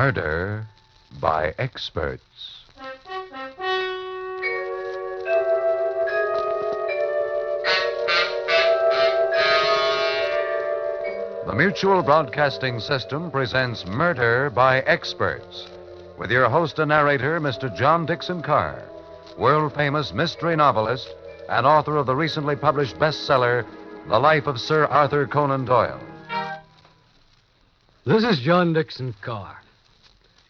Murder by Experts. The Mutual Broadcasting System presents Murder by Experts, with your host and narrator, Mr. John Dixon Carr, world-famous mystery novelist and author of the recently published bestseller, The Life of Sir Arthur Conan Doyle. This is John Dixon Carr.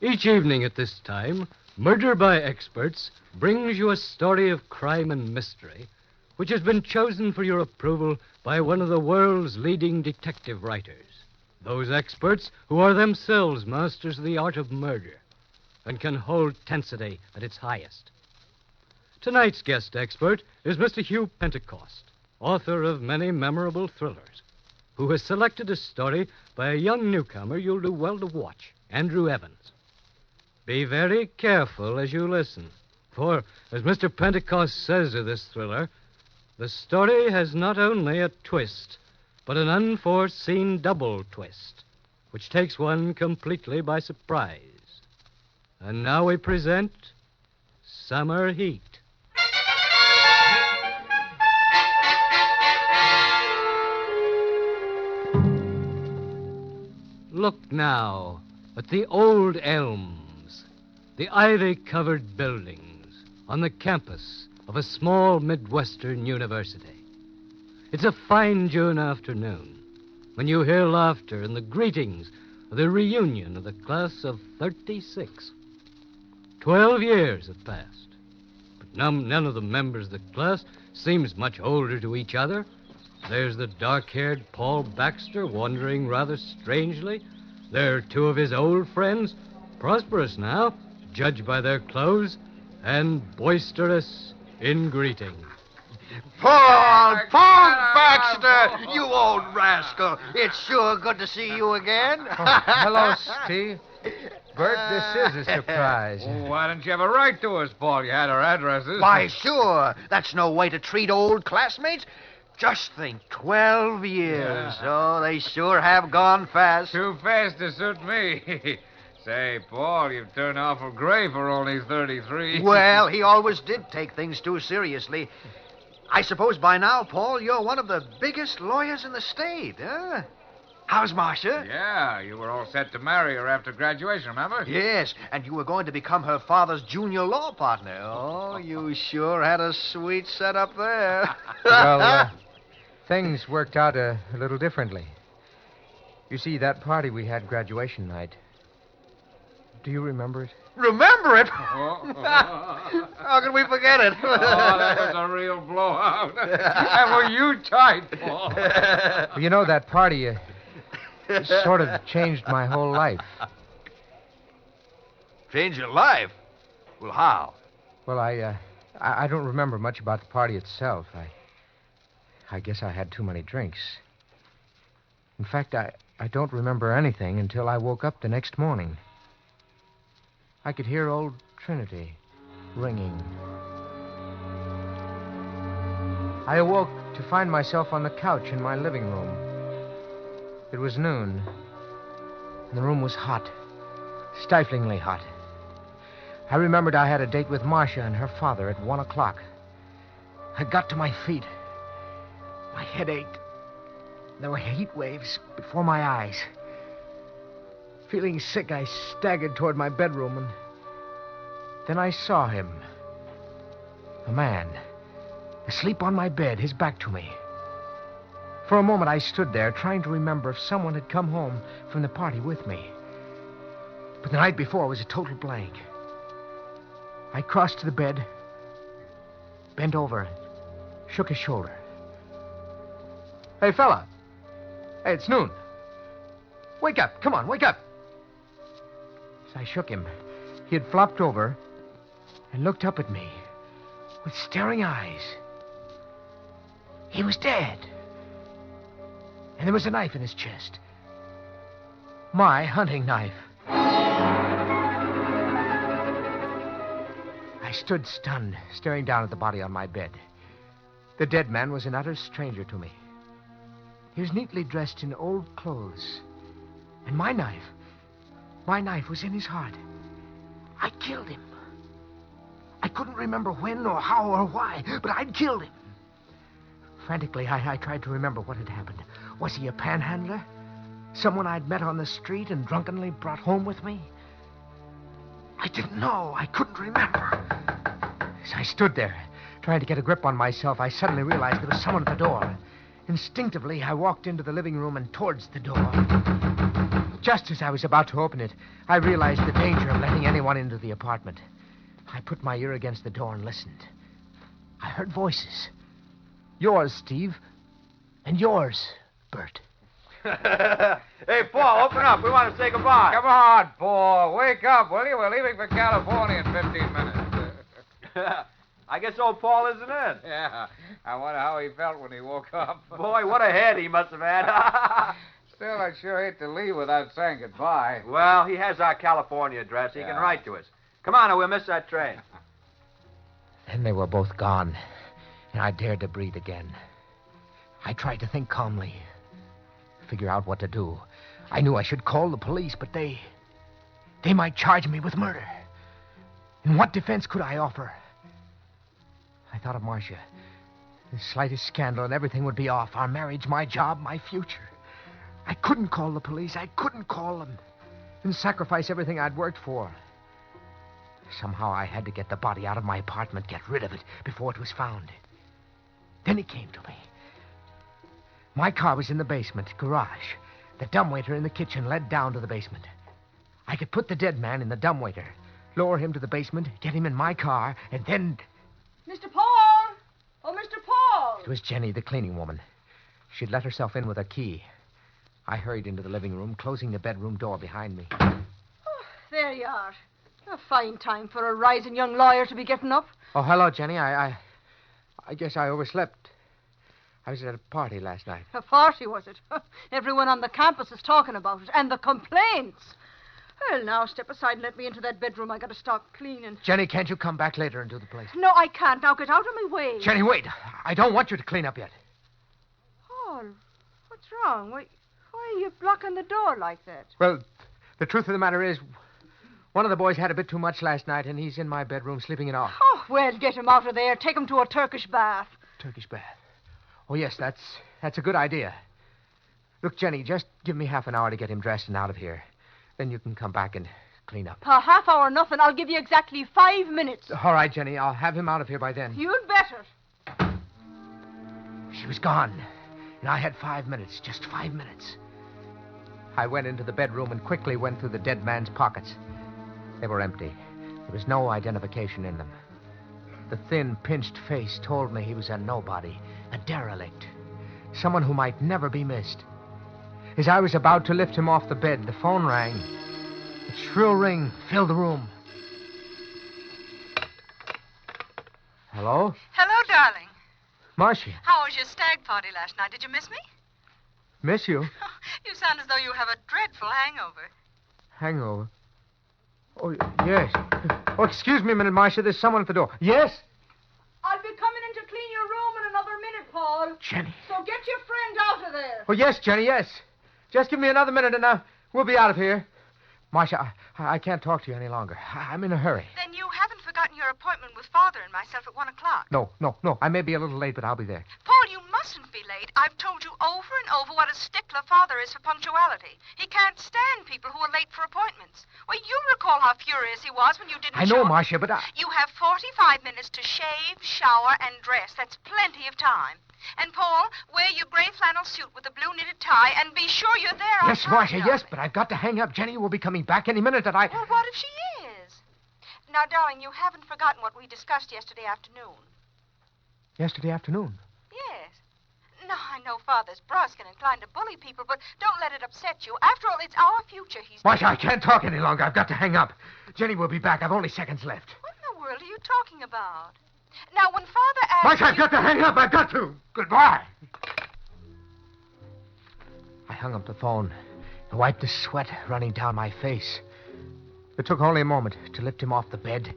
Each evening at this time, Murder by Experts brings you a story of crime and mystery which has been chosen for your approval by one of the world's leading detective writers, those experts who are themselves masters of the art of murder and can hold tensity at its highest. Tonight's guest expert is Mr. Hugh Pentecost, author of many memorable thrillers, who has selected a story by a young newcomer you'll do well to watch, Andrew Evans. Be very careful as you listen, for, as Mr. Pentecost says of this thriller, the story has not only a twist, but an unforeseen double twist, which takes one completely by surprise. And now we present Summer Heat. Look now at the old elms, the ivy-covered buildings on the campus of a small Midwestern university. It's a fine June afternoon when you hear laughter and the greetings of the reunion of the class of 36. 12 years have passed, but none of the members of the class seems much older to each other. There's the dark-haired Paul Baxter wandering rather strangely. There are two of his old friends, prosperous now, judged by their clothes, and boisterous in greeting. Paul Baxter, you old rascal. It's sure good to see you again. Hello, Steve. Bert, this is a surprise. Why didn't you have a right to us, Paul? You had our addresses. Why, sure. That's no way to treat old classmates. Just think, 12 years. Yeah. Oh, they sure have gone fast. Too fast to suit me. Say, Paul, you've turned awful gray for only 33. Well, he always did take things too seriously. I suppose by now, Paul, you're one of the biggest lawyers in the state, huh? How's Marcia? Yeah, you were all set to marry her after graduation, remember? Yes, and you were going to become her father's junior law partner. Oh, you sure had a sweet setup there. Well, things worked out a little differently. You see, that party we had graduation night, do you remember it? Remember it? Oh. How can we forget it? Oh, that was a real blowout. And were you tight, Paul? Well, you know, that party sort of changed my whole life. Change your life? Well, how? Well, I don't remember much about the party itself. I guess I had too many drinks. In fact, I don't remember anything until I woke up the next morning. I could hear old Trinity ringing. I awoke to find myself on the couch in my living room. It was noon, and the room was hot, stiflingly hot. I remembered I had a date with Marcia and her father at 1 o'clock. I got to my feet. My head ached. There were heat waves before my eyes. Feeling sick, I staggered toward my bedroom, and then I saw him. A man, asleep on my bed, his back to me. For a moment, I stood there, trying to remember if someone had come home from the party with me. But the night before was a total blank. I crossed to the bed, bent over, shook his shoulder. Hey, fella. Hey, it's noon. Wake up. Come on, wake up. As I shook him, he had flopped over and looked up at me with staring eyes. He was dead. And there was a knife in his chest. My hunting knife. I stood stunned, staring down at the body on my bed. The dead man was an utter stranger to me. He was neatly dressed in old clothes. And my knife My knife was in his heart. I killed him. I couldn't remember when or how or why, but I'd killed him. Frantically, I tried to remember what had happened. Was he a panhandler? Someone I'd met on the street and drunkenly brought home with me? I didn't know. I couldn't remember. As I stood there, trying to get a grip on myself, I suddenly realized there was someone at the door. Instinctively, I walked into the living room and towards the door. Just as I was about to open it, I realized the danger of letting anyone into the apartment. I put my ear against the door and listened. I heard voices. Yours, Steve. And yours, Bert. Hey, Paul, open up. We want to say goodbye. Come on, Paul. Wake up, will you? We're leaving for California in 15 minutes. I guess old Paul isn't in. Yeah. I wonder how he felt when he woke up. Boy, what a head he must have had. Still, I'd sure hate to leave without saying goodbye. Well, he has our California address. He can write to us. Come on, or we'll miss that train. Then they were both gone, and I dared to breathe again. I tried to think calmly, figure out what to do. I knew I should call the police, but they might charge me with murder. And what defense could I offer? I thought of Marcia. The slightest scandal and everything would be off. Our marriage, my job, my future. I couldn't call the police. I couldn't call them and sacrifice everything I'd worked for. Somehow I had to get the body out of my apartment, get rid of it before it was found. Then it came to me. My car was in the basement, garage. The dumbwaiter in the kitchen led down to the basement. I could put the dead man in the dumbwaiter, lower him to the basement, get him in my car, and then... Mr. Paul! Oh, Mr. Paul! It was Jenny, the cleaning woman. She'd let herself in with a key. I hurried into the living room, closing the bedroom door behind me. Oh, there you are. A fine time for a rising young lawyer to be getting up. Oh, hello, Jenny. I guess I overslept. I was at a party last night. A party, was it? Everyone on the campus is talking about it. And the complaints. Well, now, step aside and let me into that bedroom. I got to start cleaning. Jenny, can't you come back later and do the place? No, I can't. Now, get out of my way. Jenny, wait. I don't want you to clean up yet. Paul, what's wrong? Why are you blocking the door like that? Well, the truth of the matter is, one of the boys had a bit too much last night, and he's in my bedroom sleeping it off. Oh, well, get him out of there. Take him to a Turkish bath. Turkish bath. Oh, yes, that's a good idea. Look, Jenny, just give me half an hour to get him dressed and out of here. Then you can come back and clean up. A half hour, nothing. I'll give you exactly 5 minutes. All right, Jenny, I'll have him out of here by then. You'd better. She was gone, and I had 5 minutes, just 5 minutes. I went into the bedroom and quickly went through the dead man's pockets. They were empty. There was no identification in them. The thin, pinched face told me he was a nobody, a derelict, someone who might never be missed. As I was about to lift him off the bed, the phone rang. Its shrill ring filled the room. Hello? Hello, darling. Marcia. How was your stag party last night? Did you miss me? Miss you? You sound as though you have a dreadful hangover. Hangover? Oh, yes. Oh, excuse me a minute, Marcia. There's someone at the door. Yes? I'll be coming in to clean your room in another minute, Paul. Jenny. So get your friend out of there. Oh, yes, Jenny, yes. Just give me another minute and we'll be out of here. Marcia, I can't talk to you any longer. I'm in a hurry. Then you haven't forgotten your appointment with Father and myself at 1 o'clock. No. I may be a little late, but I'll be there. Paul, you mustn't be late. I've told you over and over what a stickler Father is for punctuality. He can't stand people who are late for appointments. Well, you recall how furious he was when you didn't I know, show up. Marcia, but You have 45 minutes to shave, shower, and dress. That's plenty of time. And, Paul, wear your gray flannel suit with a blue knitted tie and be sure you're there on Yes, time, Marcia, darling. yes, but I've got to hang up. Jenny will be coming back any minute and I... Well, what if she is? Now, darling, you haven't forgotten what we discussed yesterday afternoon. Yesterday afternoon? Yes. No, I know Father's brusque and inclined to bully people, but don't let it upset you. After all, it's our future he's... Marcia, I can't talk any longer. I've got to hang up. Jenny will be back. I've only seconds left. What in the world are you talking about? Now, when Father asks... Marcia, I've you... got to hang up. I've got to. Goodbye. I hung up the phone and wiped the sweat running down my face. It took only a moment to lift him off the bed,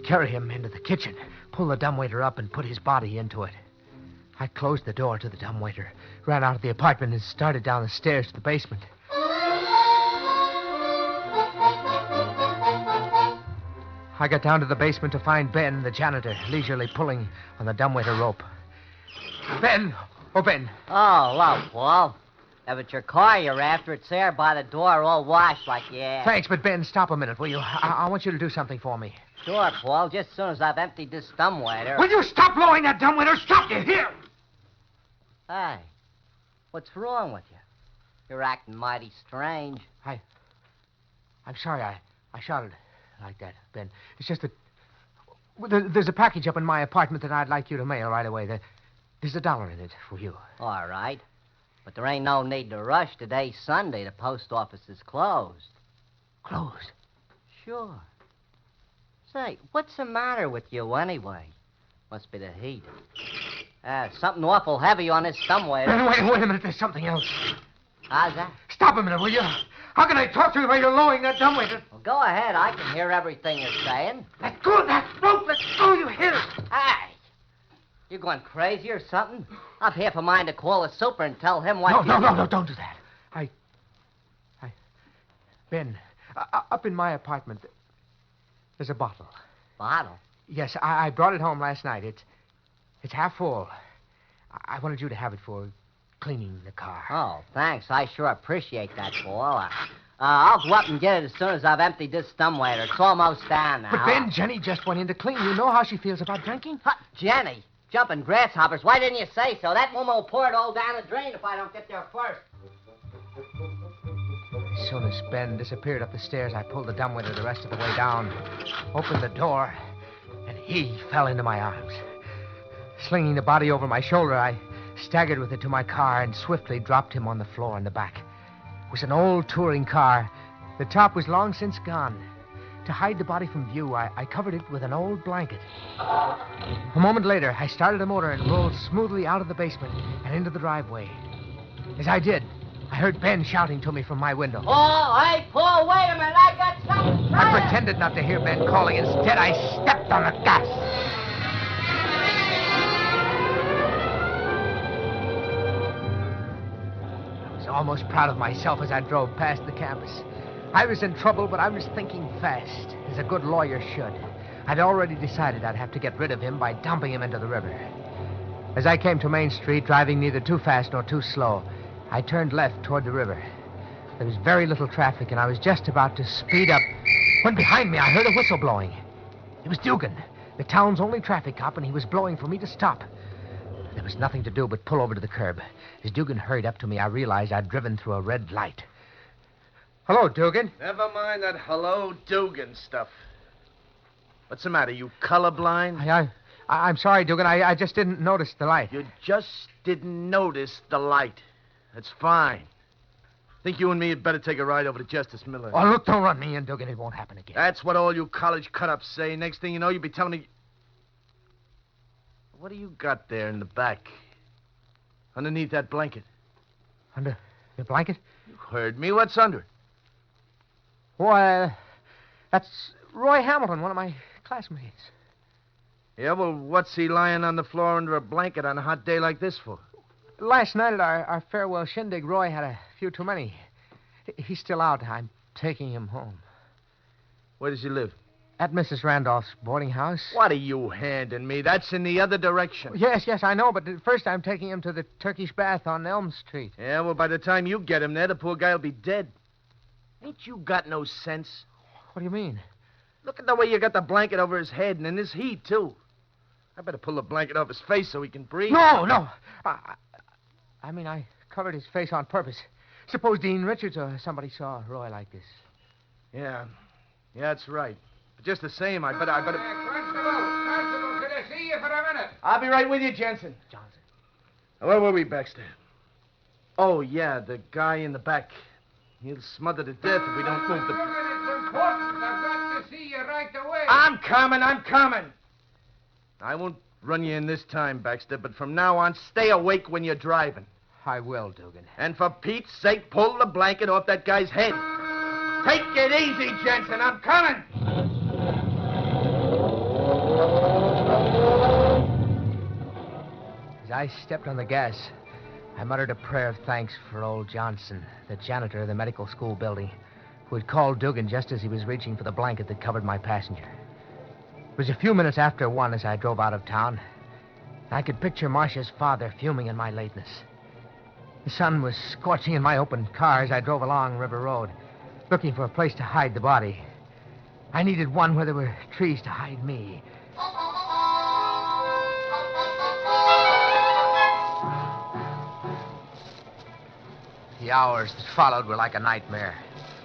carry him into the kitchen, pull the dumbwaiter up, and put his body into it. I closed the door to the dumbwaiter, ran out of the apartment, and started down the stairs to the basement. I got down to the basement to find Ben, the janitor, leisurely pulling on the dumbwaiter rope. Ben! Oh, Ben. Oh, hello, Paul. If it's your car you're after, it's there by the door, all washed like you asked. Thanks, but Ben, stop a minute, will you? I want you to do something for me. Sure, Paul, just as soon as I've emptied this dumbwaiter. Will you stop blowing that dumbwaiter? Stop you here! Hey, what's wrong with you? You're acting mighty strange. I'm sorry I shouted like that, Ben. It's just that there's a package up in my apartment that I'd like you to mail right away. There's $1 in it for you. All right. But there ain't no need to rush. Today's Sunday. The post office is closed. Closed? Sure. Say, what's the matter with you anyway? Must be the heat. Something awful heavy on this dumbwaiter. Ben, wait a minute. There's something else. How's that? Stop a minute, will you? How can I talk to you while you're lowering that dumbwaiter? Well, go ahead. I can hear everything you're saying. Let go of that rope. Let go, you hear it. Hey! You going crazy or something? I've half a mind to call the super and tell him what No, don't do that. Ben, up in my apartment, there's a bottle. Bottle? Yes, I brought it home last night. It's half full. I wanted you to have it for cleaning the car. Oh, thanks. I sure appreciate that, Paul. I'll go up and get it as soon as I've emptied this dumbwaiter. It's almost down now. But Ben, Jenny just went in to clean. You know how she feels about drinking? Jenny? Jumping grasshoppers. Why didn't you say so? That woman will pour it all down the drain if I don't get there first. As soon as Ben disappeared up the stairs, I pulled the dumbwaiter the rest of the way down, opened the door, and he fell into my arms. Slinging the body over my shoulder, I staggered with it to my car and swiftly dropped him on the floor in the back. It was an old touring car. The top was long since gone. To hide the body from view, I covered it with an old blanket. A moment later, I started the motor and rolled smoothly out of the basement and into the driveway. As I did, I heard Ben shouting to me from my window. Oh, hey, Paul, wait a minute. I got something to tell I you. pretended not to hear Ben calling. Instead, I stepped on the gas. I was almost proud of myself as I drove past the campus. I was in trouble, but I was thinking fast, as a good lawyer should. I'd already decided I'd have to get rid of him by dumping him into the river. As I came to Main Street, driving neither too fast nor too slow, I turned left toward the river. There was very little traffic, and I was just about to speed up when behind me I heard a whistle blowing. It was Dugan, the town's only traffic cop, and he was blowing for me to stop. There was nothing to do but pull over to the curb. As Dugan hurried up to me, I realized I'd driven through a red light. Hello, Dugan. Never mind that hello, Dugan stuff. What's the matter? You colorblind? I'm sorry, Dugan. I just didn't notice the light. You just didn't notice the light. That's fine. Think you and me had better take a ride over to Justice Miller. Oh, look, don't run me in, Dugan. It won't happen again. That's what all you college cut-ups say. Next thing you know, you'll be telling me... What do you got there in the back? Underneath that blanket? Under the blanket? You heard me. What's under it? Why, that's Roy Hamilton, one of my classmates. Yeah, well, what's he lying on the floor under a blanket on a hot day like this for? Last night at our farewell shindig, Roy had a few too many. He's still out. I'm taking him home. Where does he live? At Mrs. Randolph's boarding house. What are you handing me? That's in the other direction. Yes, I know, but first I'm taking him to the Turkish bath on Elm Street. Yeah, well, by the time you get him there, the poor guy will be dead. Ain't you got no sense? What do you mean? Look at the way you got the blanket over his head and in this heat, too. I better pull the blanket off his face so he can breathe. No. I covered his face on purpose. Suppose Dean Richards or somebody saw Roy like this. Yeah, that's right. But just the same, I better... Constable, can I see you for a minute? I'll be right with you, Jensen. Johnson. Where were we, Baxter? Oh, yeah, the guy in the back. He'll smother to death if we don't move the... It's important. I've got to see you right away. I'm coming. I won't run you in this time, Baxter, but from now on, stay awake when you're driving. I will, Dugan. And for Pete's sake, pull the blanket off that guy's head. Take it easy, Jensen. I'm coming. As I stepped on the gas, I muttered a prayer of thanks for old Johnson, the janitor of the medical school building, who had called Dugan just as he was reaching for the blanket that covered my passenger. was a few minutes after 1 as I drove out of town. I could picture Marcia's father fuming in my lateness. The sun was scorching in my open car as I drove along River Road, looking for a place to hide the body. I needed one where there were trees to hide me. The hours that followed were like a nightmare.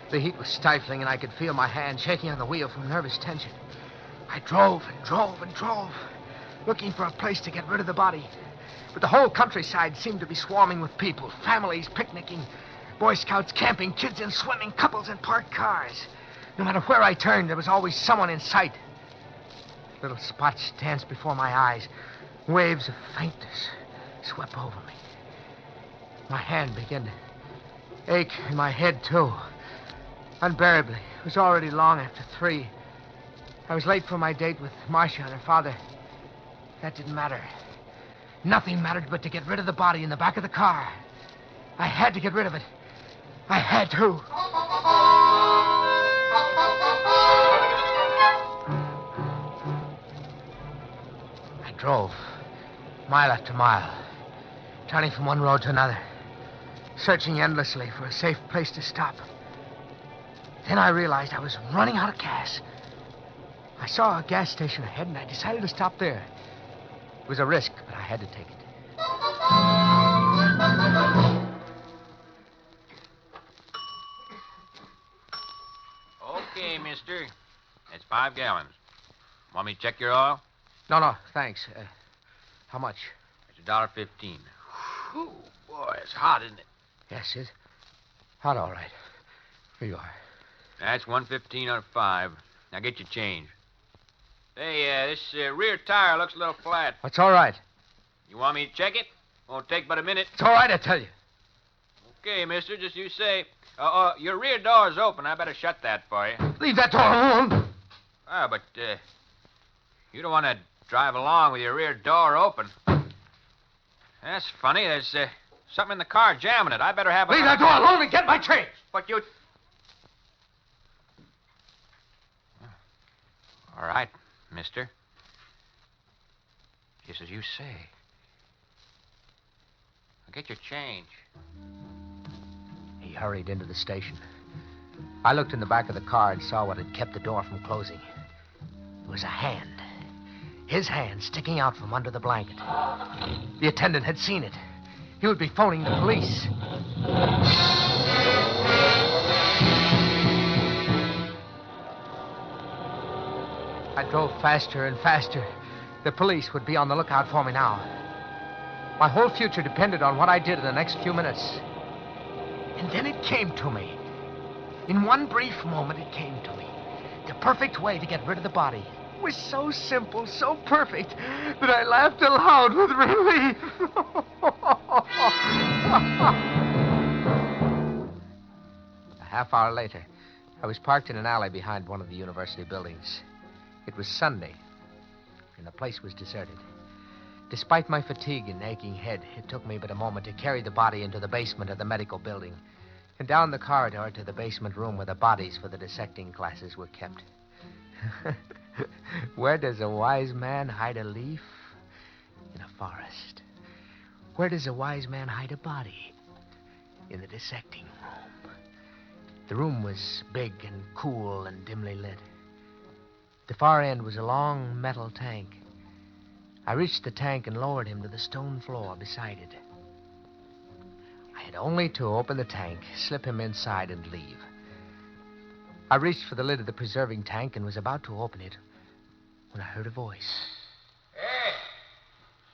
The heat was stifling, and I could feel my hand shaking on the wheel from nervous tension. I drove and drove and drove, looking for a place to get rid of the body. But the whole countryside seemed to be swarming with people, families picnicking, Boy Scouts camping, kids in swimming, couples in parked cars. No matter where I turned, there was always someone in sight. Little spots danced before my eyes. Waves of faintness swept over me. My hand began to ache, and my head, too. Unbearably. It was already long after 3. I was late for my date with Marcia and her father. That didn't matter. Nothing mattered but to get rid of the body in the back of the car. I had to get rid of it. I had to. I drove, mile after mile, turning from one road to another, searching endlessly for a safe place to stop. Then I realized I was running out of gas. I saw a gas station ahead, and I decided to stop there. It was a risk, but I had to take it. Okay, mister. It's 5 gallons. Want me to check your oil? No, thanks. How much? It's $1.15. Whew, boy, it's hot, isn't it? Yes, it's hot, all right. Here you are. That's $1.15 out of 5. Now get your change. Hey, this rear tire looks a little flat. It's all right. You want me to check it? Won't take but a minute. It's all right, I tell you. Okay, mister, just you say. Your rear door's open. I better shut that for you. Leave that door alone. But you don't want to drive along with your rear door open. That's funny. There's something in the car jamming it. I better have a... Leave that door alone and get my change. But you... All right, mister. Just as you say. I'll get your change. He hurried into the station. I looked in the back of the car and saw what had kept the door from closing. It was a hand. His hand sticking out from under the blanket. The attendant had seen it. He would be phoning the police. I drove faster and faster. The police would be on the lookout for me now. My whole future depended on what I did in the next few minutes. And then it came to me. In one brief moment, it came to me. The perfect way to get rid of the body. It was so simple, so perfect, that I laughed aloud with relief. A half hour later, I was parked in an alley behind one of the university buildings. It was Sunday, and the place was deserted. Despite my fatigue and aching head, it took me but a moment to carry the body into the basement of the medical building and down the corridor to the basement room where the bodies for the dissecting classes were kept. Where does a wise man hide a leaf? In a forest. Where does a wise man hide a body? In the dissecting room. The room was big and cool and dimly lit. The far end was a long metal tank. I reached the tank and lowered him to the stone floor beside it. I had only to open the tank, slip him inside, and leave. I reached for the lid of the preserving tank and was about to open it when I heard a voice. Hey,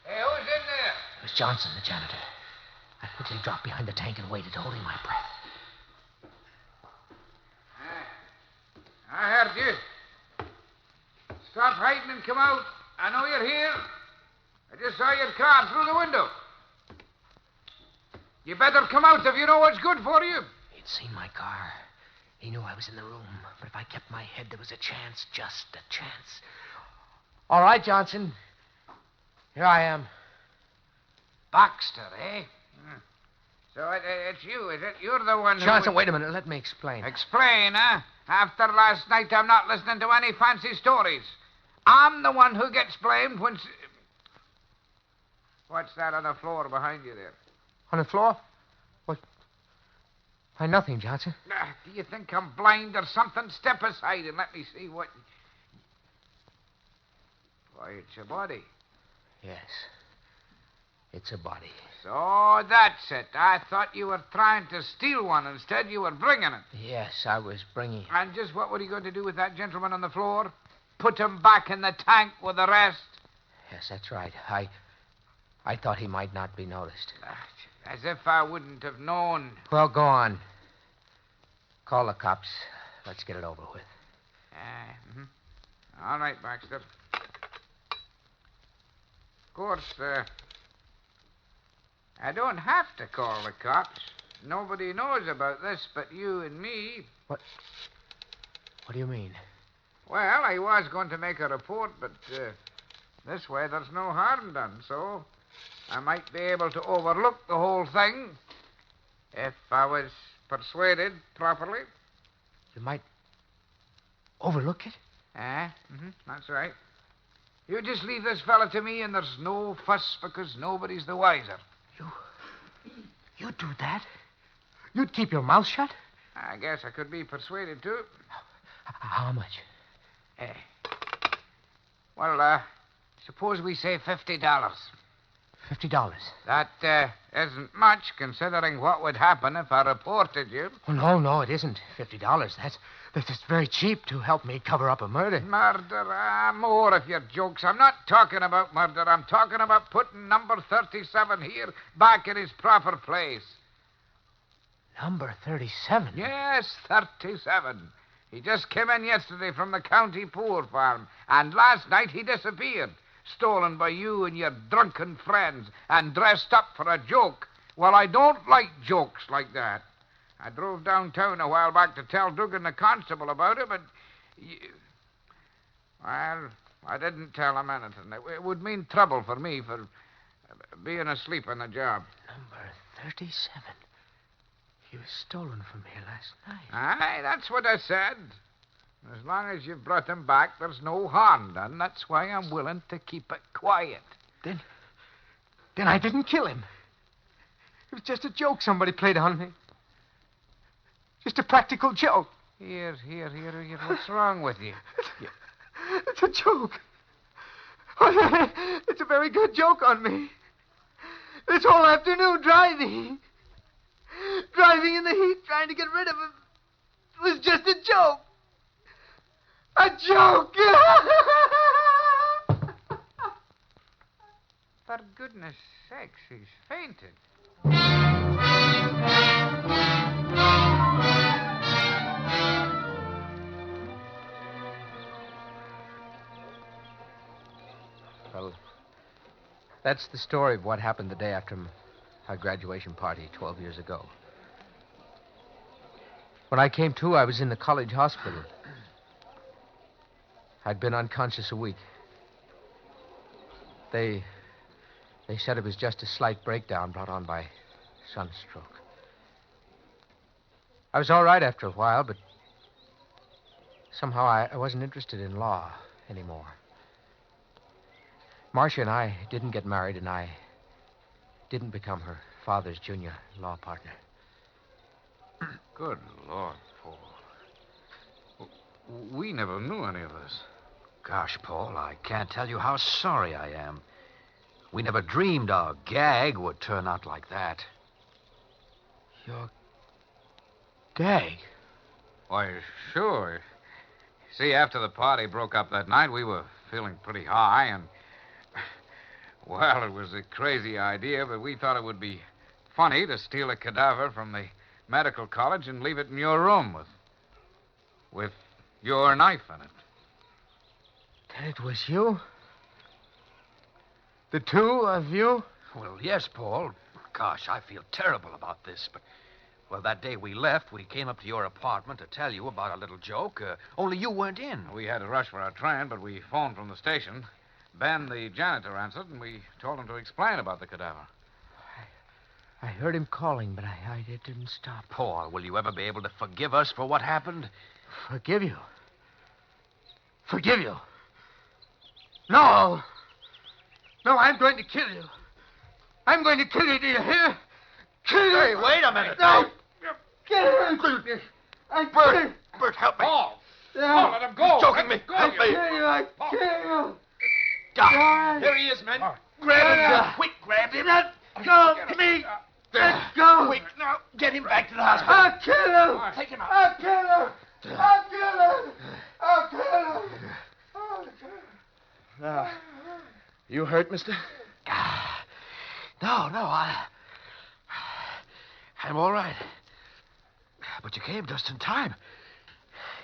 who's in there? It was Johnson, the janitor. I quickly dropped behind the tank and waited, holding my breath. I heard you. Stop hiding and come out. I know you're here. I just saw your car through the window. You better come out if you know what's good for you. He'd seen my car. He knew I was in the room. But if I kept my head, there was a chance, just a chance. All right, Johnson. Here I am. Baxter, eh? So it's you, is it? You're the one who... Johnson, wait a minute. Let me explain. Explain, huh? After last night, I'm not listening to any fancy stories. I'm the one who gets blamed when... What's that on the floor behind you there? On the floor? What? Why, nothing, Johnson. Do you think I'm blind or something? Step aside and let me see what... Why, it's your body. Yes. It's a body. So that's it. I thought you were trying to steal one. Instead, you were bringing it. Yes, I was bringing it. And just what were you going to do with that gentleman on the floor? Put him back in the tank with the rest? Yes, that's right. I thought he might not be noticed. As if I wouldn't have known. Well, go on. Call the cops. Let's get it over with. All right, Baxter. Of course, I don't have to call the cops. Nobody knows about this but you and me. What do you mean? Well, I was going to make a report, but this way there's no harm done, so I might be able to overlook the whole thing if I was persuaded properly. You might overlook it? That's right. You just leave this fella to me and there's no fuss because nobody's the wiser. You'd do that? You'd keep your mouth shut? I guess I could be persuaded to. How much? Well, suppose we say $50. $50? That isn't much, considering what would happen if I reported you. Oh, no, it isn't $50. That's just very cheap to help me cover up a murder. Murder? More of your jokes. I'm not talking about murder. I'm talking about putting number 37 here back in his proper place. Number 37? Yes, 37. He just came in yesterday from the county poor farm, and last night he disappeared. Stolen by you and your drunken friends and dressed up for a joke. Well, I don't like jokes like that. I drove downtown a while back to tell Dugan the constable about it, but... Well, I didn't tell him anything. It would mean trouble for me for being asleep on the job. Number 37. He was stolen from here last night. Aye, that's what I said. As long as you've brought him back, there's no harm done. That's why I'm willing to keep it quiet. Then I didn't kill him. It was just a joke somebody played on me. Just a practical joke. Here. What's wrong with you? It's a joke. It's a very good joke on me. This whole afternoon driving in the heat, trying to get rid of him, it was just a joke. A joke! For goodness sakes, he's fainted. Well, that's the story of what happened the day after our graduation party 12 years ago. When I came to, I was in the college hospital. I'd been unconscious a week. They said it was just a slight breakdown brought on by sunstroke. I was all right after a while, but somehow I wasn't interested in law anymore. Marcia and I didn't get married, and I didn't become her father's junior law partner. Good Lord, Paul. We never knew any of this. Gosh, Paul, I can't tell you how sorry I am. We never dreamed our gag would turn out like that. Your gag? Why, sure. See, after the party broke up that night, we were feeling pretty high, and... Well, it was a crazy idea, but we thought it would be funny to steal a cadaver from the medical college and leave it in your room with your knife in it. Then it was you? The two of you? Well, yes, Paul. Gosh, I feel terrible about this, but... Well, that day we left, we came up to your apartment to tell you about our little joke, only you weren't in. We had to rush for our train, but we phoned from the station. Ben, the janitor, answered, and we told him to explain about the cadaver. I heard him calling, but I didn't stop. Paul, will you ever be able to forgive us for what happened? Forgive you? Forgive you? No. No, I'm going to kill you. I'm going to kill you, do you hear? Kill you. Hey, wait a minute. No. Kill you. Bert, help me. Paul, let him go. He's choking me. Help me. I kill you. Here he is, men. Grab him. Quick, grab him. Let go of me. Let go. Quick, now, get him back to the hospital. I'll kill him. Take him out. I'll kill him. I'll kill him. I'll kill him. I'll kill him. Now, you hurt, mister? No, I'm all right. But you came just in time.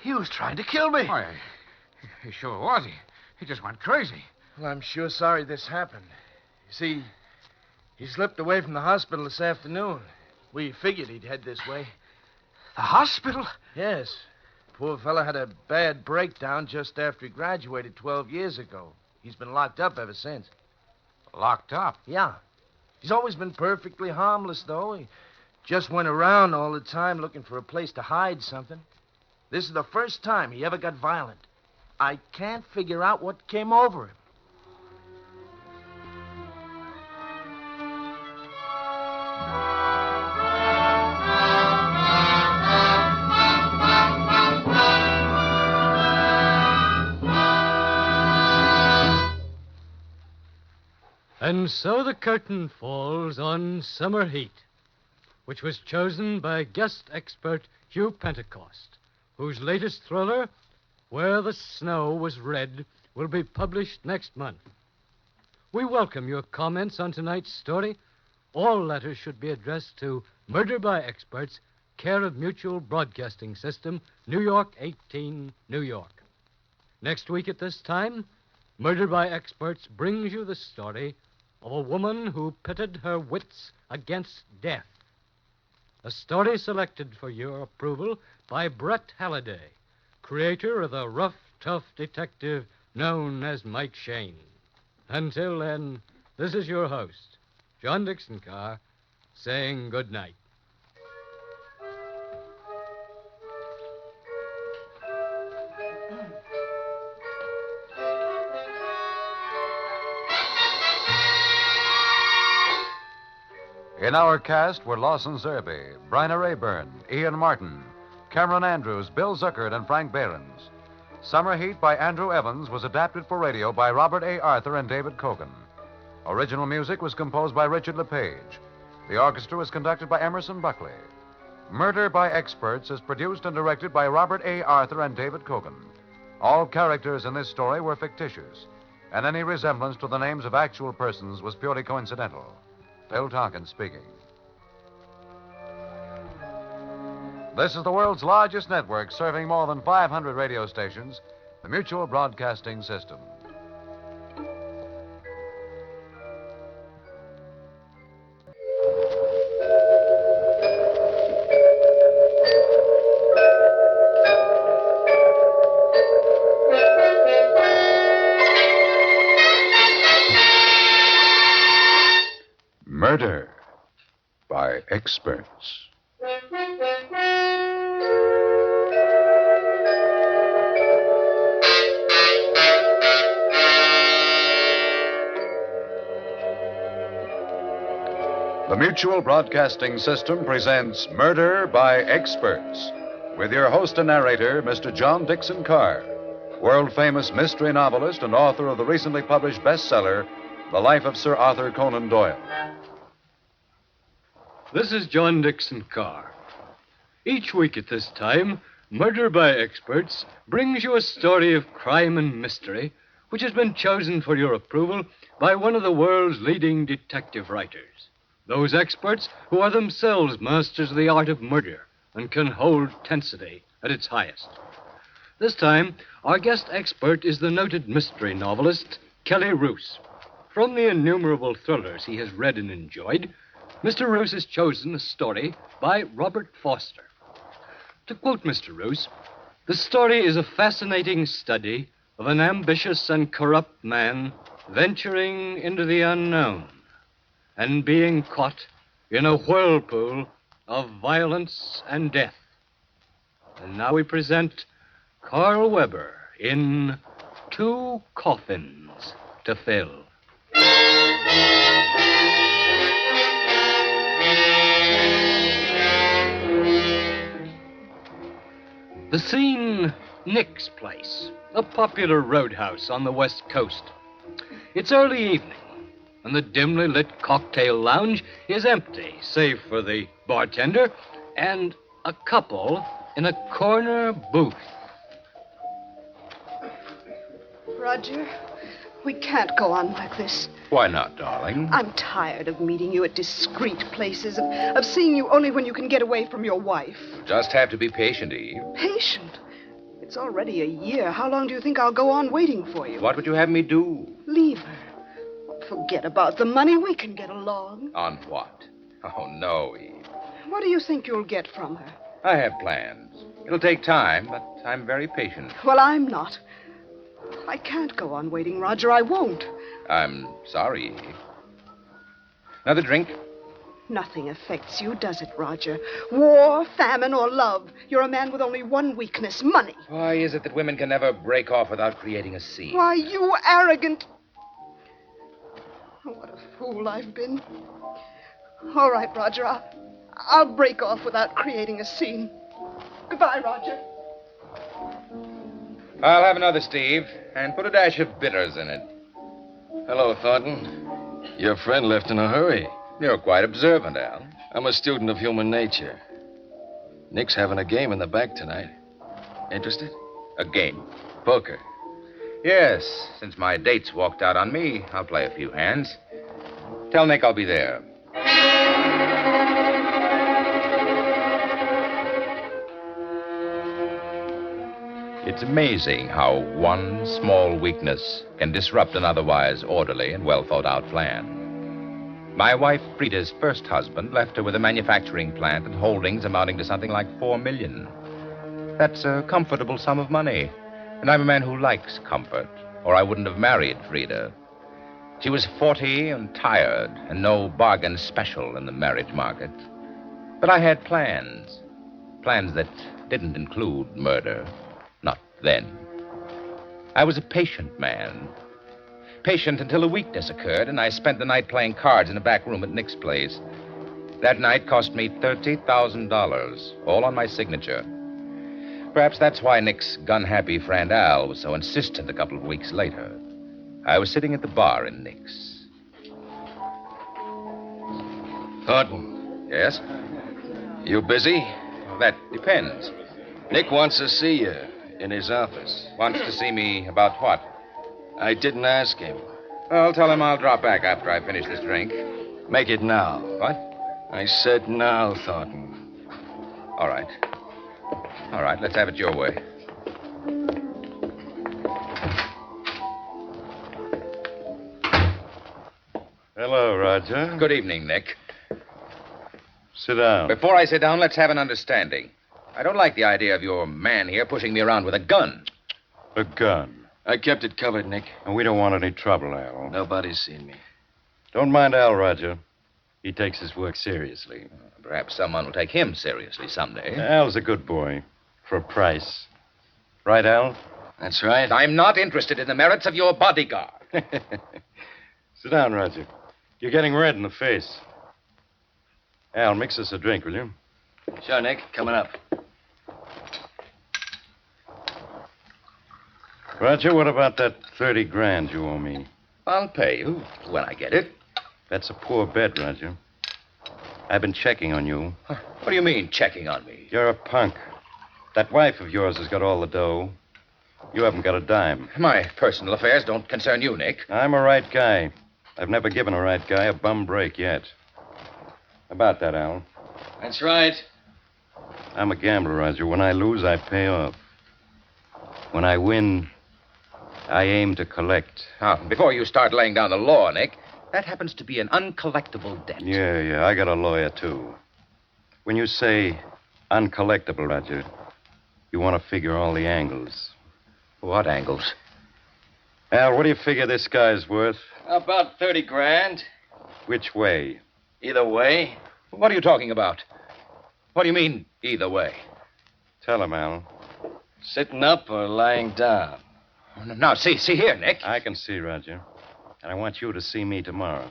He was trying to kill me. Why, he sure was. He just went crazy. Well, I'm sure sorry this happened. You see, he slipped away from the hospital this afternoon. We figured he'd head this way. The hospital? Yes. Poor fella had a bad breakdown just after he graduated 12 years ago. He's been locked up ever since. Locked up? Yeah. He's always been perfectly harmless, though. He just went around all the time looking for a place to hide something. This is the first time he ever got violent. I can't figure out what came over him. And so the curtain falls on Summer Heat, which was chosen by guest expert Hugh Pentecost, whose latest thriller, Where the Snow Was Red, will be published next month. We welcome your comments on tonight's story. All letters should be addressed to Murder by Experts, care of Mutual Broadcasting System, New York 18, New York. Next week at this time, Murder by Experts brings you the story of a woman who pitted her wits against death. A story selected for your approval by Brett Halliday, creator of the rough, tough detective known as Mike Shane. Until then, this is your host, John Dixon Carr, saying good night. In our cast were Lawson Zerby, Bryna Rayburn, Ian Martin, Cameron Andrews, Bill Zuckert, and Frank Behrens. Summer Heat by Andrew Evans was adapted for radio by Robert A. Arthur and David Cogan. Original music was composed by Richard LePage. The orchestra was conducted by Emerson Buckley. Murder by Experts is produced and directed by Robert A. Arthur and David Cogan. All characters in this story were fictitious, and any resemblance to the names of actual persons was purely coincidental. Bill Tonkin speaking. This is the world's largest network serving more than 500 radio stations, the Mutual Broadcasting System. Murder by Experts. The Mutual Broadcasting System presents Murder by Experts with your host and narrator, Mr. John Dixon Carr, world-famous mystery novelist and author of the recently published bestseller, The Life of Sir Arthur Conan Doyle. This is John Dixon Carr. Each week at this time, Murder by Experts brings you a story of crime and mystery which has been chosen for your approval by one of the world's leading detective writers. Those experts who are themselves masters of the art of murder and can hold tensity at its highest. This time, our guest expert is the noted mystery novelist, Kelly Roos. From the innumerable thrillers he has read and enjoyed, Mr. Roos has chosen a story by Robert Foster. To quote Mr. Roos, the story is a fascinating study of an ambitious and corrupt man venturing into the unknown and being caught in a whirlpool of violence and death. And now we present Carl Weber in 2 coffins to fill. The scene, Nick's place, a popular roadhouse on the West Coast. It's early evening, and the dimly lit cocktail lounge is empty, save for the bartender and a couple in a corner booth. Roger, we can't go on like this. Why not, darling? I'm tired of meeting you at discreet places, of seeing you only when you can get away from your wife. Just have to be patient, Eve. Patient? It's already a year. How long do you think I'll go on waiting for you? What would you have me do? Leave her. Forget about the money. We can get along. On what? Oh, no, Eve. What do you think you'll get from her? I have plans. It'll take time, but I'm very patient. Well, I'm not. I can't go on waiting, Roger. I won't. I'm sorry, Eve. Another drink? Nothing affects you, does it, Roger? War, famine, or love. You're a man with only one weakness, money. Why is it that women can never break off without creating a scene? Why, you arrogant... Oh, what a fool I've been. All right, Roger, I'll break off without creating a scene. Goodbye, Roger. I'll have another, Steve, and put a dash of bitters in it. Hello, Thornton. Your friend left in a hurry. You're quite observant, Al. I'm a student of human nature. Nick's having a game in the back tonight. Interested? A game. Poker. Yes, since my date's walked out on me, I'll play a few hands. Tell Nick I'll be there. It's amazing how one small weakness can disrupt an otherwise orderly and well-thought-out plan. My wife, Frida's first husband, left her with a manufacturing plant and holdings amounting to something like $4 million. That's a comfortable sum of money. And I'm a man who likes comfort, or I wouldn't have married Frida. She was 40 and tired, and no bargain special in the marriage market. But I had plans. Plans that didn't include murder. Not then. I was a patient man. Patient until a weakness occurred, and I spent the night playing cards in a back room at Nick's place. That night cost me $30,000, all on my signature. Perhaps that's why Nick's gun-happy friend Al was so insistent a couple of weeks later. I was sitting at the bar in Nick's. Thornton. Yes? You busy? That depends. Nick wants to see you in his office. Wants to see me about what? I didn't ask him. Well, tell him I'll drop back after I finish this drink. Make it now. What? I said now, Thornton. All right. All right, let's have it your way. Hello, Roger. Good evening, Nick. Sit down. Before I sit down, let's have an understanding. I don't like the idea of your man here pushing me around with a gun. A gun. I kept it covered, Nick. And we don't want any trouble, Al. Nobody's seen me. Don't mind Al, Roger. He takes his work seriously. Perhaps someone will take him seriously someday. Al's a good boy. For a price. Right, Al? That's right. I'm not interested in the merits of your bodyguard. Sit down, Roger. You're getting red in the face. Al, mix us a drink, will you? Sure, Nick. Coming up. Roger, what about that 30 grand you owe me? I'll pay you when I get it. That's a poor bet, Roger. I've been checking on you. What do you mean, checking on me? You're a punk. That wife of yours has got all the dough. You haven't got a dime. My personal affairs don't concern you, Nick. I'm a right guy. I've never given a right guy a bum break yet. About that, Al. That's right. I'm a gambler, Roger. When I lose, I pay off. When I win, I aim to collect. Before you start laying down the law, Nick, that happens to be an uncollectible debt. Yeah. I got a lawyer, too. When you say uncollectible, Roger, you want to figure all the angles. What angles? Al, what do you figure this guy's worth? About 30 grand. Which way? Either way. What are you talking about? What do you mean, either way? Tell him, Al. Sitting up or lying down. Now, see here, Nick. I can see, Roger. And I want you to see me tomorrow.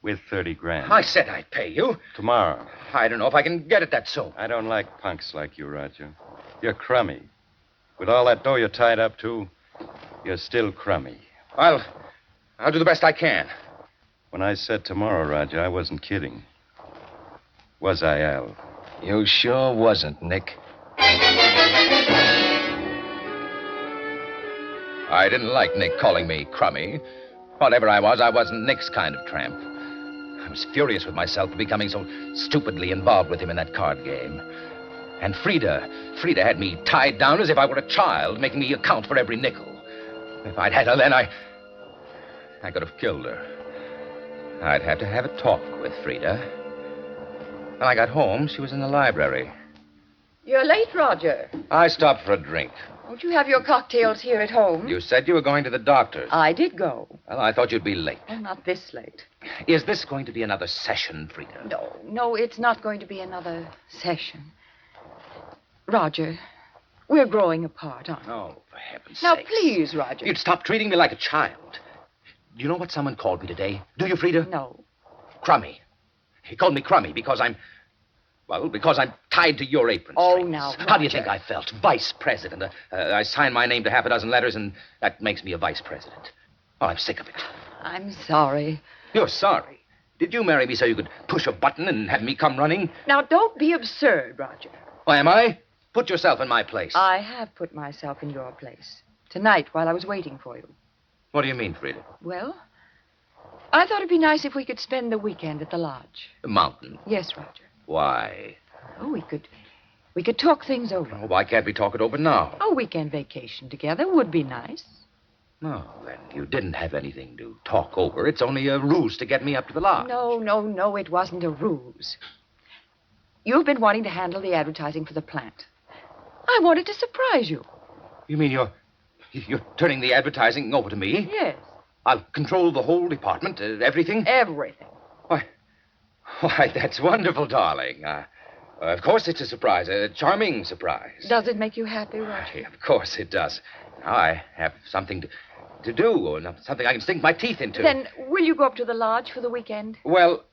With 30 grand. I said I'd pay you. Tomorrow. I don't know if I can get it that soon. I don't like punks like you, Roger. You're crummy. With all that dough you're tied up to, you're still crummy. I'll do the best I can. When I said tomorrow, Roger, I wasn't kidding. Was I, Al? You sure wasn't, Nick. I didn't like Nick calling me crummy. Whatever I wasn't Nick's kind of tramp. I was furious with myself for becoming so stupidly involved with him in that card game. And Frida had me tied down as if I were a child, making me account for every nickel. If I'd had her then, I could have killed her. I'd have to have a talk with Frida. When I got home, she was in the library. You're late, Roger. I stopped for a drink. Won't you have your cocktails here at home? You said you were going to the doctor's. I did go. Well, I thought you'd be late. Oh, not this late. Is this going to be another session, Frida? No, it's not going to be another session. Roger, we're growing apart, aren't we? Oh, for heaven's Now, sakes. please, Roger. You'd stop treating me like a child. Do you know what someone called me today? Do you, Frida? No. Crummy. He called me crummy because I'm tied to your apron strings. Now, How do you think I felt? Vice president. I signed my name to half a dozen letters, and that makes me a vice president. Oh, I'm sick of it. I'm sorry. You're sorry. Did you marry me so you could push a button and have me come running? Now, don't be absurd, Roger. Oh, am I? Put yourself in my place. I have put myself in your place. Tonight, while I was waiting for you. What do you mean, Frida? Well, I thought it'd be nice if we could spend the weekend at the lodge. The mountain. Yes, Roger. Why? Oh, we could talk things over. Oh, why can't we talk it over now? A weekend vacation together would be nice. No, then you didn't have anything to talk over. It's only a ruse to get me up to the lodge. No, it wasn't a ruse. You've been wanting to handle the advertising for the plant. I wanted to surprise you. You mean you're turning the advertising over to me? Yes. I'll control the whole department, everything? Everything. Why, that's wonderful, darling. Of course it's a surprise, a charming surprise. Does it make you happy, Roger? Of course it does. Now I have something to do, or something I can sink my teeth into. Then will you go up to the lodge for the weekend? Well,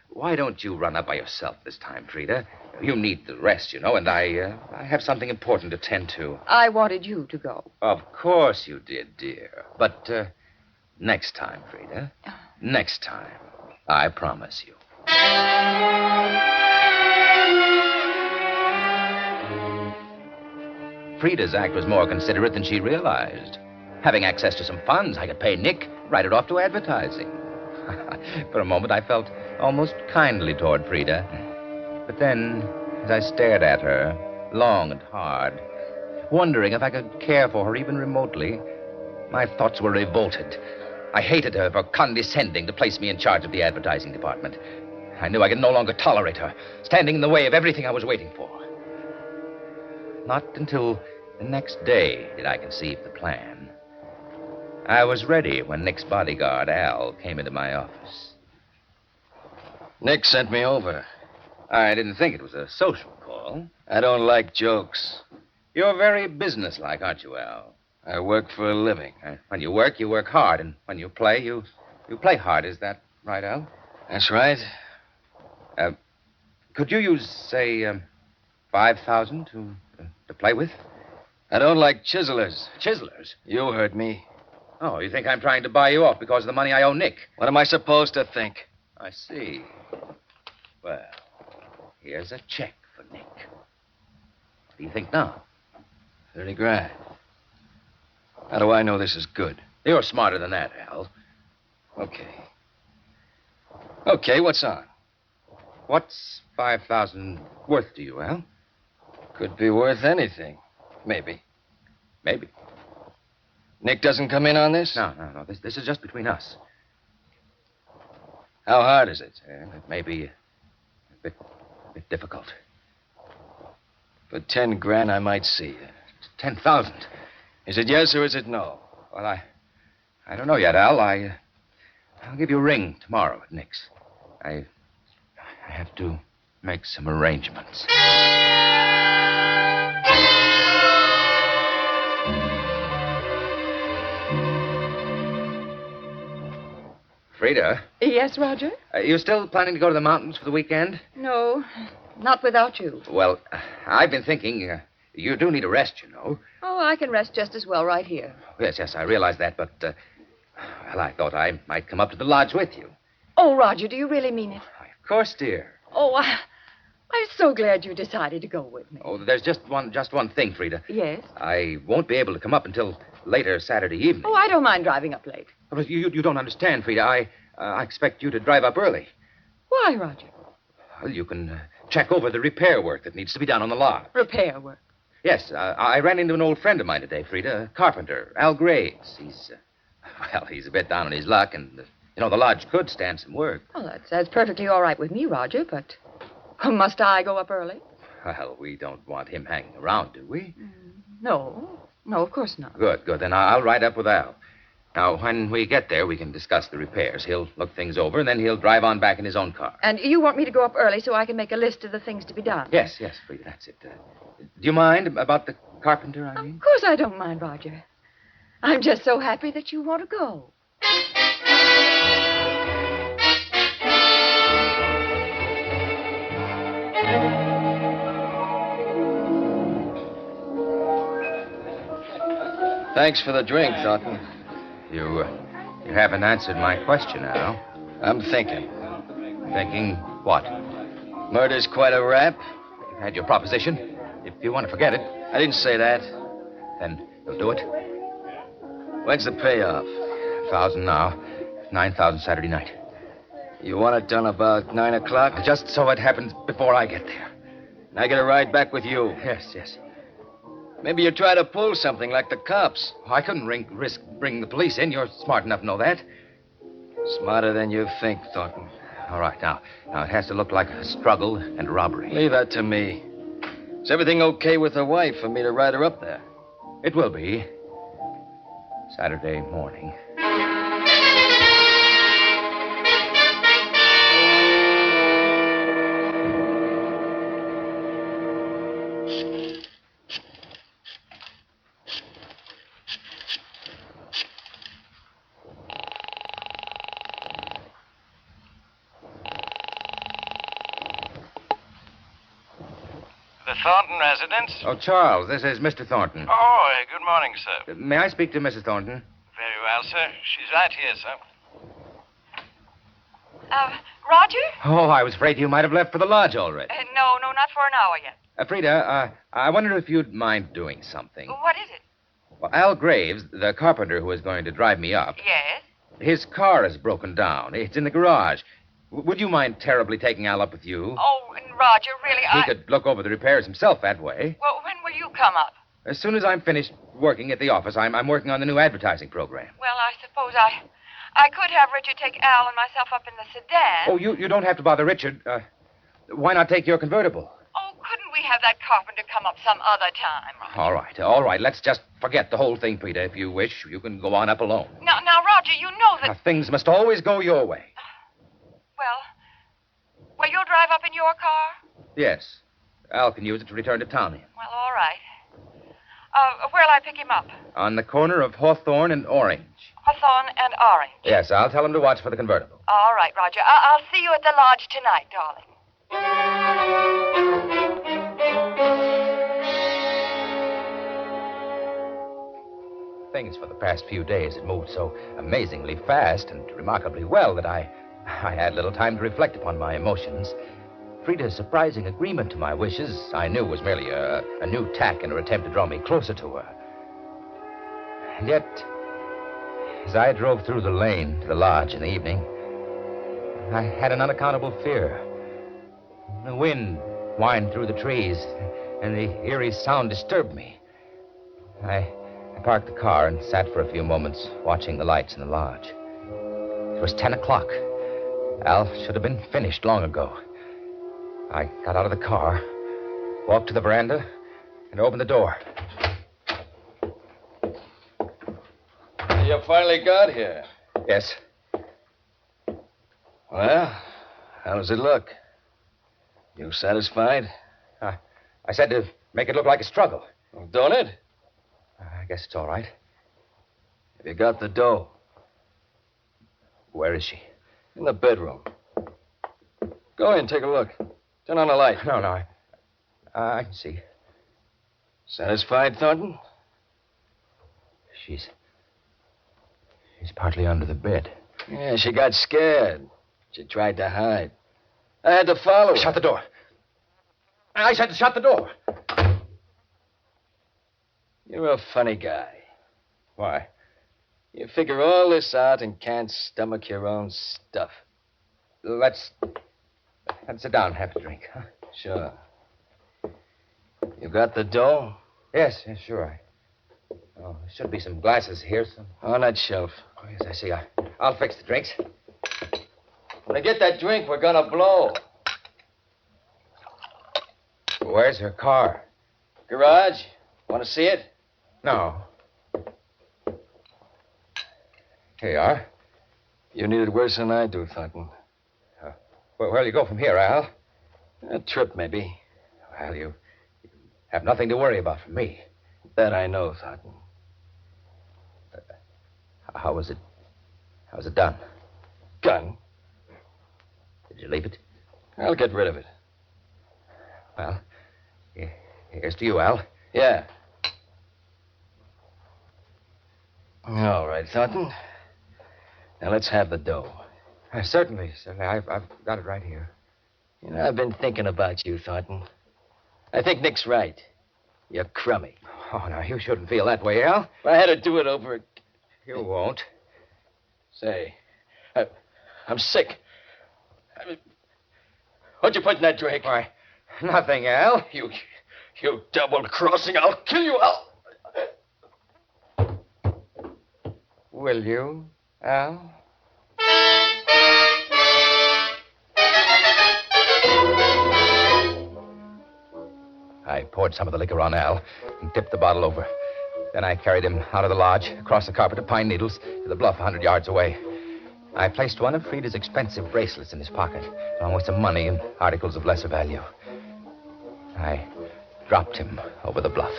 why don't you run up by yourself this time, Frida? You need the rest, you know, and I have something important to tend to. I wanted you to go. Of course you did, dear. But next time, Frida. Next time. I promise you. Frida's act was more considerate than she realized. Having access to some funds, I could pay Nick, write it off to advertising. For a moment, I felt almost kindly toward Frida. But then, as I stared at her, long and hard, wondering if I could care for her even remotely, my thoughts were revolted. I hated her for condescending to place me in charge of the advertising department. I knew I could no longer tolerate her, standing in the way of everything I was waiting for. Not until the next day did I conceive the plan. I was ready when Nick's bodyguard, Al, came into my office. Nick sent me over. I didn't think it was a social call. I don't like jokes. You're very businesslike, aren't you, Al? I work for a living. When you work hard. And when you play, you play hard. Is that right, Al? That's right. Could you use, say, $5,000 to play with? I don't like chiselers. Chiselers? You heard me. Oh, you think I'm trying to buy you off because of the money I owe Nick? What am I supposed to think? I see. Well, here's a check for Nick. What do you think now? 30 grand. How do I know this is good? You're smarter than that, Al. Okay. Okay, what's on? What's 5,000 worth to you, Al? Could be worth anything. Maybe. Maybe. Nick doesn't come in on this? No. This is just between us. How hard is it? It may be a bit difficult. For 10 grand, I might see you. 10,000. Is it yes or is it no? Well, I don't know yet, Al. I'll give you a ring tomorrow at Nick's. I have to make some arrangements. Frida, Yes, Roger? you still planning to go to the mountains for the weekend? No, not without you. Well, I've been thinking you do need a rest, you know. Oh, I can rest just as well right here. Yes, I realize that, but, well, I thought I might come up to the lodge with you. Oh, Roger, do you really mean it? Of course, dear. Oh, I'm so glad you decided to go with me. Oh, there's just one thing, Frida. Yes? I won't be able to come up until later Saturday evening. Oh, I don't mind driving up late. But you don't understand, Frida. I expect you to drive up early. Why, Roger? Well, you can check over the repair work that needs to be done on the lodge. Repair work. Yes, I ran into an old friend of mine today, Frida, a carpenter, Al Graves. He's a bit down on his luck, and, the lodge could stand some work. Well, that's perfectly all right with me, Roger, but must I go up early? Well, we don't want him hanging around, do we? No, of course not. Good. Then I'll ride up with Al. Now, when we get there, we can discuss the repairs. He'll look things over, and then he'll drive on back in his own car. And you want me to go up early so I can make a list of the things to be done? Yes, Frida, that's it. Do you mind about the carpenter, I mean? Of course I don't mind, Roger. I'm just so happy that you want to go. Thanks for the drink, Thornton. You haven't answered my question, Al. I'm thinking. Thinking what? Murder's quite a rap. You've had your proposition. If you want to forget it, I didn't say that. then you'll do it. When's the payoff? 1,000 now. 9,000 Saturday night. You want it done about 9 o'clock? Just so it happens before I get there. And I get a ride back with you. Yes. Maybe you try to pull something like the cops. I couldn't risk bringing the police in. You're smart enough to know that. Smarter than you think, Thornton. All right, now it has to look like a struggle and a robbery. Leave that to me. Is everything okay with the wife for me to ride her up there? It will be. Saturday morning. Thornton residence? Oh, Charles, this is Mr. Thornton. Oh, good morning, sir. May I speak to Mrs. Thornton? Very well, sir. She's right here, sir. Roger? Oh, I was afraid you might have left for the lodge already. No, not for an hour yet. Frida, I wonder if you'd mind doing something. What is it? Well, Al Graves, the carpenter who is going to drive me up, Yes? his car is broken down. It's in the garage. Would you mind terribly taking Al up with you? Oh, Roger, really, He could look over the repairs himself that way. Well, when will you come up? As soon as I'm finished working at the office, I'm working on the new advertising program. Well, I suppose I could have Richard take Al and myself up in the sedan. Oh, you don't have to bother Richard. Why not take your convertible? Oh, couldn't we have that carpenter come up some other time, Roger? All right. Let's just forget the whole thing, Frida. If you wish, you can go on up alone. Now, Roger, you know that... Things must always go your way. Well, you'll drive up in your car? Yes. Al can use it to return to town in. Well, all right. Where'll I pick him up? On the corner of Hawthorne and Orange. Hawthorne and Orange. Yes, I'll tell him to watch for the convertible. All right, Roger. I'll see you at the lodge tonight, darling. Things for the past few days had moved so amazingly fast and remarkably well that I had little time to reflect upon my emotions. Frida's surprising agreement to my wishes, I knew, was merely a new tack in her attempt to draw me closer to her. And yet, as I drove through the lane to the lodge in the evening, I had an unaccountable fear. The wind whined through the trees, and the eerie sound disturbed me. I parked the car and sat for a few moments watching the lights in the lodge. It was 10 o'clock. Al should have been finished long ago. I got out of the car, walked to the veranda, and opened the door. You finally got here. Yes. Well, how does it look? You satisfied? I said to make it look like a struggle. Well, don't it? I guess it's all right. Have you got the dough? Where is she? In the bedroom. Go in, take a look. Turn on the light. No, I can see. Satisfied, Thornton? She's partly under the bed. Yeah, she got scared. She tried to hide. I had to follow her. Shut the door. I said to shut the door. You're a funny guy. Why? You figure all this out and can't stomach your own stuff. Let's sit down and have a drink, huh? Sure. You got the dough? Yes, sure. Oh, there should be some glasses here. On that shelf. Oh, yes, I see. I'll fix the drinks. When I get that drink, we're gonna blow. Where's her car? Garage. Want to see it? No. Here you are. You need it worse than I do, Thornton. Where'll you go from here, Al? A trip, maybe. Well, you have nothing to worry about from me. That I know, Thornton. How was it done? Gun. Did you leave it? I'll get rid of it. Well, here's to you, Al. Yeah. All right, Thornton. Now let's have the dough. Certainly. I've got it right here. You know, I've been thinking about you, Thornton. I think Nick's right. You're crummy. Oh, now, you shouldn't feel that way, Al. If I had to do it over... You won't. Say, I'm sick. What'd you put in that drink? Why, nothing, Al. You double-crossing. I'll kill you, Al. Will you, Al? I poured some of the liquor on Al and tipped the bottle over. Then I carried him out of the lodge, across the carpet of pine needles, to the bluff 100 yards away. I placed one of Frida's expensive bracelets in his pocket, along with some money and articles of lesser value. I dropped him over the bluff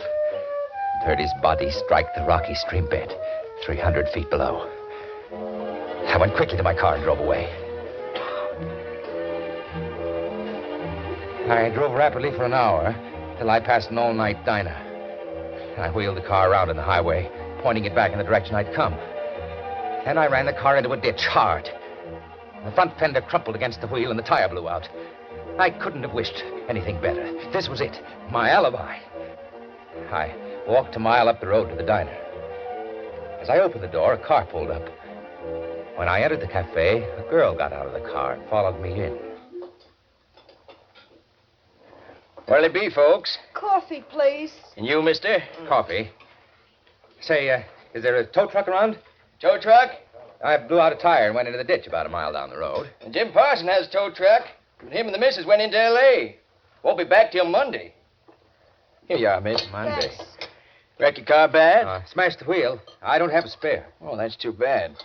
and heard his body strike the rocky stream bed 300 feet below. I went quickly to my car and drove away. I drove rapidly for an hour till I passed an all-night diner. I wheeled the car around on the highway, pointing it back in the direction I'd come. Then I ran the car into a ditch hard. The front fender crumpled against the wheel and the tire blew out. I couldn't have wished anything better. This was it, my alibi. I walked a mile up the road to the diner. As I opened the door, a car pulled up. When I entered the cafe, a girl got out of the car and followed me in. What'll it be, folks? Coffee, please. And you, mister? Coffee. Say, is there a tow truck around? Tow truck? I blew out a tire and went into the ditch about a mile down the road. And Jim Parson has a tow truck. But him and the missus went into L.A. Won't be back till Monday. Here you are, miss. Monday. Thanks. Wreck your car bad? Smashed the wheel. I don't have a spare. Oh, that's too bad.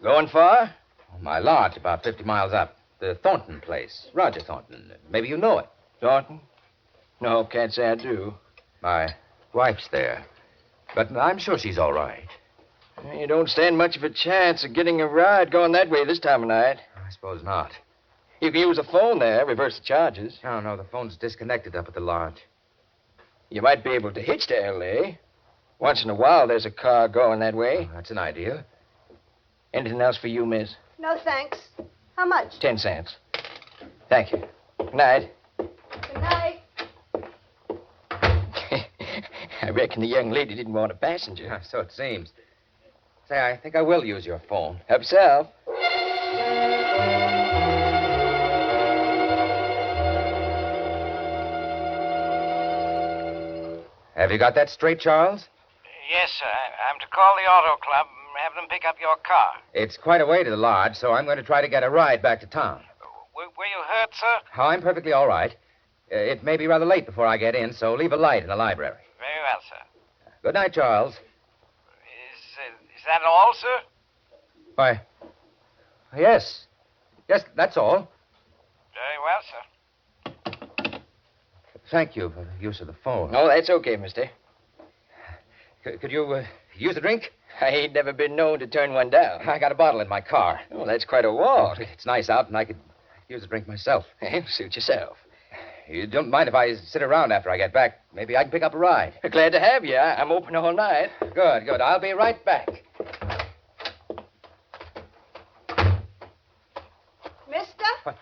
Going far? My lodge, about 50 miles up. The Thornton place. Roger Thornton. Maybe you know it. Thornton? No, can't say I do. My wife's there. But I'm sure she's all right. You don't stand much of a chance of getting a ride going that way this time of night. I suppose not. You can use a phone there, reverse the charges. No, the phone's disconnected up at the lodge. You might be able to hitch to L.A. Once in a while, there's a car going that way. That's an idea. Anything else for you, miss? No, thanks. How much? 10 cents. Thank you. Good night. Good night. I reckon the young lady didn't want a passenger. So it seems. Say, I think I will use your phone. Help yourself. Have you got that straight, Charles? Yes, sir. I'm to call the auto club and have them pick up your car. It's quite a way to the lodge, so I'm going to try to get a ride back to town. Were you hurt, sir? Oh, I'm perfectly all right. It may be rather late before I get in, so leave a light in the library. Very well, sir. Good night, Charles. Is that all, sir? Why, yes. Yes, that's all. Very well, sir. Thank you for the use of the phone. Oh, that's okay, mister. Could you Use a drink? I ain't never been known to turn one down. I got a bottle in my car. Oh, that's quite a walk. It's nice out, and I could use a drink myself. Hey, suit yourself. You don't mind if I sit around after I get back? Maybe I can pick up a ride. Glad to have you. I'm open all night. Good, good. I'll be right back. Mister,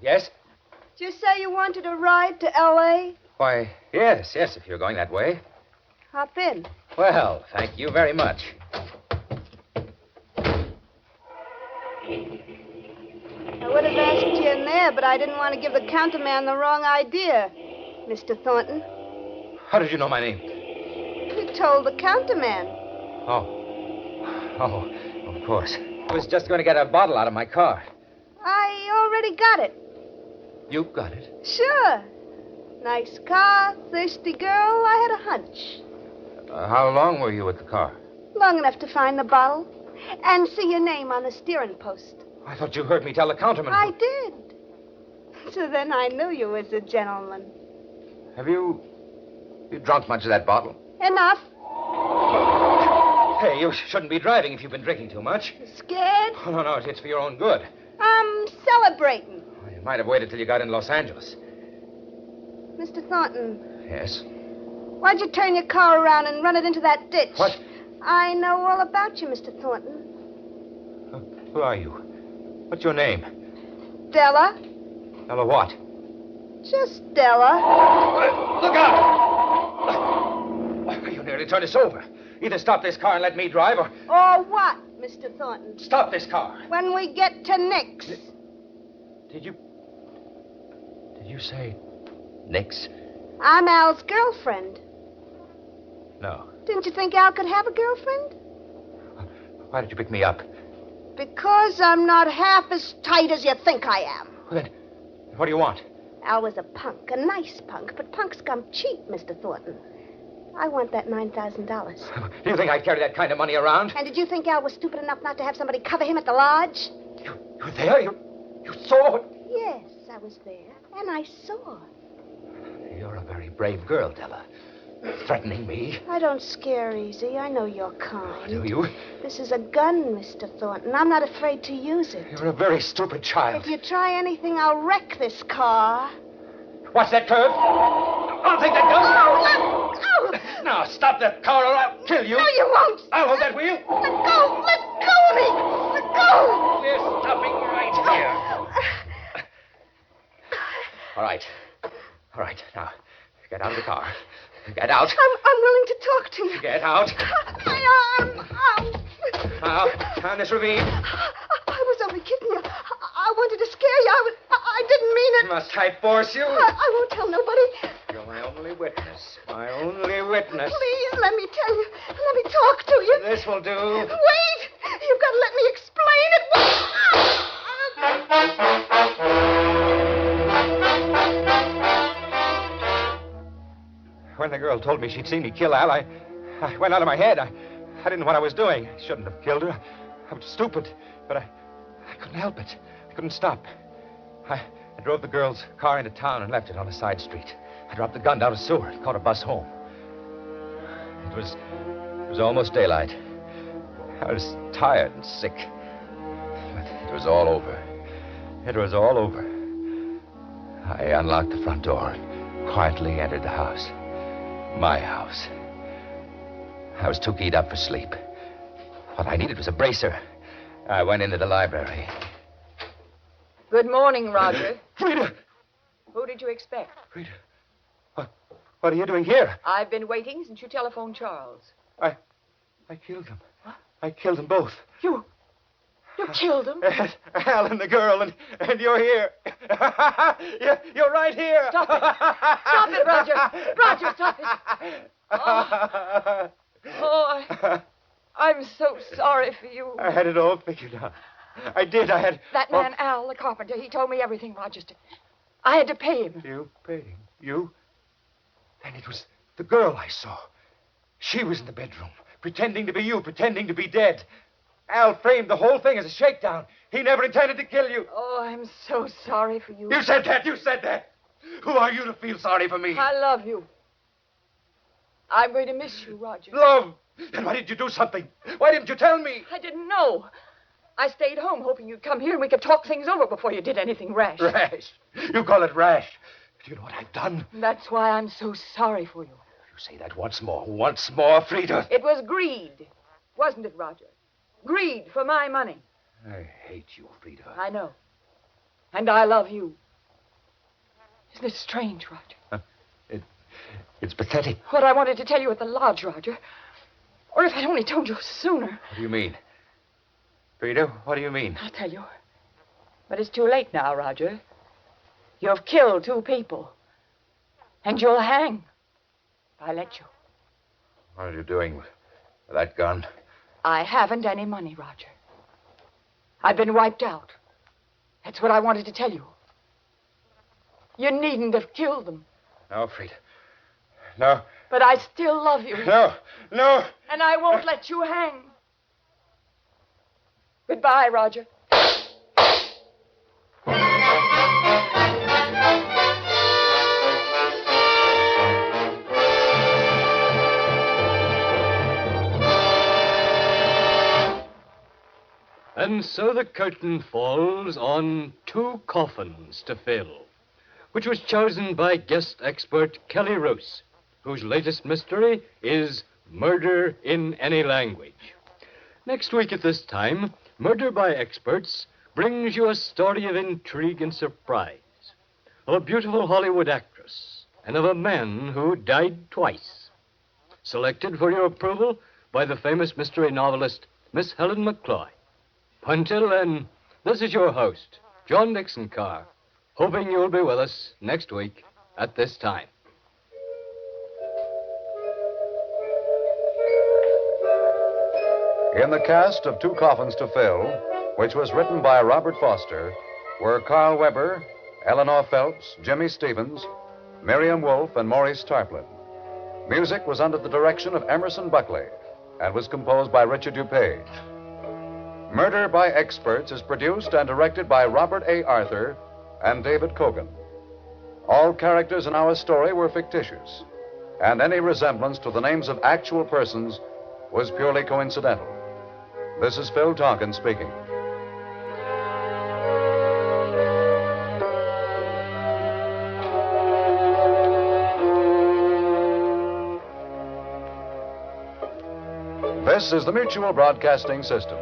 Yes? did you say you wanted a ride to L.A.? Why, yes, if you're going that way. Hop in. Well, thank you very much. I would have asked you in there, but I didn't want to give the counterman the wrong idea, Mr. Thornton. How did you know my name? You told the counterman. Oh, of course. I was just going to get a bottle out of my car. I already got it. You got it? Sure. Nice car, thirsty girl. I had a hunch. How long were you at the car? Long enough to find the bottle and see your name on the steering post. I thought you heard me tell the counterman. I did. So then I knew you was a gentleman. Have you drunk much of that bottle? Enough. Hey, you shouldn't be driving if you've been drinking too much. Scared? Oh, no, it's for your own good. I'm celebrating. You might have waited till you got in Los Angeles. Mr. Thornton, Yes? why'd you turn your car around and run it into that ditch? What? I know all about you, Mr. Thornton. Who are you? What's your name? Della? Ella what? Just Della. Look out! You nearly turned us over. Either stop this car and let me drive, or Or what, Mr. Thornton? stop this car. When we get to Nick's. Did you say Nick's? I'm Al's girlfriend. No. Didn't you think Al could have a girlfriend? Why did you pick me up? Because I'm not half as tight as you think I am. Well, then, what do you want? Al was a punk, a nice punk, but punks come cheap, Mr. Thornton. I want that $9,000. Do you think I'd carry that kind of money around? And did you think Al was stupid enough not to have somebody cover him at the lodge? You were there? You saw it? Yes, I was there, and I saw. You're a very brave girl, Della. Threatening me. I don't scare easy. I know you're kind. Do you? This is a gun, Mr. Thornton. I'm not afraid to use it. You're a very stupid child. If you try anything, I'll wreck this car. Watch that curve. I'll take that gun. Oh, let go! Now, stop that car or I'll kill you. No, you won't. I'll hold that wheel. Let go! Let go of me! Let go! We're stopping right here. All right. Now, get out of the car. Get out. I'm willing to talk to you. Get out. My arm. Ow. Now, down this ravine. I was only kidding you. I wanted to scare you. I didn't mean it. Must I force you? I won't tell nobody. You're my only witness. My only witness. Please, let me tell you. Let me talk to you. This will do. Wait. You've got to let me explain it. When the girl told me she'd seen me kill Al, I went out of my head. I didn't know what I was doing. I shouldn't have killed her. I was stupid, but I couldn't help it. I couldn't stop. I drove the girl's car into town and left it on a side street. I dropped the gun down a sewer and caught a bus home. It was almost daylight. I was tired and sick. But it was all over. It was all over. I unlocked the front door and quietly entered the house. My house. I was too keyed up for sleep. What I needed was a bracer. I went into the library. Good morning, Roger. Frida! Who did you expect? Frida, what are you doing here? I've been waiting since you telephoned Charles. I killed them. I killed them both. You killed him? Al and the girl, and you're here. You're right here. Stop it. Stop it, Roger. Roger, stop it. I'm so sorry for you. I had it all figured out. I did. That man, Al, the carpenter, he told me everything, Rochester. I had to pay him. You paid him? You? Then it was the girl I saw. She was in the bedroom, pretending to be you, pretending to be dead. Al framed the whole thing as a shakedown. He never intended to kill you. Oh, I'm so sorry for you. You said that. Who are you to feel sorry for me? I love you. I'm going to miss you, Roger. Love. Then why didn't you do something? Why didn't you tell me? I didn't know. I stayed home hoping you'd come here and we could talk things over before you did anything rash. Rash? You call it rash? Do you know what I've done? That's why I'm so sorry for you. You say that once more, Frida. It was greed, wasn't it, Roger? Greed for my money. I hate you, Frida. I know. And I love you. Isn't it strange, Roger? It's pathetic. What I wanted to tell you at the lodge, Roger. Or if I'd only told you sooner. What do you mean? Frida, what do you mean? I'll tell you. But it's too late now, Roger. You've killed 2 people. And you'll hang. If I let you. What are you doing with that gun? I haven't any money, Roger. I've been wiped out. That's what I wanted to tell you. You needn't have killed them. No, Frida. No. But I still love you. No. And I won't let you hang. Goodbye, Roger. And so the curtain falls on 2 coffins to fill, which was chosen by guest expert Kelly Roos, whose latest mystery is Murder in Any Language. Next week at this time, Murder by Experts brings you a story of intrigue and surprise, of a beautiful Hollywood actress, and of a man who died twice. Selected for your approval by the famous mystery novelist, Miss Helen McCloy. Until then, this is your host, John Dixon Carr, hoping you'll be with us next week at this time. In the cast of 2 Coffins to Fill, which was written by Robert Foster, were Carl Weber, Eleanor Phelps, Jimmy Stevens, Miriam Wolfe, and Maurice Tarplin. Music was under the direction of Emerson Buckley and was composed by Richard DuPage. Murder by Experts is produced and directed by Robert A. Arthur and David Cogan. All characters in our story were fictitious, and any resemblance to the names of actual persons was purely coincidental. This is Phil Tonkin speaking. This is the Mutual Broadcasting System.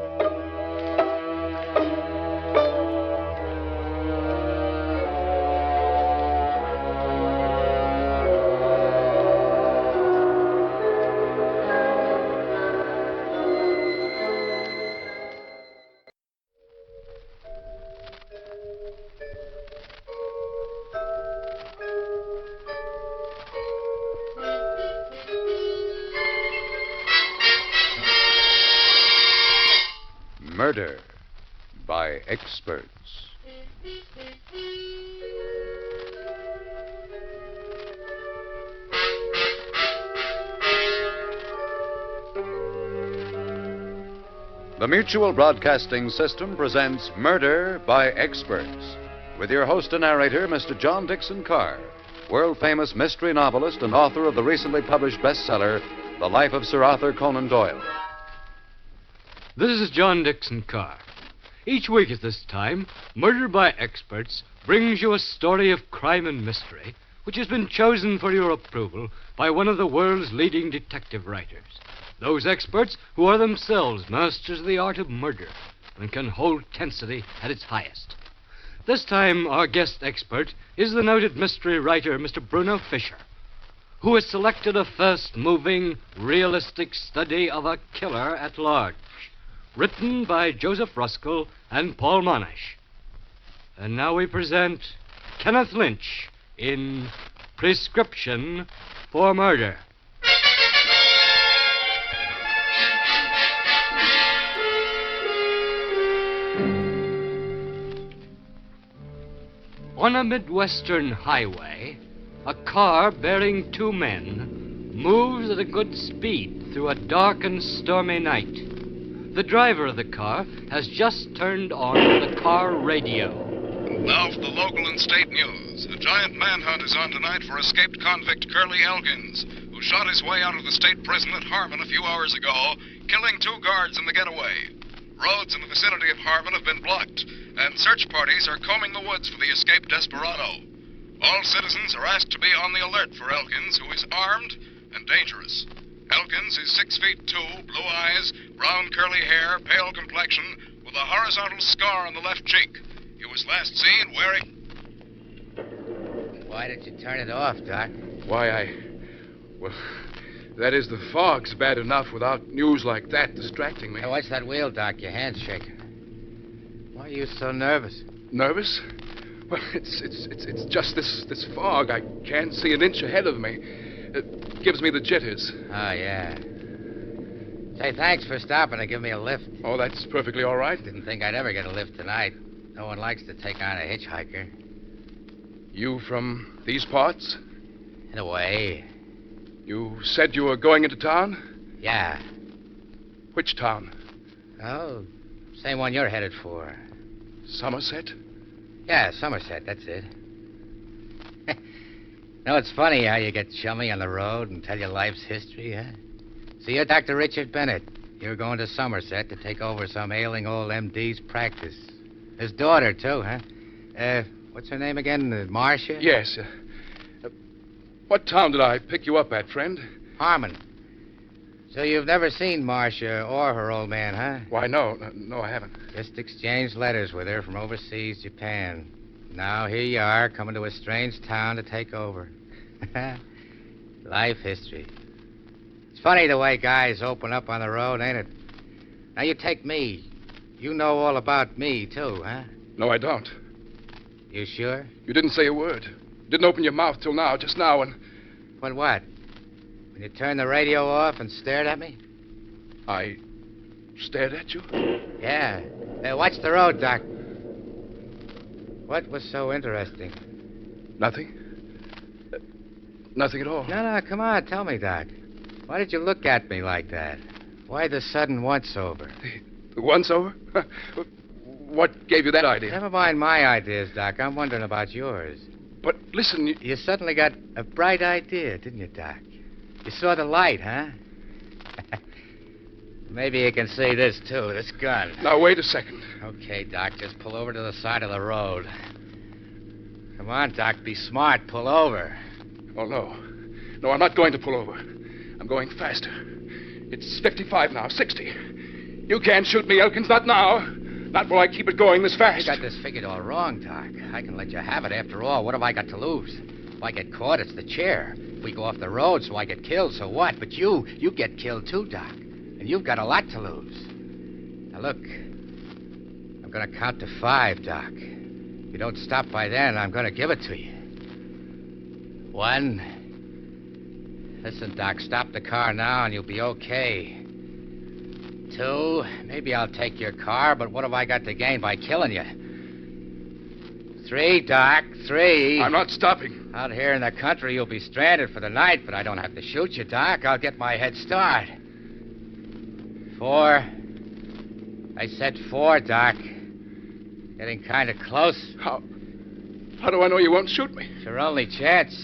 Murder by Experts. The Mutual Broadcasting System presents Murder by Experts, with your host and narrator, Mr. John Dixon Carr, world-famous mystery novelist and author of the recently published bestseller, The Life of Sir Arthur Conan Doyle. This is John Dixon Carr. Each week at this time, Murder by Experts brings you a story of crime and mystery which has been chosen for your approval by one of the world's leading detective writers. Those experts who are themselves masters of the art of murder and can hold tensity at its highest. This time, our guest expert is the noted mystery writer, Mr. Bruno Fisher, who has selected a fast-moving, realistic study of a killer at large, written by Joseph Ruskell and Paul Monash. And now we present Kenneth Lynch in Prescription for Murder. On a Midwestern highway, a car bearing 2 men moves at a good speed through a dark and stormy night. The driver of the car has just turned on the car radio. Now for the local and state news. A giant manhunt is on tonight for escaped convict Curly Elkins, who who shot his way out of the state prison at Harmon a few hours ago, killing 2 guards in the getaway. Roads in the vicinity of Harmon have been blocked, and search parties are combing the woods for the escaped desperado. All citizens are asked to be on the alert for Elkins, who is armed and dangerous. Elkins is 6 feet 2, blue eyes, brown curly hair, pale complexion, with a horizontal scar on the left cheek. He was last seen wearing... Why did you turn it off, Doc? Well, that is, the fog's bad enough without news like that distracting me. Hey, what's that wheel, Doc? Your hand's shaking. Why are you so nervous? Nervous? Well, it's just this fog. I can't see an inch ahead of me. It gives me the jitters. Oh, yeah. Say, thanks for stopping to give me a lift. Oh, that's perfectly all right. Didn't think I'd ever get a lift tonight. No one likes to take on a hitchhiker. You from these parts? In a way. You said you were going into town? Yeah. Which town? Oh, same one you're headed for. Somerset? Yeah, Somerset, that's it. No, it's funny how you get chummy on the road and tell your life's history, huh? See, you're Dr. Richard Bennett. You're going to Somerset to take over some ailing old MD's practice. His daughter, too, huh? What's her name again? Marcia? Yes. What town did I pick you up at, friend? Harmon. So you've never seen Marcia or her old man, huh? Why, no. No, I haven't. Just exchanged letters with her from overseas Japan. Now here you are, coming to a strange town to take over. Life history. It's funny the way guys open up on the road, ain't it? Now you take me. You know all about me, too, huh? No, I don't. You sure? You didn't say a word. You didn't open your mouth till now, just now, and... When what? When you turned the radio off and stared at me? I stared at you? Yeah. Hey, watch the road, Doc. What was so interesting? Nothing. Nothing at all. No, come on, tell me, Doc. Why did you look at me like that? Why the sudden once-over? The once-over? What gave you that idea? Never mind my ideas, Doc. I'm wondering about yours. But listen, You suddenly got a bright idea, didn't you, Doc? You saw the light, huh? Maybe you can see this, too, this gun. Now, wait a second. Okay, Doc, just pull over to the side of the road. Come on, Doc, be smart. Pull over. Oh, no. No, I'm not going to pull over. I'm going faster. It's 55 now, 60. You can't shoot me, Elkins, not now. Not while I keep it going this fast. You got this figured all wrong, Doc. I can let you have it. After all, what have I got to lose? If I get caught, it's the chair. If we go off the road, so I get killed, so what? But you get killed too, Doc. And you've got a lot to lose. Now, look. I'm going to count to 5, Doc. If you don't stop by then, I'm going to give it to you. 1. Listen, Doc, stop the car now and you'll be okay. 2, maybe I'll take your car, but what have I got to gain by killing you? 3, Doc, 3. I'm not stopping. Out here in the country, you'll be stranded for the night, but I don't have to shoot you, Doc. I'll get my head start. 4. I said 4, Doc. Getting kind of close. How do I know you won't shoot me? It's your only chance.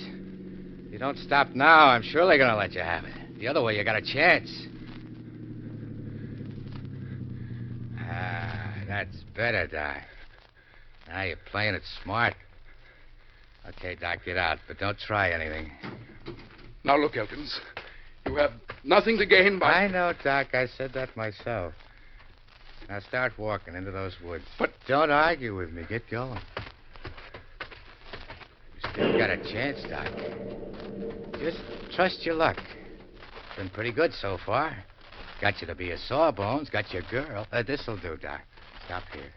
If you don't stop now, I'm surely going to let you have it. The other way, you got a chance. That's better, Doc. Now you're playing it smart. Okay, Doc, get out, but don't try anything. Now, look, Elkins. You have nothing to gain by... I know, Doc. I said that myself. Now start walking into those woods. But... Don't argue with me. Get going. You still got a chance, Doc. Just trust your luck. Been pretty good so far. Got you to be a sawbones. Got your girl. This'll do, Doc. Stop here.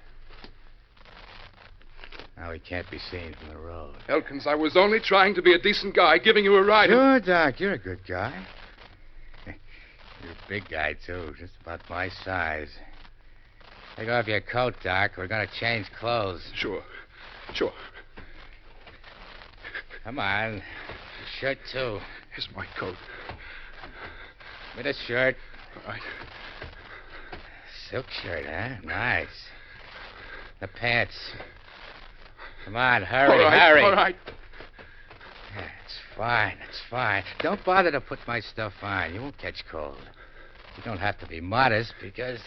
Now he can't be seen from the road. Elkins, I was only trying to be a decent guy, giving you a ride. Sure, Doc. You're a good guy. You're a big guy, too. Just about my size. Take off your coat, Doc. We're going to change clothes. Sure. Come on. Your shirt, too. Here's my coat. With a shirt. All right. Silk shirt, huh? Nice. The pants. Come on, hurry, all right, hurry. All right. It's fine. It's fine. Don't bother to put my stuff on. You won't catch cold. You don't have to be modest because...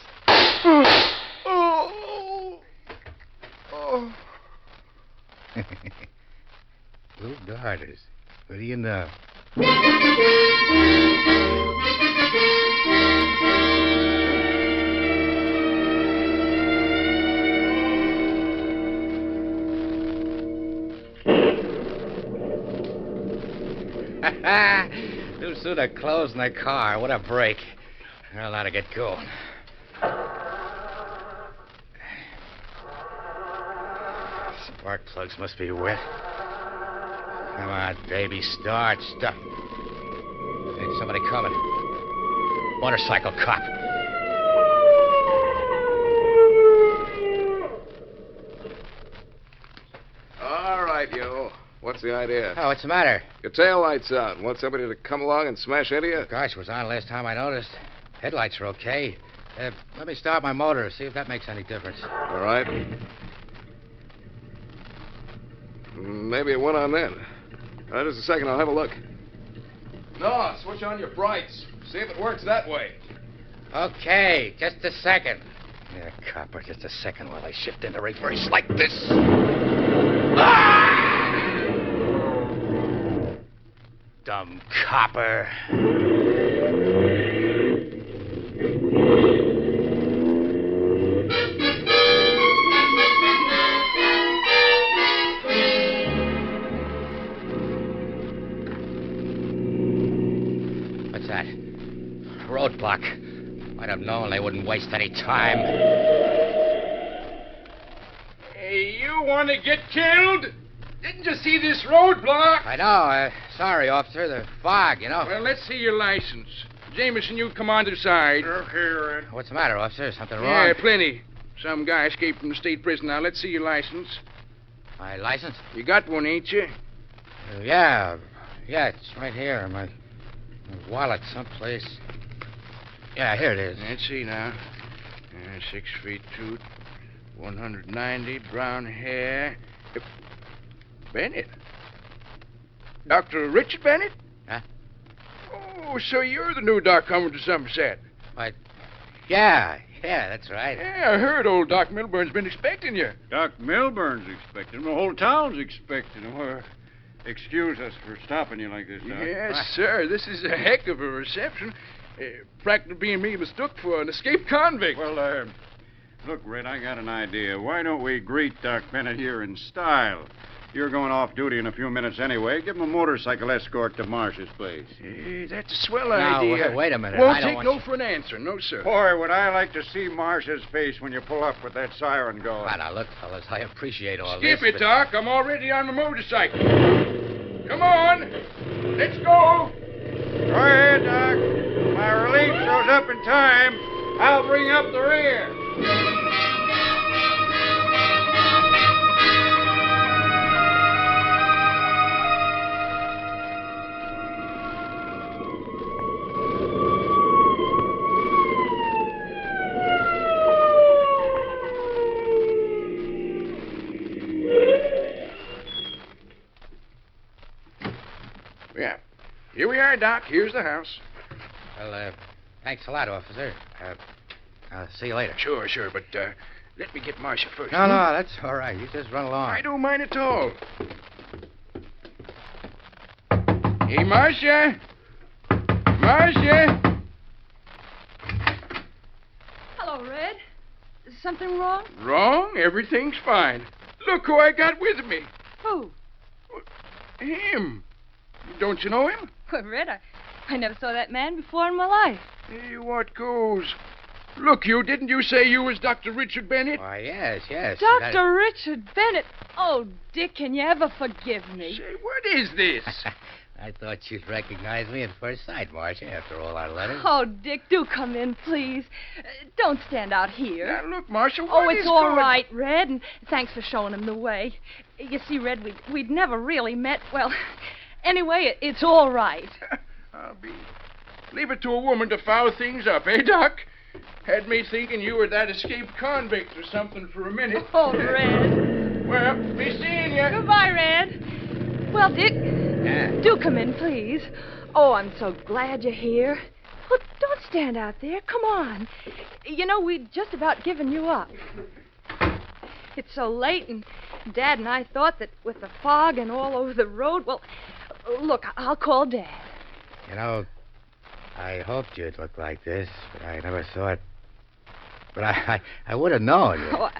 Blue darters. What do you know? Too soon to close in the car. What a break. Well, now to get going. Spark plugs must be wet. Come on, baby, start. Hey, somebody coming. Motorcycle cop. All right, you. What's the idea? Oh, what's the matter? Your tail light's out. Want somebody to come along and smash into you? Gosh, was on last time I noticed. Headlights are okay. Let me start my motor, see if that makes any difference. All right. Maybe it went on then. All right, just a second. I'll have a look. No, switch on your brights. See if it works that way. Okay, just a second. Yeah, copper, just a second while I shift into reverse like this. Dumb copper. What's that? Roadblock. Might have known they wouldn't waste any time. Hey, you want to get killed? Didn't you see this roadblock? I know. Sorry, officer. The fog, you know. Well, let's see your license. Jameson, you come on to the side. Okay, Red. What's the matter, officer? Something wrong? Yeah, plenty. Some guy escaped from the state prison. Now, let's see your license. My license? You got one, ain't you? Yeah, it's right here. My wallet someplace. Yeah, here it is. Let's see now. 6 feet 2, 190, brown hair. Bennett? Dr. Richard Bennett? Huh? Oh, so you're the new doc coming to Somerset. Yeah, that's right. Yeah, I heard old Doc Milburn's been expecting you. Doc Milburn's expecting him. The whole town's expecting him. Well, excuse us for stopping you like this, Doc. Yes, sir. This is a heck of a reception. Practically being me mistook for an escaped convict. Well, look, Red, I got an idea. Why don't we greet Doc Bennett here in style? You're going off duty in a few minutes anyway. Give him a motorcycle escort to Marsh's place. That's a swell idea. Now, wait a minute. Won't take no for an answer. No, sir. Boy, would I like to see Marsh's face when you pull up with that siren going. Now, look, fellas, I appreciate all Skip this. it, Doc. I'm already on the motorcycle. Come on. Let's go. Go ahead, Doc. My relief shows up in time. I'll bring up the rear. Yeah. Here we are, Doc. Here's the house. Well, thanks a lot, officer. I'll see you later. Sure, but let me get Marcia first. No, that's all right. You just run along. I don't mind at all. Hey, Marcia! Marcia! Hello, Red. Is something wrong? Wrong? Everything's fine. Look who I got with me. Who? Him. Don't you know him? Well, Red, I never saw that man before in my life. Hey, what goes? Look, didn't you say you was Dr. Richard Bennett? Why, yes. Dr. Richard Bennett. Oh, Dick, can you ever forgive me? Say, what is this? I thought you'd recognize me at first sight, Marcia, after all our letters. Oh, Dick, do come in, please. Don't stand out here. Now, look, Marcia, it's all right, Red, and thanks for showing him the way. You see, Red, we'd never really met. Well, anyway, it's all right. Leave it to a woman to foul things up, eh, Doc? Had me thinking you were that escaped convict or something for a minute. Oh, Red. Well, be seeing you. Goodbye, Red. Well, Dick, Yeah. Do come in, please. Oh, I'm so glad you're here. Well, don't stand out there. Come on. You know, we'd just about given you up. It's so late, and Dad and I thought that with the fog and all over the road, well, look, I'll call Dad. You know, I hoped you'd look like this, but I never thought. But I would have known. Oh,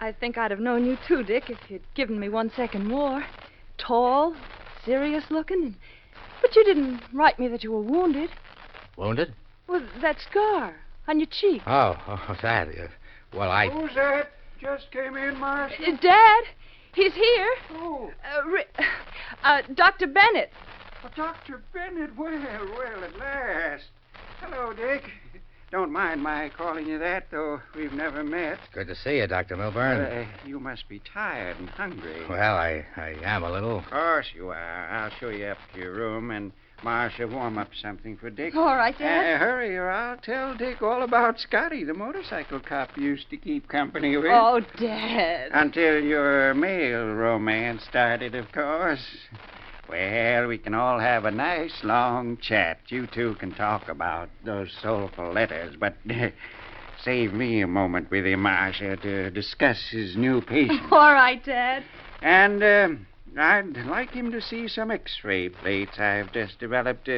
I think I'd have known you too, Dick, if you'd given me 1 second more. Tall, serious looking, but you didn't write me that you were wounded. Wounded? Well, that scar on your cheek. Oh, that. Well, I. Who's that? Just came in, Marshal. Dad, he's here. Oh. Dr. Bennett. Dr. Bennett, well, at last. Hello, Dick. Don't mind my calling you that, though we've never met. Good to see you, Dr. Milburn. You must be tired and hungry. Well, I am a little. Of course you are. I'll show you up to your room, and Marcia, warm up something for Dick. All right, Dad. Hurry, or I'll tell Dick all about Scotty, the motorcycle cop you used to keep company with. Oh, Dad. Until your male romance started, of course. Well, we can all have a nice long chat. You two can talk about those soulful letters, but save me a moment with him, Marcia, to discuss his new patient. All right, Dad. And I'd like him to see some X-ray plates I've just developed.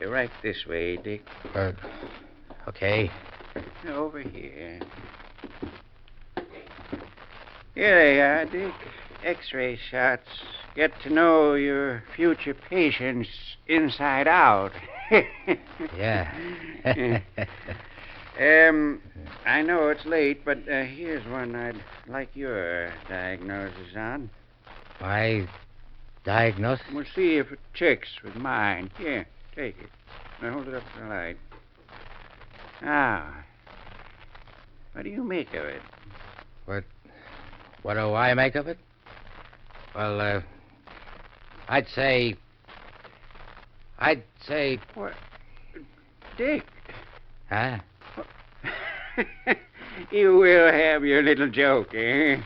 Right this way, Dick. Okay. Over here. Here they are, Dick. X-ray shots. Get to know your future patients inside out. Yeah. I know it's late, but here's one I'd like your diagnosis on. My diagnosis? We'll see if it checks with mine. Here, take it. Now hold it up to the light. Now, what do you make of it? What do I make of it? Well, I'd say. What? Dick. Huh? You will have your little joke, eh?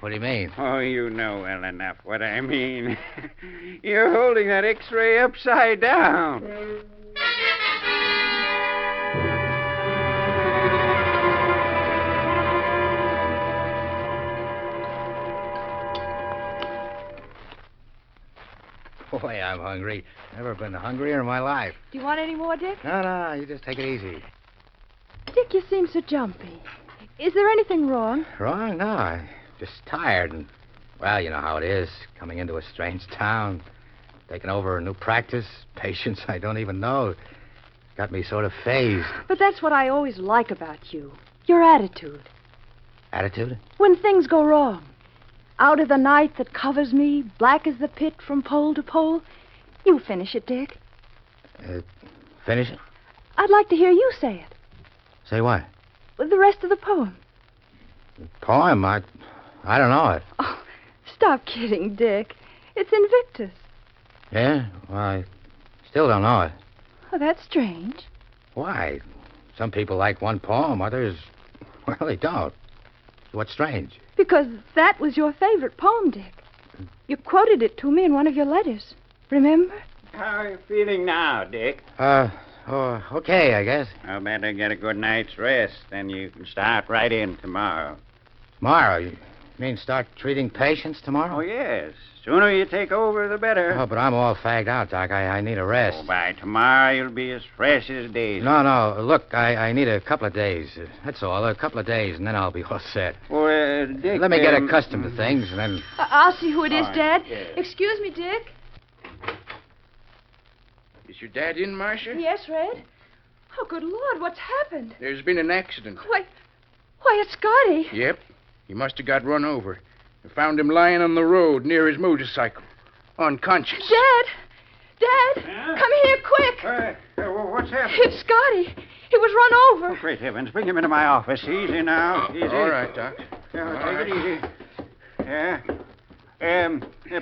What do you mean? Oh, you know well enough what I mean. You're holding that X-ray upside down. Boy, I'm hungry. Never been hungrier in my life. Do you want any more, Dick? No, you just take it easy. Dick, you seem so jumpy. Is there anything wrong? Wrong? No, I'm just tired and, well, you know how it is, coming into a strange town, taking over a new practice, patients I don't even know. Got me sort of phased. But that's what I always like about you. Your attitude. Attitude? When things go wrong. Out of the night that covers me, black as the pit from pole to pole. You finish it, Dick. Finish it? I'd like to hear you say it. Say what? With the rest of the poem. Poem? I don't know it. Oh, stop kidding, Dick. It's Invictus. Yeah? Well, I still don't know it. Oh, that's strange. Why? Some people like one poem, others, well, they don't. What's strange? Because that was your favorite poem, Dick. You quoted it to me in one of your letters. Remember? How are you feeling now, Dick? Okay, I guess. I'll better get a good night's rest. Then you can start right in tomorrow. Tomorrow? You mean start treating patients tomorrow? Oh, yes. Sooner you take over, the better. Oh, but I'm all fagged out, Doc. I need a rest. Oh, by tomorrow, you'll be as fresh as daisies. No. Look, I need a couple of days. That's all. A couple of days, and then I'll be all set. Well, Dick... Let me get accustomed to things, and then... I'll see who it is, All right, Dad. yes. Excuse me, Dick. Is your dad in, Marcia? Yes, Red? Oh, good Lord, what's happened? There's been an accident. Why, it's Scotty. Yep. He must have got run over. I found him lying on the road near his motorcycle. Unconscious. Dad! Come here, quick! What's happened? It's Scotty. He was run over. Oh, great heavens. Bring him into my office. Easy now. Easy. All right, Doc. Take it easy. Yeah.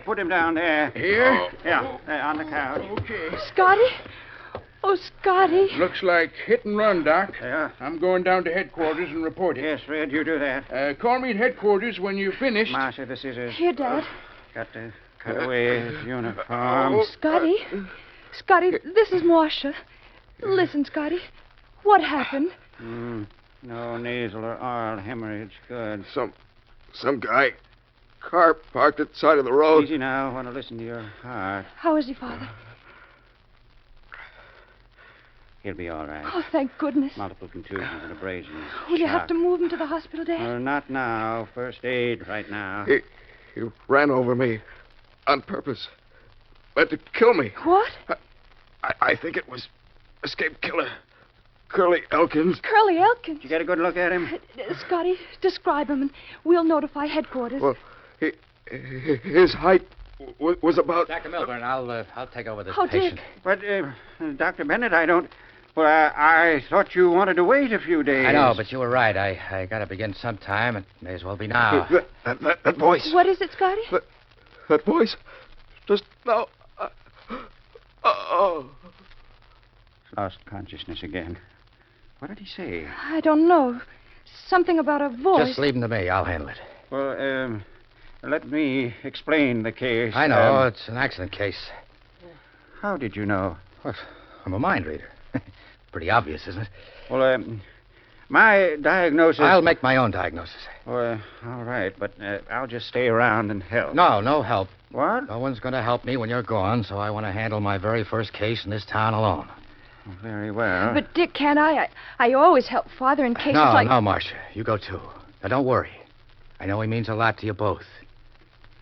Put him down there. Here? Yeah, on the couch. Okay. Scotty? Oh, Scotty. Looks like hit and run, Doc. Yeah. I'm going down to headquarters and report it. Yes, Red, you do that. Call me at headquarters when you finish. Marcia, the scissors. Here, Dad. Got to Cut away his uniform. Scotty. Scotty, this is Marcia. Listen, Scotty. What happened? No nasal or oral hemorrhage. Good. Some guy. Car parked at the side of the road. Easy now. I want to listen to your heart. How is he, Father? He'll be all right. Oh, thank goodness. Multiple contusions and abrasions. Will you have Shock. to move him to the hospital, Dad? Not now. First aid right now. He ran over me on purpose. Meant to kill me. What? I think it was escaped killer. Curly Elkins. Curly Elkins? Did you get a good look at him? Scotty, describe him, and we'll notify headquarters. Well, his height was about... Dr. Milburn, I'll take over this Oh, patient. Dick. But, Dr. Bennett, I don't... Well, I thought you wanted to wait a few days. I know, but you were right. I got to begin sometime. It may as well be now. That voice. What is it, Scotty? That voice. Just now. Lost consciousness again. What did he say? I don't know. Something about a voice. Just leave him to me. I'll handle it. Well, let me explain the case. I know. It's an accident case. How did you know? Well, I'm a mind reader. Pretty obvious, isn't it? Well, my diagnosis... I'll make my own diagnosis. Well, all right, but I'll just stay around and help. No help. What? No one's going to help me when you're gone, so I want to handle my very first case in this town alone. Very well. But, Dick, can't I? I always help Father in cases like... No, Marcia. You go, too. Now, don't worry. I know he means a lot to you both.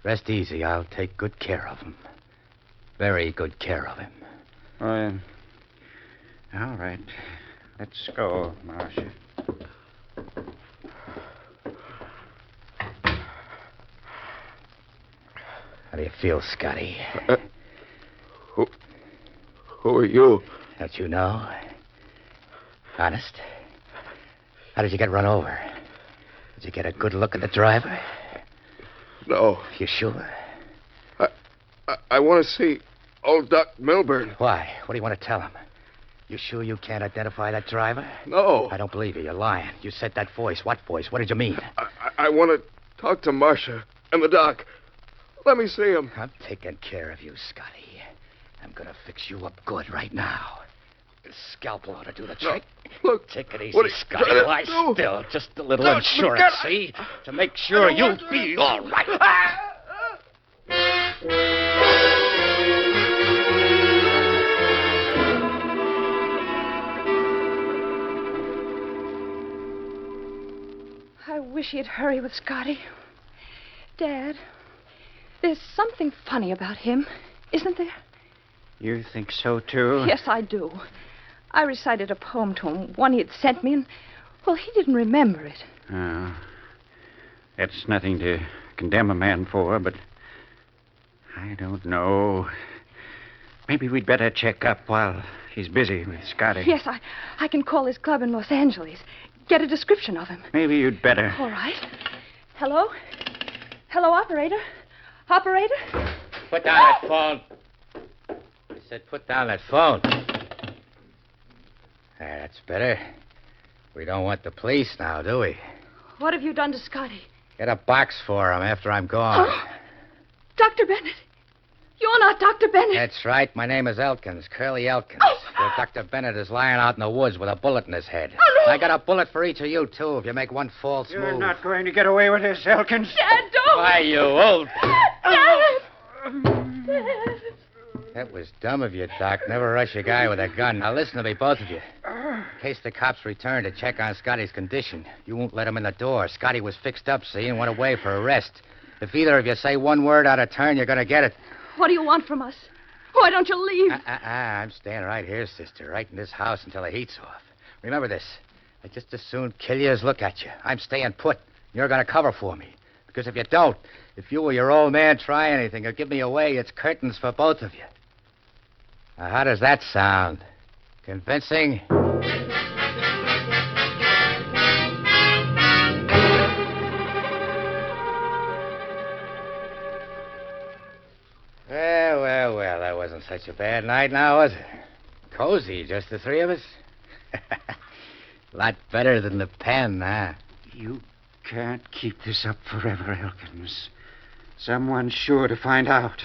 Rest easy. I'll take good care of him. Very good care of him. All right. Let's go, Marcia. How do you feel, Scotty? Who are you? Don't you know? Honest? How did you get run over? Did you get a good look at the driver? No. You sure? I want to see old Doc Milburn. Why? What do you want to tell him? You sure you can't identify that driver? No. I don't believe you. You're lying. You said that voice. What voice? What did you mean? I want to talk to Marcia and the doc. Let me see him. I'm taking care of you, Scotty. I'm going to fix you up good right now. This scalpel ought to do the trick. No, look. Take it easy, What Scotty. Lie still. Just a little insurance, see? To make sure you'll be all right. I wish he'd hurry with Scotty. Dad, there's something funny about him, isn't there? You think so, too? Yes, I do. I recited a poem to him, one he had sent me, and, well, he didn't remember it. Oh. That's nothing to condemn a man for, but I don't know. Maybe we'd better check up while he's busy with Scotty. Yes, I can call his club in Los Angeles, get a description of him. Maybe you'd better. All right. Hello? Hello, operator? Operator? Put down that phone. I said put down that phone. That's better. We don't want the police now, do we? What have you done to Scotty? Get a box for him after I'm gone. Huh? Dr. Bennett. You're not Dr. Bennett. That's right. My name is Elkins, Curly Elkins. Oh. Your Dr. Bennett is lying out in the woods with a bullet in his head. Oh, no. I got a bullet for each of you, too, if you make one false You're move. not going to get away with this, Elkins. Dad, don't. Why, you old... Dad. Dad. That was dumb of you, Doc. Never rush a guy with a gun. Now, listen to me, both of you. In case the cops return to check on Scotty's condition, you won't let him in the door. Scotty was fixed up, see, and went away for arrest. If either of you say one word out of turn, you're going to get it. What do you want from us? Why don't you leave? I'm staying right here, sister, right in this house until the heat's off. Remember this. I'd just as soon kill you as look at you. I'm staying put. You're going to cover for me. Because if you don't, if you or your old man try anything or give me away, it's curtains for both of you. Now, how does that sound? Convincing? Well, that wasn't such a bad night now, was it? Cozy, just the three of us? Lot better than the pen, huh? You can't keep this up forever, Elkins. Someone's sure to find out.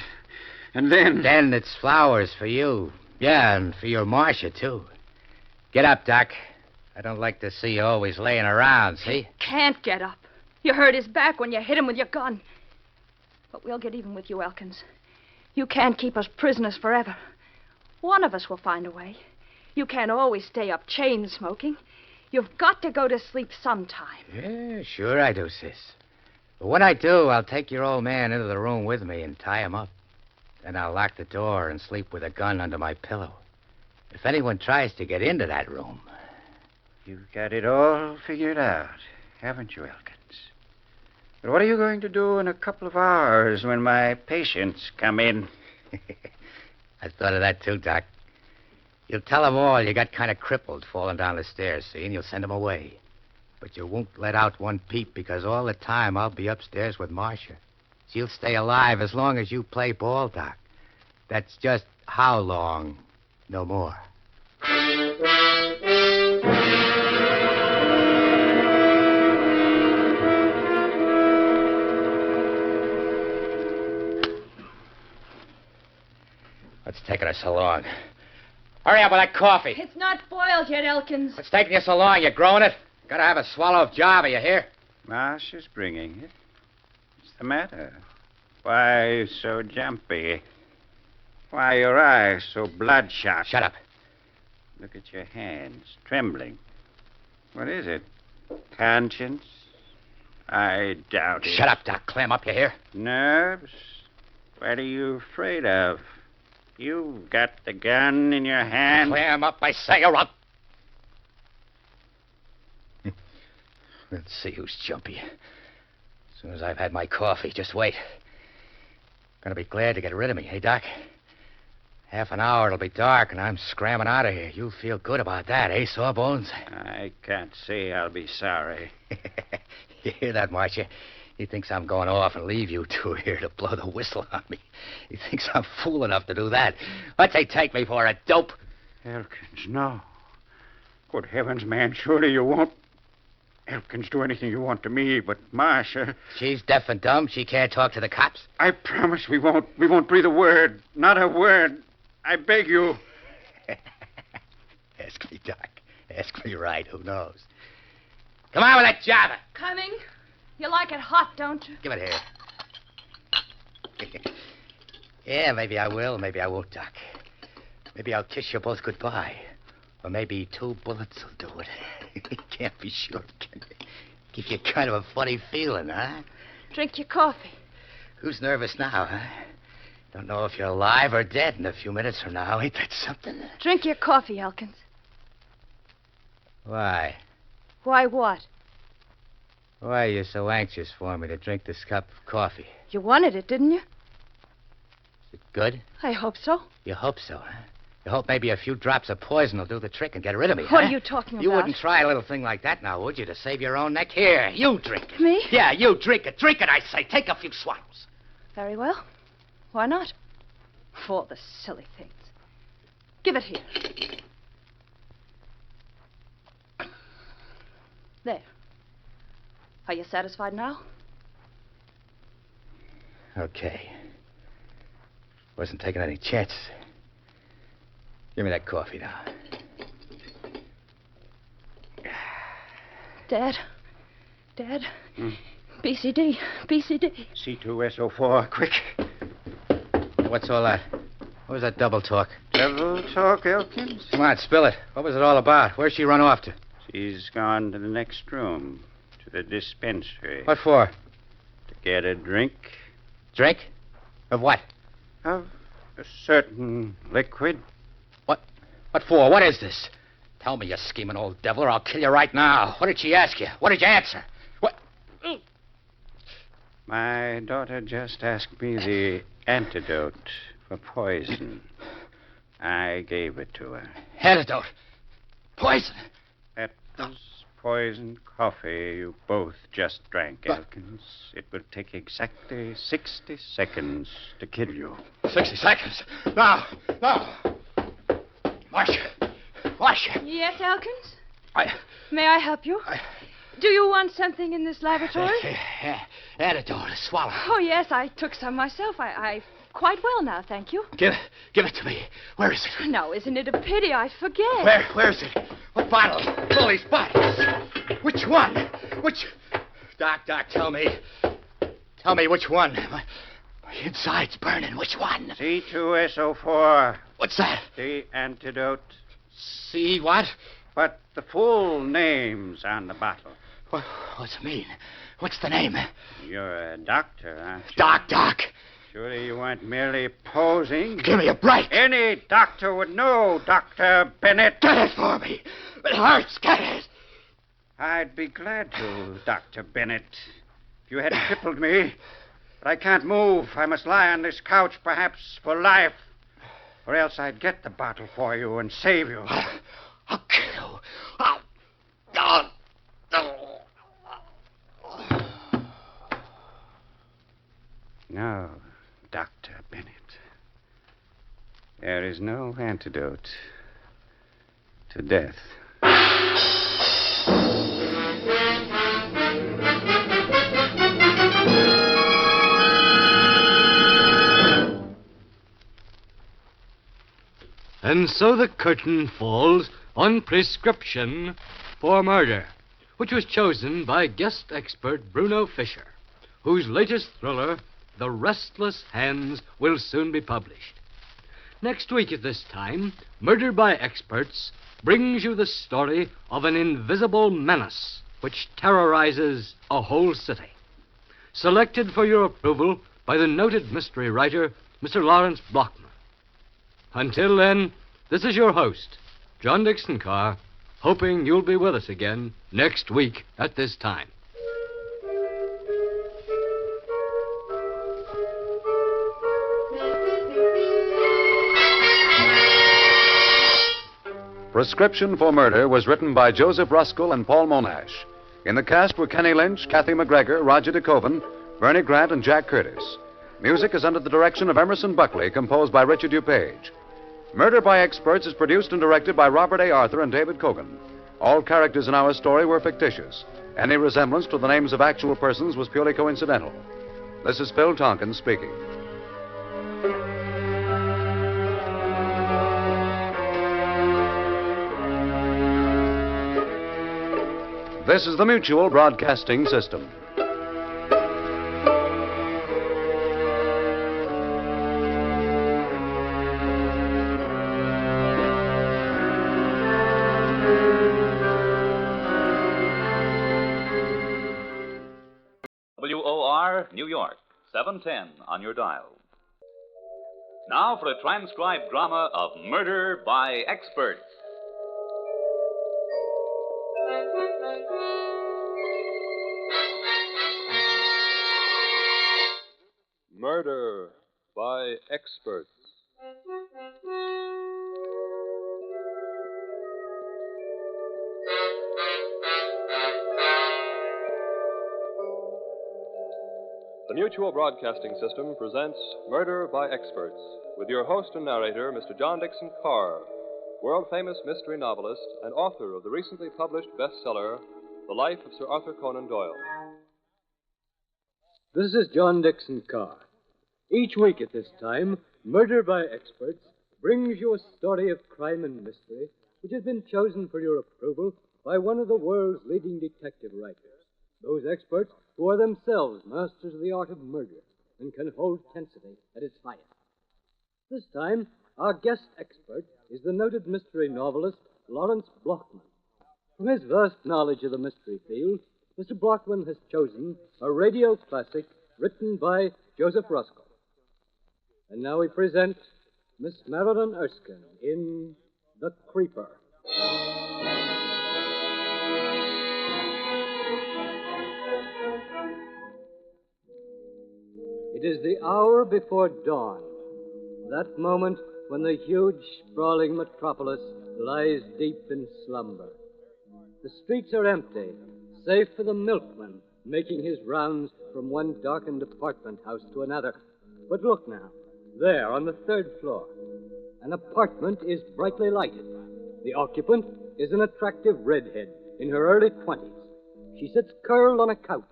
And then... Then it's flowers for you. Yeah, and for your Marcia, too. Get up, Doc. I don't like to see you always laying around, see? Can't get up. You hurt his back when you hit him with your gun. But we'll get even with you, Elkins. You can't keep us prisoners forever. One of us will find a way. You can't always stay up chain smoking. You've got to go to sleep sometime. Yeah, sure I do, sis. But when I do, I'll take your old man into the room with me and tie him up. Then I'll lock the door and sleep with a gun under my pillow. If anyone tries to get into that room... You've got it all figured out, haven't you, Elkins? But what are you going to do in a couple of hours when my patients come in? I thought of that, too, Doc. You'll tell them all you got kind of crippled falling down the stairs, see, and you'll send them away. But you won't let out one peep because all the time I'll be upstairs with Marcia. She'll stay alive as long as you play ball, Doc. That's just how long, no more. What's taking us so long? Hurry up with that coffee. It's not boiled yet, Elkins. What's taking you so long? You growing it? Gotta have a swallow of Java, you hear? Marcia's bringing it. What's the matter? Why so jumpy? Why your eyes so bloodshot? Shut up. Look at your hands, trembling. What is it? Conscience? I doubt it. Shut up, Doc. Clam up, you hear? Nerves? What are you afraid of? You've got the gun in your hand. Clam up, I say, or I'll... Let's see who's jumpy. As soon as I've had my coffee, just wait. Gonna be glad to get rid of me, hey, Doc? Half an hour, it'll be dark, and I'm scrambling out of here. You'll feel good about that, eh, Sawbones? I can't say I'll be sorry. You hear that, Marcia? He thinks I'm going off and leave you two here to blow the whistle on me. He thinks I'm fool enough to do that. What's he take me for, a dope? Elkins, no. Good heavens, man, surely you won't. Elkins, do anything you want to me, but Marcia... She's deaf and dumb. She can't talk to the cops. I promise we won't. We won't breathe a word. Not a word. I beg you. Ask me, Doc. Ask me right. Who knows? Come on with that Java. Coming. You like it hot, don't you? Give it here. Yeah, maybe I will, maybe I won't, Doc. Maybe I'll kiss you both goodbye. Or maybe 2 bullets will do it. Can't be sure, can you? Gives you kind of a funny feeling, huh? Drink your coffee. Who's nervous now, huh? Don't know if you're alive or dead in a few minutes from now. Ain't that something? Drink your coffee, Elkins. Why? Why what? Why are you so anxious for me to drink this cup of coffee? You wanted it, didn't you? Is it good? I hope so. You hope so, huh? You hope maybe a few drops of poison will do the trick and get rid of me, What huh? are you talking about? You wouldn't try a little thing like that now, would you, to save your own neck? Here, you drink it. Me? Yeah, you drink it. Drink it, I say. Take a few swallows. Very well. Why not? For the silly things. Give it here. There. Are you satisfied now? Okay. Wasn't taking any chances. Give me that coffee now. Dad. Dad. BCD. BCD. C2SO4, quick. What's all that? What was that double talk? Devil talk, Elkins? Come on, spill it. What was it all about? Where'd she run off to? She's gone to the next room, to the dispensary. What for? To get a drink. Drink? Of what? Of a certain liquid. What for? What is this? Tell me, you scheming old devil, or I'll kill you right now. What did she ask you? What did you answer? What? My daughter just asked me the antidote for poison. I gave it to her. Antidote? Poison? That was poisoned coffee you both just drank, Elkins. It will take exactly 60 seconds to kill you. 60 seconds? Now! Marcia! Marcia! Yes, Elkins? May I help you? Do you want something in this laboratory? Antidote, swallow. Oh, yes, I took some myself. I'm quite well now, thank you. Give it to me. Where is it? Now, isn't it a pity I forget? Where is it? What bottle? All these bottles. Which one? Doc, tell me. Tell me which one. My inside's burning. Which one? C2SO4. What's that? The antidote. See what? But the full name's on the bottle. What's it mean? What's the name? You're a doctor, aren't you? Doc. Surely you weren't merely posing. Give me a break. Any doctor would know, Dr. Bennett. Get it for me. It hurts. Get it. I'd be glad to, Dr. Bennett, if you hadn't crippled me. But I can't move. I must lie on this couch, perhaps for life. Or else I'd get the bottle for you and save you. I'll kill you. No, Dr. Bennett. There is no antidote to death. And so the curtain falls on Prescription for Murder, which was chosen by guest expert Bruno Fisher, whose latest thriller, The Restless Hands, will soon be published. Next week at this time, Murder by Experts brings you the story of an invisible menace which terrorizes a whole city. Selected for your approval by the noted mystery writer, Mr. Lawrence Blockman. Until then, this is your host, John Dixon Carr, hoping you'll be with us again next week at this time. Prescription for Murder was written by Joseph Ruskell and Paul Monash. In the cast were Kenny Lynch, Kathy McGregor, Roger DeKoven, Bernie Grant, and Jack Curtis. Music is under the direction of Emerson Buckley, composed by Richard DuPage. Murder by Experts is produced and directed by Robert A. Arthur and David Cogan. All characters in our story were fictitious. Any resemblance to the names of actual persons was purely coincidental. This is Phil Tompkins speaking. This is the Mutual Broadcasting System. WOR, New York, 710 on your dial. Now for a transcribed drama of Murder by Experts. Murder by Experts. The Mutual Broadcasting System presents Murder by Experts with your host and narrator, Mr. John Dixon Carr, world-famous mystery novelist and author of the recently published bestseller, The Life of Sir Arthur Conan Doyle. This is John Dixon Carr. Each week at this time, Murder by Experts brings you a story of crime and mystery which has been chosen for your approval by one of the world's leading detective writers. Those experts who are themselves masters of the art of murder and can hold tensity at its highest. This time, our guest expert is the noted mystery novelist Lawrence Blockman. From his vast knowledge of the mystery field, Mr. Blockman has chosen a radio classic written by Joseph Ruskell. And now we present Miss Marilyn Erskine in The Creeper. It is the hour before dawn, that moment when the huge, sprawling metropolis lies deep in slumber. The streets are empty, save for the milkman making his rounds from one darkened apartment house to another. But look now, there on the third floor, an apartment is brightly lighted. The occupant is an attractive redhead in her early 20s. She sits curled on a couch,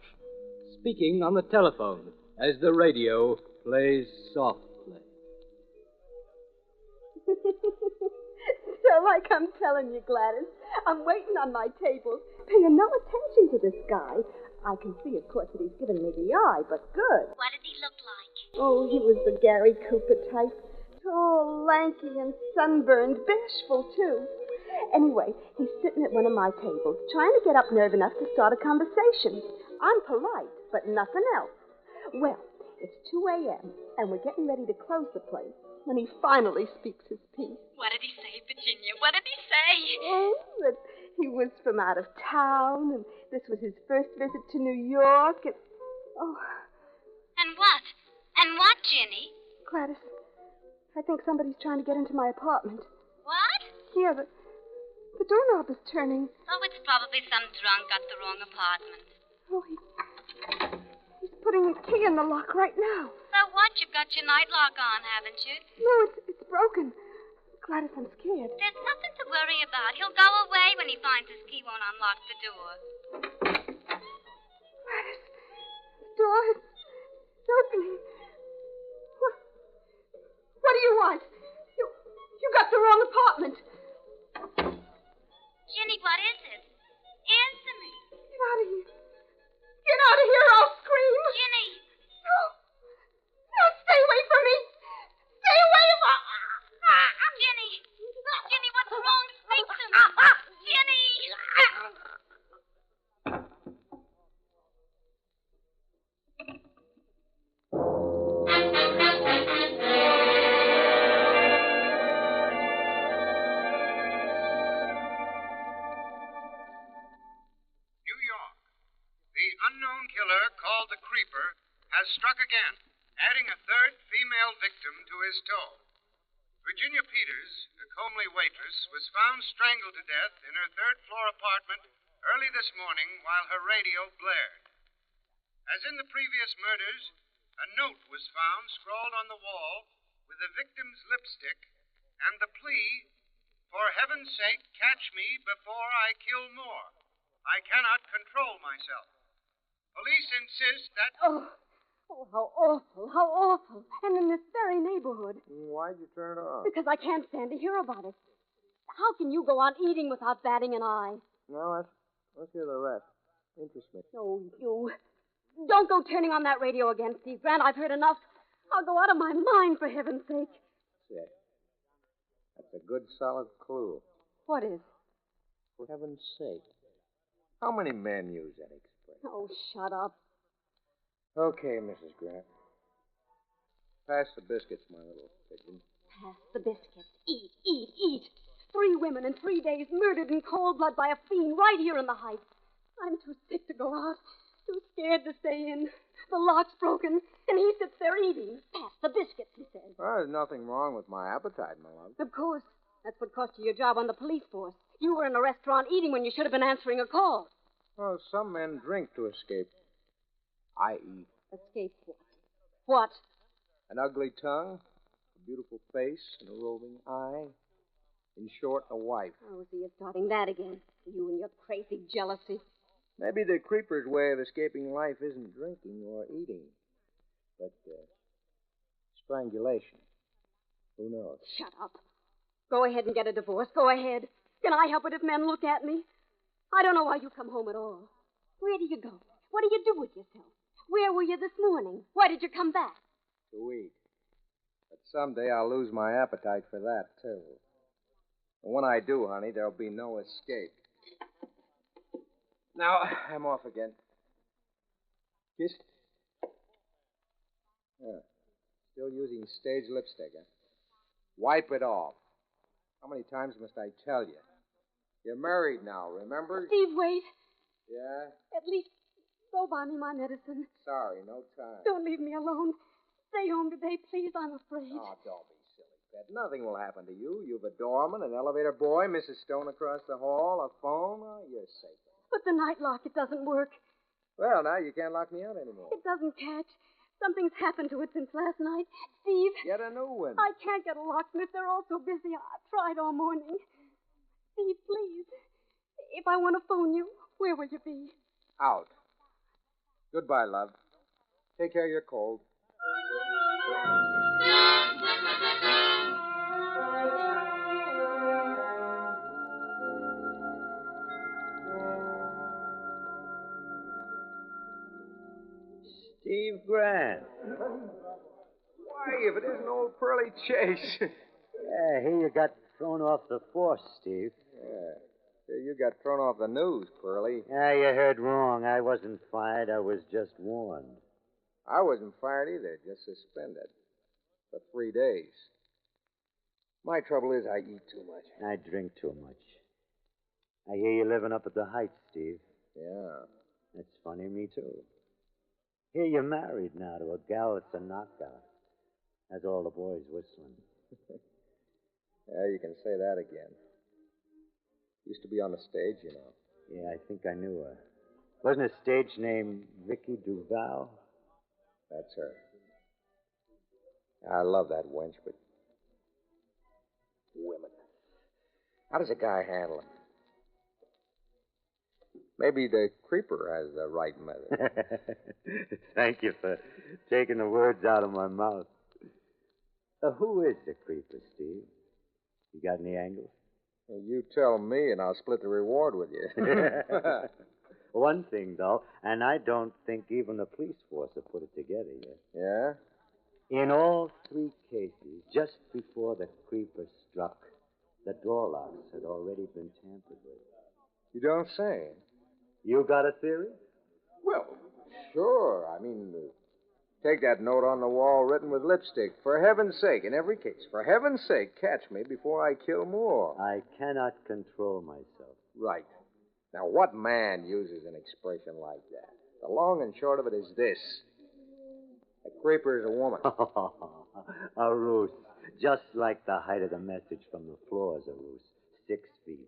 speaking on the telephone as the radio plays softly. So, like I'm telling you, Gladys, I'm waiting on my table, paying no attention to this guy. I can see, of course, that he's giving me the eye, but good. What did he look like? Oh, he was the Gary Cooper type. Tall, lanky, and sunburned, bashful, too. Anyway, he's sitting at one of my tables, trying to get up nerve enough to start a conversation. I'm polite, but nothing else. Well, it's 2 a.m., and we're getting ready to close the place when he finally speaks his piece. What did he say, Virginia? What did he say? Oh, that he was from out of town, and this was his first visit to New York, and... Oh, And what? And what, Ginny? Gladys, I think somebody's trying to get into my apartment. What? Yeah, the doorknob is turning. Oh, it's probably some drunk got the wrong apartment. Oh, he's putting a key in the lock right now. So what? You've got your night lock on, haven't you? No, it's broken. Gladys, I'm scared. There's nothing to worry about. He'll go away when he finds his key won't unlock the door. Gladys, the door is opening. What do you want? You got the wrong apartment. Ginny, what is it? Answer me. Get out of here. Get out of here, I'll scream. Ginny. No. No, stay away from me. Stay away from... Ginny. Ginny, what's wrong? Speak to me. Ginny. New York. The unknown killer, called the Creeper, has struck again, adding a third female victim to his toll. Virginia Peters, a comely waitress, was found strangled to death in her third-floor apartment early this morning while her radio blared. As in the previous murders, a note was found scrawled on the wall with the victim's lipstick and the plea, "For heaven's sake, catch me before I kill more. I cannot control myself." Police insist that... Oh, how awful, how awful. And in this very neighborhood. Why'd you turn it off? Because I can't stand to hear about it. How can you go on eating without batting an eye? No, let's hear the rest. Interest me. Oh, you. Don't go turning on that radio again, Steve Grant. I've heard enough. I'll go out of my mind, for heaven's sake. Shit. That's a good, solid clue. What is? For heaven's sake. How many men use that expression? Oh, shut up. Okay, Mrs. Grant. Pass the biscuits, my little pigeon. Pass the biscuits. Eat, eat, eat. 3 women in 3 days murdered in cold blood by a fiend right here in the Heights. I'm too sick to go out. Too scared to stay in. The lock's broken, and he sits there eating. Pass the biscuits, he said. Well, there's nothing wrong with my appetite, my love. Of course. That's what cost you your job on the police force. You were in a restaurant eating when you should have been answering a call. Well, some men drink to escape. I eat. Escape what? What? An ugly tongue, a beautiful face, and a roving eye. In short, a wife. Oh, so you're starting that again. You and your crazy jealousy. Maybe the creeper's way of escaping life isn't drinking or eating, but strangulation. Who knows? Shut up. Go ahead and get a divorce. Go ahead. Can I help it if men look at me? I don't know why you come home at all. Where do you go? What do you do with yourself? Where were you this morning? Why did you come back? To eat. But someday I'll lose my appetite for that, too. And when I do, honey, there'll be no escape. Now, I'm off again. Kiss? Yeah. Still using stage lipstick, huh? Wipe it off. How many times must I tell you? You're married now, remember? Steve, wait. Yeah? At least go buy me my medicine. Sorry, no time. Don't leave me alone. Stay home today, please. I'm afraid. Oh, don't be silly, Pet. Nothing will happen to you. You've a doorman, an elevator boy, Mrs. Stone across the hall, a phone. Oh, you're safe. But the night lock, it doesn't work. Well, now you can't lock me out anymore. It doesn't catch. Something's happened to it since last night. Steve. Get a new one. I can't get a locksmith. They're all so busy. I've tried all morning. Steve, please. If I want to phone you, where will you be? Out. Goodbye, love. Take care of your cold. Steve Grant. Why, if it isn't old Pearly Chase. Yeah, here you got thrown off the force, Steve. Yeah. Here you got thrown off the news, Pearly. Yeah, you heard wrong. I wasn't fired. I was just warned. I wasn't fired either, just suspended. For 3 days. My trouble is I eat too much. I drink too much. I hear you living up at the Heights, Steve. Yeah. That's funny, me too. Here you're married now to a gal that's a knockout. Has all the boys whistling. Yeah, you can say that again. Used to be on the stage, you know. Yeah, I think I knew her. Wasn't a stage name Vicky Duval? That's her. I love that wench, but women. How does a guy handle them? Maybe the creeper has the right method. Thank you for taking the words out of my mouth. Who is the creeper, Steve? You got any angles? You tell me, and I'll split the reward with you. One thing, though, and I don't think even the police force have put it together yet. Yeah? In all 3 cases, just before the creeper struck, the door locks had already been tampered with. You don't say. You got a theory? Well, sure. I mean, take that note on the wall written with lipstick. For heaven's sake, in every case, for heaven's sake, catch me before I kill more. I cannot control myself. Right. Now, what man uses an expression like that? The long and short of it is this. A creeper is a woman. A ruse. Just like the height of the message from the floor is a ruse. 6 feet.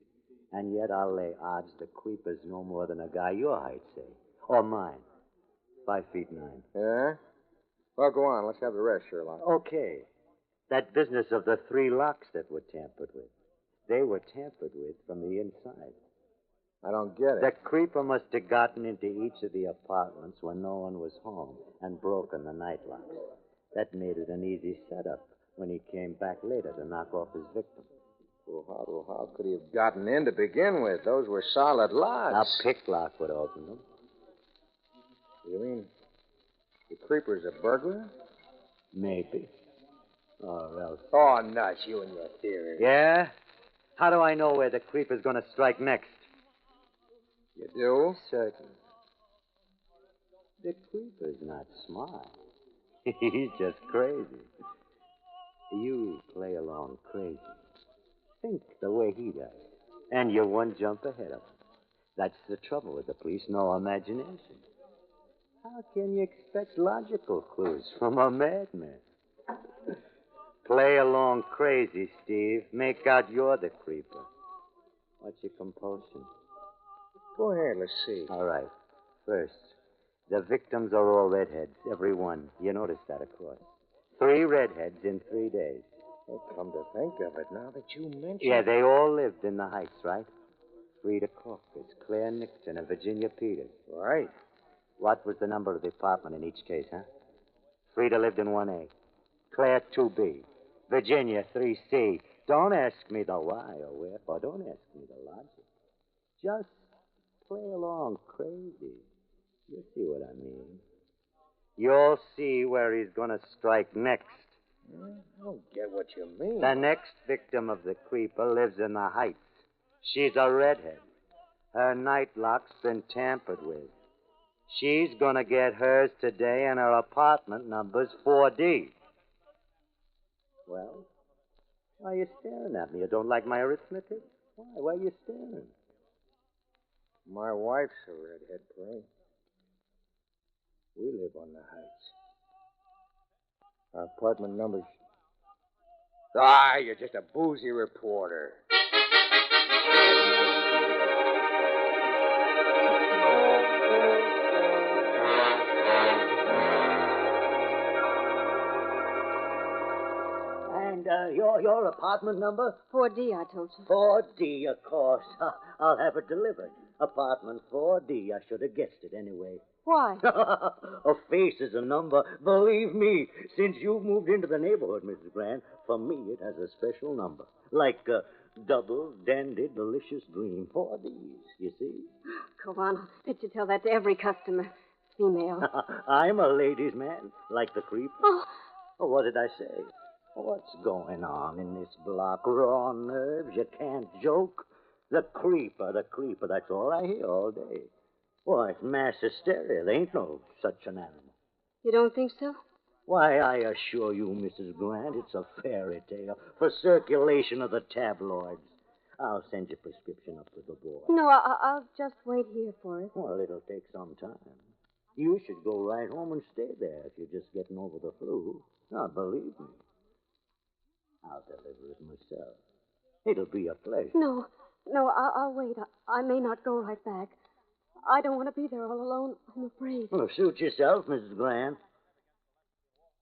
And yet I'll lay odds the creeper's no more than a guy your height, say. Or mine. 5'9". Yeah? Well, go on. Let's have the rest, Sherlock. Okay. That business of the 3 locks that were tampered with. They were tampered with from the inside. I don't get it. The creeper must have gotten into each of the apartments when no one was home and broken the night locks. That made it an easy setup when he came back later to knock off his victim. Well, how could he have gotten in to begin with? Those were solid locks. A pick lock would open them. You mean the creeper's a burglar? Maybe. Or else. Oh, nuts, you and your theory. Yeah? How do I know where the creeper's going to strike next? You do? Certainly. The creeper's not smart. He's just crazy. You play along crazy. Think the way he does. And you're one jump ahead of him. That's the trouble with the police, no imagination. How can you expect logical clues from a madman? Play along crazy, Steve. Make out you're the creeper. What's your compulsion? Go ahead, let's see. All right. First, the victims are all redheads, every one. You noticed that, of course. 3 redheads in 3 days. Well, come to think of it, now that you mention Yeah, it. they all lived in the Heights, right? Frida Coffins, Claire Nixon, and Virginia Peters. Right. What was the number of the apartment in each case, huh? Frida lived in 1A. Claire, 2B. Virginia, 3C. Don't ask me the why or wherefore. Don't ask me the logic. Just play along crazy. You see what I mean. You'll see where he's going to strike next. I don't get what you mean. The next victim of the creeper lives in the Heights. She's a redhead. Her night lock's been tampered with. She's going to get hers today, and her apartment number's 4D. Well, why are you staring at me? You don't like my arithmetic? Why are you staring? My wife's a redhead, Pearl. We live on the Heights. Our apartment number's... Ah, you're just a boozy reporter. And your apartment number? 4D, I told you. 4D, of course. I'll have it delivered. Apartment 4D. I should have guessed it anyway. Why? A face is a number. Believe me, since you've moved into the neighborhood, Mrs. Grant, for me it has a special number. Like double, dandy, delicious dream. 4Ds, you see? Go on. I'll bet you tell that to every customer. Female. I'm a ladies' man, like the creep. Oh. Oh, what did I say? What's going on in this block? Raw nerves? You can't joke. The creeper, that's all I hear all day. Why, it's mass hysteria. There ain't no such an animal. You don't think so? Why, I assure you, Mrs. Grant, it's a fairy tale for circulation of the tabloids. I'll send your prescription up to the boy. No, I'll just wait here for it. Well, it'll take some time. You should go right home and stay there if you're just getting over the flu. Now, believe me, I'll deliver it myself. It'll be a pleasure. No, I'll wait. I may not go right back. I don't want to be there all alone. I'm afraid. Well, suit yourself, Mrs. Grant.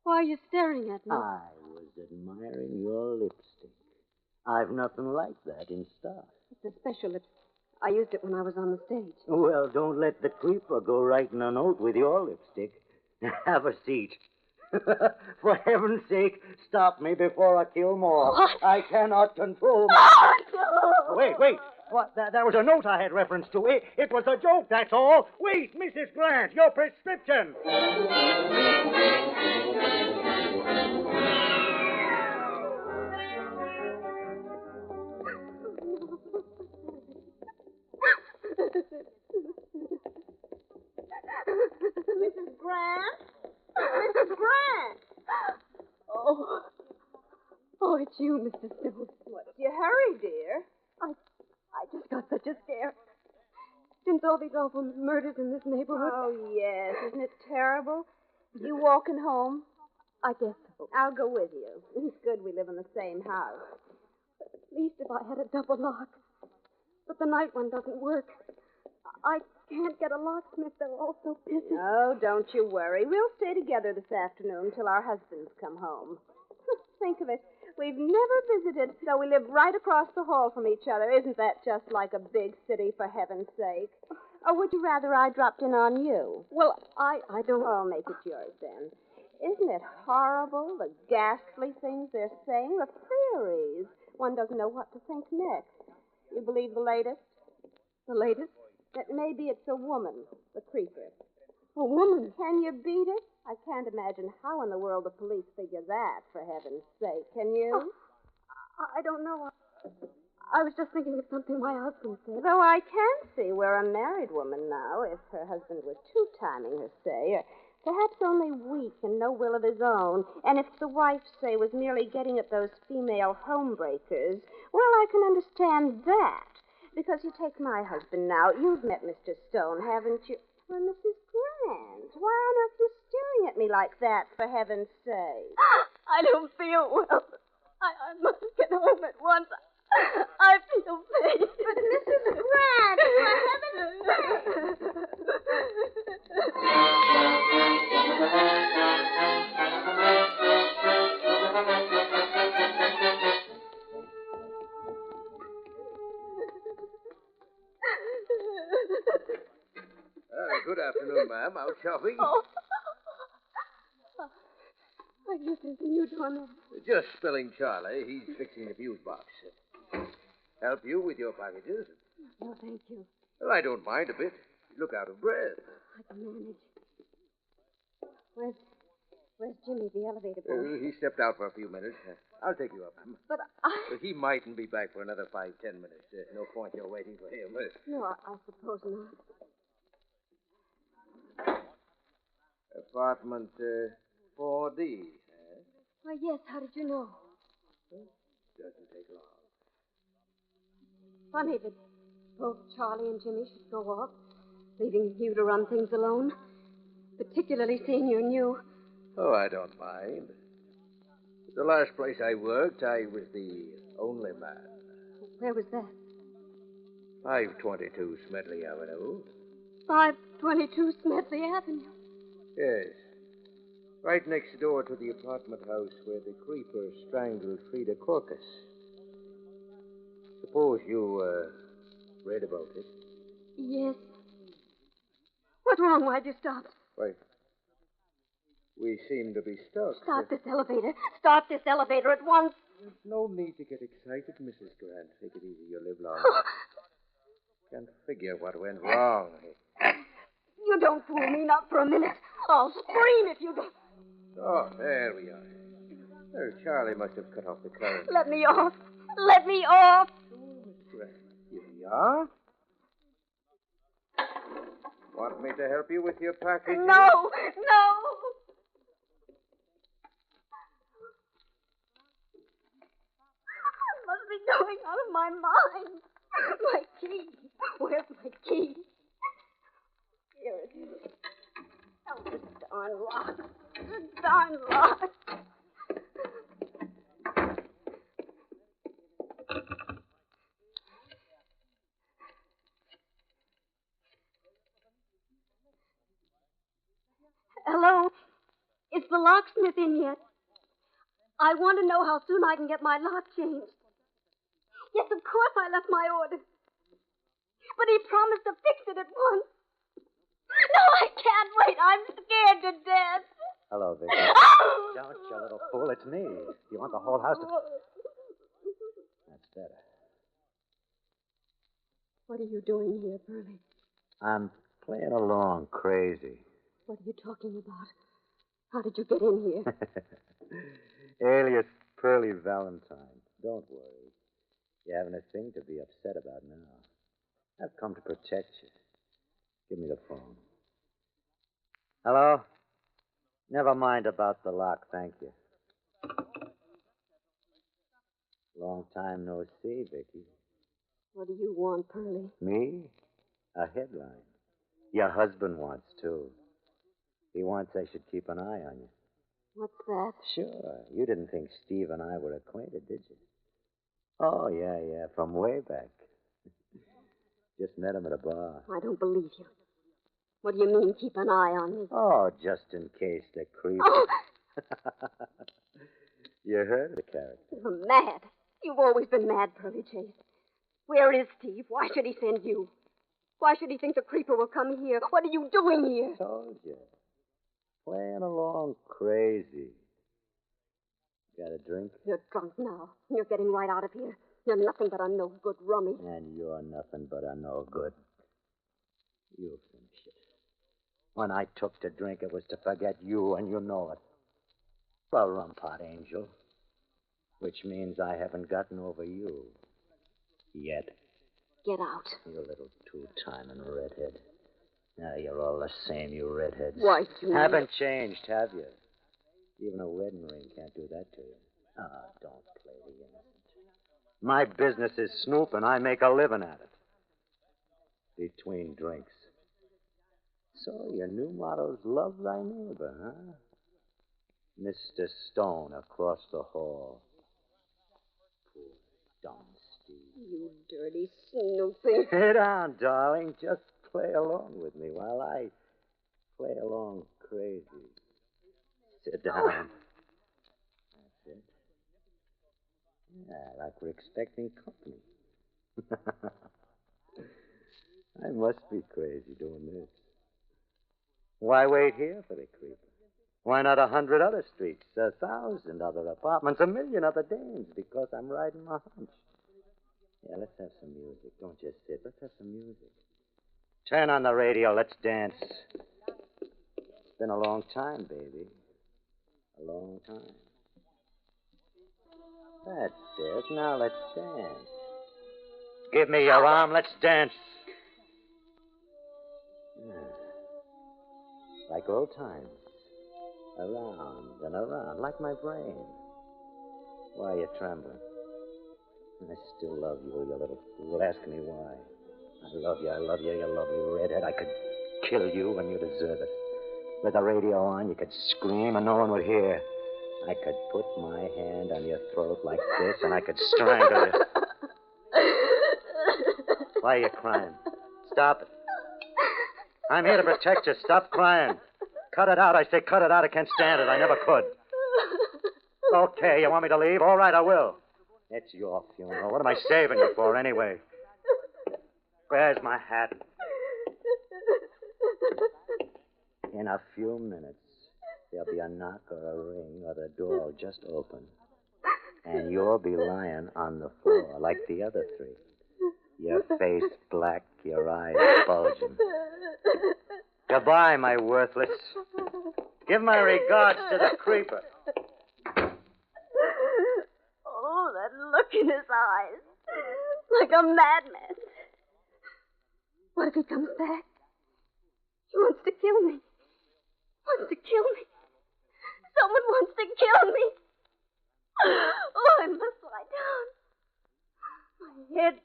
Why are you staring at me? I was admiring your lipstick. I've nothing like that in stock. It's a special lipstick. I used it when I was on the stage. Well, don't let the creeper go writing a note with your lipstick. Have a seat. For heaven's sake, stop me before I kill more. What? I cannot control Wait. What? That was a note I had reference to. It was a joke, that's all. Wait, Mrs. Grant, your prescription. Mrs. Grant? Mrs. Grant! Oh, it's you, Mr. Stone. What's your hurry, dear? I just got such a scare. Since all these awful murders in this neighborhood. Oh, yes. Isn't it terrible? You walking home? I guess so. I'll go with you. It's good we live in the same house. At least if I had a double lock. But the night one doesn't work. I can't get a locksmith. They're all so busy. Oh, don't you worry. We'll stay together this afternoon till our husbands come home. Think of it. We've never visited, though we live right across the hall from each other. Isn't that just like a big city, for heaven's sake? Or would you rather I dropped in on you? Well, I don't... Oh, make it yours, then. Isn't it horrible, the ghastly things they're saying? The theories. One doesn't know what to think next. You believe the latest? The latest? That maybe it's a woman, the creeper. A woman? Can you beat it? I can't imagine how in the world the police figure that, for heaven's sake. Can you? Oh, I don't know. I was just thinking of something my husband said. Though I can see where a married woman now, if her husband was two-timing her, say, or perhaps only weak and no will of his own, and if the wife, say, was merely getting at those female homebreakers, well, I can understand that. Because you take my husband now. You've met Mr. Stone, haven't you? Well, Mrs. Grant, why on earth are you staring at me like that, for heaven's sake? I don't feel well. I must get home at once. I feel pain. But Mrs. Grant, for heaven's sake. Good afternoon, ma'am. Out shopping? Oh. I guess there's a new doorman. Just spilling Charlie. He's fixing the fuse box. Help you with your packages? No, thank you. Well, I don't mind a bit. You look out of breath. I can manage. Where's Jimmy, the elevator boy? He stepped out for a few minutes. I'll take you up, ma'am. But He mightn't be back for another 5-10 minutes. No point you're waiting for him. No, I suppose not. Apartment 4D, Why, yes. How did you know? Doesn't take long. Funny that both Charlie and Jimmy should go off, leaving you to run things alone. Particularly seeing you knew. Oh, I don't mind. The last place I worked, I was the only man. Where was that? 522 Smedley Avenue. 522 Smedley Avenue. Yes. Right next door to the apartment house where the creeper strangled Frida Corcus. Suppose you read about it. Yes. What's wrong? Why'd you stop? Wait. We seem to be stuck. Start this elevator. Start this elevator at once. There's no need to get excited, Mrs. Grant. Take it easy. You'll live long. Can't figure what went wrong. You don't fool me, not for a minute. I'll scream if you don't. Oh, there we are. Oh, Charlie must have cut off the current. Let me off. Let me off. Here we are. Want me to help you with your package? No, no. I must be going out of my mind. My key. Where's my key? Here it is. Oh, this darn lock. This darn lock. Hello? Is the locksmith in yet? I want to know how soon I can get my lock changed. Yes, of course I left my order. But he promised to fix it at once. No, I can't wait. I'm scared to death. Hello, Vicky. Oh! Don't, you little fool. It's me. You want the whole house to... That's better. What are you doing here, Pearlie? I'm playing along crazy. What are you talking about? How did you get in here? Alias Pearlie Valentine. Don't worry. You haven't a thing to be upset about now. I've come to protect you. Give me the phone. Hello? Never mind about the lock, thank you. Long time no see, Vicky. What do you want, Pearlie? Me? A headline. Your husband wants, too. He wants I should keep an eye on you. What's that? Sure. You didn't think Steve and I were acquainted, did you? Oh, yeah, from way back. Just met him at a bar. I don't believe you. What do you mean, keep an eye on me? Oh, just in case the creep... Oh! You heard the character. You're mad. You've always been mad, Pearlie Chase. Where is Steve? Why should he send you? Why should he think the creeper will come here? What are you doing here? Told you. Playing along crazy. Got a drink? You're drunk now. You're getting right out of here. You're nothing but a no-good rummy. And you're nothing but a no-good. You'll finish it. When I took to drink, it was to forget you, and you know it. A rum pot angel. Which means I haven't gotten over you. Yet. Get out. You little two-timing redhead. Now you're all the same, you redheads. Why, you... Haven't changed, have you? Even a wedding ring can't do that to you. Ah, don't play the innocent. My business is snooping. I make a living at it. Between drinks. So your new motto's love thy neighbor, huh? Mr. Stone across the hall. Poor dumb Steve. You dirty snooping. Sit down, darling. Just play along with me while I play along crazy. Sit down. That's it. Yeah, like we're expecting company. I must be crazy doing this. Why wait here for the creeper? Why not 100 other streets, 1,000 other apartments, 1,000,000 other dames? Because I'm riding my hunch. Yeah, let's have some music. Don't just sit. Let's have some music. Turn on the radio. Let's dance. It's been a long time, baby. A long time. That's it. Now let's dance. Give me your arm. Let's dance. Yeah. Like old times. Around and around, like my brain. Why are you trembling? I still love you, you little fool. Ask me why. I love you, you redhead. I could kill you and you deserve it. With the radio on, you could scream and no one would hear. I could put my hand on your throat like this and I could strangle you. Why are you crying? Stop it. I'm here to protect you. Stop crying. Cut it out. I say cut it out. I can't stand it. I never could. Okay, you want me to leave? All right, I will. It's your funeral. What am I saving you for, anyway? Where's my hat? In a few minutes, there'll be a knock or a ring, or the door will just open. And you'll be lying on the floor like the other three. Your face black, your eyes bulging. Goodbye, my worthless. Give my regards to the creeper. Oh, that look in his eyes. Like a madman. What if he comes back? He wants to kill me. Wants to kill me. Someone wants to kill me. Oh, I must lie down. My head.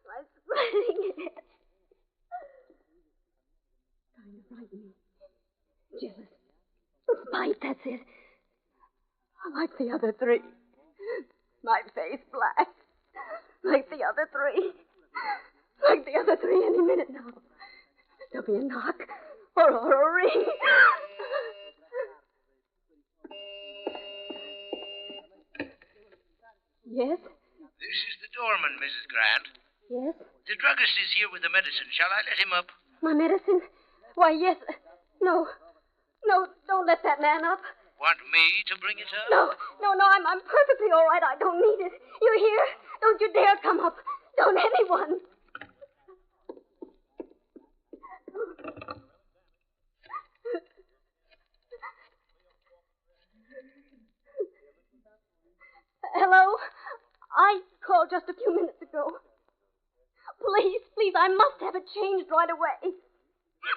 My sweating head. Trying to frighten me. Jealous. Spite, that's it. Like the other three. My face black. Like the other three. Like the other three any minute now. There'll be a knock or a ring. Yes? This is the doorman, Mrs. Grant. Yes? The druggist is here with the medicine. Shall I let him up? My medicine? Why, yes. No. No, don't let that man up. Want me to bring it up? No, I'm perfectly all right. I don't need it. You hear? Don't you dare come up. Don't anyone. Hello? I called just a few minutes ago. Please, I must have it changed right away.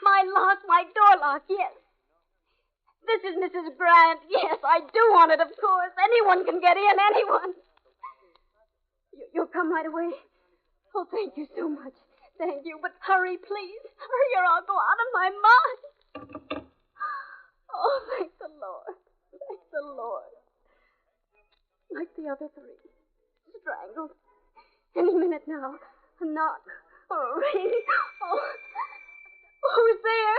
My lock, my door lock, yes. This is Mrs. Grant. Yes, I do want it, of course. Anyone can get in, anyone. You'll come right away? Oh, thank you so much. Thank you, but hurry, please. Hurry or I'll go out of my mind. Oh, thank the Lord. Thank the Lord. Like the other three. Strangled. Any minute now. A knock or a ring. Oh, who's there?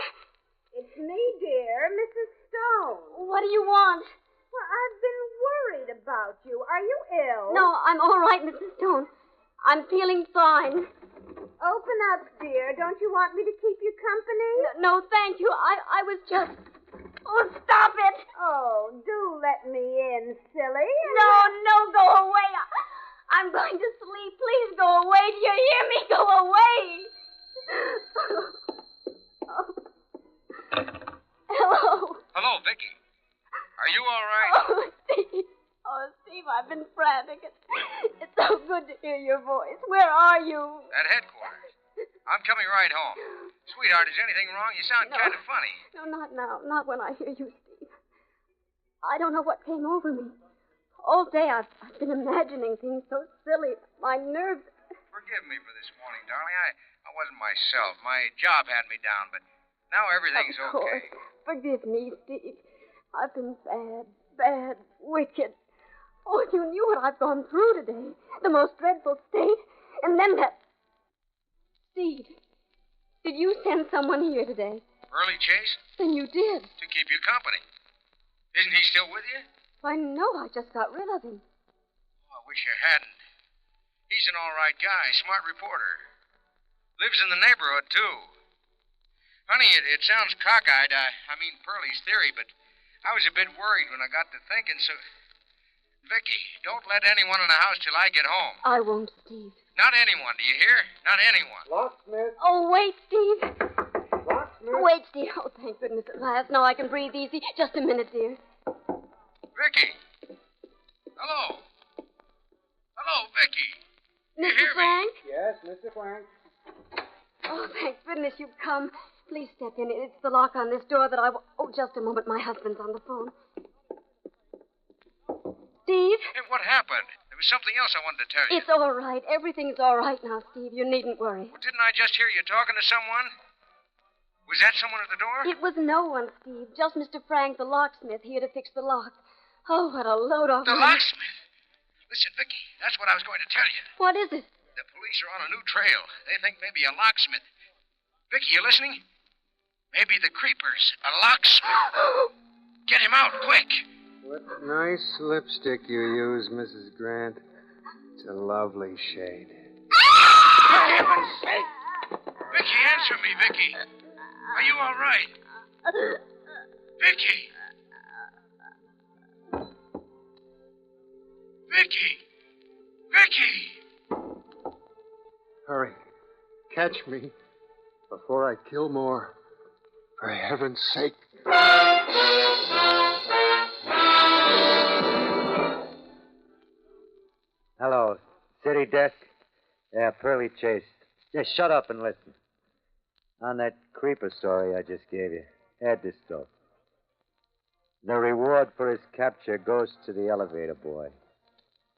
It's me, dear, Mrs. Stone. What do you want? Well, I've been worried about you. Are you ill? No, I'm all right, Mrs. Stone. I'm feeling fine. Open up, dear. Don't you want me to keep you company? No, thank you. I was just... Oh, stop it! Oh, do let me in, silly. No, go away. I'm going to sleep. Please go away. Do you hear me? Go away. Hello. Hello, Vicky. Are you all right? Oh, Steve, I've been frantic. It's so good to hear your voice. Where are you? At headquarters. I'm coming right home. Sweetheart, is anything wrong? You sound kind of funny. No, not now. Not when I hear you, Steve. I don't know what came over me. All day I've been imagining things so silly. My nerves... Forgive me for this morning, darling. I wasn't myself. My job had me down, but now everything's Of course. okay. Forgive me, Steve. I've been bad, wicked. Oh, if you knew what I've gone through today. The most dreadful state. And then that... Steve, did you send someone here today? Early Chase? Then you did. To keep you company. Isn't he still with you? Why, no, I just got rid of him. Oh, I wish you hadn't. He's an all right guy, smart reporter. Lives in the neighborhood, too. Honey, it sounds cockeyed. I mean Pearlie's theory, but I was a bit worried when I got to thinking, so... Vicky, don't let anyone in the house till I get home. I won't, Steve. Not anyone, do you hear? Not anyone. Locksmith. Oh, wait, Steve. Locksmith. Wait, Steve. Oh, thank goodness at last. Now I can breathe easy. Just a minute, dear. Vicky. Hello. Hello, Vicky. You Mr. hear Frank? Yes, Mr. Frank. Oh, thank goodness you've come. Please step in. It's the lock on this door that I... Oh, just a moment. My husband's on the phone. Steve? Hey, what happened? There was something else I wanted to tell you. It's all right. Everything's all right now, Steve. You needn't worry. Well, didn't I just hear you talking to someone? Was that someone at the door? It was no one, Steve. Just Mr. Frank, the locksmith, here to fix the lock. Oh, what a load off. The locksmith? Listen, Vicky, that's what I was going to tell you. What is it? The police are on a new trail. They think maybe a locksmith. Vicky, you listening? Maybe the creeper's a locksmith. Get him out, quick. What nice lipstick you use, Mrs. Grant. It's a lovely shade. For heaven's sake! Vicky, answer me, Vicky. Are you all right? Vicky! Vicky! Vicky! Hurry. Catch me before I kill more. For heaven's sake. Hello. City desk? Yeah, Pearlie chased. Just shut up and listen. On that creeper story I just gave you, add this stuff. The reward for his capture goes to the elevator boy.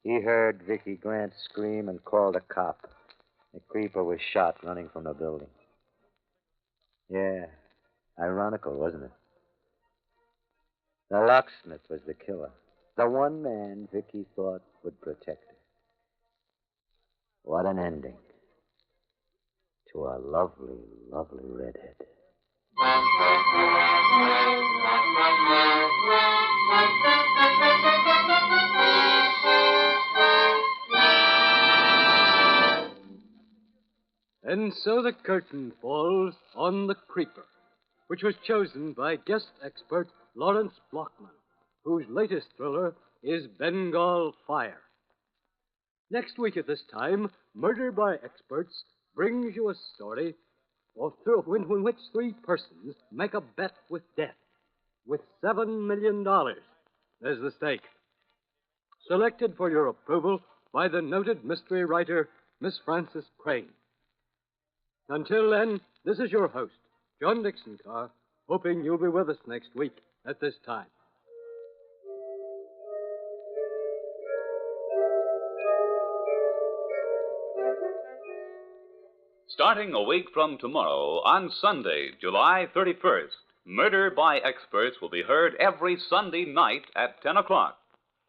He heard Vicky Grant scream and called a cop. The creeper was shot running from the building. Yeah, ironical, wasn't it? The locksmith was the killer. The one man Vicky thought would protect her. What an ending to a lovely, lovely redhead. And so the curtain falls on The Creeper, which was chosen by guest expert Lawrence Blockman, whose latest thriller is Bengal Fire. Next week at this time, Murder by Experts brings you a story in which three persons make a bet with death, with $7 million as the stake. Selected for your approval by the noted mystery writer, Miss Frances Crane. Until then, this is your host, John Dixon Carr, hoping you'll be with us next week at this time. Starting a week from tomorrow, on Sunday, July 31st, Murder by Experts will be heard every Sunday night at 10 o'clock.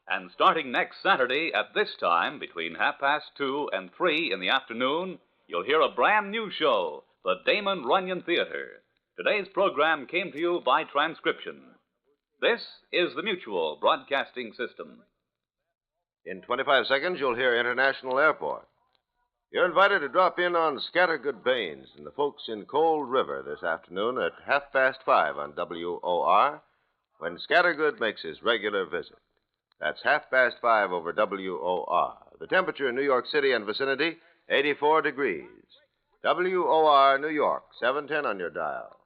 And starting next Saturday at this time, between 2:30 and 3 in the afternoon, you'll hear a brand new show, the Damon Runyon Theater. Today's program came to you by transcription. This is the Mutual Broadcasting System. In 25 seconds, you'll hear International Airport. You're invited to drop in on Scattergood Baines and the folks in Cold River this afternoon at 5:30 on WOR, when Scattergood makes his regular visit. That's 5:30 over WOR. The temperature in New York City and vicinity, 84 degrees. WOR, New York, 710 on your dial.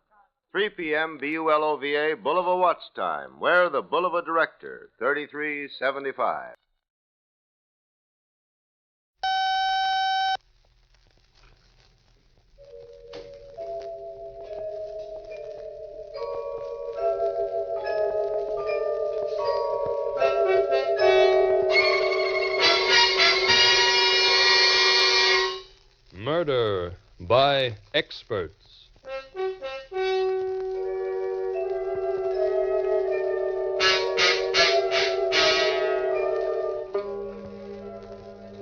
3 p.m. BULOVA, Boulevard Watch time. Where the Boulevard Director, 3375. Murder by Experts.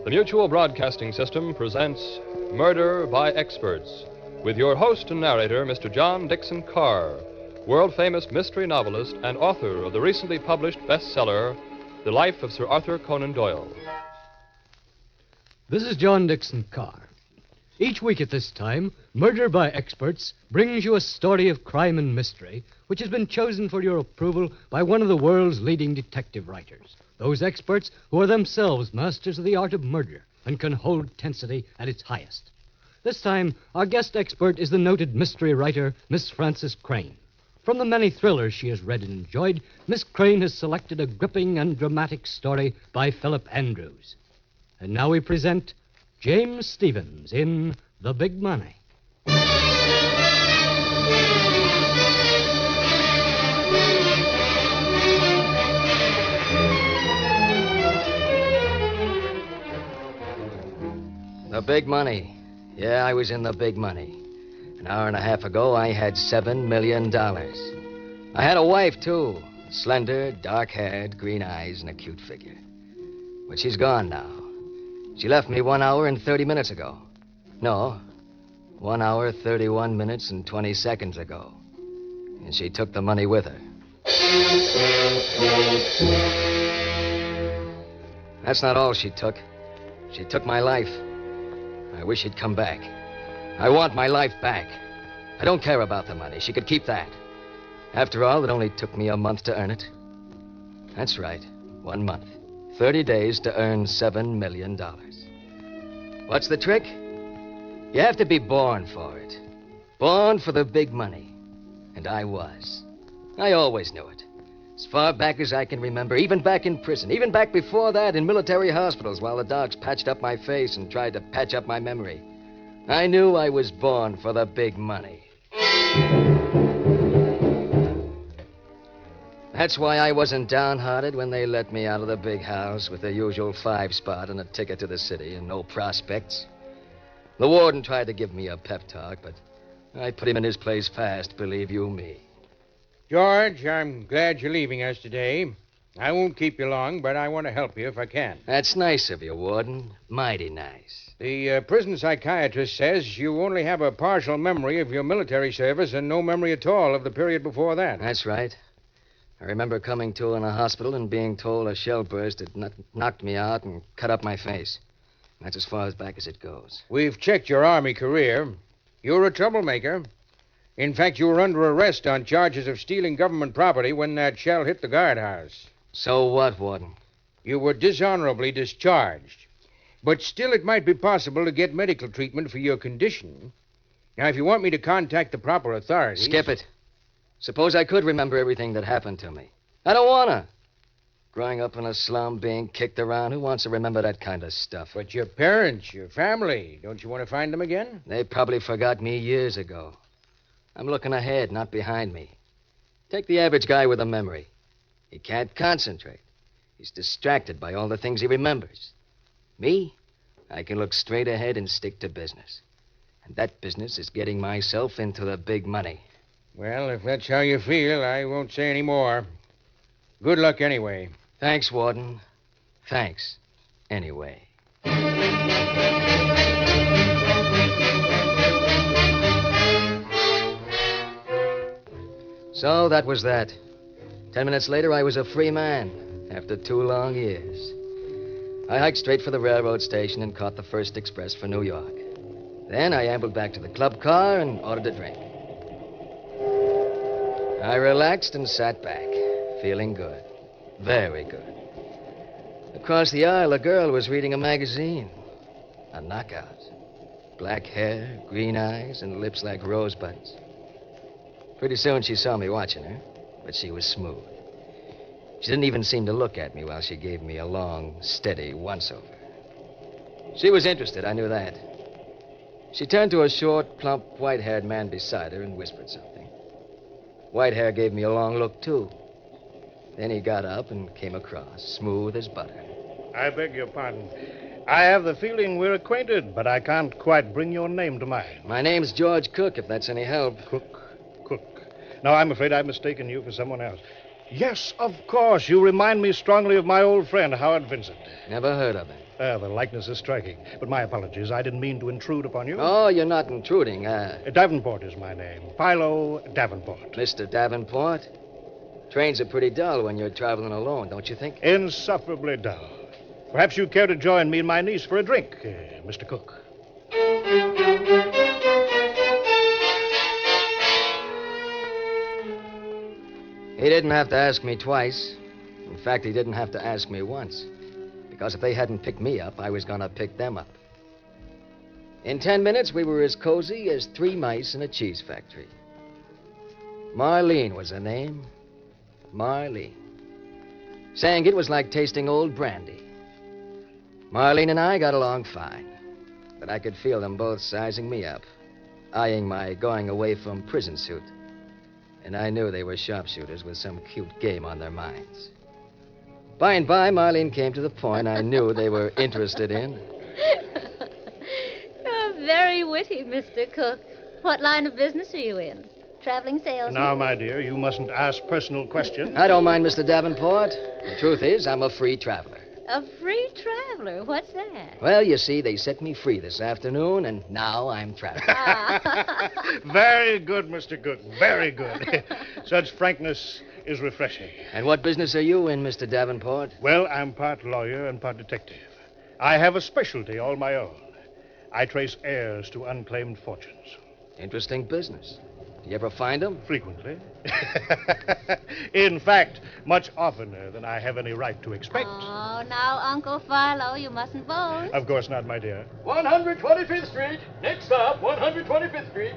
The Mutual Broadcasting System presents Murder by Experts, with your host and narrator, Mr. John Dixon Carr, world-famous mystery novelist and author of the recently published bestseller, The Life of Sir Arthur Conan Doyle. This is John Dixon Carr. Each week at this time, Murder by Experts brings you a story of crime and mystery which has been chosen for your approval by one of the world's leading detective writers. Those experts who are themselves masters of the art of murder and can hold tensity at its highest. This time, our guest expert is the noted mystery writer, Miss Frances Crane. From the many thrillers she has read and enjoyed, Miss Crane has selected a gripping and dramatic story by Philip Andrews. And now we present James Stevens in The Big Money. The Big Money. Yeah, I was in the Big Money. An hour and a half ago, I had $7 million. I had a wife, too. Slender, dark-haired, green eyes, and a cute figure. But she's gone now. She left me 1 hour and 30 minutes ago. No, 1 hour, 31 minutes, and 20 seconds ago. And she took the money with her. That's not all she took. She took my life. I wish she'd come back. I want my life back. I don't care about the money. She could keep that. After all, it only took me a month to earn it. That's right, 1 month. 30 days to earn $7 million. What's the trick? You have to be born for it. Born for the big money. And I was. I always knew it. As far back as I can remember, even back in prison, even back before that in military hospitals while the docs patched up my face and tried to patch up my memory. I knew I was born for the big money. That's why I wasn't downhearted when they let me out of the big house with the usual 5-spot and a ticket to the city and no prospects. The warden tried to give me a pep talk, but I put him in his place fast, believe you me. George, I'm glad you're leaving us today. I won't keep you long, but I want to help you if I can. That's nice of you, Warden. Mighty nice. The prison psychiatrist says you only have a partial memory of your military service and no memory at all of the period before that. That's right. I remember coming to in a hospital and being told a shell burst had knocked me out and cut up my face. That's as far back as it goes. We've checked your Army career. You're a troublemaker. In fact, you were under arrest on charges of stealing government property when that shell hit the guardhouse. So what, Warden? You were dishonorably discharged. But still, it might be possible to get medical treatment for your condition. Now, if you want me to contact the proper authorities... Skip it. Suppose I could remember everything that happened to me. I don't want to. Growing up in a slum, being kicked around, who wants to remember that kind of stuff? But your parents, your family, don't you want to find them again? They probably forgot me years ago. I'm looking ahead, not behind me. Take the average guy with a memory. He can't concentrate. He's distracted by all the things he remembers. Me, I can look straight ahead and stick to business. And that business is getting myself into the big money. Well, if that's how you feel, I won't say any more. Good luck anyway. Thanks, Warden. Thanks. Anyway. So that was that. 10 minutes later, I was a free man after 2 long years. I hiked straight for the railroad station and caught the first express for New York. Then I ambled back to the club car and ordered a drink. I relaxed and sat back, feeling good. Very good. Across the aisle, a girl was reading a magazine. A knockout. Black hair, green eyes, and lips like rosebuds. Pretty soon she saw me watching her, but she was smooth. She didn't even seem to look at me while she gave me a long, steady once-over. She was interested, I knew that. She turned to a short, plump, white-haired man beside her and whispered something. Whitehair gave me a long look, too. Then he got up and came across, smooth as butter. I beg your pardon. I have the feeling we're acquainted, but I can't quite bring your name to mind. My name's George Cook, if that's any help. Cook. No, I'm afraid I've mistaken you for someone else. Yes, of course. You remind me strongly of my old friend, Howard Vincent. Never heard of him. The likeness is striking. But my apologies. I didn't mean to intrude upon you. Oh, you're not intruding. Davenport is my name. Philo Davenport. Mr. Davenport? Trains are pretty dull when you're traveling alone, don't you think? Insufferably dull. Perhaps you'd care to join me and my niece for a drink, Mr. Cook. He didn't have to ask me twice. In fact, he didn't have to ask me once. Because if they hadn't picked me up, I was going to pick them up. In 10 minutes, we were as cozy as 3 mice in a cheese factory. Marlene was her name. Marlene. Saying it was like tasting old brandy. Marlene and I got along fine. But I could feel them both sizing me up, eyeing my going away from prison suit. And I knew they were sharpshooters with some cute game on their minds. By and by, Marlene came to the point I knew they were interested in. You're very witty, Mr. Cook. What line of business are you in? Traveling salesman? Now, my dear, you mustn't ask personal questions. I don't mind, Mr. Davenport. The truth is, I'm a free traveler. A free traveler? What's that? Well, you see, they set me free this afternoon, and now I'm traveling. Very good, Mr. Cook. Very good. Such frankness is refreshing. And what business are you in, Mr. Davenport? Well, I'm part lawyer and part detective. I have a specialty all my own. I trace heirs to unclaimed fortunes. Interesting business. Do you ever find them? Frequently. In fact, much oftener than I have any right to expect. Oh, now, Uncle Philo, you mustn't boast. Of course not, my dear. 125th Street. Next stop, 125th Street.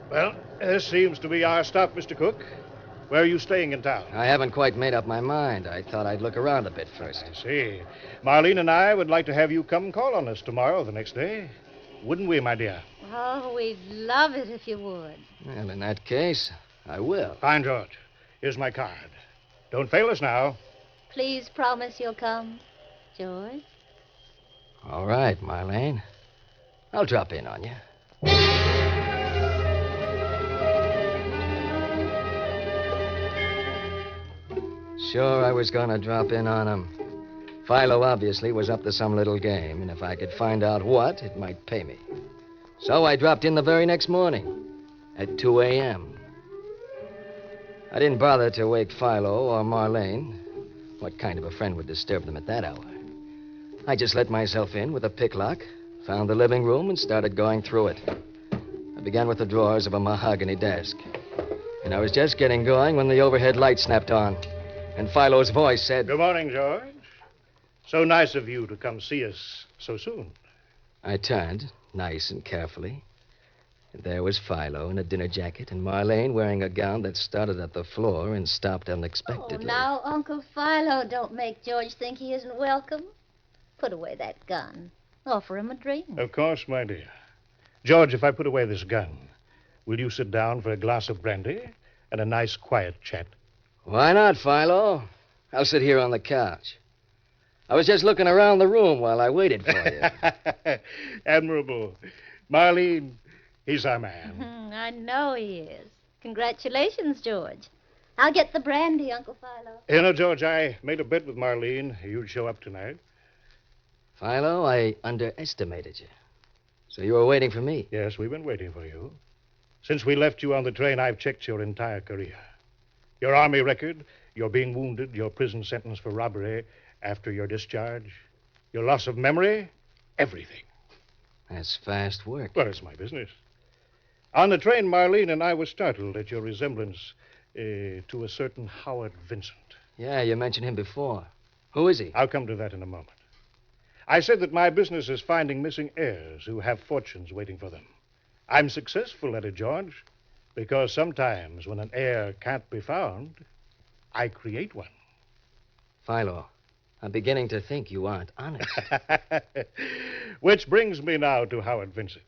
Well, this seems to be our stop, Mr. Cook. Where are you staying in town? I haven't quite made up my mind. I thought I'd look around a bit first. I see. Marlene and I would like to have you come call on us tomorrow, the next day. Wouldn't we, my dear? Oh, we'd love it if you would. Well, in that case, I will. Fine, George. Here's my card. Don't fail us now. Please promise you'll come, George. All right, Marlene. I'll drop in on you. Sure, I was going to drop in on him. Philo obviously was up to some little game, and if I could find out what, it might pay me. So I dropped in the very next morning at 2 a.m. I didn't bother to wake Philo or Marlene. What kind of a friend would disturb them at that hour? I just let myself in with a pick lock, found the living room, and started going through it. I began with the drawers of a mahogany desk. And I was just getting going when the overhead light snapped on. And Philo's voice said... Good morning, George. So nice of you to come see us so soon. I turned, nice and carefully. And there was Philo in a dinner jacket and Marlene wearing a gown that started at the floor and stopped unexpectedly. Oh, now, Uncle Philo, don't make George think he isn't welcome. Put away that gun. Offer him a drink. Of course, my dear. George, if I put away this gun, will you sit down for a glass of brandy and a nice quiet chat? Why not, Philo? I'll sit here on the couch. I was just looking around the room while I waited for you. Admirable. Marlene, he's our man. I know he is. Congratulations, George. I'll get the brandy, Uncle Philo. You know, George, I made a bet with Marlene you'd show up tonight. Philo, I underestimated you. So you were waiting for me? Yes, we've been waiting for you. Since we left you on the train, I've checked your entire career. Your Army record, your being wounded, your prison sentence for robbery after your discharge, your loss of memory, everything. That's fast work. Well, it's my business. On the train, Marlene and I were startled at your resemblance to a certain Howard Vincent. Yeah, you mentioned him before. Who is he? I'll come to that in a moment. I said that my business is finding missing heirs who have fortunes waiting for them. I'm successful at it, George, because sometimes when an heir can't be found, I create one. Philo, I'm beginning to think you aren't honest. Which brings me now to Howard Vincent.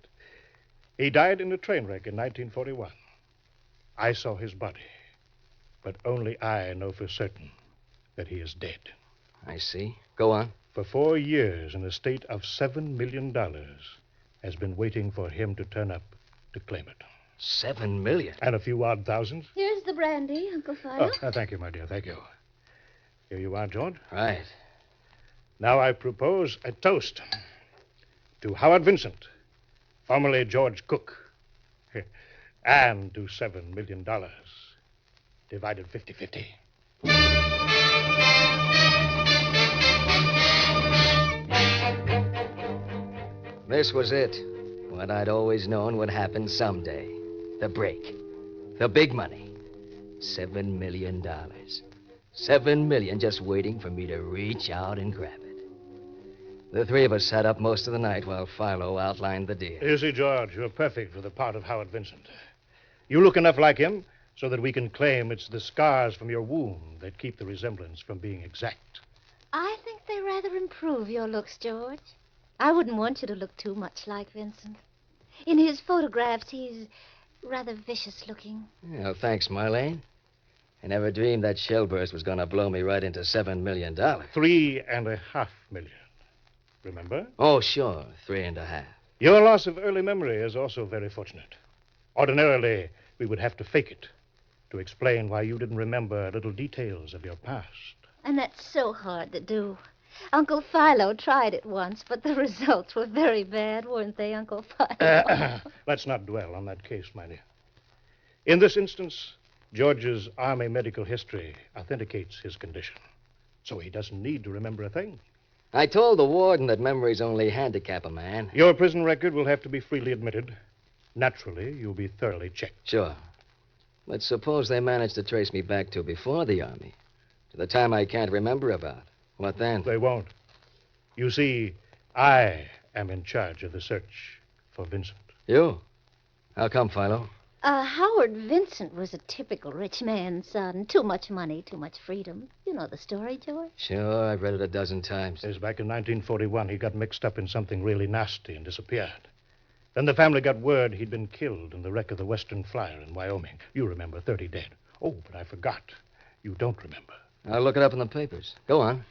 He died in a train wreck in 1941. I saw his body, but only I know for certain that he is dead. I see. Go on. For 4 years, an estate of $7 million has been waiting for him to turn up to claim it. $7 million? And a few odd thousands. Here's the brandy, Uncle Philo. Thank you, my dear. Thank you. Here you are, George. Right. Now I propose a toast to Howard Vincent, formerly George Cook, and to $7 million, divided 50-50. This was it. What I'd always known would happen someday. The break. The big money. $7 million. $7 million just waiting for me to reach out and grab it. The three of us sat up most of the night while Philo outlined the deal. You see, George, you're perfect for the part of Howard Vincent. You look enough like him so that we can claim it's the scars from your wound that keep the resemblance from being exact. I think they rather improve your looks, George. I wouldn't want you to look too much like Vincent. In his photographs, he's rather vicious looking. Well, thanks, Marlene. I never dreamed that shell burst was going to blow me right into $7 million. $3.5 million. Remember? Oh, sure. 3.5. Your loss of early memory is also very fortunate. Ordinarily, we would have to fake it to explain why you didn't remember little details of your past. And that's so hard to do. Uncle Philo tried it once, but the results were very bad, weren't they, Uncle Philo? Let's not dwell on that case, my dear. In this instance, George's Army medical history authenticates his condition, so he doesn't need to remember a thing. I told the warden that memories only handicap a man. Your prison record will have to be freely admitted. Naturally, you'll be thoroughly checked. Sure. But suppose they manage to trace me back to before the Army, to the time I can't remember about. What then? They won't. You see, I am in charge of the search for Vincent. You? How come, Philo? Howard Vincent was a typical rich man's son. Too much money, too much freedom. You know the story, George? Sure, I've read it a dozen times. Yes, back in 1941, he got mixed up in something really nasty and disappeared. Then the family got word he'd been killed in the wreck of the Western Flyer in Wyoming. You remember, 30 dead. Oh, but I forgot. You don't remember. I'll look it up in the papers. Go on.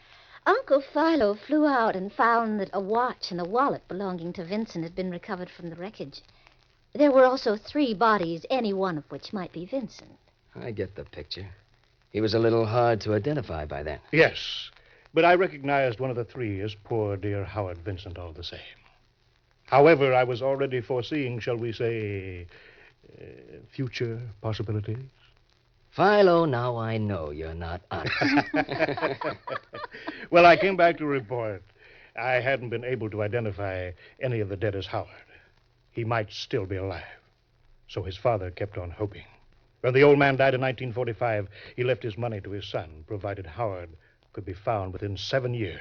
Uncle Philo flew out and found that a watch and a wallet belonging to Vincent had been recovered from the wreckage. There were also 3 bodies, any one of which might be Vincent. I get the picture. He was a little hard to identify by then. Yes, but I recognized one of the 3 as poor dear Howard Vincent all the same. However, I was already foreseeing, shall we say, future possibilities. Philo, now I know you're not honest. Well, I came back to report I hadn't been able to identify any of the dead as Howard. He might still be alive. So his father kept on hoping. When the old man died in 1945, he left his money to his son, provided Howard could be found within 7 years.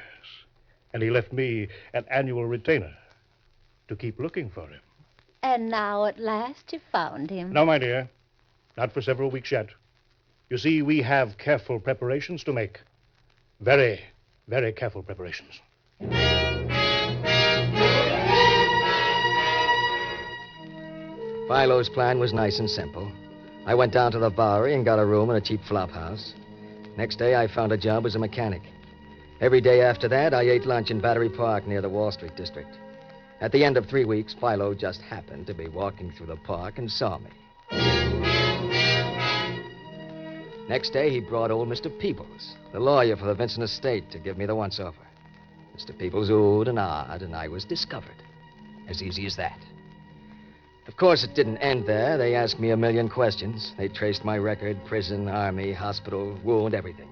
And he left me an annual retainer to keep looking for him. And now, at last, you found him. No, my dear. Not for several weeks yet. You see, we have careful preparations to make. Very, very careful preparations. Philo's plan was nice and simple. I went down to the Bowery and got a room in a cheap flop house. Next day, I found a job as a mechanic. Every day after that, I ate lunch in Battery Park near the Wall Street district. At the end of 3 weeks, Philo just happened to be walking through the park and saw me. Next day, he brought old Mr. Peebles, the lawyer for the Vincent estate, to give me the once-over. Mr. Peebles oohed and ahed, and I was discovered. As easy as that. Of course, it didn't end there. They asked me a million questions. They traced my record, prison, army, hospital, wound, everything.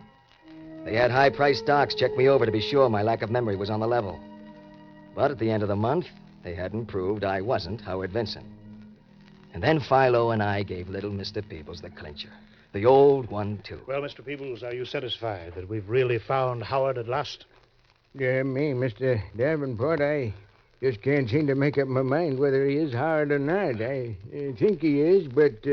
They had high-priced docs check me over to be sure my lack of memory was on the level. But at the end of the month, they hadn't proved I wasn't Howard Vincent. And then Philo and I gave little Mr. Peebles the clincher. The old one, too. Well, Mr. Peebles, are you satisfied that we've really found Howard at last? Yeah, me, Mr. Davenport, I just can't seem to make up my mind whether he is Howard or not. I think he is, but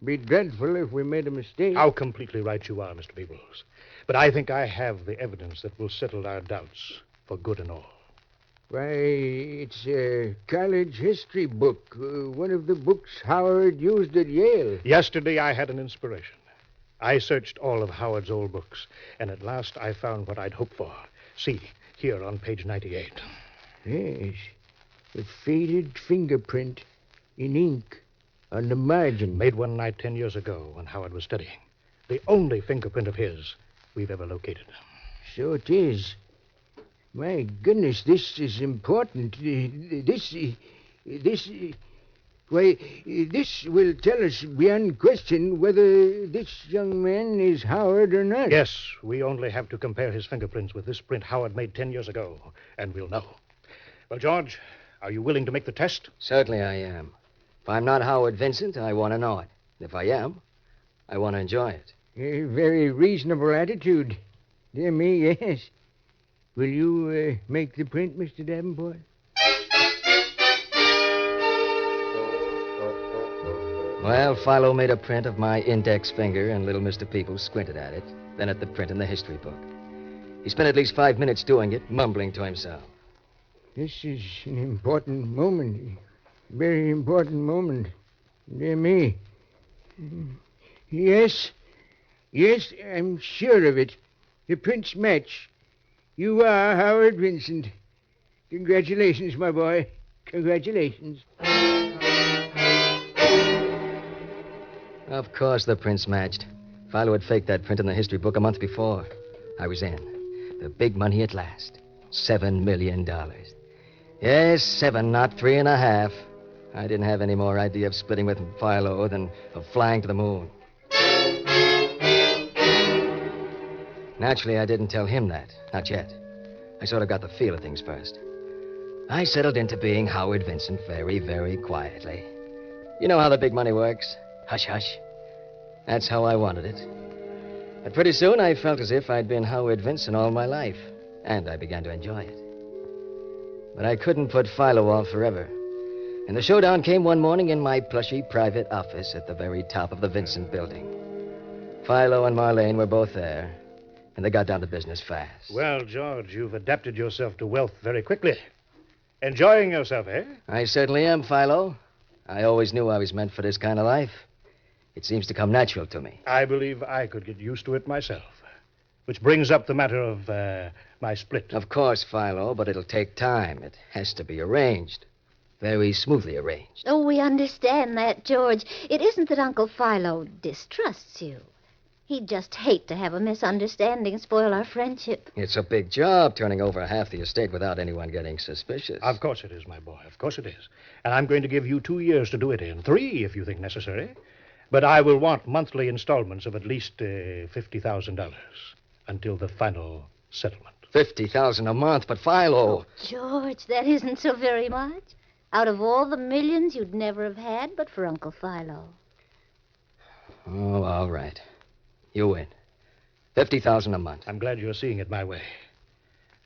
be dreadful if we made a mistake. How completely right you are, Mr. Peebles. But I think I have the evidence that will settle our doubts for good and all. Why, it's a college history book. One of the books Howard used at Yale. Yesterday, I had an inspiration. I searched all of Howard's old books, and at last I found what I'd hoped for. See, here on page 98. Yes, a faded fingerprint in ink on the margin. Made one night 10 years ago when Howard was studying. The only fingerprint of his we've ever located. So it is. My goodness, this is important. This will tell us beyond question whether this young man is Howard or not. Yes, we only have to compare his fingerprints with this print Howard made 10 years ago, and we'll know. Well, George, are you willing to make the test? Certainly I am. If I'm not Howard Vincent, I want to know it. If I am, I want to enjoy it. A very reasonable attitude. Dear me, yes. Will you make the print, Mr. Davenport? Well, Philo made a print of my index finger, and little Mr. Peebles squinted at it, then at the print in the history book. He spent at least 5 minutes doing it, mumbling to himself. This is an important moment. Very important moment. Dear me. Yes, I'm sure of it. The prints match. You are Howard Vincent. Congratulations, my boy. Congratulations. Of course the prints matched. Philo had faked that print in the history book a month before. I was in. The big money at last. $7 million. Yes, 7, not 3.5. I didn't have any more idea of splitting with Philo than of flying to the moon. Naturally, I didn't tell him that. Not yet. I sort of got the feel of things first. I settled into being Howard Vincent very, very quietly. You know how the big money works. Hush, hush. That's how I wanted it. But pretty soon I felt as if I'd been Howard Vincent all my life, and I began to enjoy it. But I couldn't put Philo off forever. And the showdown came one morning in my plushy private office at the very top of the Vincent building. Philo and Marlene were both there, and they got down to business fast. Well, George, you've adapted yourself to wealth very quickly. Enjoying yourself, eh? I certainly am, Philo. I always knew I was meant for this kind of life. It seems to come natural to me. I believe I could get used to it myself. Which brings up the matter of my split. Of course, Philo, but it'll take time. It has to be arranged. Very smoothly arranged. Oh, we understand that, George. It isn't that Uncle Philo distrusts you. He'd just hate to have a misunderstanding spoil our friendship. It's a big job, turning over half the estate without anyone getting suspicious. Of course it is, my boy. Of course it is. And I'm going to give you 2 years to do it in. 3, if you think necessary. But I will want monthly installments of at least $50,000 until the final settlement. $50,000 a month, but Philo... Oh, George, that isn't so very much. Out of all the millions you'd never have had but for Uncle Philo. Oh, all right. You win. $50,000 a month. I'm glad you're seeing it my way.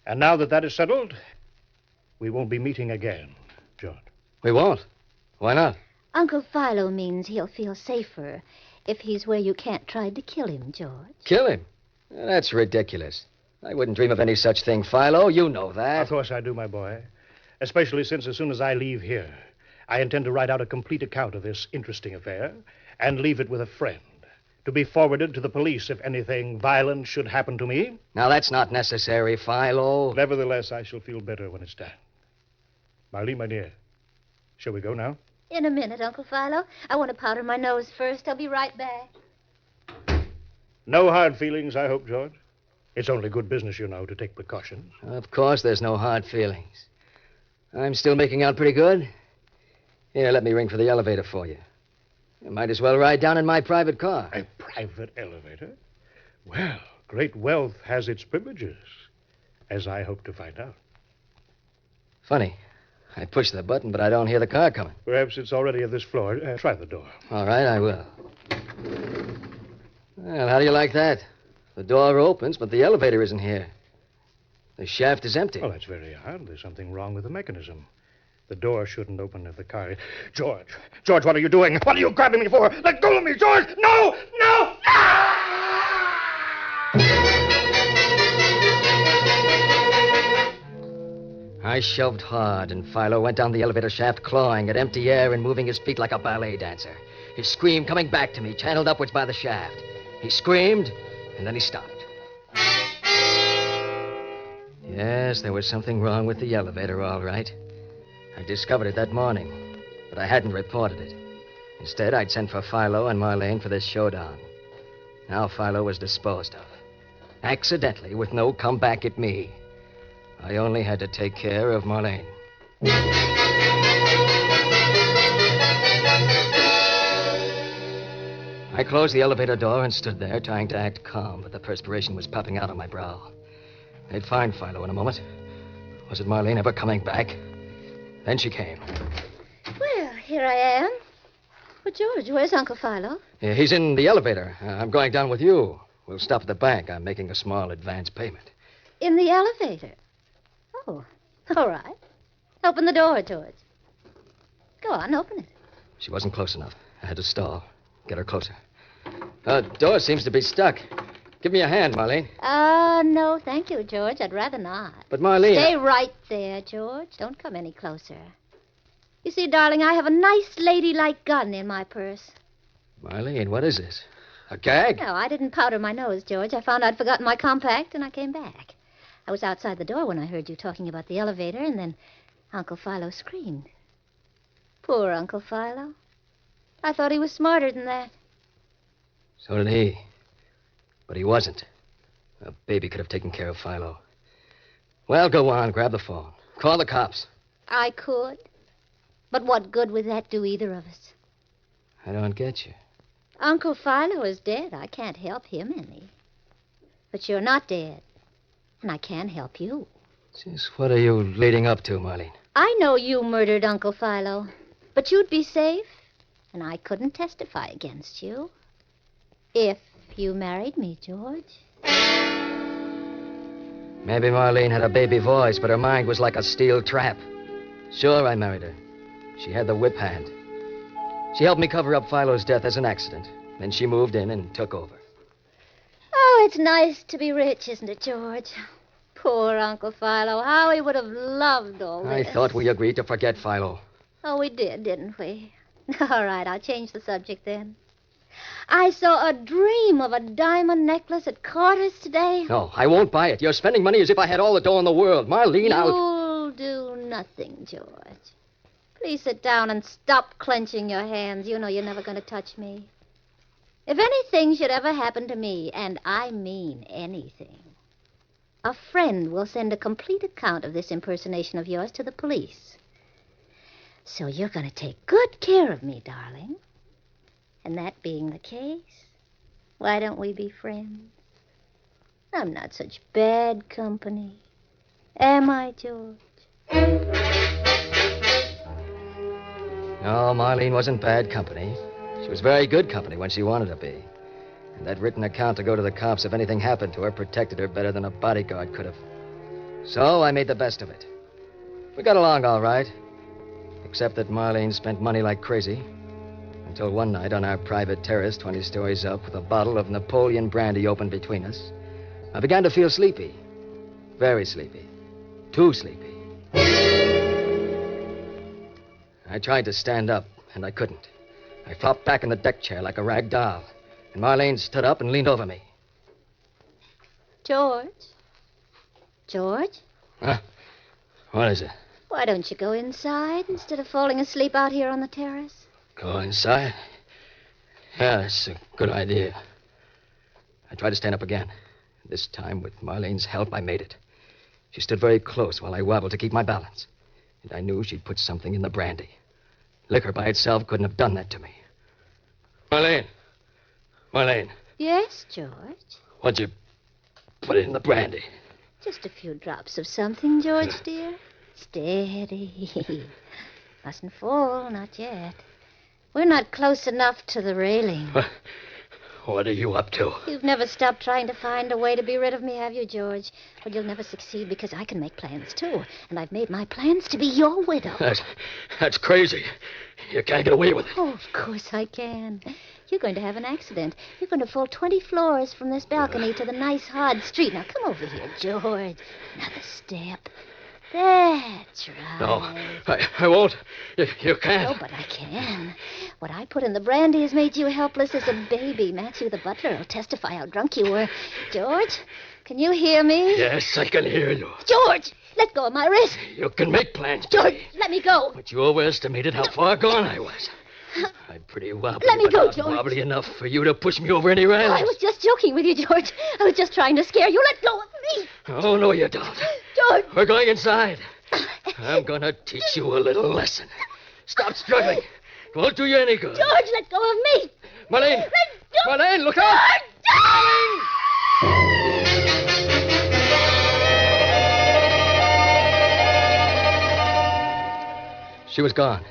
And now that that is settled, we won't be meeting again, George. We won't? Why not? Uncle Philo means he'll feel safer if he's where you can't try to kill him, George. Kill him? That's ridiculous. I wouldn't dream of any such thing, Philo. You know that. Of course I do, my boy. Especially since as soon as I leave here, I intend to write out a complete account of this interesting affair and leave it with a friend to be forwarded to the police if anything violent should happen to me. Now, that's not necessary, Philo. Nevertheless, I shall feel better when it's done. Marlene, my dear, shall we go now? In a minute, Uncle Philo. I want to powder my nose first. I'll be right back. No hard feelings, I hope, George. It's only good business, you know, to take precautions. Of course there's no hard feelings. I'm still making out pretty good. Here, let me ring for the elevator for you. You might as well ride down in my private car. A private elevator? Well, great wealth has its privileges, as I hope to find out. Funny. I push the button, but I don't hear the car coming. Perhaps it's already at this floor. Try the door. All right, I will. Well, how do you like that? The door opens, but the elevator isn't here. The shaft is empty. Oh, that's very odd. There's something wrong with the mechanism. The door shouldn't open if the car... George, what are you doing? What are you grabbing me for? Let go of me, George! No! No! I shoved hard, and Philo went down the elevator shaft, clawing at empty air and moving his feet like a ballet dancer. His scream coming back to me, channeled upwards by the shaft. He screamed, and then he stopped. Yes, there was something wrong with the elevator, all right. I discovered it that morning, but I hadn't reported it. Instead, I'd sent for Philo and Marlene for this showdown. Now Philo was disposed of. Accidentally, with no comeback at me. I only had to take care of Marlene. I closed the elevator door and stood there, trying to act calm, but the perspiration was popping out on my brow. They'd find Philo in a moment. Wasn't Marlene ever coming back? Then she came. Well, here I am. Well, George, where's Uncle Philo? Yeah, he's in the elevator. I'm going down with you. We'll stop at the bank. I'm making a small advance payment. In the elevator? Oh, all right. Open the door, George. Go on, open it. She wasn't close enough. I had to stall. Get her closer. Door seems to be stuck. Give me a hand, Marlene. No, thank you, George. I'd rather not. But, Marlene... Stay right there, George. Don't come any closer. You see, darling, I have a nice ladylike gun in my purse. Marlene, what is this? A gag? No, I didn't powder my nose, George. I found I'd forgotten my compact, and I came back. I was outside the door when I heard you talking about the elevator, and then Uncle Philo screamed. Poor Uncle Philo. I thought he was smarter than that. So did he. But he wasn't. A baby could have taken care of Philo. Well, go on. Grab the phone. Call the cops. I could. But what good would that do either of us? I don't get you. Uncle Philo is dead. I can't help him any. But you're not dead. And I can help you. Just what are you leading up to, Marlene? I know you murdered Uncle Philo. But you'd be safe And I couldn't testify against you. If you married me, George. Maybe Marlene had a baby voice, but her mind was like a steel trap. Sure, I married her. She had the whip hand. She helped me cover up Philo's death as an accident. Then she moved in and took over. Oh, it's nice to be rich, isn't it, George? Poor Uncle Philo. How he would have loved all I this. thought we agreed to forget Philo. Oh, we did, didn't we? All right, I'll change the subject then. I saw a dream of a diamond necklace at Carter's today. No, I won't buy it. You're spending money as if I had all the dough in the world. Marlene, You'll do nothing, George. Please sit down and stop clenching your hands. You know you're never going to touch me. If anything should ever happen to me, and I mean anything, a friend will send a complete account of this impersonation of yours to the police. So you're going to take good care of me, darling. And that being the case, why don't we be friends? I'm not such bad company. Am I, George? No, Marlene wasn't bad company. She was very good company when she wanted to be. And that written account to go to the cops if anything happened to her protected her better than a bodyguard could have. So I made the best of it. We got along all right. Except that Marlene spent money like crazy. Until one night on our private terrace 20 stories up with a bottle of Napoleon brandy open between us, I began to feel sleepy. Very sleepy. Too sleepy. I tried to stand up, and I couldn't. I flopped back in the deck chair like a rag doll, and Marlene stood up and leaned over me. George? George? Huh? What is it? Why don't you go inside instead of falling asleep out here on the terrace? Go inside? Yeah, that's a good idea. I tried to stand up again. This time, with Marlene's help, I made it. She stood very close while I wobbled to keep my balance. And I knew she'd put something in the brandy. Liquor by itself couldn't have done that to me. Marlene. Marlene. Yes, George? What'd you put in the brandy? Just a few drops of something, George, dear. Steady. Mustn't fall, not yet. We're not close enough to the railing. What are you up to? You've never stopped trying to find a way to be rid of me, have you, George? Well, you'll never succeed because I can make plans, too. And I've made my plans to be your widow. That's crazy. You can't get away with it. Oh, of course I can. You're going to have an accident. You're going to fall 20 floors from this balcony to the nice, hard street. Now, come over here, George. Another step. That's right. No, I won't. You can't. Oh, but I can. What I put in the brandy has made you helpless as a baby. Matthew, the butler, will testify how drunk you were. George, can you hear me? Yes, I can hear you. George, let go of my wrist. You can make plans, George, Jenny, let me go. but you overestimated how far gone I was. I'm pretty wobbly. Let me but go, not George. wobbly enough for you to push me over any railings. I was just joking with you, George. I was just trying to scare you. Let go of me. Oh, no, you don't. George. We're going inside. I'm going to teach you a little lesson. Stop struggling. It won't do you any good. George, let go of me. Marlene! Let go. Marlene, look out! She was gone.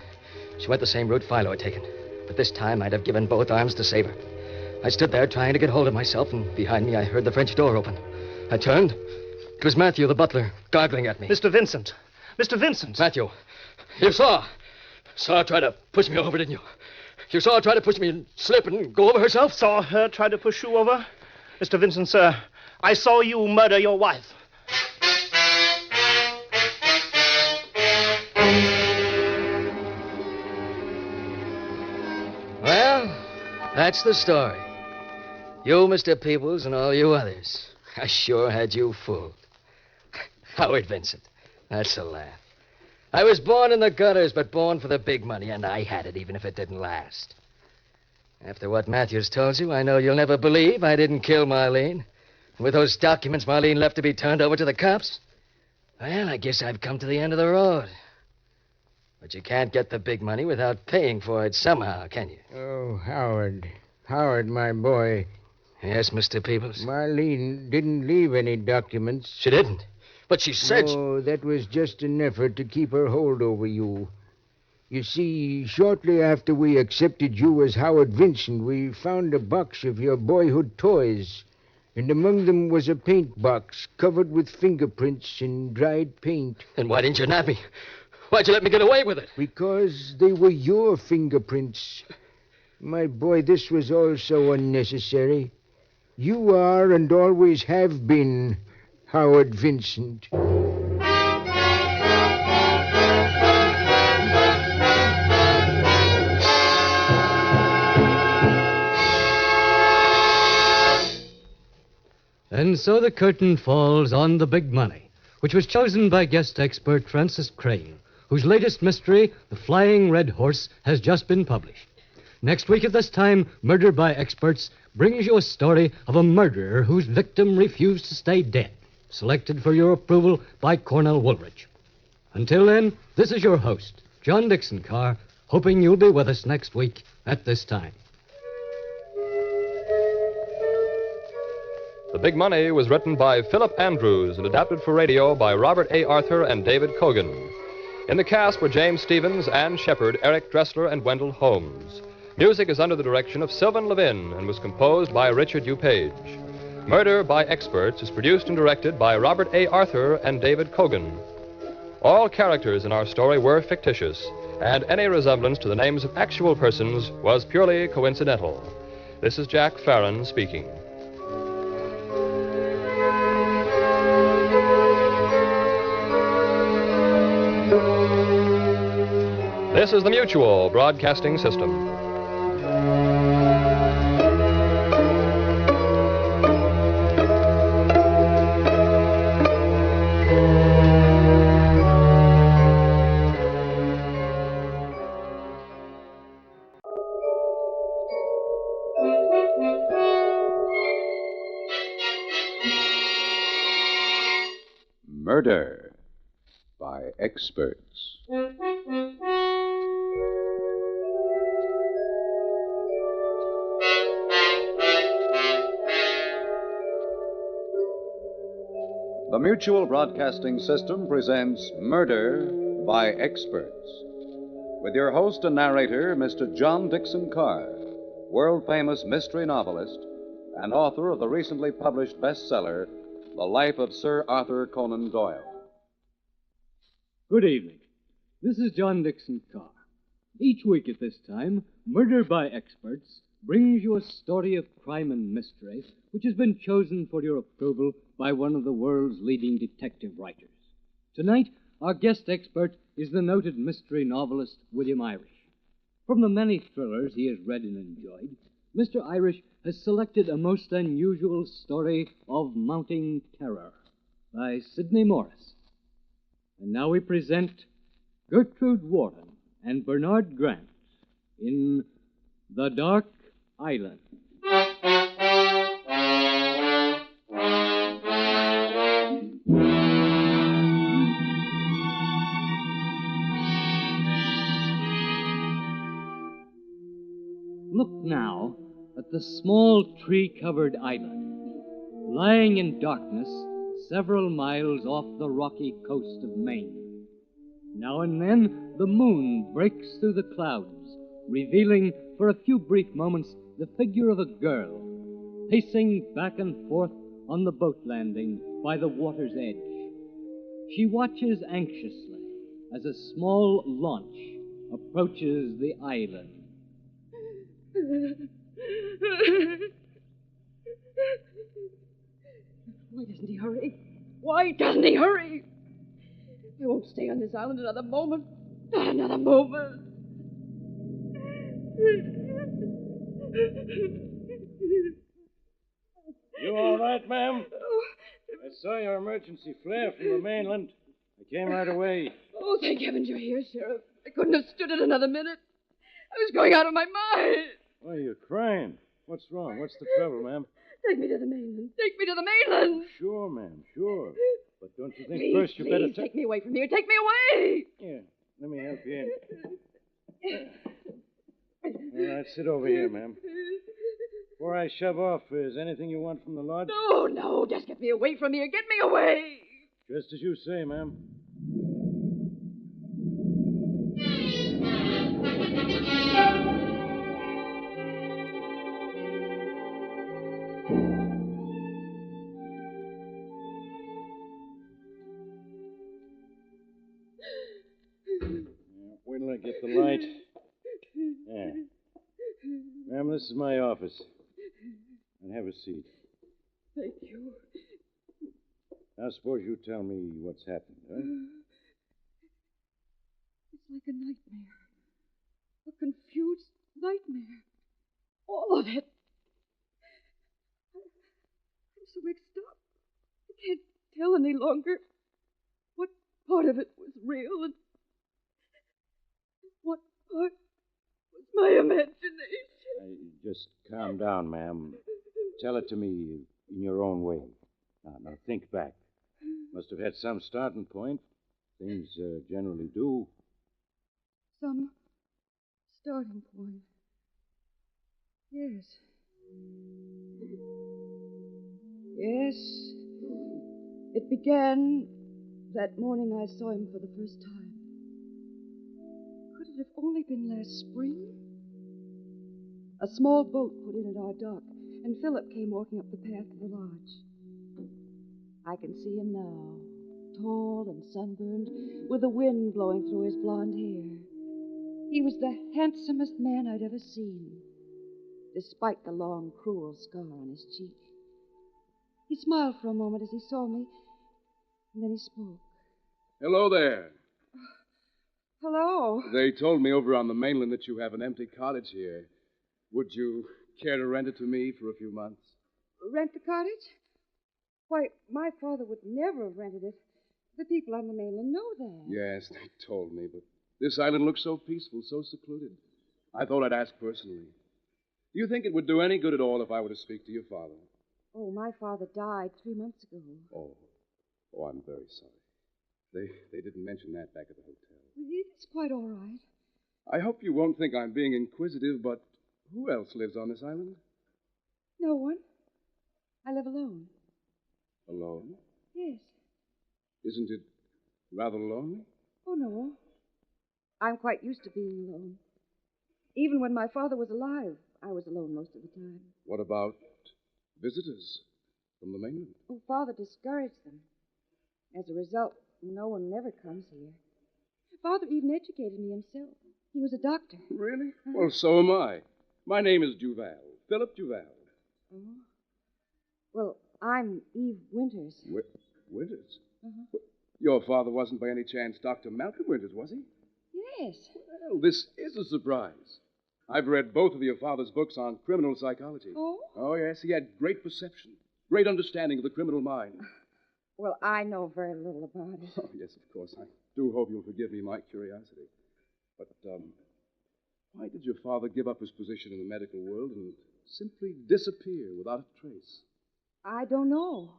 She went the same route Philo had taken. But this time I'd have given both arms to save her. I stood there trying to get hold of myself, and behind me I heard the French door open. I turned. It was Matthew, the butler, gargling at me. Mr. Vincent. Mr. Vincent. Matthew, you saw her try to push me over, didn't you? You saw her try to push me and slip and go over herself? Saw her try to push you over? Mr. Vincent, sir, I saw you murder your wife. Well, that's the story. You, Mr. Peebles, and all you others. I sure had you fooled. Howard Vincent. That's a laugh. I was born in the gutters, but born for the big money, and I had it, even if it didn't last. After what Matthews told you, I know you'll never believe I didn't kill Marlene. And with those documents Marlene left to be turned over to the cops, well, I guess I've come to the end of the road. But you can't get the big money without paying for it somehow, can you? Oh, Howard. Howard, my boy. Yes, Mr. Peebles? Marlene didn't leave any documents. She didn't. But she said... Oh, that was just an effort to keep her hold over you. You see, shortly after we accepted you as Howard Vincent, we found a box of your boyhood toys. And among them was a paint box covered with fingerprints and dried paint. Then why didn't you nab me? Why'd you let me get away with it? Because they were your fingerprints. My boy, this was all so unnecessary. You are and always have been Howard Vincent. And so the curtain falls on The Big Money, which was chosen by guest expert Francis Crane, whose latest mystery, The Flying Red Horse, has just been published. Next week at this time, Murder by Experts brings you a story of a murderer whose victim refused to stay dead, selected for your approval by Cornell Woolridge. Until then, this is your host, John Dixon Carr, hoping you'll be with us next week at this time. The Big Money was written by Philip Andrews and adapted for radio by Robert A. Arthur and David Cogan. In the cast were James Stevens, Ann Shepard, Eric Dressler, and Wendell Holmes. Music is under the direction of Sylvan Levin and was composed by Richard DuPage. Murder by Experts is produced and directed by Robert A. Arthur and David Cogan. All characters in our story were fictitious, and any resemblance to the names of actual persons was purely coincidental. This is Jack Farron speaking. This is the Mutual Broadcasting System. Murder by Experts. The Mutual Broadcasting System presents Murder by Experts, with your host and narrator, Mr. John Dixon Carr, world-famous mystery novelist and author of the recently published bestseller, The Life of Sir Arthur Conan Doyle. Good evening. This is John Dixon Carr. Each week at this time, Murder by Experts brings you a story of crime and mystery which has been chosen for your approval by one of the world's leading detective writers. Tonight, our guest expert is the noted mystery novelist William Irish. From the many thrillers he has read and enjoyed, Mr. Irish has selected a most unusual story of mounting terror by Sidney Morris. And now we present Gertrude Warren and Bernard Grant in The Dark Island. Look now at the small tree-covered island, lying in darkness several miles off the rocky coast of Maine. Now and then the moon breaks through the clouds, revealing for a few brief moments the figure of a girl, pacing back and forth on the boat landing by the water's edge. She watches anxiously as a small launch approaches the island. Why doesn't he hurry? Why doesn't he hurry? I won't stay on this island another moment. Not another moment. You all right, ma'am? I saw your emergency flare from the mainland. I came right away. Oh, thank heavens you're here, Sheriff. I couldn't have stood it another minute. I was going out of my mind. Why are you crying? What's wrong? What's the trouble, ma'am? Take me to the mainland. Take me to the mainland. Sure, ma'am, sure. But don't you think Please, first you better take me away from here. Take me away. Here, let me help you in. All right, sit over here, ma'am. Before I shove off, is anything you want from the lodge? No, no, just get me away from here. Get me away. Just as you say, ma'am. get the light. Yeah. Ma'am, this is my office. And have a seat. Thank you. Now, suppose you tell me what's happened, huh? It's like a nightmare. A confused nightmare. All of it. I'm so mixed up. I can't tell any longer what part of it was real and what part was my imagination. Just calm down, ma'am. Tell it to me in your own way. Now think back. Must have had some starting point. Things generally do. Some starting point. Yes. Yes. It began that morning I saw him for the first time. Could it have only been last spring? A small boat put in at our dock, and Philip came walking up the path to the lodge. I can see him now, tall and sunburned, with the wind blowing through his blonde hair. He was the handsomest man I'd ever seen, despite the long, cruel scar on his cheek. He smiled for a moment as he saw me, and then he spoke. Hello there. Hello. They told me over on the mainland that you have an empty cottage here. Would you care to rent it to me for a few months? Rent the cottage? Why, my father would never have rented it. The people on the mainland know that. Yes, they told me, but this island looks so peaceful, so secluded. I thought I'd ask personally. Do you think it would do any good at all if I were to speak to your father? Oh, my father died 3 months ago. Oh, I'm very sorry. They didn't mention that back at the hotel. It's quite all right. I hope you won't think I'm being inquisitive, but who else lives on this island? No one. I live alone. Alone? Yes. Isn't it rather lonely? Oh, no. I'm quite used to being alone. Even when my father was alive, I was alone most of the time. What about visitors from the mainland? Oh, Father discouraged them. As a result, no one ever comes here. Father even educated me himself. He was a doctor. Really? Well, so am I. My name is Duval. Philip Duval. Oh? Well, I'm Eve Winters. Winters? Uh-huh. Your father wasn't by any chance Dr. Malcolm Winters, was he? Yes. Well, this is a surprise. I've read both of your father's books on criminal psychology. Oh? Oh, yes. He had great perception, great understanding of the criminal mind. Well, I know very little about it. Oh, yes, of course. I do hope you'll forgive me my curiosity. But, why did your father give up his position in the medical world and simply disappear without a trace? I don't know.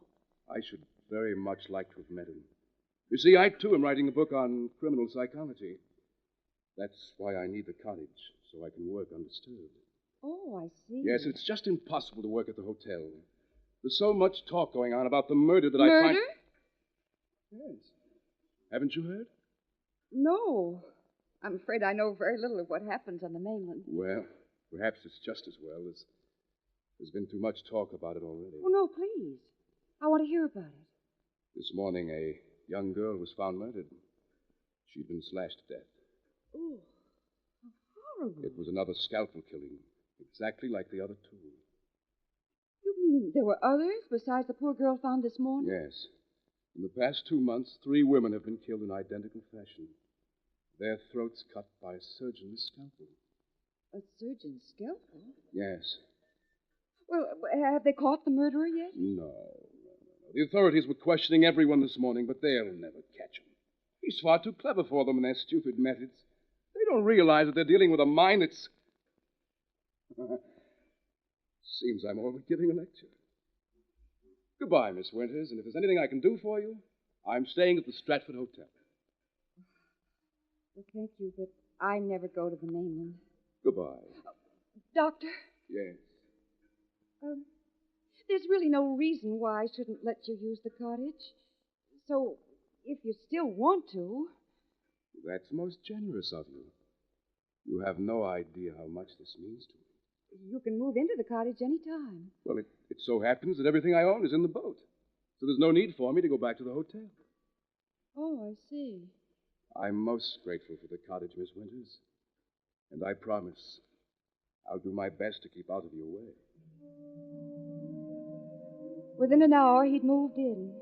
I should very much like to have met him. You see, I, too, am writing a book on criminal psychology. That's why I need the cottage, so I can work undisturbed. Oh, I see. Yes, it's just impossible to work at the hotel. There's so much talk going on about the murder that I Murder? find... Yes. Haven't you heard? No. I'm afraid I know very little of what happens on the mainland. Well, perhaps it's just as well. There's been too much talk about it already. Oh, no, please. I want to hear about it. This morning, a young girl was found murdered. She'd been slashed to death. Oh, how horrible. It was another scalpel killing, exactly like the other two. You mean there were others besides the poor girl found this morning? Yes. In the past 2 months, 3 women have been killed in identical fashion. Their throats cut by a surgeon's scalpel. A surgeon's scalpel? Yes. Well, have they caught the murderer yet? No. The authorities were questioning everyone this morning, but they'll never catch him. He's far too clever for them in their stupid methods. They don't realize that they're dealing with a mind that's... Seems I'm over giving a lecture. Goodbye, Miss Winters, and if there's anything I can do for you, I'm staying at the Stratford Hotel. Well, thank you, but I never go to the mainland. Goodbye. Doctor? Yes. There's really no reason why I shouldn't let you use the cottage. So, if you still want to... That's most generous of you. You have no idea how much this means to me. You can move into the cottage any time. Well, it so happens that everything I own is in the boat. So there's no need for me to go back to the hotel. Oh, I see. I'm most grateful for the cottage, Miss Winters. And I promise I'll do my best to keep out of your way. Within an hour, he'd moved in.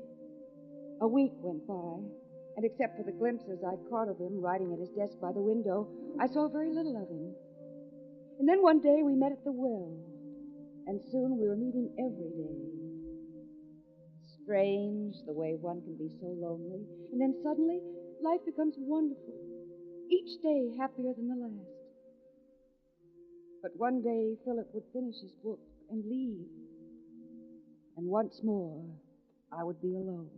A week went by, and except for the glimpses I'd caught of him writing at his desk by the window, I saw very little of him. And then one day we met at the well, and soon we were meeting every day. Strange the way one can be so lonely, and then suddenly life becomes wonderful, each day happier than the last. But one day Philip would finish his book and leave, and once more I would be alone.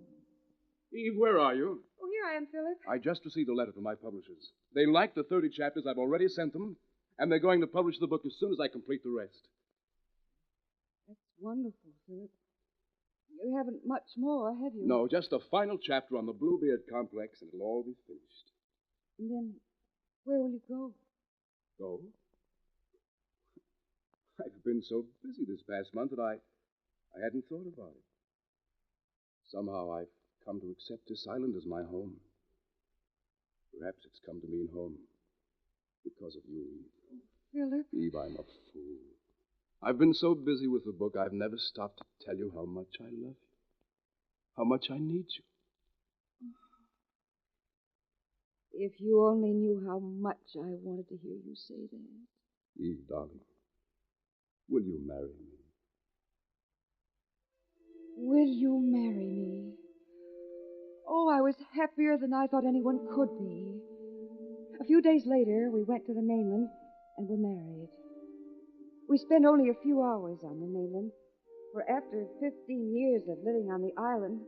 Eve, where are you? Oh, here I am, Philip. I just received a letter from my publishers. They like the 30 chapters I've already sent them, and they're going to publish the book as soon as I complete the rest. That's wonderful, Philip. You haven't much more, have you? No, just a final chapter on the Bluebeard complex, and it'll all be finished. And then, where will you go? Go? I've been so busy this past month that I hadn't thought about it. Somehow I've come to accept this island as my home. Perhaps it's come to mean home because of you, Eve. Philip? Eve, I'm a fool. I've been so busy with the book, I've never stopped to tell you how much I love you, how much I need you. If you only knew how much I wanted to hear you say that. Eve, darling, will you marry me? Will you marry me? Oh, I was happier than I thought anyone could be. A few days later, we went to the mainland and were married. We spent only a few hours on the mainland, for after 15 years of living on the island,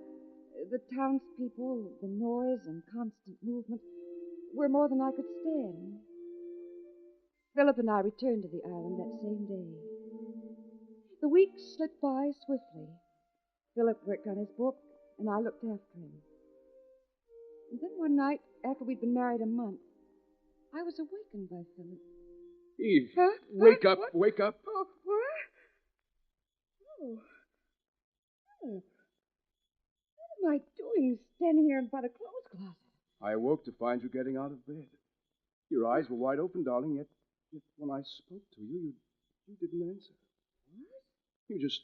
the townspeople, the noise and constant movement were more than I could stand. Philip and I returned to the island that same day. The weeks slipped by swiftly. Philip worked on his book, and I looked after him. And then one night, after we'd been married a month, I was awakened by Philip. Eve, Huh? wake up, What? wake up. Oh, what? Oh, Philip. What am I doing standing here by the clothes closet? I awoke to find you getting out of bed. Your eyes were wide open, darling, yet when I spoke to you, you didn't answer. What? You just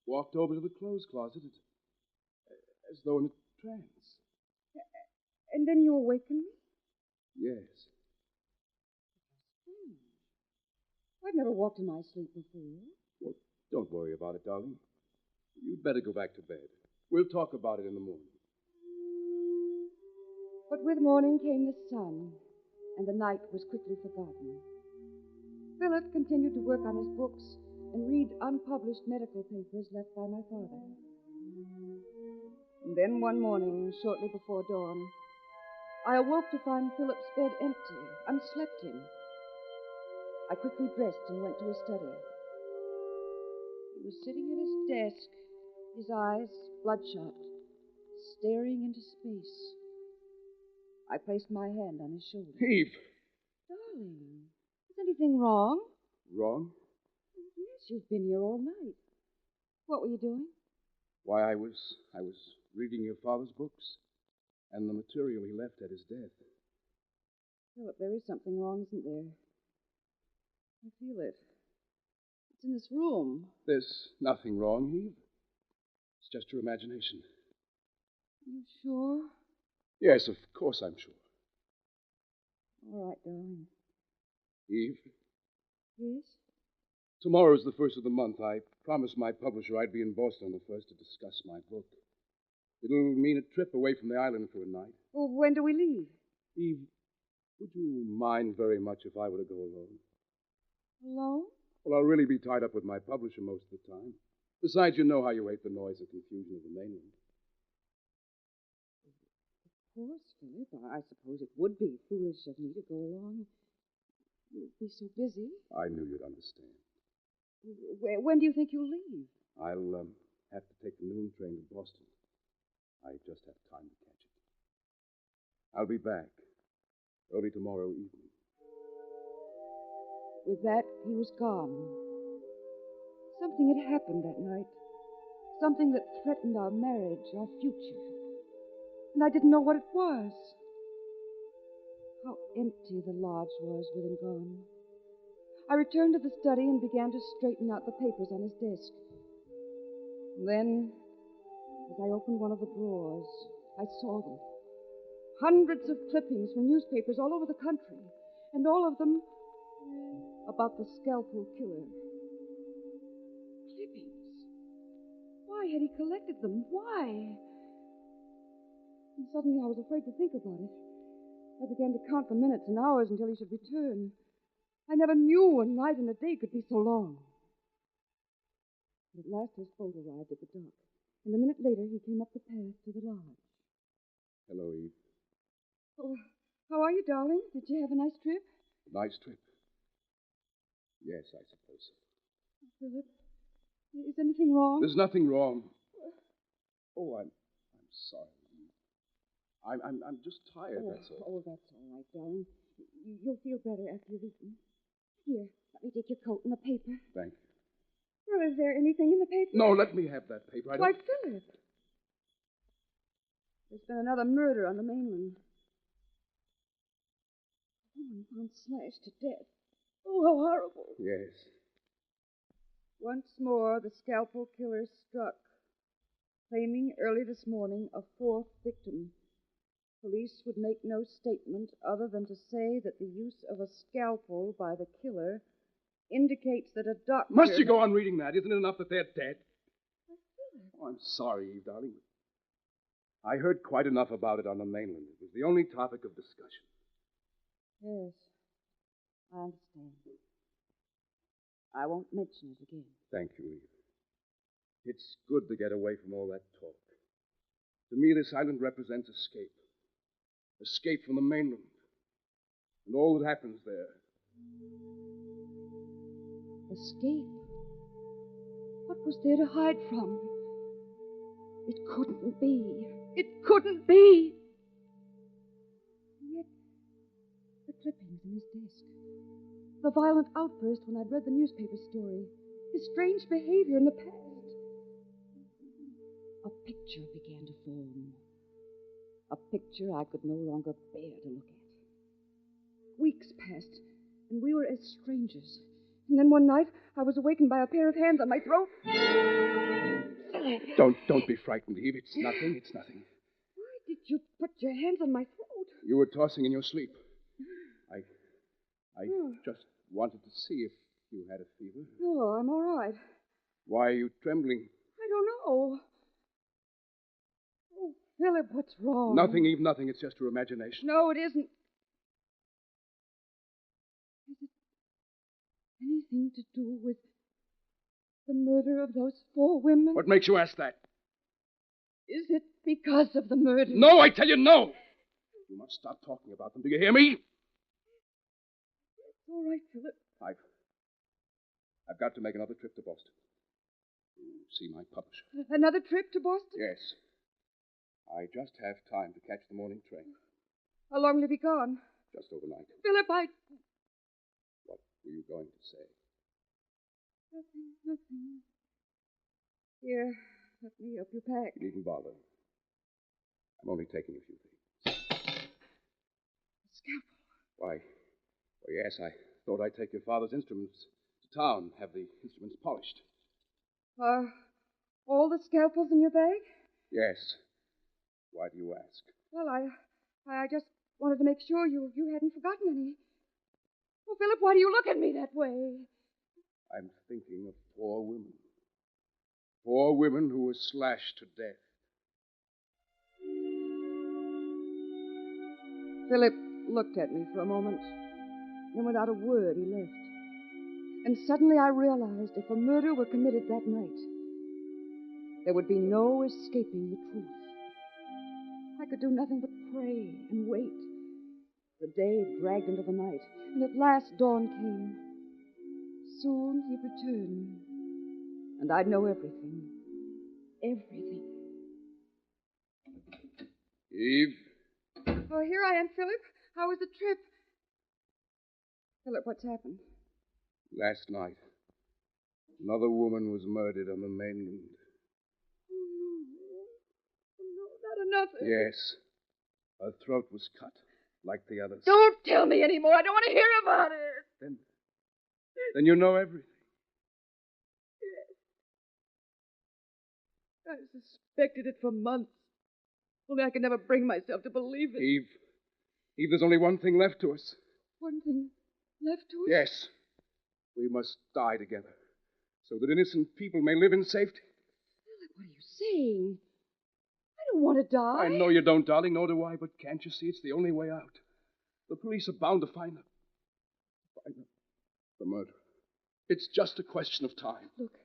walked over to the clothes closet as though in a trance. And then you awakened me? Yes. I've never walked in my sleep before. Well, don't worry about it, darling. You'd better go back to bed. We'll talk about it in the morning. But with morning came the sun, and the night was quickly forgotten. Philip continued to work on his books and read unpublished medical papers left by my father. And then one morning, shortly before dawn, I awoke to find Philip's bed empty, unslept in. I quickly dressed and went to his study. He was sitting at his desk, his eyes bloodshot, staring into space. I placed my hand on his shoulder. Eve! Darling, is anything wrong? Wrong? Yes, you've been here all night. What were you doing? Why, I was reading your father's books and the material he left at his death. Philip, there is something wrong, isn't there? I feel it. It's in this room. There's nothing wrong, Eve. It's just your imagination. You sure? Yes, of course I'm sure. All right, darling. Eve, Yes? tomorrow's the first of the month. I promised my publisher I'd be in Boston on the first to discuss my book. It'll mean a trip away from the island for a night. Well, when do we leave? Eve, would you mind very much if I were to go alone? Alone? Well, I'll really be tied up with my publisher most of the time. Besides, you know how you hate the noise and confusion of the mainland. Of course, Philip. I suppose it would be foolish of me to go along. You'd be so busy. I knew you'd understand. When do you think you'll leave? I'll have to take the noon train to Boston. I just have time to catch it. I'll be back early tomorrow evening. With that, he was gone. Something had happened that night. Something that threatened our marriage, our future. And I didn't know what it was. How empty the lodge was with him gone. I returned to the study and began to straighten out the papers on his desk. Then, as I opened one of the drawers, I saw them. Hundreds of clippings from newspapers all over the country, and all of them about the scalpel killer. Clippings? Why had he collected them? Why? And suddenly I was afraid to think about it. I began to count the minutes and hours until he should return. I never knew a night and a day could be so long. At last his boat arrived at the dock, and a minute later he came up the path to the lodge. Hello, Eve. Oh, how are you, darling? Did you have a nice trip? Nice trip. Yes, I suppose so. Philip, is anything wrong? There's nothing wrong. Oh, I'm sorry. I'm just tired, that's all. Oh, that's all right, darling. You'll feel better after you've eaten. Here, let me take your coat and the paper. Thank you. Well, is there anything in the paper? No, let me have that paper. Why, Philip. There's been another murder on the mainland. A woman found slashed to death. Oh, how horrible. Yes. Once more, the scalpel killer struck, claiming early this morning a fourth victim. Police would make no statement other than to say that the use of a scalpel by the killer indicates that a doctor... Must you go on reading that? Isn't it enough that they're dead? Oh, I'm sorry, Eve, darling. I heard quite enough about it on the mainland. It was the only topic of discussion. Yes, I understand. I won't mention it again. Thank you, Eve. It's good to get away from all that talk. To me, this island represents escape. Escape from the mainland. And all that happens there. Escape? What was there to hide from? It couldn't be. It couldn't be. And yet, the clippings in his desk. The violent outburst when I'd read the newspaper story. His strange behavior in the past. A picture began to form. A picture I could no longer bear to look at. Weeks passed, and we were as strangers. And then one night, I was awakened by a pair of hands on my throat. Don't be frightened, Eve. It's nothing. Why did you put your hands on my throat? You were tossing in your sleep. I just wanted to see if you had a fever. No, I'm all right. Why are you trembling? I don't know. Oh, Philip, what's wrong? Nothing, Eve, nothing. It's just your imagination. No, it isn't. Is it anything to do with the murder of those 4 women? What makes you ask that? Is it because of the murder? No, I tell you no! You must stop talking about them. Do you hear me? It's all right, Philip. I've got to make another trip to Boston. See my publisher. Another trip to Boston? Yes. I just have time to catch the morning train. How long will you be gone? Just overnight. Philip, What were you going to say? Nothing. Here, let me help you pack. You needn't bother. I'm only taking a few things. Scalpel. Why, yes, I thought I'd take your father's instruments to town, have the instruments polished. Are all the scalpels in your bag? Yes. Why do you ask? Well, I just wanted to make sure you hadn't forgotten any. Oh, Philip, why do you look at me that way? I'm thinking of 4 women. 4 women who were slashed to death. Philip looked at me for a moment. Then without a word, he left. And suddenly I realized if a murder were committed that night, there would be no escaping the truth. I could do nothing but pray and wait. The day dragged into the night, and at last dawn came. Soon he'd return, and I'd know everything. Everything. Eve? Oh, here I am, Philip. How was the trip? Philip, what's happened? Last night, another woman was murdered on the mainland. Oh, no, not another. Yes. Her throat was cut. like the others. Don't tell me anymore. I don't want to hear about it. Then you know everything. I suspected it for months. Only I could never bring myself to believe it. Eve, there's only one thing left to us. One thing left to us? Yes. We must die together, so that innocent people may live in safety. Philip, what are you saying? I don't want to die. I know you don't, darling, nor do I, but can't you see it's the only way out? The police are bound to find them. The murderer. It's just a question of time. Look,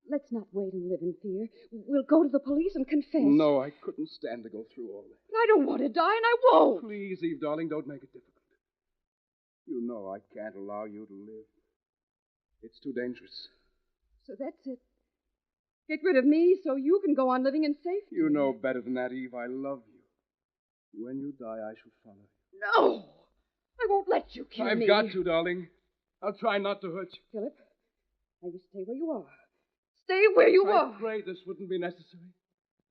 let's not wait and live in fear. We'll go to the police and confess. No, I couldn't stand to go through all that. But I don't want to die, and I won't. Please, Eve, darling, don't make it difficult. You know I can't allow you to live. It's too dangerous. So that's it. Get rid of me so you can go on living in safety. You know better than that, Eve. I love you. When you die, I shall follow you. No! I won't let you kill me. I've got to, darling. I'll try not to hurt you. Philip, now you stay where you are. Stay where you are. I pray this wouldn't be necessary.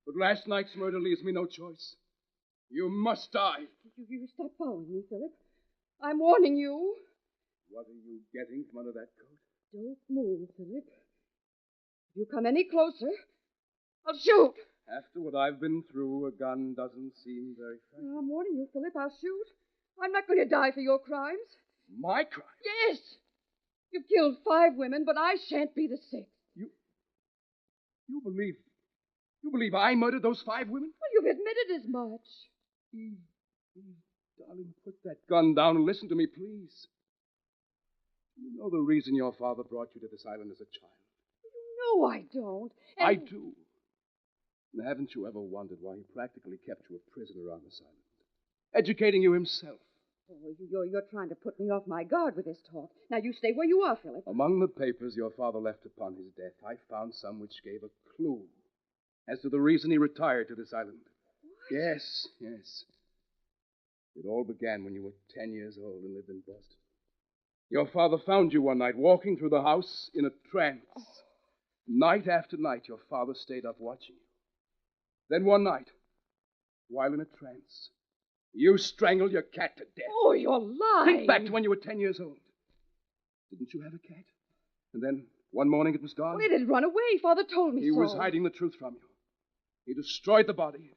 But last night's murder leaves me no choice. You must die. You stop following me, Philip. I'm warning you. What are you getting from under that coat? Don't move, Philip. If you come any closer, I'll shoot. After what I've been through, a gun doesn't seem very fair. I'm warning you, Philip. I'll shoot. I'm not going to die for your crimes. My crimes? Yes. You've killed 5 women, but I shan't be the 6th. You believe I murdered those 5 women? Well, you've admitted as much. Eve, darling, put that gun down and listen to me, please. You know the reason your father brought you to this island as a child. No, I don't. I do. And haven't you ever wondered why he practically kept you a prisoner on this island? Educating you himself. Oh, you're trying to put me off my guard with this talk. Now, you stay where you are, Philip. Among the papers your father left upon his death, I found some which gave a clue as to the reason he retired to this island. What? Yes. It all began when you were 10 years old and lived in Boston. Your father found you one night walking through the house in a trance. Oh. Night after night, your father stayed up watching you. Then one night, while in a trance, you strangled your cat to death. Oh, you're lying. Think back to when you were 10 years old. Didn't you have a cat? And then one morning it was gone? Well, it had run away. Father told me He so. was hiding the truth from you. He destroyed the body.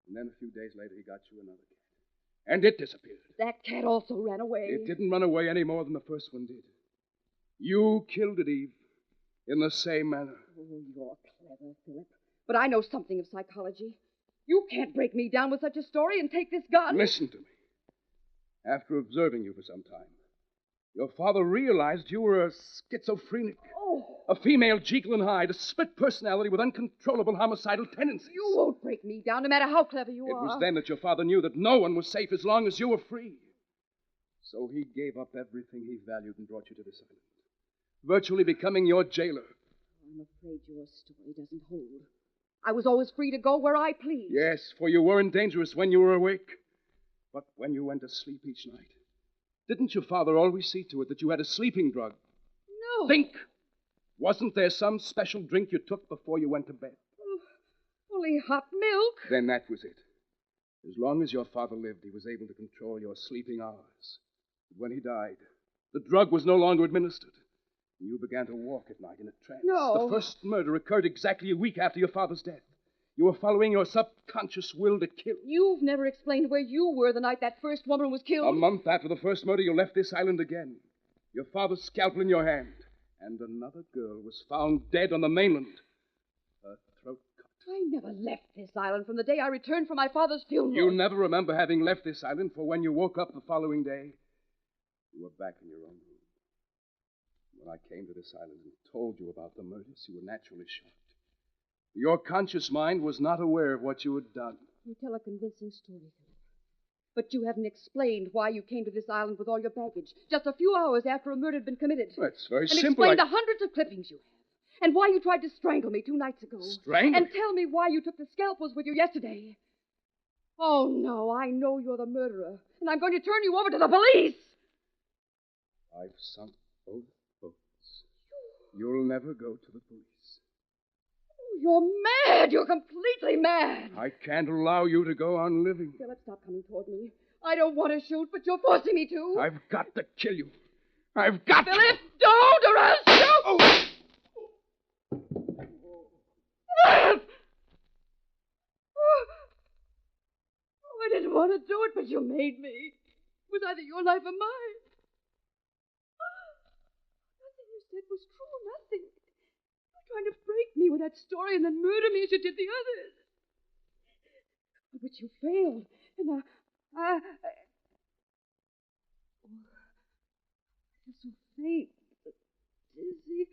And then a few days later he got you another cat. And it disappeared. That cat also ran away. It didn't run away any more than the first one did. You killed it, Eve, in the same manner. Oh, you're clever, Philip. But I know something of psychology. You can't break me down with such a story and take this gun. Listen to me. After observing you for some time, your father realized you were a schizophrenic. Oh. A female Jekyll and Hyde, a split personality with uncontrollable homicidal tendencies. You won't break me down, no matter how clever you are. It was then that your father knew that no one was safe as long as you were free. So he gave up everything he valued and brought you to this island, virtually becoming your jailer. I'm afraid your story doesn't hold. I was always free to go where I pleased. Yes, for you weren't dangerous when you were awake. But when you went to sleep each night, didn't your father always see to it that you had a sleeping drug? No. Think. Wasn't there some special drink you took before you went to bed? Only hot milk. Then that was it. As long as your father lived, he was able to control your sleeping hours. But when he died, the drug was no longer administered. And you began to walk at night in a trance. No. The first murder occurred exactly a week after your father's death. You were following your subconscious will to kill. You've never explained where you were the night that first woman was killed. A month after the first murder, you left this island again. Your father's scalpel in your hand. And another girl was found dead on the mainland. Her throat cut. I never left this island from the day I returned from my father's funeral. You never remember having left this island, for when you woke up the following day, you were back in your own room. When I came to this island and told you about the murders, you were naturally shocked. Your conscious mind was not aware of what you had done. You tell a convincing story, Philip. But you haven't explained why you came to this island with all your baggage, just a few hours after a murder had been committed. Well, it's very and simple. Explain the hundreds of clippings you have, and why you tried to strangle me 2 nights ago. Strangle? And tell me why you took the scalpels with you yesterday. Oh, no, I know you're the murderer, and I'm going to turn you over to the police. I've sunk both boats. You'll never go to the police. You're mad. You're completely mad. I can't allow you to go on living. Philip, stop coming toward me. I don't want to shoot, but you're forcing me to. I've got to kill you. I've got to. Philip, don't, or I'll shoot. Oh. Philip! Oh, I didn't want to do it, but you made me. It was either your life or mine. Nothing you said was true, nothing. You were trying to break me with that story and then murder me as you did the others. But you failed, and I feel so faint, dizzy.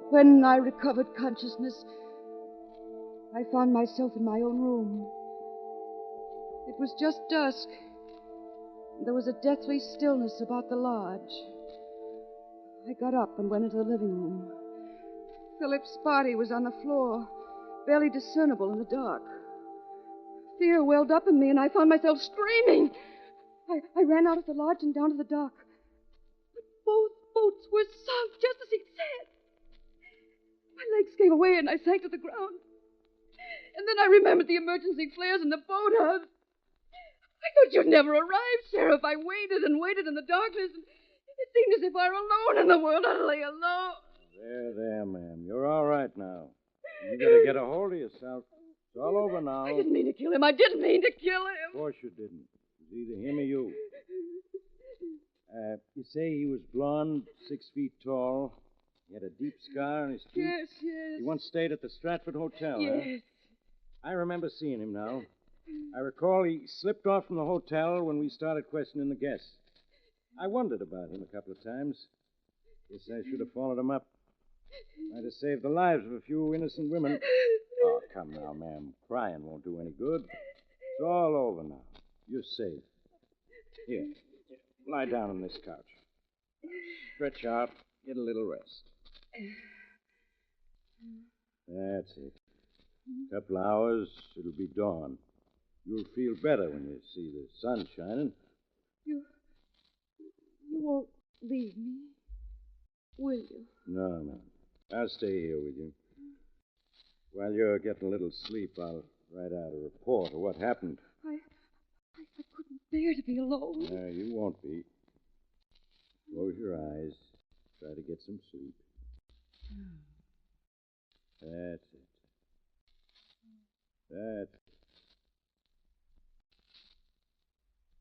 When I recovered consciousness, I found myself in my own room. It was just dusk. There was a deathly stillness about the lodge. I got up and went into the living room. Philip's body was on the floor, barely discernible in the dark. Fear welled up in me, and I found myself screaming. I ran out of the lodge and down to the dock. But both boats were sunk, just as he'd said. My legs gave away, and I sank to the ground. And then I remembered the emergency flares in the boathouse. I thought you'd never arrive, Sheriff. I waited and waited in the darkness, and it seemed as if I were alone in the world, utterly alone. There, ma'am. You're all right now. You gotta get a hold of yourself. It's all over now. I didn't mean to kill him. I didn't mean to kill him. Of course you didn't. It was either him or you. You say he was blond, 6 feet tall. He had a deep scar on his cheek. Yes. He once stayed at the Stratford Hotel, Yes. huh? I remember seeing him now. I recall he slipped off from the hotel when we started questioning the guests. I wondered about him a couple of times. Guess I should have followed him up. Might have saved the lives of a few innocent women. Oh, come now, ma'am. Crying won't do any good. It's all over now. You're safe. Here, lie down on this couch. Stretch out. Get a little rest. That's it. A couple hours, it'll be dawn. You'll feel better when you see the sun shining. You won't leave me, will you? No. I'll stay here with you. While you're getting a little sleep, I'll write out a report of what happened. I couldn't bear to be alone. No, you won't be. Close your eyes. Try to get some sleep. That's it. That's it.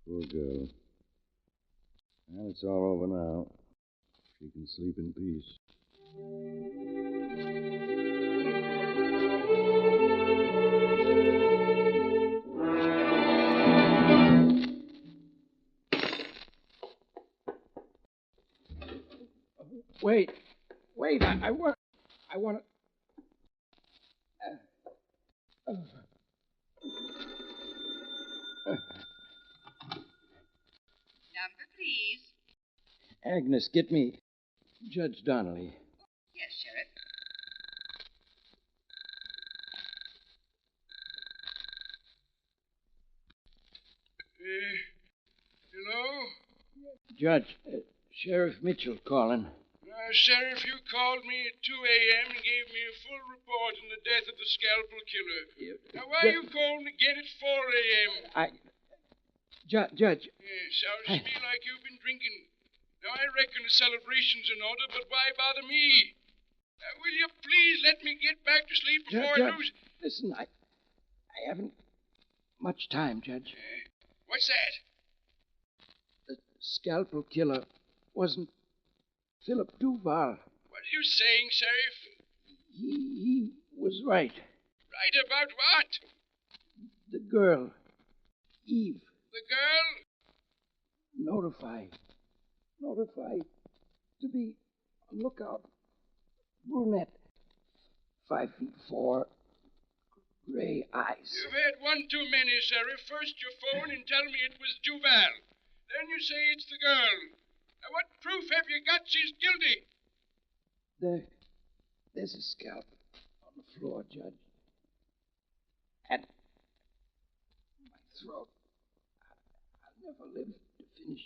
Poor girl. Well, it's all over now. She can sleep in peace. Wait. I want to... Number, please. Agnes, get me Judge Donnelly. Yes, Sheriff. Hello? Judge, Sheriff Mitchell calling. Sheriff, you called me at 2 a.m. and gave me a full report on the death of the scalpel killer. Now, why you calling again at 4 a.m.? Judge. Sounds to me like you've been drinking. Now, I reckon the celebration's in order, but why bother me? Will you please let me get back to sleep before I lose... Listen, I haven't much time, Judge. What's that? The scalpel killer wasn't Philip Duval. What are you saying, Sheriff? He was right. Right about what? The girl, Eve. The girl? Notified to be on lookout. Brunette, 5 feet 4, gray eyes. You've had one too many, Sheriff. First you phone and tell me it was Duval. Then you say it's the girl. Now, what proof have you got she's guilty? There's a scalp on the floor, Judge. And my throat. I'll never live to finish.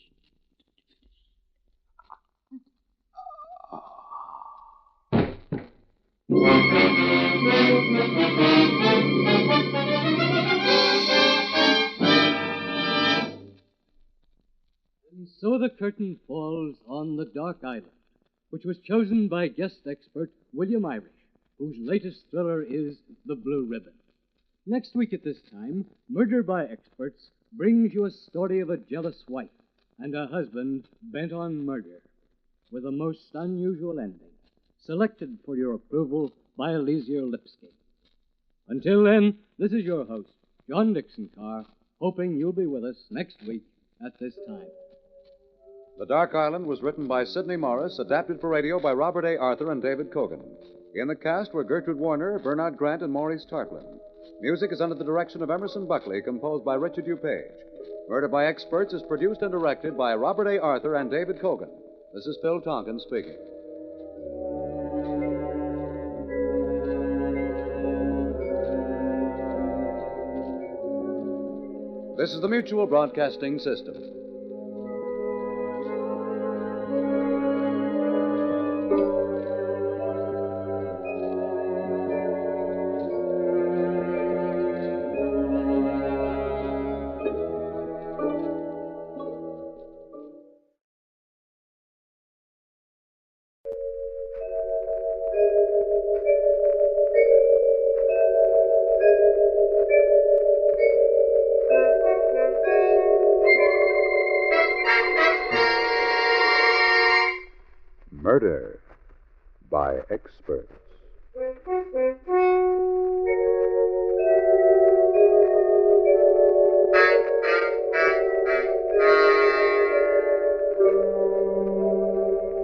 And so the curtain falls on The Dark Island, which was chosen by guest expert William Irish, whose latest thriller is The Blue Ribbon. Next week at this time, Murder by Experts brings you a story of a jealous wife and a husband bent on murder, with a most unusual ending, selected for your approval by Elysia Lipsky. Until then, this is your host, John Dixon Carr, hoping you'll be with us next week at this time. The Dark Island was written by Sidney Morris, adapted for radio by Robert A. Arthur and David Cogan. In the cast were Gertrude Warner, Bernard Grant, and Maurice Tarplin. Music is under the direction of Emerson Buckley, composed by Richard DuPage. Murder by Experts is produced and directed by Robert A. Arthur and David Cogan. This is Phil Tonkin speaking. This is the Mutual Broadcasting System. Murder by Experts.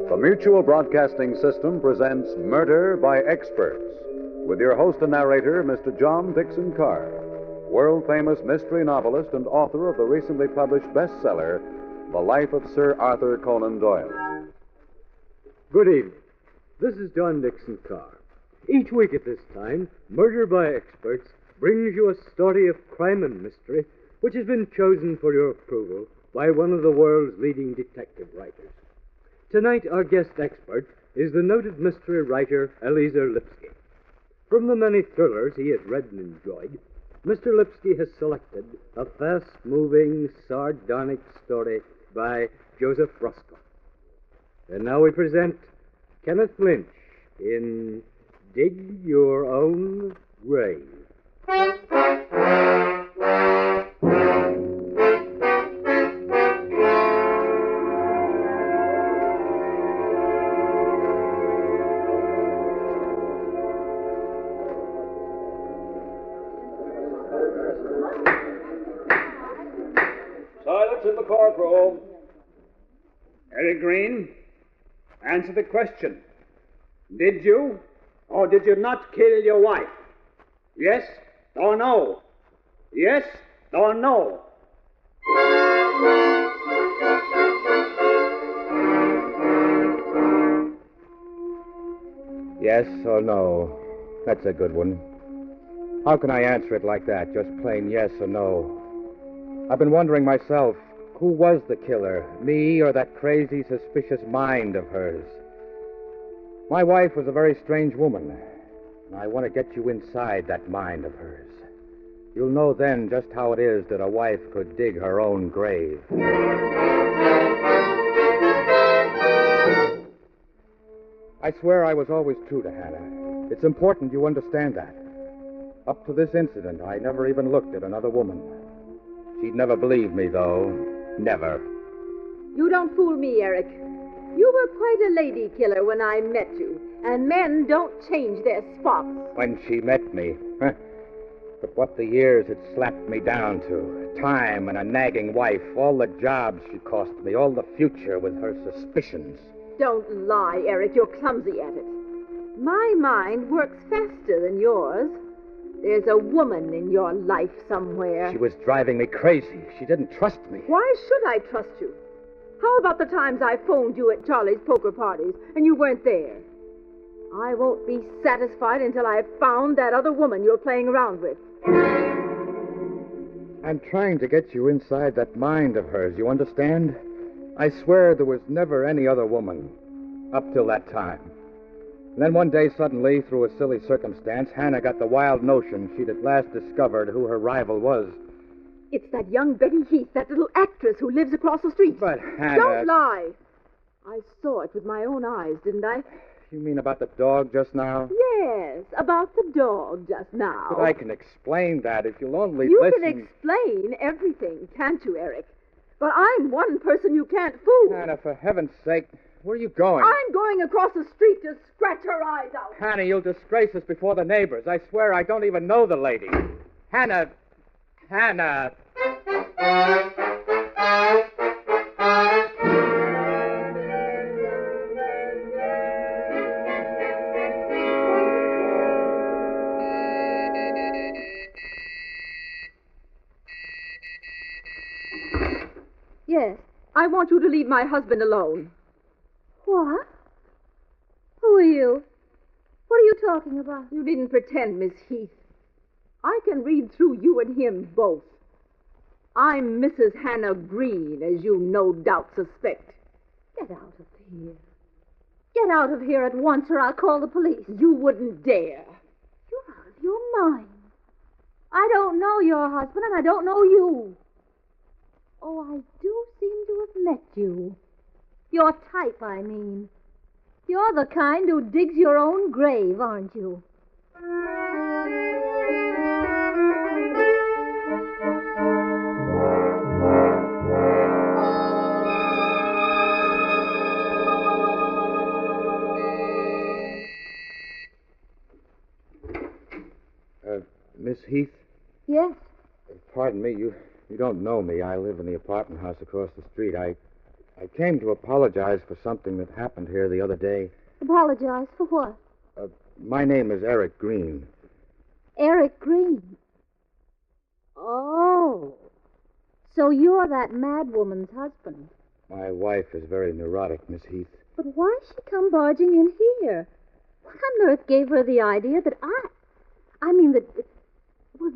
The Mutual Broadcasting System presents Murder by Experts, with your host and narrator, Mr. John Dixon Carr, world-famous mystery novelist and author of the recently published bestseller, The Life of Sir Arthur Conan Doyle. Good evening. This is John Dixon Carr. Each week at this time, Murder by Experts brings you a story of crime and mystery which has been chosen for your approval by one of the world's leading detective writers. Tonight, our guest expert is the noted mystery writer Elysia Lipsky. From the many thrillers he has read and enjoyed, Mr. Lipsky has selected a fast-moving, sardonic story by Joseph Roscoe. And now we present Kenneth Lynch in Dig Your Own Grave. Silence in the courtroom. Eric Green, answer the question. Did you or did you not kill your wife? Yes or no? Yes or no? Yes or no? That's a good one. How can I answer it like that? Just plain yes or no. I've been wondering myself, who was the killer? Me or that crazy, suspicious mind of hers? My wife was a very strange woman, and I want to get you inside that mind of hers. You'll know then just how it is that a wife could dig her own grave. I swear I was always true to Hannah. It's important you understand that. Up to this incident, I never even looked at another woman. She'd never believe me, though. Never. You don't fool me, Eric. You were quite a lady killer when I met you, and men don't change their spots. When she met me. But what the years had slapped me down to. Time and a nagging wife, all the jobs she cost me, all the future with her suspicions. Don't lie, Eric. You're clumsy at it. My mind works faster than yours. There's a woman in your life somewhere. She was driving me crazy. She didn't trust me. Why should I trust you? How about the times I phoned you at Charlie's poker parties and you weren't there? I won't be satisfied until I've found that other woman you're playing around with. I'm trying to get you inside that mind of hers, you understand? I swear there was never any other woman up till that time. And then one day, suddenly, through a silly circumstance, Hannah got the wild notion she'd at last discovered who her rival was. It's that young Betty Heath, that little actress who lives across the street. But, Hannah... Don't lie. I saw it with my own eyes, didn't I? You mean about the dog just now? Yes, about the dog just now. But I can explain that if you'll only You listen. can explain everything, can't you, Eric? But I'm one person you can't fool. Hannah, for heaven's sake, where are you going? I'm going across the street to scratch her eyes out. Hannah, you'll disgrace us before the neighbors. I swear I don't even know the lady. Hannah. Hannah. Yes, I want you to leave my husband alone. What? Who are you? What are you talking about? You needn't pretend, Miss Heath. I can read through you and him both. I'm Mrs. Hannah Green, as you no doubt suspect. Get out of here. Get out of here at once, or I'll call the police. You wouldn't dare. You're out of your mind. I don't know your husband, and I don't know you. Oh, I do seem to have met you. Your type, I mean. You're the kind who digs your own grave, aren't you? Miss Heath? Yes. Pardon me, you don't know me. I live in the apartment house across the street. I came to apologize for something that happened here the other day. Apologize for what? My name is Eric Green. Eric Green. Oh. So you're that mad woman's husband. My wife is very neurotic, Miss Heath. But why'd she come barging in here? What on earth gave her the idea that I mean, that... Well,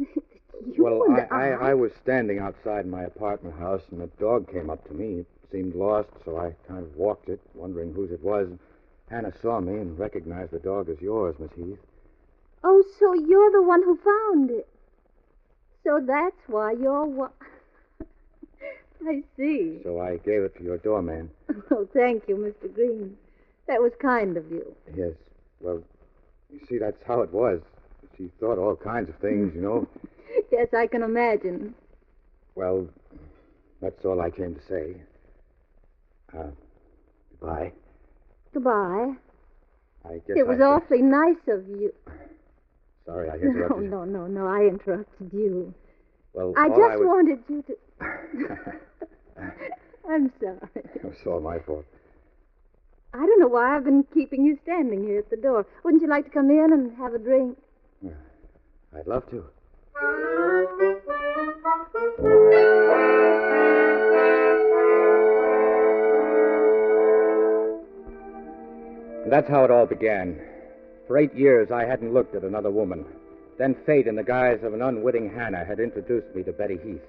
you Well, and I was standing outside my apartment house, and a dog came up to me. It seemed lost, so I kind of walked it, wondering whose it was. Hannah saw me and recognized the dog as yours, Miss Heath. Oh, so you're the one who found it. So that's why you're I see. So I gave it to your doorman. Oh, thank you, Mr. Green. That was kind of you. Yes. Well, you see, that's how it was. She thought all kinds of things, you know. Yes, I can imagine. Well, that's all I came to say. Goodbye. Goodbye. I guess it was awfully nice of you. Sorry, I interrupted you. No, I interrupted you. Well, I just wanted you to... I'm sorry. It was all my fault. I don't know why I've been keeping you standing here at the door. Wouldn't you like to come in and have a drink? I'd love to. That's how it all began. For 8 years, I hadn't looked at another woman. Then fate, in the guise of an unwitting Hannah, had introduced me to Betty Heath.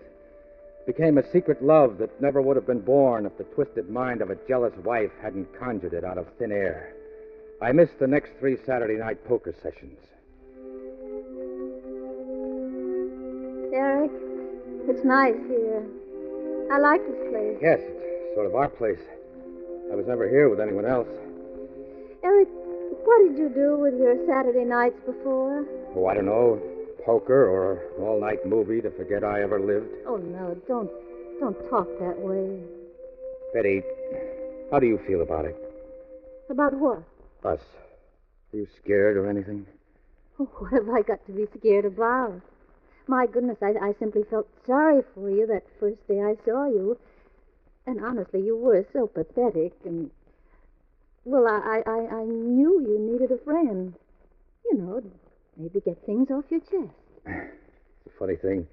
It became a secret love that never would have been born if the twisted mind of a jealous wife hadn't conjured it out of thin air. I missed the next 3 Saturday night poker sessions. Eric, it's nice here. I like this place. Yes, it's sort of our place. I was never here with anyone else. Eric, what did you do with your Saturday nights before? Oh, I don't know. Poker or an all-night movie to forget I ever lived. Oh, no, don't talk that way. Betty, how do you feel about it? About what? Us. Are you scared or anything? Oh, what have I got to be scared about? My goodness, I simply felt sorry for you that first day I saw you. And honestly, you were so pathetic and... Well, I knew you needed a friend. You know, maybe get things off your chest. It's a funny thing.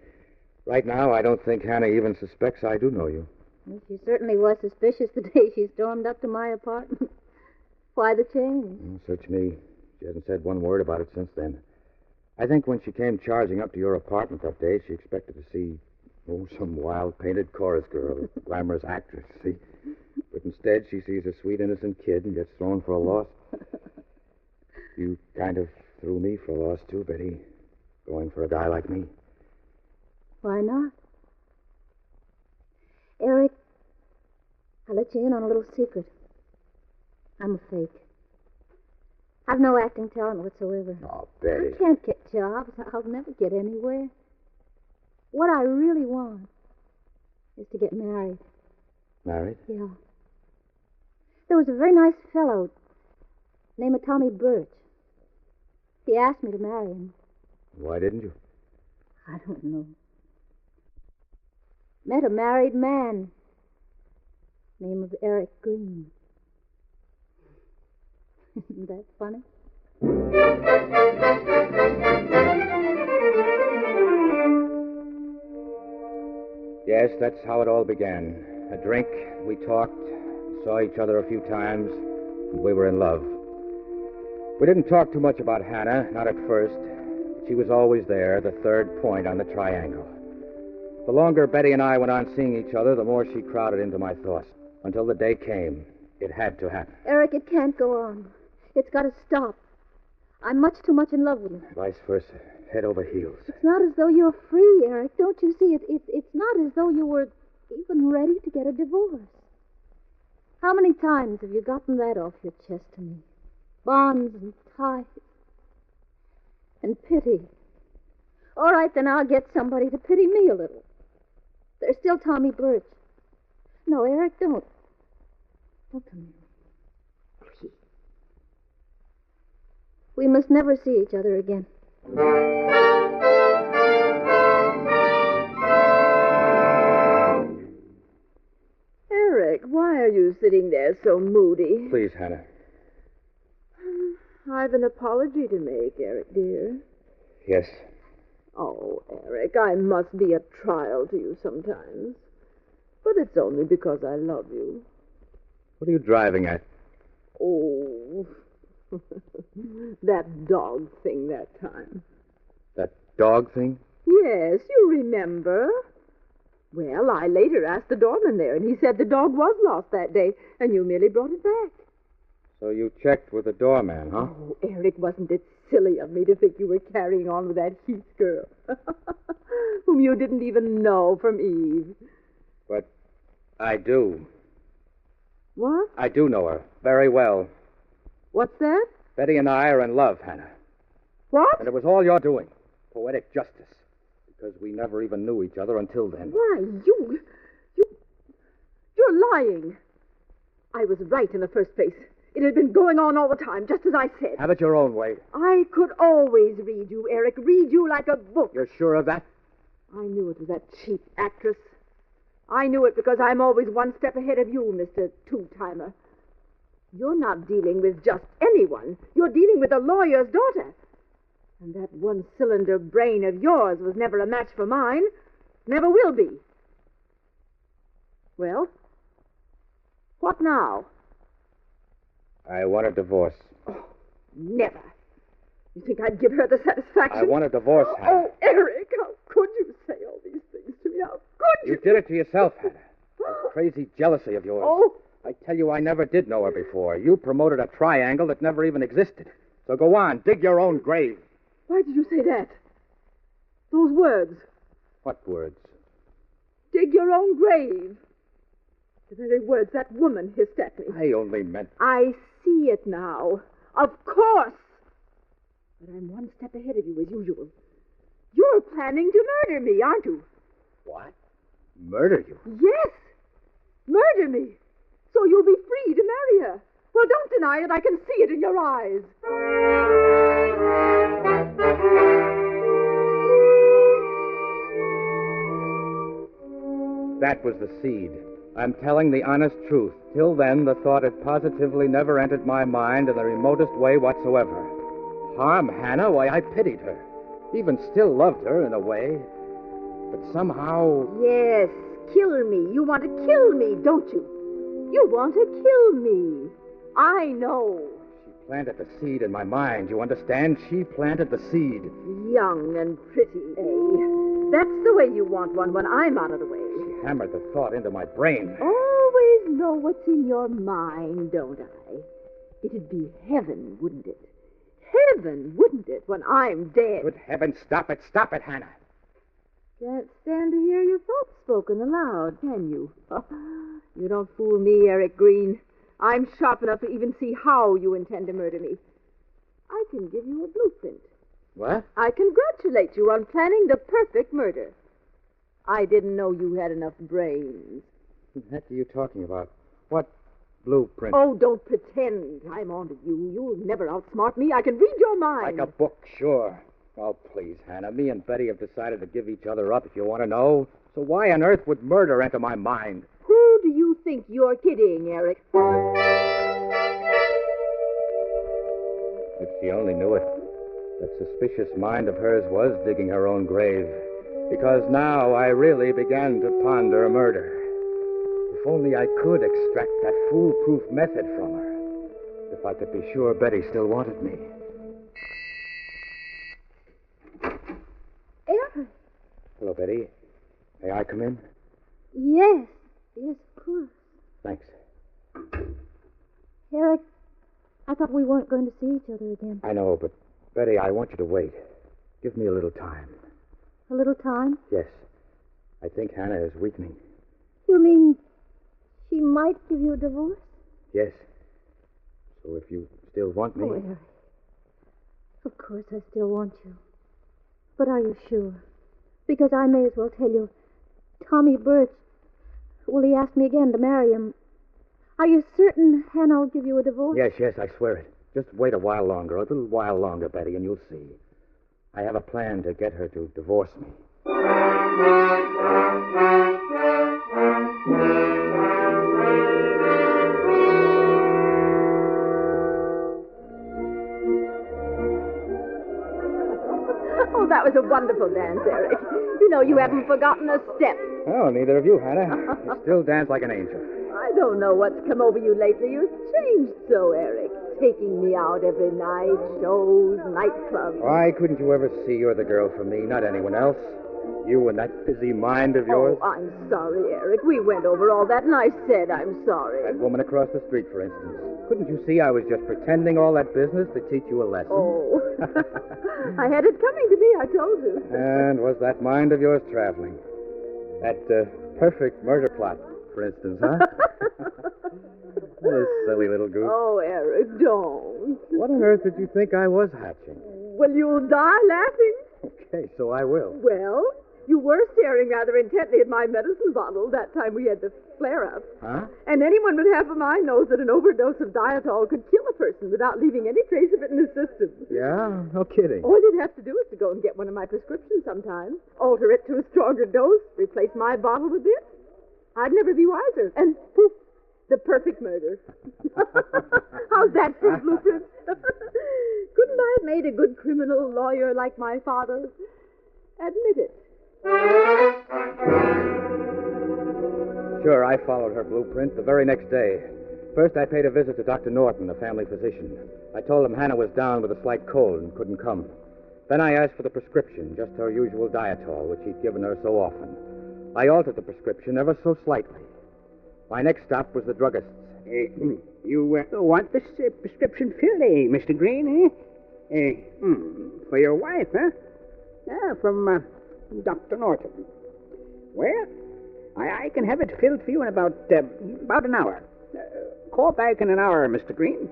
Right now, I don't think Hannah even suspects I do know you. Well, she certainly was suspicious the day she stormed up to my apartment. Why the change? Search me. She hasn't said one word about it since then. I think when she came charging up to your apartment that day, she expected to see, some wild painted chorus girl, a glamorous actress, see? But instead, she sees a sweet, innocent kid and gets thrown for a loss. You kind of threw me for a loss, too, Betty. Going for a guy like me. Why not? Eric, I'll let you in on a little secret. I'm a fake. I've no acting talent whatsoever. Oh, Betty. I can't get jobs. I'll never get anywhere. What I really want is to get married. Married? Yeah. There was a very nice fellow named Tommy Birch. He asked me to marry him. Why didn't you? I don't know. Met a married man. Name of Eric Green. Isn't that funny? Yes, that's how it all began. A drink, we talked, saw each other a few times, and we were in love. We didn't talk too much about Hannah, not at first. She was always there, the third point on the triangle. The longer Betty and I went on seeing each other, the more she crowded into my thoughts. Until the day came. It had to happen. Eric, it can't go on. It's got to stop. I'm much too much in love with him. Vice versa. Head over heels. It's not as though you're free, Eric. Don't you see? It's not as though you were even ready to get a divorce. How many times have you gotten that off your chest to me? Bonds and ties. And pity. All right, then I'll get somebody to pity me a little. There's still Tommy Birch. No, Eric, don't. Don't come here. Please. We must never see each other again. Eric, why are you sitting there so moody? Please, Hannah. I've an apology to make, Eric, dear. Yes. Oh, Eric, I must be a trial to you sometimes. But it's only because I love you. What are you driving at? Oh, that dog thing that time. That dog thing? Yes, you remember. Well, I later asked the doorman there, and he said the dog was lost that day, and you merely brought it back. So you checked with the doorman, huh? Oh, Eric, wasn't it silly of me to think you were carrying on with that Heath girl, whom you didn't even know from Eve? But I do. What? I do know her very well. What's that? Betty and I are in love, Hannah. What? And it was all your doing. Poetic justice. Because we never even knew each other until then. Why, you're lying. I was right in the first place. It had been going on all the time, just as I said. Have it your own way. I could always read you, Eric. Read you like a book. You're sure of that? I knew it was that cheap actress. I knew it because I'm always one step ahead of you, Mr. Two-Timer. You're not dealing with just anyone. You're dealing with a lawyer's daughter. And that one-cylinder brain of yours was never a match for mine. Never will be. Well, what now? I want a divorce. Oh, never. You think I'd give her the satisfaction? I want a divorce, Hannah. Oh, Eric, how could you say all these things to me? How could you? You did it to yourself, Hannah. That crazy jealousy of yours. Oh. I tell you, I never did know her before. You promoted a triangle that never even existed. So go on, dig your own grave. Why did you say that? Those words. What words? Dig your own grave. The very words that woman hissed at me. I only meant... I see it now. Of course. But I'm one step ahead of you, as usual. You're planning to murder me, aren't you? What? Murder you? Yes. Murder me. So you'll be free to marry her. Well, don't deny it. I can see it in your eyes. That was the seed. I'm telling the honest truth. Till then, the thought had positively never entered my mind in the remotest way whatsoever. Harm Hannah? Why, I pitied her. Even still loved her in a way. But somehow... Yes, kill me. You want to kill me, don't you? You want to kill me. I know. She planted the seed in my mind. You understand? She planted the seed. Young and pretty, eh? That's the way you want one when I'm out of the way. She hammered the thought into my brain. Always know what's in your mind, don't I? It'd be heaven, wouldn't it? Heaven, wouldn't it, when I'm dead? Good heavens, stop it, Hannah. Can't stand to hear your thoughts spoken aloud, can you? You don't fool me, Eric Green. I'm sharp enough to even see how you intend to murder me. I can give you a blueprint. What? I congratulate you on planning the perfect murder. I didn't know you had enough brains. What the heck are you talking about? What blueprint? Oh, don't pretend I'm on to you. You'll never outsmart me. I can read your mind. Like a book, sure. Oh, please, Hannah. Me and Betty have decided to give each other up, if you want to know. So why on earth would murder enter my mind? Who do you think you're kidding, Eric? If she only knew it, that suspicious mind of hers was digging her own grave. Because now I really began to ponder a murder. If only I could extract that foolproof method from her. If I could be sure Betty still wanted me. Eric? Hello, Betty. May I come in? Yes, of course. Thanks. Eric, I thought we weren't going to see each other again. I know, but Betty, I want you to wait. Give me a little time. A little time? Yes. I think Hannah is weakening. You mean she might give you a divorce? Yes. So if you still want me... Oh, Eric. Of course I still want you. But are you sure? Because I may as well tell you, Tommy Birch, well, he asked me again to marry him. Are you certain Hannah will give you a divorce? Yes, I swear it. Just wait a while longer, a little while longer, Betty, and you'll see. I have a plan to get her to divorce me. Oh, that was a wonderful dance, Eric. You know, you haven't forgotten a step. Oh, neither of you, Hannah. You still dance like an angel. I don't know what's come over you lately. You've changed so, Eric. Taking me out every night, shows, nightclubs. Why couldn't you ever see you're the girl for me, not anyone else? You and that busy mind of yours. Oh, I'm sorry, Eric. We went over all that, and I said I'm sorry. That woman across the street, for instance. Couldn't you see I was just pretending all that business to teach you a lesson? Oh. I had it coming to me, I told you. And was that mind of yours traveling? That perfect murder plot, for instance, huh? This silly little goose. Oh, Eric, don't. What on earth did you think I was hatching? Well, you'll die laughing. Okay, so I will. Well, you were staring rather intently at my medicine bottle that time we had the flare-up. Huh? And anyone with half a mind knows that an overdose of dietol could kill a person without leaving any trace of it in his system. Yeah? No kidding. All you'd have to do is to go and get one of my prescriptions sometime, alter it to a stronger dose, replace my bottle with this. I'd never be wiser. And poof, the perfect murder. How's that for a blueprint? Couldn't I have made a good criminal lawyer like my father? Admit it. Sure, I followed her blueprint the very next day. First, I paid a visit to Dr. Norton, the family physician. I told him Hannah was down with a slight cold and couldn't come. Then I asked for the prescription, just her usual dietol, which he'd given her so often. I altered the prescription ever so slightly. My next stop was the druggist's. You want this prescription filled, Mr. Green, for your wife, huh? Yeah, from Dr. Norton. Well, I can have it filled for you in about an hour. Call back in an hour, Mr. Green.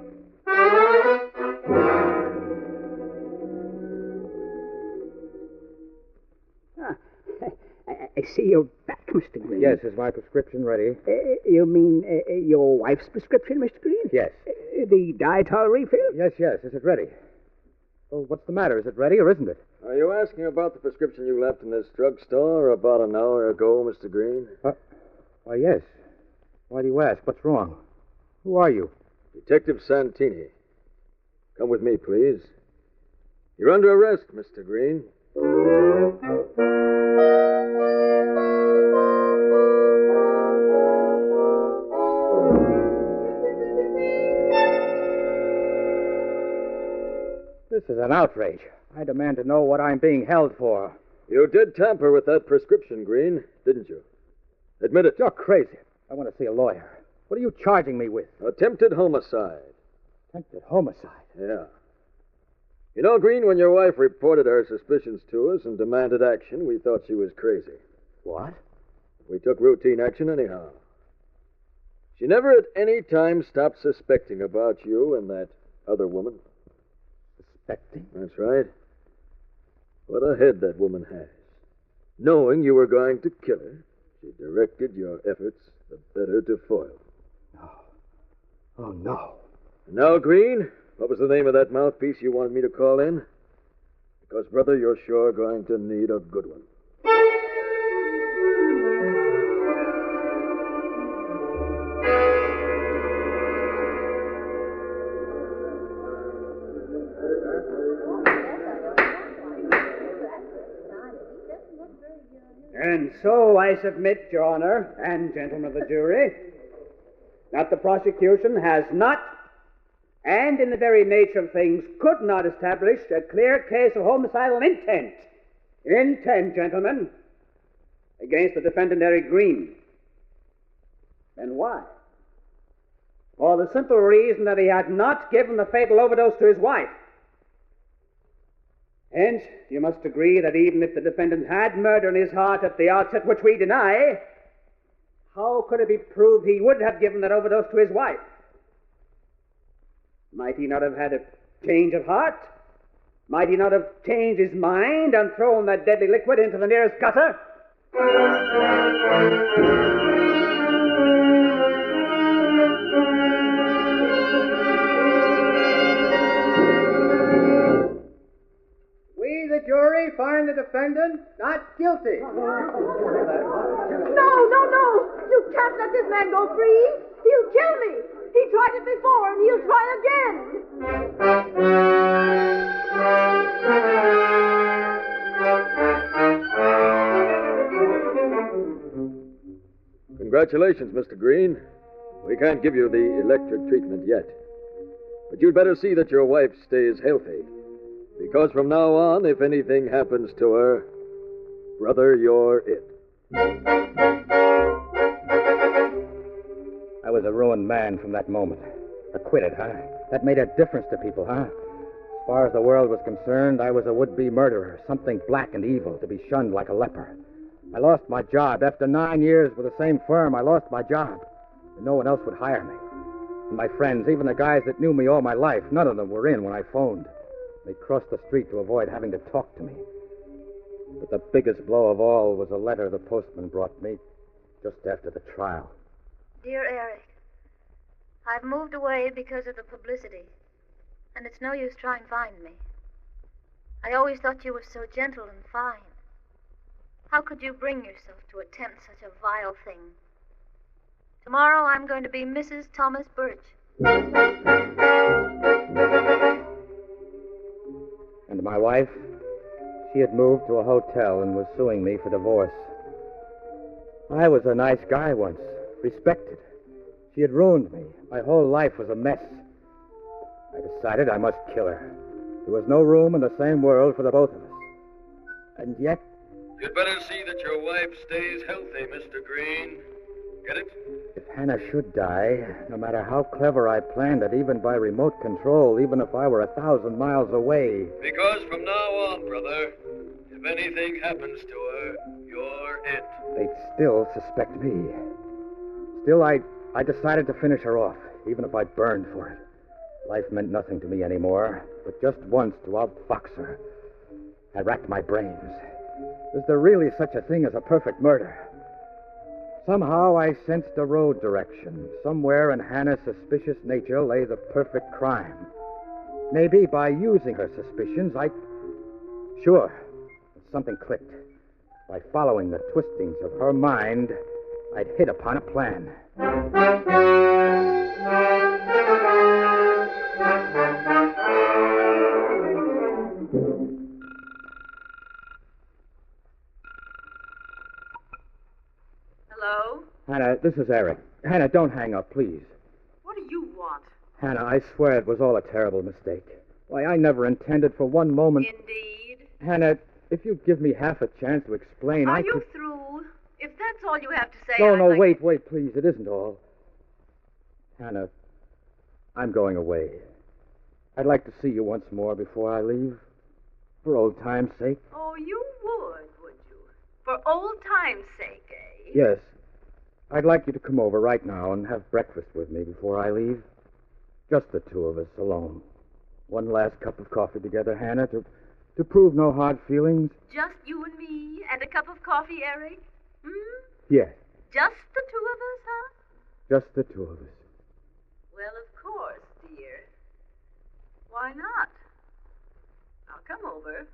I see you're back, Mr. Green. Yes, is my prescription ready? You mean your wife's prescription, Mr. Green? Yes. The dietol refill? Yes. Is it ready? Oh, what's the matter? Is it ready or isn't it? Are you asking about the prescription you left in this drugstore about an hour ago, Mr. Green? Why, yes. Why do you ask? What's wrong? Who are you? Detective Santini. Come with me, please. You're under arrest, Mr. Green. is an outrage. I demand to know what I'm being held for. You did tamper with that prescription, Green, didn't you? Admit it. You're crazy. I want to see a lawyer. What are you charging me with? Attempted homicide. Attempted homicide? Yeah. You know, Green, when your wife reported her suspicions to us and demanded action, we thought she was crazy. What? We took routine action anyhow. She never at any time stopped suspecting about you and that other woman. Suspecting? That's right. What a head that woman has. Knowing you were going to kill her, she directed your efforts the better to foil. No. Oh, no. And now, Green, what was the name of that mouthpiece you wanted me to call in? Because, brother, you're sure going to need a good one. And so I submit, Your Honor, and gentlemen of the jury, that the prosecution has not, and in the very nature of things could not establish a clear case of homicidal intent. Intent, gentlemen, against the defendant Eric Green. And why? For the simple reason that he had not given the fatal overdose to his wife. Hence, you must agree that even if the defendant had murder in his heart at the outset, which we deny, how could it be proved he would have given that overdose to his wife? Might he not have had a change of heart? Might he not have changed his mind and thrown that deadly liquid into the nearest gutter? We, the jury, find the defendant not guilty. No, no, no! You can't let this man go free! He'll kill me! He tried it before, and he'll try again! Congratulations, Mr. Green. We can't give you the electric treatment yet. But you'd better see that your wife stays healthy. Because from now on, if anything happens to her, brother, you're it. I was a ruined man from that moment. Acquitted, huh? That made a difference to people, huh? As far as the world was concerned, I was a would-be murderer, something black and evil, to be shunned like a leper. I lost my job. After 9 years with the same firm, I lost my job. And no one else would hire me. And my friends, even the guys that knew me all my life, none of them were in when I phoned. They crossed the street to avoid having to talk to me. But the biggest blow of all was a letter the postman brought me just after the trial. Dear Eric, I've moved away because of the publicity, and it's no use trying to find me. I always thought you were so gentle and fine. How could you bring yourself to attempt such a vile thing? Tomorrow I'm going to be Mrs. Thomas Birch. And my wife, she had moved to a hotel and was suing me for divorce. I was a nice guy once, respected. She had ruined me. My whole life was a mess. I decided I must kill her. There was no room in the same world for the both of us. And yet... You'd better see that your wife stays healthy, Mr. Green. Get it? If Hannah should die, no matter how clever I planned it, even by remote control, even if I were 1,000 miles away... Because from now on, brother, if anything happens to her, you're it. They'd still suspect me. Still, I decided to finish her off, even if I burned for it. Life meant nothing to me anymore, but just once to outfox her. I racked my brains. Is there really such a thing as a perfect murder? Somehow I sensed a road direction. Somewhere in Hannah's suspicious nature lay the perfect crime. Maybe by using her suspicions, Sure, something clicked. By following the twistings of her mind, I'd hit upon a plan. Hello? Hannah, this is Eric. Hannah, don't hang up, please. What do you want? Hannah, I swear it was all a terrible mistake. Why, I never intended for one moment... Indeed. Hannah, if you'd give me half a chance to explain, Are I you could... through? If that's all you have to say, No, I'd no, like... wait, please. It isn't all. Hannah, I'm going away. I'd like to see you once more before I leave. For old time's sake. Oh, you would you? For old time's sake, eh? Yes. I'd like you to come over right now and have breakfast with me before I leave. Just the two of us alone. One last cup of coffee together, Hannah, to prove no hard feelings. Just you and me and a cup of coffee, Eric? Yes, Just the two of us, huh? just the two of us. Well, of course, dear. Why not? I'll come over.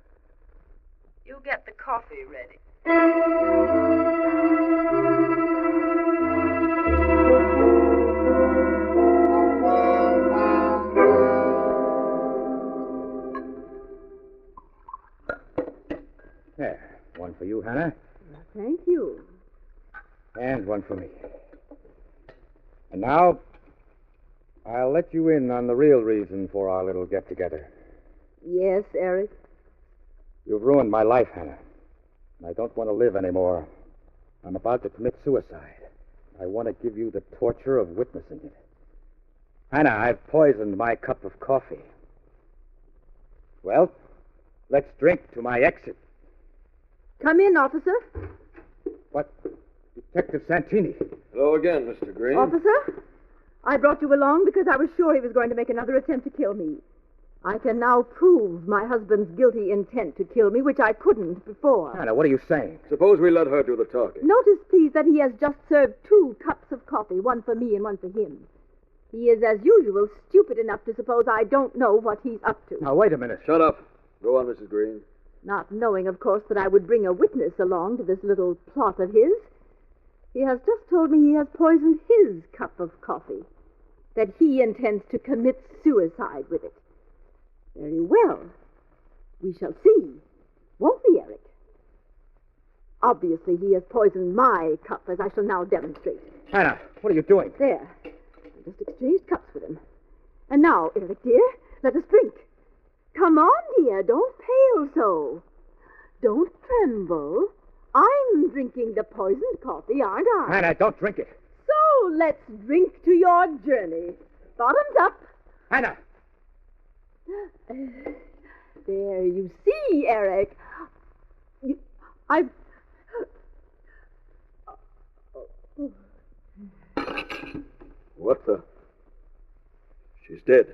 You get the coffee ready. There, one for you, Hannah, Thank you. and one for me. And now, I'll let you in on the real reason for our little get-together. Yes, Eric? You've ruined my life, Hannah. And I don't want to live anymore. I'm about to commit suicide. I want to give you the torture of witnessing it. Hannah, I've poisoned my cup of coffee. Well, let's drink to my exit. Come in, officer. What? Detective Santini. Hello again, Mr. Green. Officer, I brought you along because I was sure he was going to make another attempt to kill me. I can now prove my husband's guilty intent to kill me, which I couldn't before. Hannah, what are you saying? Suppose we let her do the talking. Notice, please, that he has just served 2 cups of coffee, one for me and one for him. He is, as usual, stupid enough to suppose I don't know what he's up to. Now, wait a minute. Shut up. Go on, Mrs. Green. Not knowing, of course, that I would bring a witness along to this little plot of his, he has just told me he has poisoned his cup of coffee, that he intends to commit suicide with it. Very well. We shall see, won't we, Eric? Obviously, he has poisoned my cup, as I shall now demonstrate. Hannah, what are you doing? There. I just exchanged cups with him. And now, Eric, dear, let us drink. Come on, dear, don't pale so. Don't tremble. I'm drinking the poisoned coffee, aren't I? Hannah, don't drink it. So let's drink to your journey. Bottoms up. Hannah! There, you see, Eric. What the? She's dead.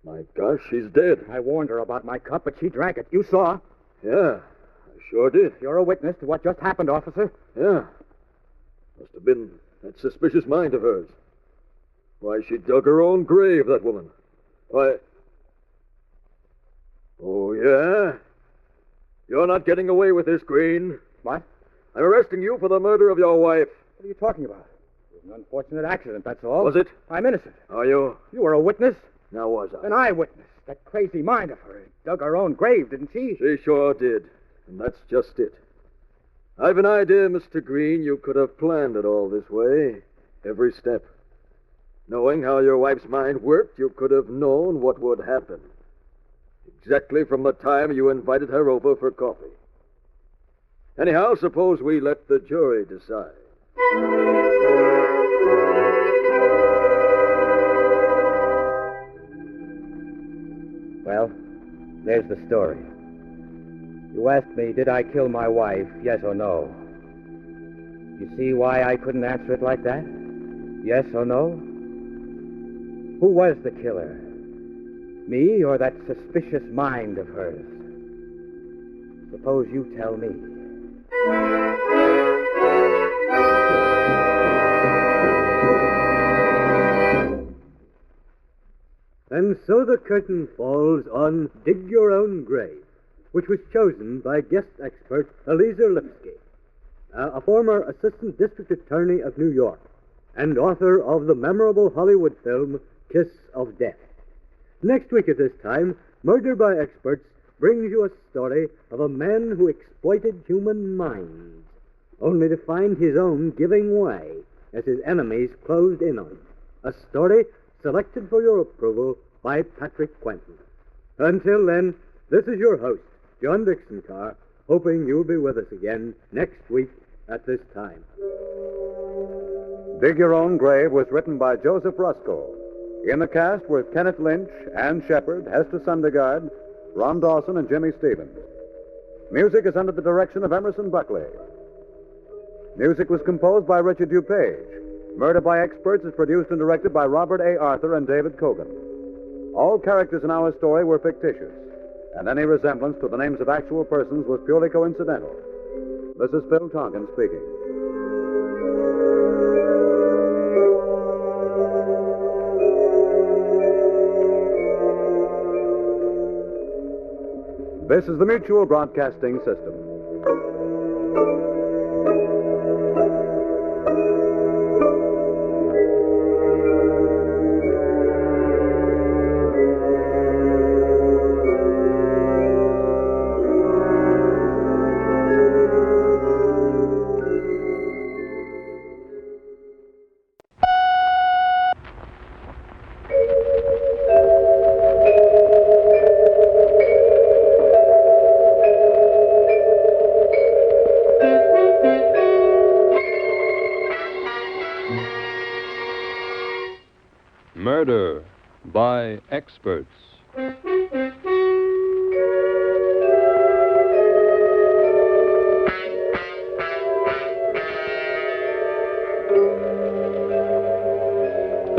My gosh, she's dead. I warned her about my cup, but she drank it. You saw. Yeah, I sure did. You're a witness to what just happened, officer. Yeah. Must have been that suspicious mind of hers. Why, she dug her own grave, that woman. Why... Oh, yeah? You're not getting away with this, Green. What? I'm arresting you for the murder of your wife. What are you talking about? It was an unfortunate accident, that's all. Was it? I'm innocent. Are you? You were a witness? Now was I? An eyewitness. That crazy mind of hers dug her own grave, didn't she? She sure did. And that's just it. I've an idea, Mr. Green, you could have planned it all this way. Every step. Knowing how your wife's mind worked, you could have known what would happen. Exactly from the time you invited her over for coffee. Anyhow, suppose we let the jury decide. Well, there's the story. You asked me, did I kill my wife, yes or no? You see why I couldn't answer it like that? Yes or no? Who was the killer? Me or that suspicious mind of hers? Suppose you tell me. And so the curtain falls on Dig Your Own Grave, which was chosen by guest expert Eliezer Lipsky, a former assistant district attorney of New York and author of the memorable Hollywood film Kiss of Death. Next week at this time, Murder by Experts brings you a story of a man who exploited human minds, only to find his own giving way as his enemies closed in on him. A story selected for your approval by Patrick Quentin. Until then, this is your host, John Dixon Carr, hoping you'll be with us again next week at this time. Dig Your Own Grave was written by Joseph Rusko. In the cast were Kenneth Lynch, Ann Shepard, Hester Sundergaard, Ron Dawson, and Jimmy Stevens. Music is under the direction of Emerson Buckley. Music was composed by Richard DuPage. Murder by Experts is produced and directed by Robert A. Arthur and David Cogan. All characters in our story were fictitious, and any resemblance to the names of actual persons was purely coincidental. This is Phil Tonkin speaking. This is the Mutual Broadcasting System. Murder by Experts. The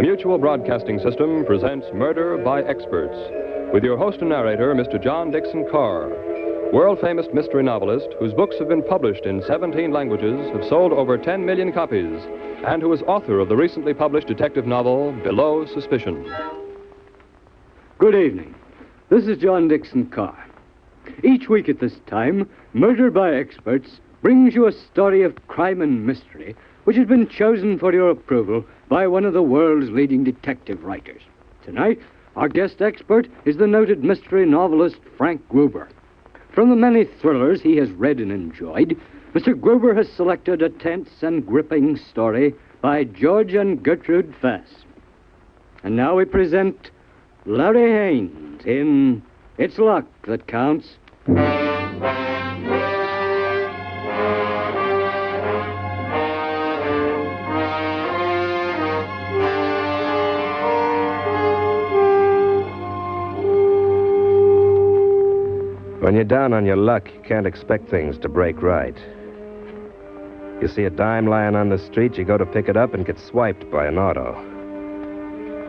Mutual Broadcasting System presents Murder by Experts with your host and narrator, Mr. John Dixon Carr, world-famous mystery novelist whose books have been published in 17 languages, have sold over 10 million copies, and who is author of the recently published detective novel, Below Suspicion. Good evening. This is John Dixon Carr. Each week at this time, Murder by Experts brings you a story of crime and mystery which has been chosen for your approval by one of the world's leading detective writers. Tonight, our guest expert is the noted mystery novelist Frank Gruber. From the many thrillers he has read and enjoyed, Mr. Gruber has selected a tense and gripping story by George and Gertrude Fass. And now we present Larry Haynes in It's Luck That Counts. When you're down on your luck, you can't expect things to break right. You see a dime lying on the street, you go to pick it up and get swiped by an auto.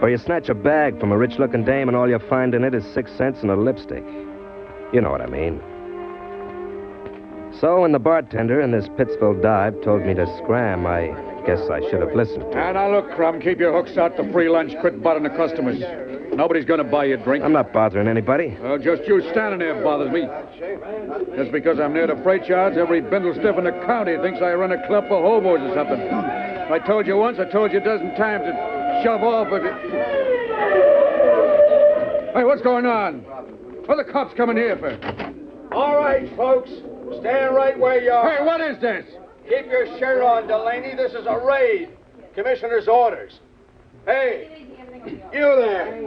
Or you snatch a bag from a rich-looking dame and all you find in it is 6 cents and a lipstick. You know what I mean. So when the bartender in this Pittsville dive told me to scram, I guess I should have listened to him. Now, look, Crumb, keep your hooks out to free lunch. Quit bothering the customers. Nobody's going to buy you a drink. I'm not bothering anybody. Well, just you standing there bothers me. Just because I'm near the freight yards, every bindle stiff in the county thinks I run a club for hobos or something. If I told you once, I told you a dozen times to shove off. But hey, what's going on? What are the cops coming here for? All right, folks. Stand right where you are. Hey, what is this? Keep your shirt on, Delaney. This is a raid. Commissioner's orders. Hey, you there.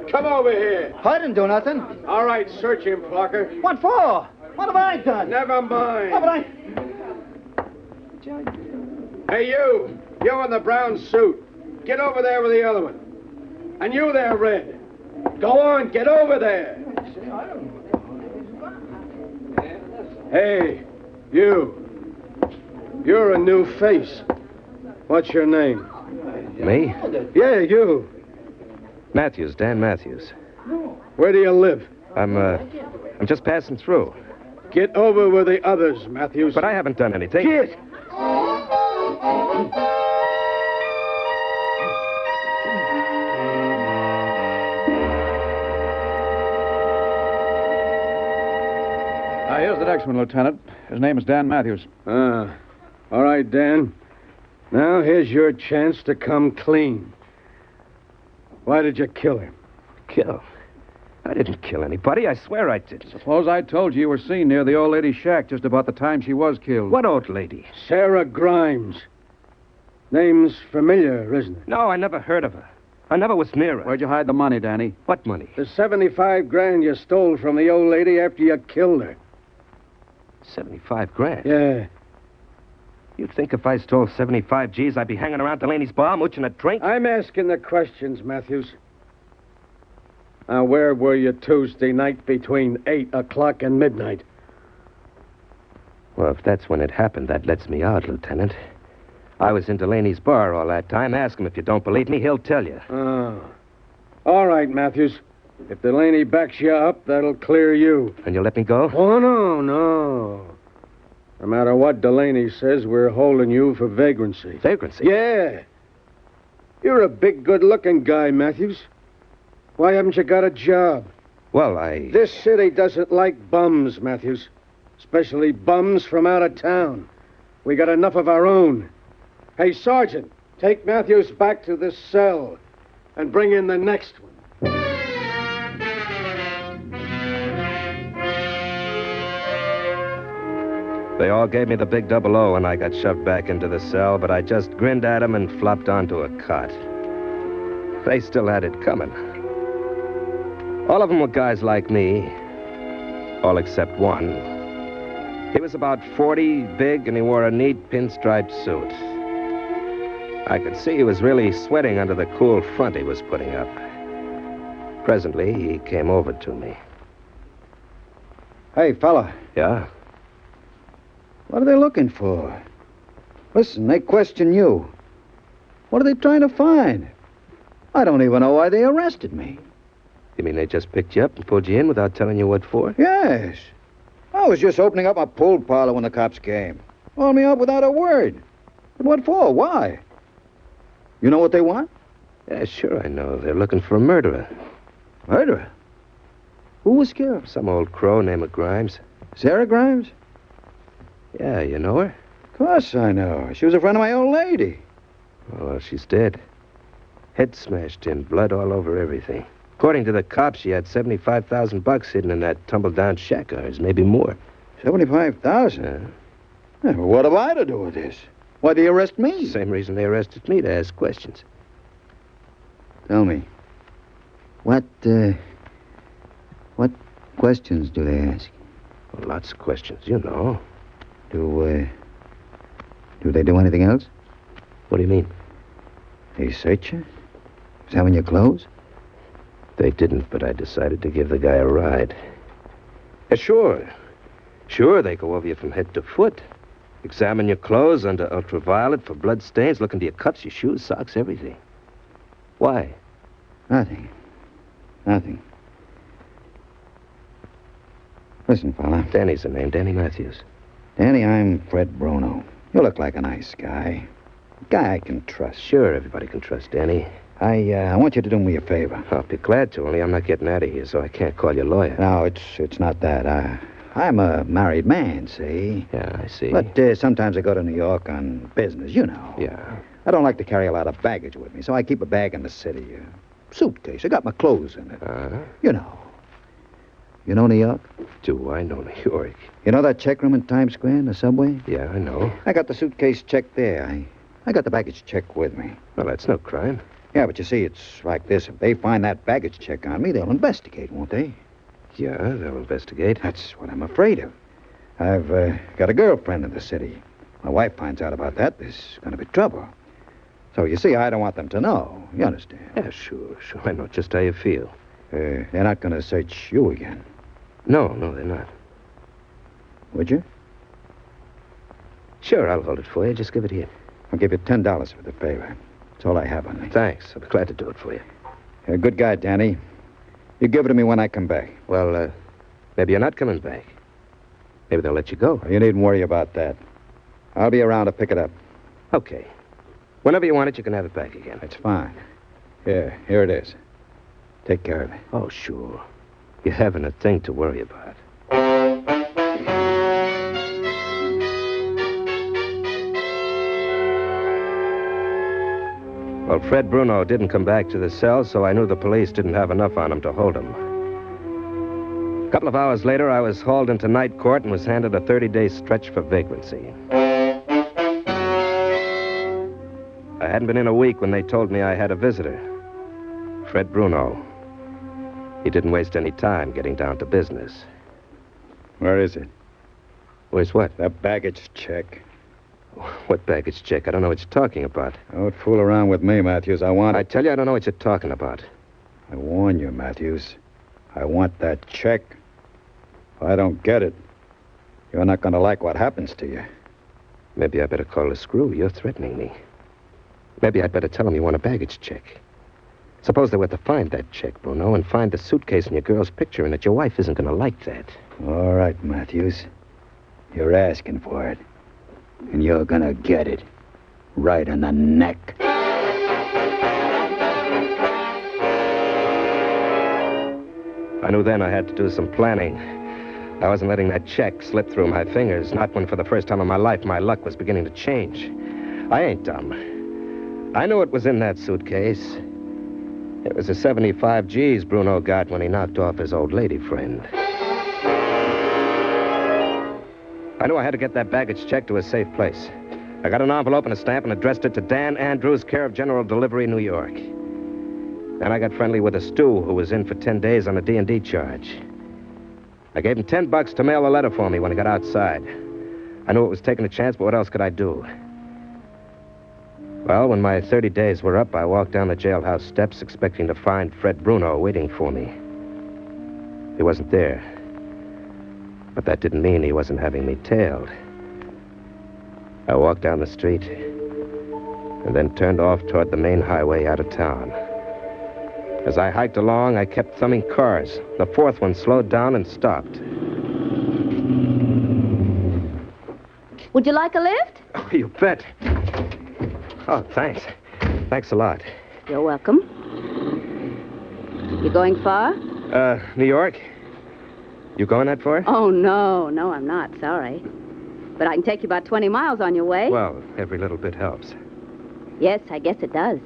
Come over here. I didn't do nothing. All right, search him, Plucker. What for? What have I done? Never mind. Oh, but I... Hey, you. You in the brown suit. Get over there with the other one. And you there, Red. Go on, get over there. Hey, you. You're a new face. What's your name? Me? Yeah, you. Matthews, Dan Matthews. Where do you live? I'm just passing through. Get over with the others, Matthews. But I haven't done anything. Get! Here's the next one, Lieutenant. His name is Dan Matthews. All right, Dan. Now here's your chance to come clean. Why did you kill him? Kill? I didn't kill anybody. I swear I didn't. Suppose I told you were seen near the old lady's shack just about the time she was killed. What old lady? Sarah Grimes. Name's familiar, isn't it? No, I never heard of her. I never was near her. Where'd you hide the money, Danny? What money? The 75 grand you stole from the old lady after you killed her. 75 grand? Yeah. You'd think if I stole 75 G's, I'd be hanging around Delaney's bar, mooching a drink? I'm asking the questions, Matthews. Now, where were you Tuesday night between 8 o'clock and midnight? Well, if that's when it happened, that lets me out, Lieutenant. I was in Delaney's bar all that time. Ask him if you don't believe me. He'll tell you. Oh. All right, Matthews. If Delaney backs you up, that'll clear you. And you'll let me go? Oh, no. No matter what Delaney says, we're holding you for vagrancy. Vagrancy? Yeah. You're a big, good-looking guy, Matthews. Why haven't you got a job? Well, This city doesn't like bums, Matthews. Especially bums from out of town. We got enough of our own. Hey, Sergeant, take Matthews back to this cell and bring in the next one. They all gave me the big 00 and I got shoved back into the cell, but I just grinned at them and flopped onto a cot. They still had it coming. All of them were guys like me, all except one. He was about 40, big, and he wore a neat pinstriped suit. I could see he was really sweating under the cool front he was putting up. Presently, he came over to me. Hey, fella. Yeah? What are they looking for? Listen, they question you. What are they trying to find? I don't even know why they arrested me. You mean they just picked you up and pulled you in without telling you what for? Yes. I was just opening up my pool parlor when the cops came. Hauled me up without a word. But what for? Why? You know what they want? Yeah, sure I know. They're looking for a murderer. Murderer? Who was killed? Some old crow named Grimes. Sarah Grimes? Yeah, you know her? Of course I know her. She was a friend of my old lady. Oh, well, she's dead. Head smashed in, blood all over everything. According to the cops, she had $75,000 hidden in that tumble-down shack of hers, maybe more. 75,000? Yeah. Well, what have I to do with this? Why'd they arrest me? Same reason they arrested me, to ask questions. Tell me, what questions do they ask? Well, lots of questions, you know. Do they do anything else? What do you mean? They search you? Examine your clothes? They didn't, but I decided to give the guy a ride. Yeah, sure. Sure, they go over you from head to foot. Examine your clothes under ultraviolet for blood stains, look into your cuffs, your shoes, socks, everything. Why? Nothing. Listen, fella. Danny's the name, Danny Matthews. Danny, I'm Fred Bruno. You look like a nice guy. A guy I can trust. Sure, everybody can trust Danny. I want you to do me a favor. I'll be glad to, only I'm not getting out of here, so I can't call you lawyer. No, it's not that. I'm a married man, see? Yeah, I see. But sometimes I go to New York on business, you know. Yeah. I don't like to carry a lot of baggage with me, so I keep a bag in the city. A suitcase. I got my clothes in it. You know. You know New York? Do I know New York? You know that check room in Times Square in the subway? Yeah, I know. I got the suitcase checked there. I got the baggage check with me. Well, that's no crime. Yeah, but you see, it's like this. If they find that baggage check on me, they'll investigate, won't they? Yeah, they'll investigate. That's what I'm afraid of. I've got a girlfriend in the city. My wife finds out about that, there's going to be trouble. So, you see, I don't want them to know. You understand? Yeah, sure. I know just how you feel. They're not going to search you again. No, they're not. Would you? Sure, I'll hold it for you. Just give it here. I'll give you $10 for the favor. That's all I have on me. Thanks. I'll be glad to do it for you. You're a good guy, Danny. You give it to me when I come back. Well, maybe you're not coming back. Maybe they'll let you go. You needn't worry about that. I'll be around to pick it up. Okay. Whenever you want it, you can have it back again. That's fine. Here it is. Take care of it. Oh, sure. You haven't a thing to worry about. Well, Fred Bruno didn't come back to the cell, so I knew the police didn't have enough on him to hold him. A couple of hours later, I was hauled into night court and was handed a 30-day stretch for vagrancy. I hadn't been in a week when they told me I had a visitor. Fred Bruno. He didn't waste any time getting down to business. Where is it? Where's what? The baggage check. What baggage check? I don't know what you're talking about. Don't fool around with me, Matthews. I tell you, I don't know what you're talking about. I warn you, Matthews. I want that check. If I don't get it, you're not going to like what happens to you. Maybe I better call the screw. You're threatening me. Maybe I'd better tell him you want a baggage check. Suppose they were to find that check, Bruno, and find the suitcase in your girl's picture in it. Your wife isn't going to like that. All right, Matthews. You're asking for it. And you're going to get it. Right in the neck. I knew then I had to do some planning. I wasn't letting that check slip through my fingers, not when for the first time in my life my luck was beginning to change. I ain't dumb. I knew it was in that suitcase. It was the 75 G's Bruno got when he knocked off his old lady friend. I knew I had to get that baggage check to a safe place. I got an envelope and a stamp and addressed it to Dan Andrews, care of General Delivery, New York. Then I got friendly with a Stu who was in for 10 days on a D&D charge. I gave him $10 to mail a letter for me when he got outside. I knew it was taking a chance, but what else could I do? Well, when my 30 days were up, I walked down the jailhouse steps expecting to find Fred Bruno waiting for me. He wasn't there. But that didn't mean he wasn't having me tailed. I walked down the street and then turned off toward the main highway out of town. As I hiked along, I kept thumbing cars. The fourth one slowed down and stopped. Would you like a lift? Oh, you bet. Oh, thanks. Thanks a lot. You're welcome. You going far? New York? You going that far? Oh, no, I'm not. Sorry. But I can take you about 20 miles on your way. Well, every little bit helps. Yes, I guess it does.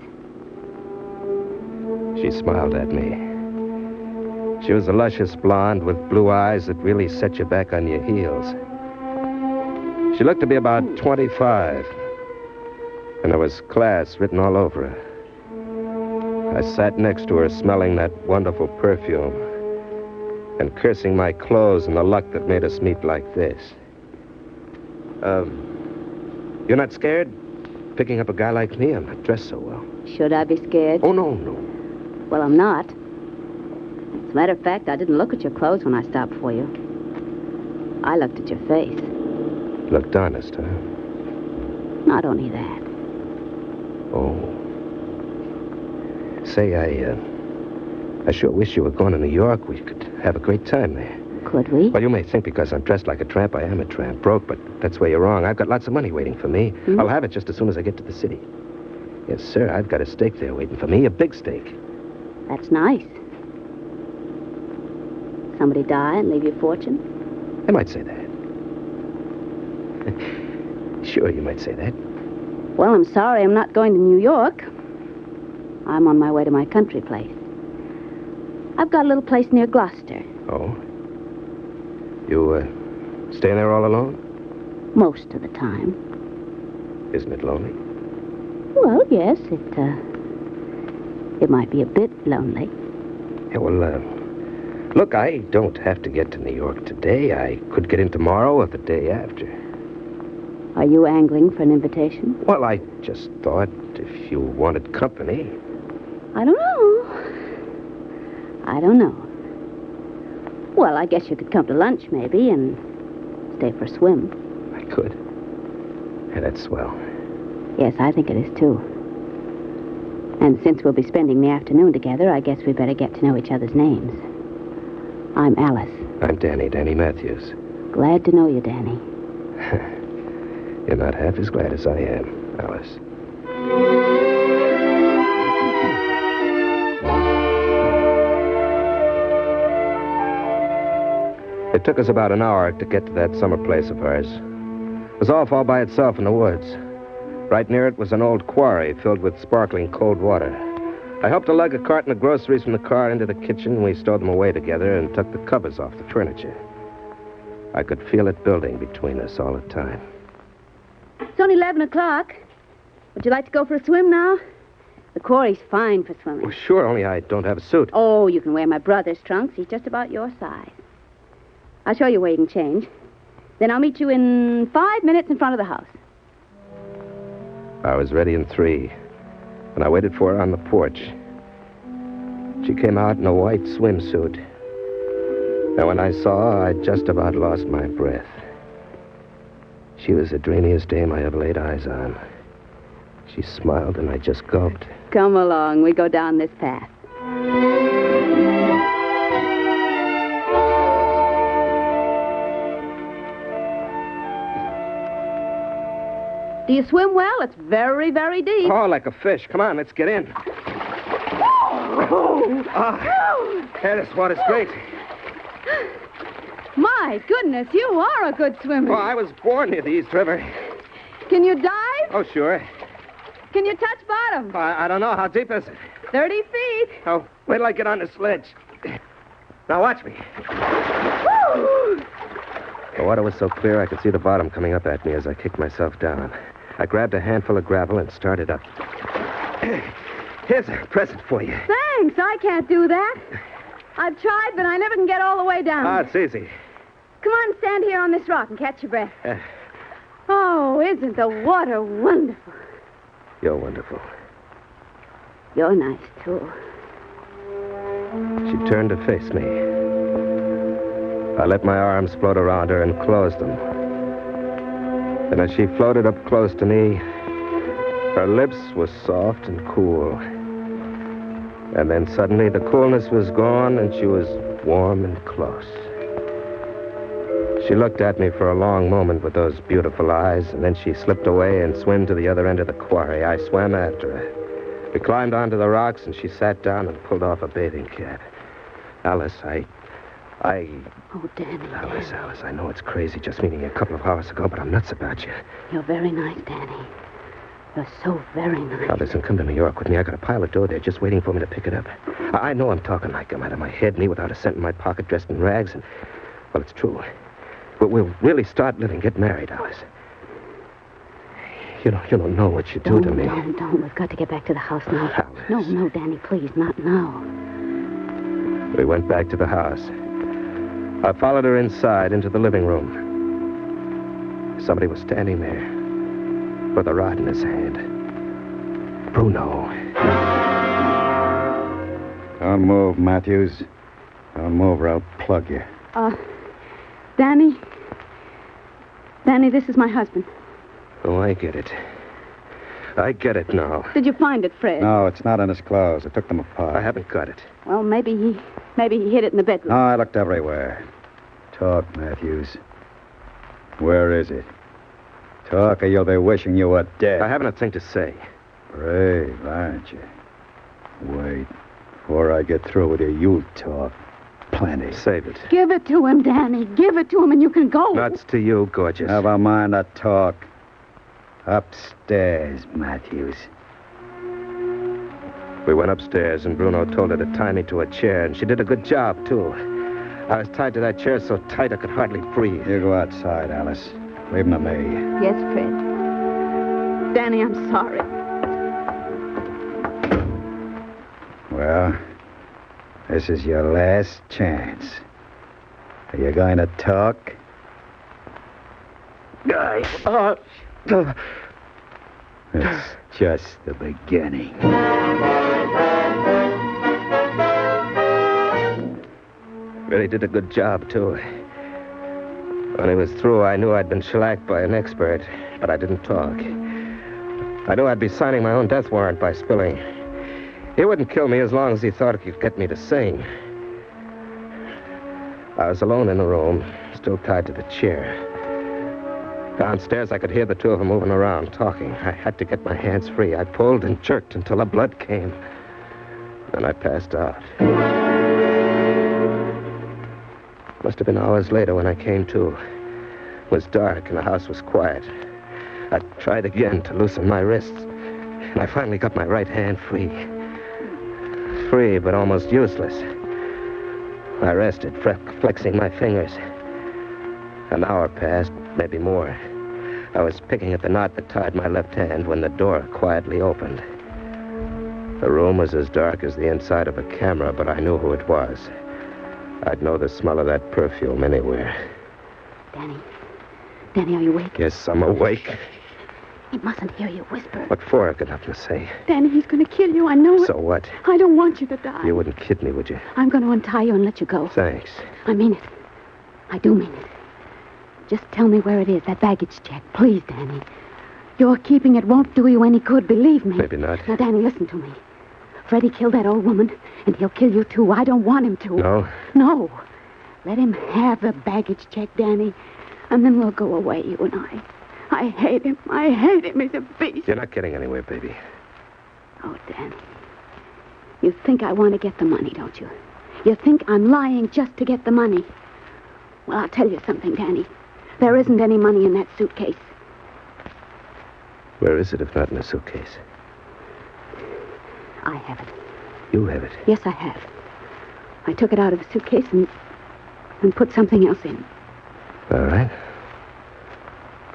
She smiled at me. She was a luscious blonde with blue eyes that really set you back on your heels. She looked to be about 25, and there was class written all over her. I sat next to her smelling that wonderful perfume and cursing my clothes and the luck that made us meet like this. You're not scared? Picking up a guy like me? I'm not dressed so well. Should I be scared? Oh, no. Well, I'm not. As a matter of fact, I didn't look at your clothes when I stopped for you. I looked at your face. Looked honest, huh? Not only that. Oh. Say, I sure wish you were going to New York. We could have a great time there. Could we? Well, you may think because I'm dressed like a tramp, I am a tramp. Broke, but that's where you're wrong. I've got lots of money waiting for me. I'll have it just as soon as I get to the city. Yes, sir, I've got a steak there waiting for me, a big steak. That's nice. Somebody die and leave you a fortune? I might say that. Sure, you might say that. Well, I'm sorry I'm not going to New York. I'm on my way to my country place. I've got a little place near Gloucester. Oh? You, staying there all alone? Most of the time. Isn't it lonely? Well, yes, it might be a bit lonely. Yeah, well, look, I don't have to get to New York today. I could get in tomorrow or the day after. Are you angling for an invitation? Well, I just thought if you wanted company. I don't know. Well, I guess you could come to lunch, maybe, and stay for a swim. I could. Yeah, that's swell. Yes, I think it is, too. And since we'll be spending the afternoon together, I guess we better get to know each other's names. I'm Alice. I'm Danny Matthews. Glad to know you, Danny. You're not half as glad as I am, Alice. It took us about an hour to get to that summer place of hers. It was off all by itself in the woods. Right near it was an old quarry filled with sparkling cold water. I helped her lug a carton of groceries from the car into the kitchen, and we stowed them away together and took the covers off the furniture. I could feel it building between us all the time. It's only 11 o'clock. Would you like to go for a swim now? The Corey's fine for swimming. Well, sure, only I don't have a suit. Oh, you can wear my brother's trunks. He's just about your size. I'll show you where you can change. Then I'll meet you in 5 minutes in front of the house. I was ready in 3, and I waited for her on the porch. She came out in a white swimsuit. And when I saw her, I just about lost my breath. She was the dreamiest dame I ever laid eyes on. She smiled, and I just gulped. Come along. We go down this path. Do you swim well? It's very, very deep. Oh, like a fish. Come on, let's get in. Yeah, this water's great. My goodness, you are a good swimmer. Oh, I was born near the East River. Can you dive? Oh, sure. Can you touch bottom? I don't know. How deep is it? 30 feet. Oh, wait till I get on the sledge. Now, watch me. The water was so clear I could see the bottom coming up at me as I kicked myself down. I grabbed a handful of gravel and started up. Here's a present for you. Thanks. I can't do that. I've tried, but I never can get all the way down. Ah, it's easy. Come on, stand here on this rock and catch your breath. Oh, isn't the water wonderful? You're wonderful. You're nice, too. She turned to face me. I let my arms float around her and closed them. And as she floated up close to me, her lips were soft and cool. And then suddenly the coolness was gone and she was warm and close. She looked at me for a long moment with those beautiful eyes, and then she slipped away and swam to the other end of the quarry. I swam after her. We climbed onto the rocks, and she sat down and pulled off a bathing cap. Alice, I... Oh, Danny. Alice, I know it's crazy just meeting you a couple of hours ago, but I'm nuts about you. You're very nice, Danny. You're so very nice. Now, listen, come to New York with me. I got a pile of dough there just waiting for me to pick it up. I know I'm talking like I'm out of my head, me without a cent in my pocket, dressed in rags, and... Well, it's true. But we'll really start living, get married, Alice. You don't know what you do to me. Don't. We've got to get back to the house now. Alice. No, Danny, please, not now. We went back to the house. I followed her inside into the living room. Somebody was standing there with a rod in his hand. Bruno. Don't move, Matthews. Don't move or I'll plug you. Danny? Danny, this is my husband. Oh, I get it. I get it now. Did you find it, Fred? No, it's not in his clothes. I took them apart. I haven't got it. Well, maybe he hid it in the bedroom. No, I looked everywhere. Talk, Matthews. Where is it? Talk or you'll be wishing you were dead. I haven't a thing to say. Brave, aren't you? Wait. Before I get through with you, you'll talk. Plenty. Save it. Give it to him, Danny. Give it to him and you can go. Nuts to you, gorgeous. Never mind the talk. Upstairs, Matthews. We went upstairs, and Bruno told her to tie me to a chair, and she did a good job, too. I was tied to that chair so tight I could hardly breathe. You go outside, Alice. Leave him to me. Yes, Fred. Danny, I'm sorry. Well, this is your last chance. Are you going to talk? It's just the beginning. Really did a good job, too. When he was through, I knew I'd been shellacked by an expert, but I didn't talk. I knew I'd be signing my own death warrant by spilling. He wouldn't kill me as long as he thought he could get me to sing. I was alone in the room, still tied to the chair. Downstairs, I could hear the two of them moving around, talking. I had to get my hands free. I pulled and jerked until the blood came. Then I passed out. Must have been hours later when I came to. It was dark and the house was quiet. I tried again to loosen my wrists, and I finally got my right hand free. Free, but almost useless. I rested, flexing my fingers. An hour passed, maybe more. I was picking at the knot that tied my left hand when the door quietly opened. The room was as dark as the inside of a camera, but I knew who it was. I'd know the smell of that perfume anywhere. Danny. Danny, are you awake? Yes, I'm awake. He mustn't hear you whisper. What for? I've got nothing to say. Danny, he's going to kill you. I know it. So what? I don't want you to die. You wouldn't kid me, would you? I'm going to untie you and let you go. Thanks. I mean it. I do mean it. Just tell me where it is, that baggage check. Please, Danny. Your keeping it won't do you any good, believe me. Maybe not. Now, Danny, listen to me. Freddie killed that old woman, and he'll kill you, too. I don't want him to. No? No. Let him have the baggage check, Danny, and then we'll go away, you and I. I hate him. I hate him. He's a beast. You're not getting anywhere, baby. Oh, Danny. You think I want to get the money, don't you? You think I'm lying just to get the money. Well, I'll tell you something, Danny. There isn't any money in that suitcase. Where is it if not in a suitcase? I have it. You have it? Yes, I have. I took it out of the suitcase and put something else in. All right.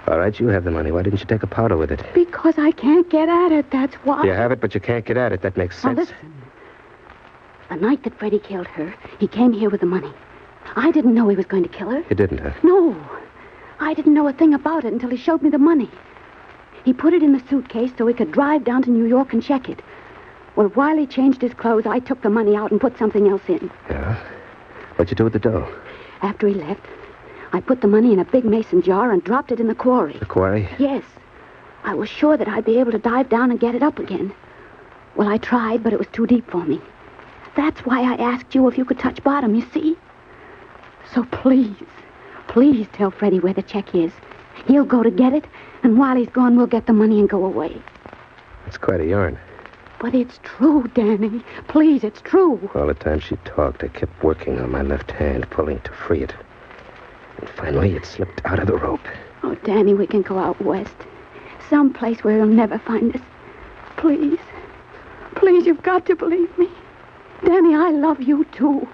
All right, you have the money. Why didn't you take a powder with it? Because I can't get at it, that's why. You have it, but you can't get at it. That makes sense. Now, listen. The night that Freddie killed her, he came here with the money. I didn't know he was going to kill her. You didn't, huh? No. I didn't know a thing about it until he showed me the money. He put it in the suitcase so he could drive down to New York and check it. Well, while he changed his clothes, I took the money out and put something else in. Yeah? What'd you do with the dough? After he left, I put the money in a big mason jar and dropped it in the quarry. The quarry? Yes. I was sure that I'd be able to dive down and get it up again. Well, I tried, but it was too deep for me. That's why I asked you if you could touch bottom, you see? So please tell Freddie where the check is. He'll go to get it, and while he's gone, we'll get the money and go away. It's quite a yarn. But it's true, Danny. Please, it's true. All the time she talked, I kept working on my left hand, pulling to free it. And finally, it slipped out of the rope. Oh, Danny, we can go out west. Someplace where he'll never find us. Please. Please, you've got to believe me. Danny, I love you, too.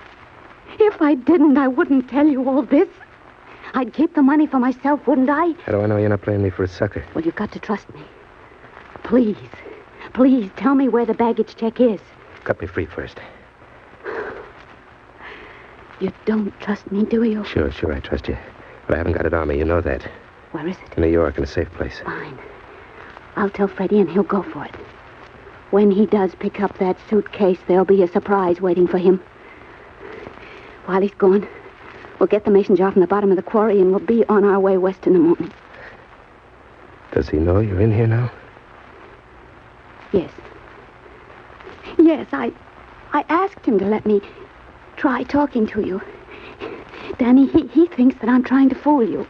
If I didn't, I wouldn't tell you all this. I'd keep the money for myself, wouldn't I? How do I know you're not playing me for a sucker? Well, you've got to trust me. Please tell me where the baggage check is. Cut me free first. You don't trust me, do you? Sure, I trust you. But I haven't got it on me, you know that. Where is it? In New York, in a safe place. Fine. I'll tell Freddie and he'll go for it. When he does pick up that suitcase, there'll be a surprise waiting for him. While he's gone, we'll get the mason jar from the bottom of the quarry and we'll be on our way west in the morning. Does he know you're in here now? Yes. Yes, I asked him to let me try talking to you. Danny, he thinks that I'm trying to fool you.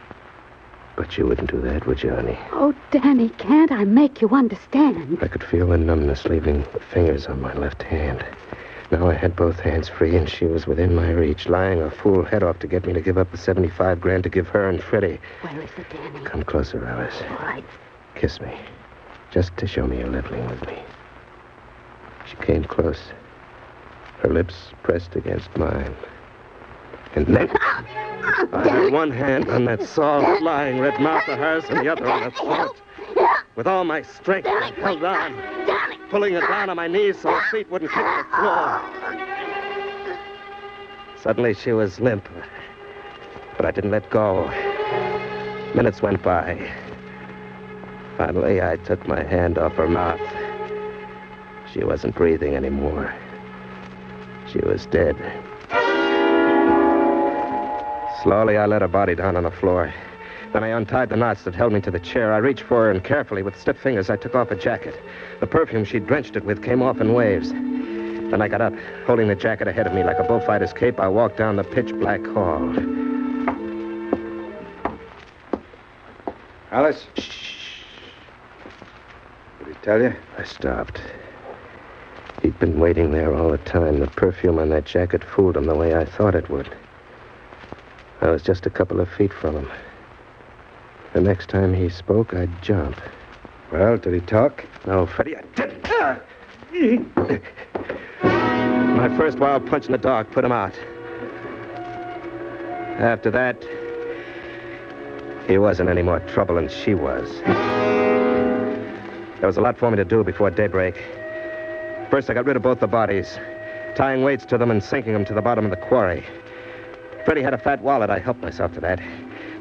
But you wouldn't do that, would you, honey? Oh, Danny, can't I make you understand? I could feel the numbness leaving fingers on my left hand. Now I had both hands free, and she was within my reach, lying her fool head off to get me to give up the $75,000 to give her and Freddie. Where is it, Danny? Come closer, Alice. All right. Kiss me. Just to show me you're leveling with me. She came close. Her lips pressed against mine. And then I had one hand on that soft, lying red mouth of hers and the other on her throat. With all my strength, I held on, pulling her down on my knees so her feet wouldn't hit the floor. Suddenly, she was limp, but I didn't let go. Minutes went by. Finally, I took my hand off her mouth. She wasn't breathing anymore. She was dead. Slowly, I let her body down on the floor. Then I untied the knots that held me to the chair. I reached for her, and carefully, with stiff fingers, I took off her jacket. The perfume she'd drenched it with came off in waves. Then I got up, holding the jacket ahead of me like a bullfighter's cape. I walked down the pitch-black hall. Alice? Shh. Did he tell you? I stopped. He'd been waiting there all the time. The perfume on that jacket fooled him the way I thought it would. I was just a couple of feet from him. The next time he spoke, I'd jump. Well, did he talk? No, Freddie, I didn't. My first wild punch in the dark put him out. After that, he wasn't any more trouble than she was. There was a lot for me to do before daybreak. First, I got rid of both the bodies, tying weights to them and sinking them to the bottom of the quarry. Freddie had a fat wallet. I helped myself to that.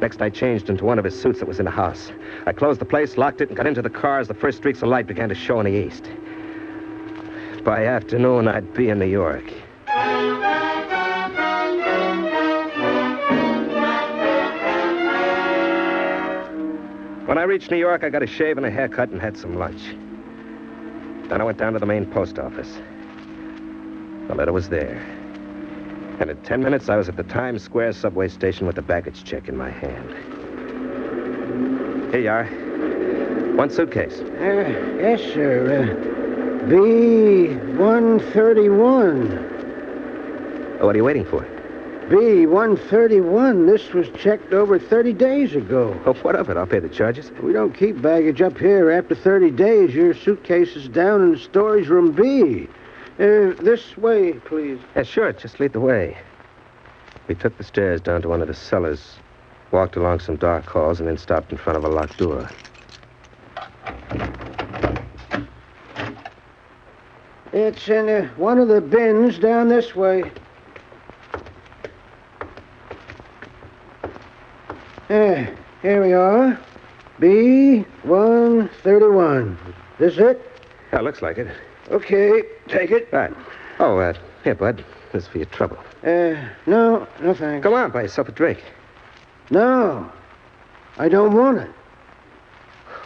Next, I changed into one of his suits that was in the house. I closed the place, locked it, and got into the car as the first streaks of light began to show in the east. By afternoon, I'd be in New York. When I reached New York, I got a shave and a haircut and had some lunch. Then I went down to the main post office. The letter was there. And in 10 minutes, I was at the Times Square subway station with the baggage check in my hand. Here you are. One suitcase. Yes, sir. B-131. What are you waiting for? B-131. This was checked over 30 days ago. Oh, what of it? I'll pay the charges. We don't keep baggage up here. After 30 days, your suitcase is down in storage room B. This way, please. Yeah, sure. Just lead the way. We took the stairs down to one of the cellars, walked along some dark halls, and then stopped in front of a locked door. It's in one of the bins down this way. Here we are. B-131. This it? Yeah, looks like it. Okay, take it. Right. Oh, here, bud. This is for your trouble. No thanks. Come on, buy yourself a drink. No, I don't want it.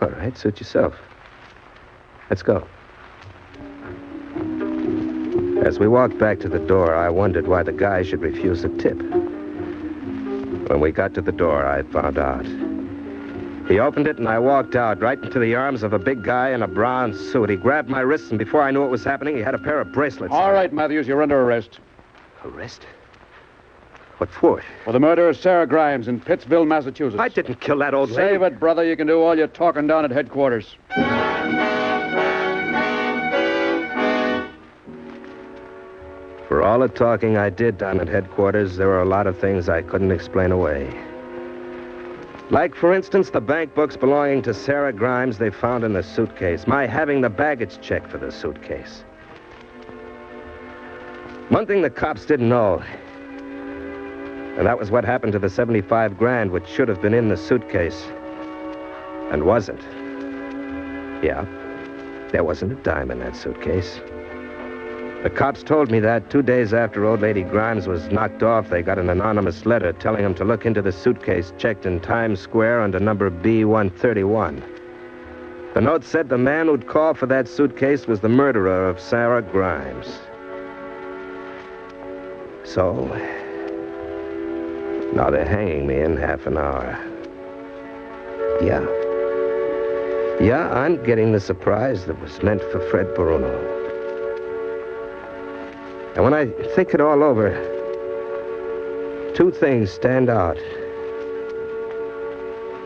All right, suit yourself. Let's go. As we walked back to the door, I wondered why the guy should refuse a tip. When we got to the door, I found out. He opened it, and I walked out right into the arms of a big guy in a brown suit. He grabbed my wrists, and before I knew what was happening, he had a pair of bracelets. All right, Matthews, you're under arrest. Arrest? What for? For the murder of Sarah Grimes in Pittsville, Massachusetts. I didn't kill that old lady. Save it, brother. You can do all your talking down at headquarters. For all the talking I did down at headquarters, there were a lot of things I couldn't explain away. Like, for instance, the bank books belonging to Sarah Grimes they found in the suitcase. My having the baggage check for the suitcase. One thing the cops didn't know, and that was what happened to the 75 grand, which should have been in the suitcase, and wasn't. Yeah, there wasn't a dime in that suitcase. The cops told me that 2 days after old lady Grimes was knocked off, they got an anonymous letter telling them to look into the suitcase checked in Times Square under number B-131. The note said the man who'd called for that suitcase was the murderer of Sarah Grimes. So, now they're hanging me in half an hour. Yeah, I'm getting the surprise that was meant for Fred Bruno. And when I think it all over, two things stand out.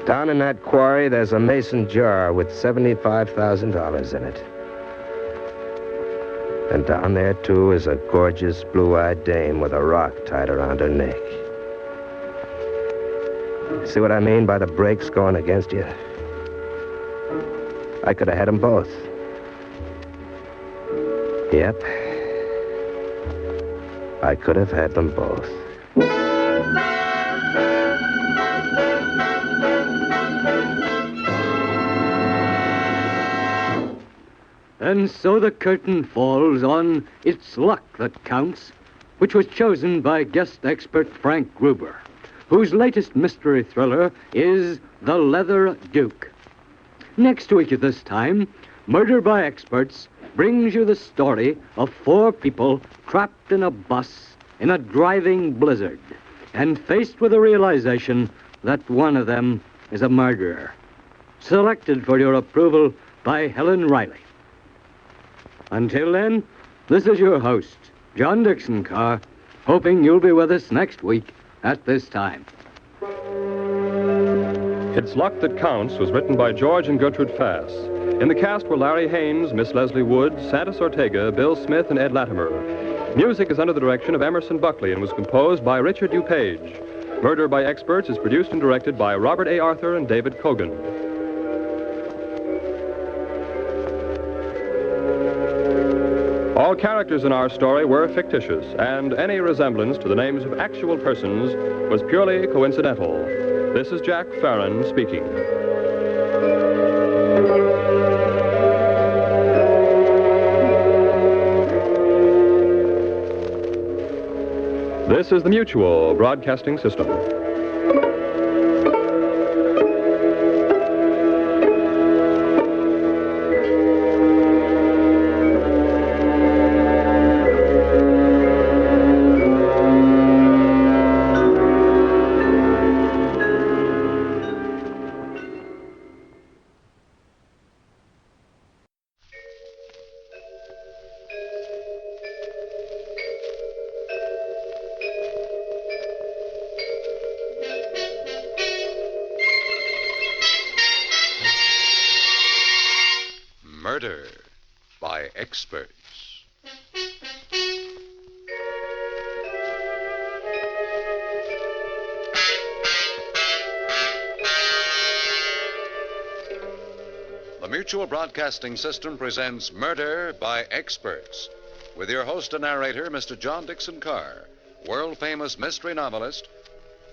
Down in that quarry, there's a mason jar with $75,000 in it. And down there, too, is a gorgeous blue-eyed dame with a rock tied around her neck. See what I mean by the brakes going against you? I could have had them both. Yep. I could have had them both. And so the curtain falls on It's Luck That Counts, which was chosen by guest expert Frank Gruber, whose latest mystery thriller is The Leather Duke. Next week at this time, Murder by Experts brings you the story of 4 people trapped in a bus in a driving blizzard and faced with the realization that one of them is a murderer. Selected for your approval by Helen Riley. Until then, this is your host, John Dixon Carr, hoping you'll be with us next week at this time. It's Luck That Counts was written by George and Gertrude Fass. In the cast were Larry Haynes, Miss Leslie Wood, Santos Ortega, Bill Smith, and Ed Latimer. Music is under the direction of Emerson Buckley and was composed by Richard DuPage. Murder by Experts is produced and directed by Robert A. Arthur and David Kogan. All characters in our story were fictitious, and any resemblance to the names of actual persons was purely coincidental. This is Jack Farron speaking. This is the Mutual Broadcasting System. Murder by Experts. The Mutual Broadcasting System presents Murder by Experts, with your host and narrator, Mr. John Dixon Carr, world-famous mystery novelist,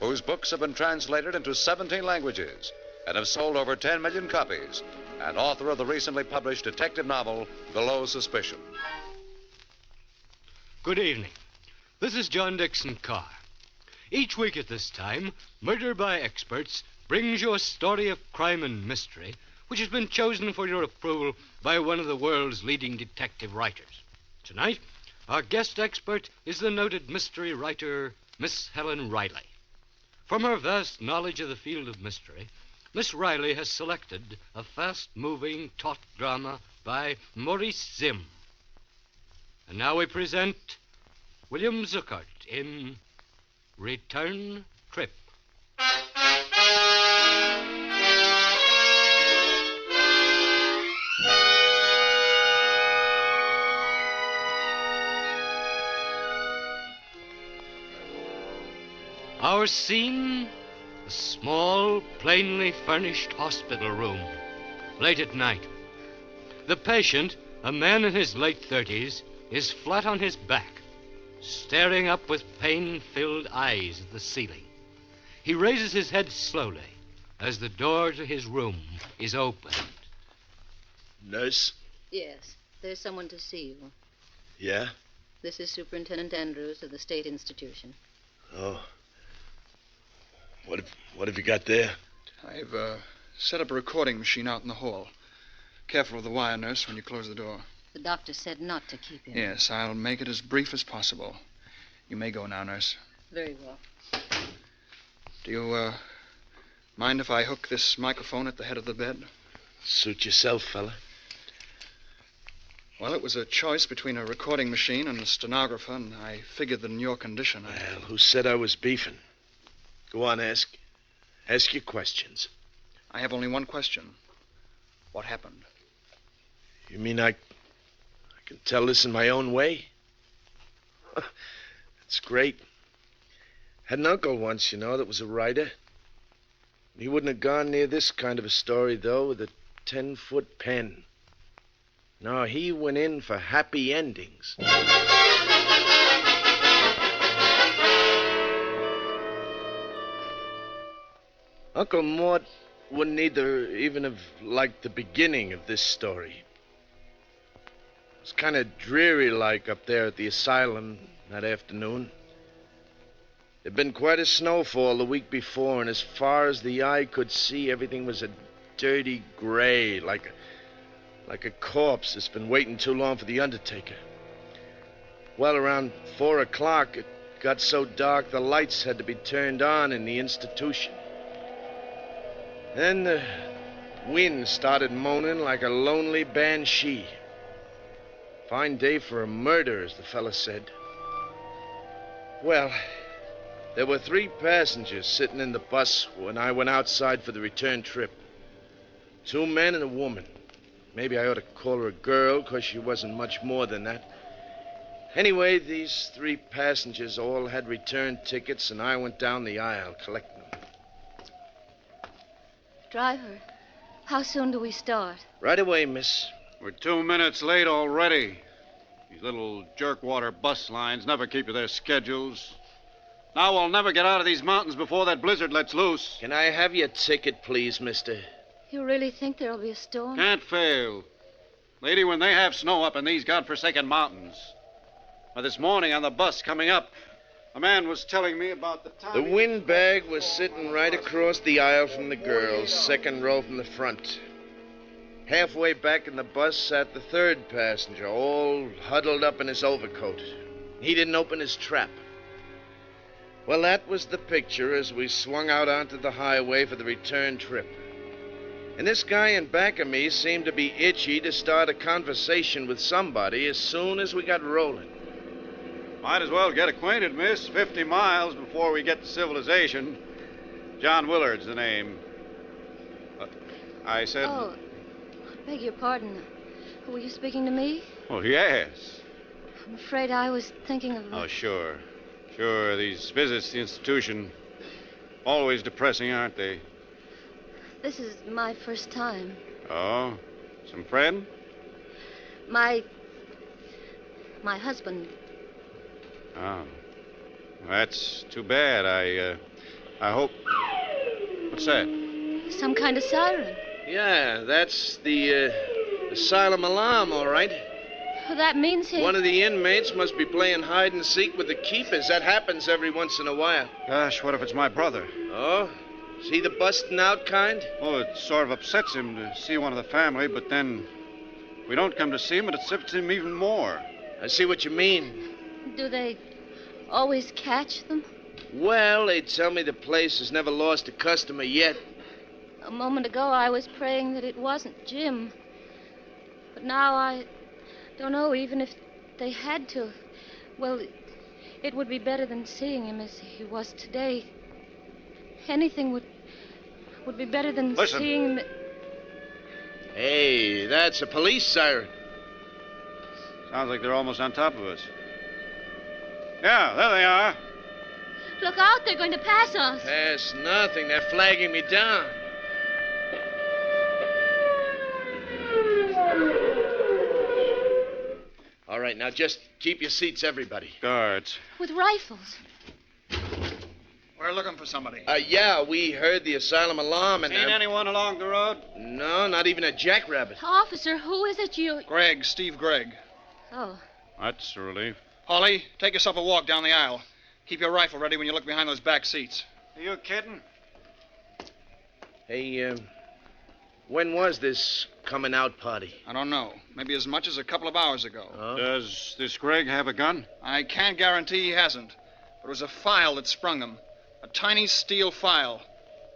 whose books have been translated into 17 languages and have sold over 10 million copies, and author of the recently published detective novel, Below Suspicion. Good evening. This is John Dixon Carr. Each week at this time, Murder by Experts brings you a story of crime and mystery which has been chosen for your approval by one of the world's leading detective writers. Tonight, our guest expert is the noted mystery writer, Miss Helen Riley. From her vast knowledge of the field of mystery, Miss Riley has selected a fast-moving taut drama by Maurice Zimm. And now we present William Zuckert in Return Trip. Our scene, a small, plainly furnished hospital room, late at night. The patient, a man in his late 30s, is flat on his back, staring up with pain-filled eyes at the ceiling. He raises his head slowly as the door to his room is opened. Nurse? Yes, there's someone to see you. Yeah? This is Superintendent Andrews of the State Institution. Oh. What have you got there? I've set up a recording machine out in the hall. Careful with the wire, nurse, when you close the door. The doctor said not to keep him. Yes, I'll make it as brief as possible. You may go now, nurse. Very well. Do you, mind if I hook this microphone at the head of the bed? Suit yourself, fella. Well, it was a choice between a recording machine and a stenographer, and I figured that in your condition, Well, who said I was beefing? Go on, ask. Ask your questions. I have only one question. What happened? You mean I can tell this in my own way? That's great. Had an uncle once, you know, that was a writer. He wouldn't have gone near this kind of a story, though, with a 10-foot pen. No, he went in for happy endings. Uncle Mort wouldn't even have liked the beginning of this story. It was kind of dreary-like up there at the asylum that afternoon. There'd been quite a snowfall the week before, and as far as the eye could see, everything was a dirty gray, like a corpse that's been waiting too long for the undertaker. Well, around 4 o'clock, it got so dark the lights had to be turned on in the institution. Then the wind started moaning like a lonely banshee. Fine day for a murder, as the fella said. Well, there were 3 passengers sitting in the bus when I went outside for the return trip. 2 men and a woman. Maybe I ought to call her a girl, because she wasn't much more than that. Anyway, these 3 passengers all had return tickets, and I went down the aisle collecting them. Driver, how soon do we start? Right away, miss. We're 2 minutes late already. These little jerkwater bus lines never keep to their schedules. Now we'll never get out of these mountains before that blizzard lets loose. Can I have your ticket, please, mister? You really think there'll be a storm? Can't fail. Lady, when they have snow up in these godforsaken mountains. Well, this morning on the bus coming up, a man was telling me about the time... The windbag was sitting right across the aisle from the girls, second row from the front. Halfway back in the bus sat the third passenger, all huddled up in his overcoat. He didn't open his trap. Well, that was the picture as we swung out onto the highway for the return trip. And this guy in back of me seemed to be itchy to start a conversation with somebody as soon as we got rolling. Might as well get acquainted, miss. 50 miles before we get to civilization. John Willard's the name. I said... Oh, beg your pardon. Were you speaking to me? Oh, yes. I'm afraid I was thinking of... Oh, sure. Sure, these visits to the institution, always depressing, aren't they? This is my first time. Oh? Some friend? My husband. Oh. That's too bad. I hope... What's that? Some kind of siren. Yeah, that's the asylum alarm, all right. Well, that means he... One of the inmates must be playing hide and seek with the keepers. That happens every once in a while. Gosh, what if it's my brother? Oh? Is he the busting out kind? Oh, it sort of upsets him to see one of the family, but then we don't come to see him, and it upsets him even more. I see what you mean. Do they always catch them? Well, they tell me the place has never lost a customer yet. A moment ago, I was praying that it wasn't Jim. But now I don't know, even if they had to. Well, it would be better than seeing him as he was today. Anything would be better than seeing him. Hey, that's a police siren. Sounds like they're almost on top of us. Yeah, there they are. Look out, they're going to pass us. Pass nothing. They're flagging me down. All right, now just keep your seats, everybody. Guards. With rifles. We're looking for somebody. Yeah, we heard the asylum alarm and... Seen anyone along the road? No, not even a jackrabbit. Officer, who is it you... Gregg, Steve Gregg. Oh. That's a relief. Holly, take yourself a walk down the aisle. Keep your rifle ready when you look behind those back seats. Are you kidding? Hey, when was this coming out party? I don't know. Maybe as much as a couple of hours ago. Oh? Does this Gregg have a gun? I can't guarantee he hasn't. But it was a file that sprung him. A tiny steel file.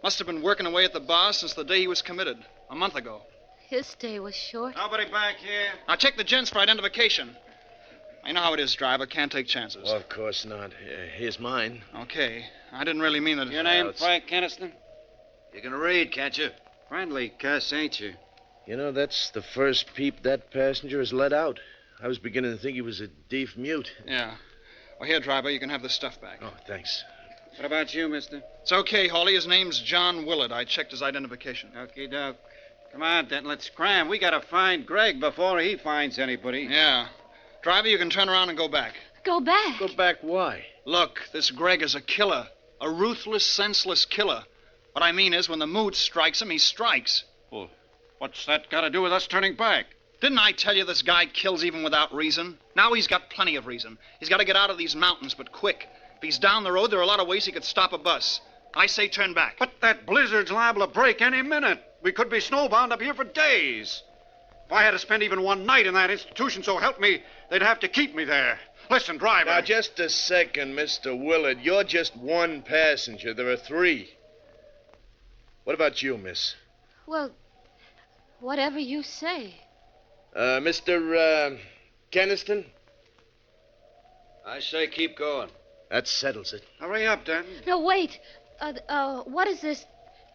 Must have been working away at the bar since the day he was committed, a month ago. His stay was short. Nobody back here. Now check the gents for identification. I know how it is, driver. Can't take chances. Well, of course not. Here's mine. Okay. I didn't really mean that. Your name, Frank Keniston? You can read, can't you? Friendly cuss, ain't you? You know, that's the first peep that passenger has let out. I was beginning to think he was a deaf mute. Yeah. Well, here, driver, you can have this stuff back. Oh, thanks. What about you, mister? It's okay, Hawley. His name's John Willard. I checked his identification. Okie doke. Come on, then, let's cram. We gotta find Gregg before he finds anybody. Yeah. Driver, you can turn around and go back. Go back? Go back why? Look, this Gregg is a killer. A ruthless, senseless killer. What I mean is, when the mood strikes him, he strikes. Well, what's that got to do with us turning back? Didn't I tell you this guy kills even without reason? Now he's got plenty of reason. He's got to get out of these mountains, but quick. If he's down the road, there are a lot of ways he could stop a bus. I say turn back. But that blizzard's liable to break any minute. We could be snowbound up here for days. If I had to spend even one night in that institution, so help me, they'd have to keep me there. Listen, driver. Now, just a second, Mr. Willard. You're just one passenger. There are three. What about you, miss? Well, whatever you say. Mr. Keniston? I say keep going. That settles it. Hurry up, Denton. No, wait. What does this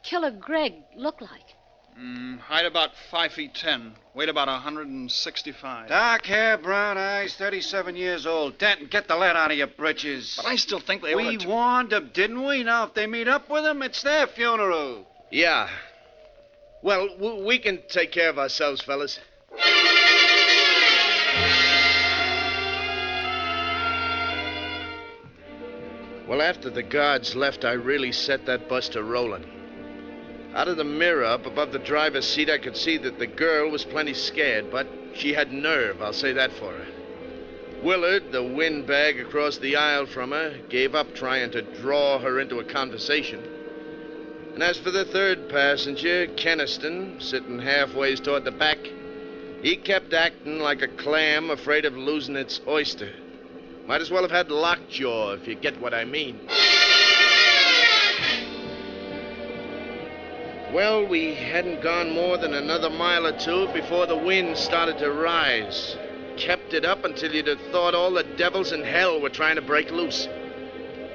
killer Gregg look like? Height about 5'10", weight about 165. Dark hair, brown eyes, 37 years old. Denton, get the lead out of your britches. But I still think they We warned them, didn't we? Now, if they meet up with him, it's their funeral. Yeah. Well, we can take care of ourselves, fellas. Well, after the guards left, I really set that bus to rolling. Out of the mirror up above the driver's seat, I could see that the girl was plenty scared, but she had nerve, I'll say that for her. Willard, the windbag across the aisle from her, gave up trying to draw her into a conversation. And as for the third passenger, Keniston, sitting halfway toward the back, he kept acting like a clam afraid of losing its oyster. Might as well have had lockjaw, if you get what I mean. Well, we hadn't gone more than another mile or two before the wind started to rise. Kept it up until you'd have thought all the devils in hell were trying to break loose.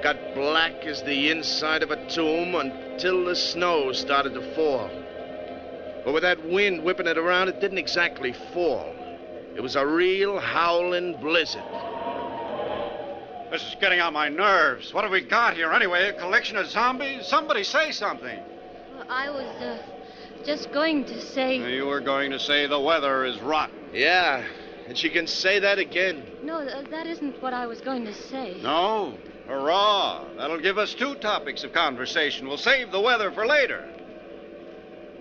Got black as the inside of a tomb until the snow started to fall. But with that wind whipping it around, it didn't exactly fall. It was a real howling blizzard. This is getting on my nerves. What have we got here anyway? A collection of zombies? Somebody say something. Well, I was just going to say... You were going to say the weather is rotten. Yeah, and she can say that again. No, that isn't what I was going to say. No? Hurrah! That'll give us 2 topics of conversation. We'll save the weather for later.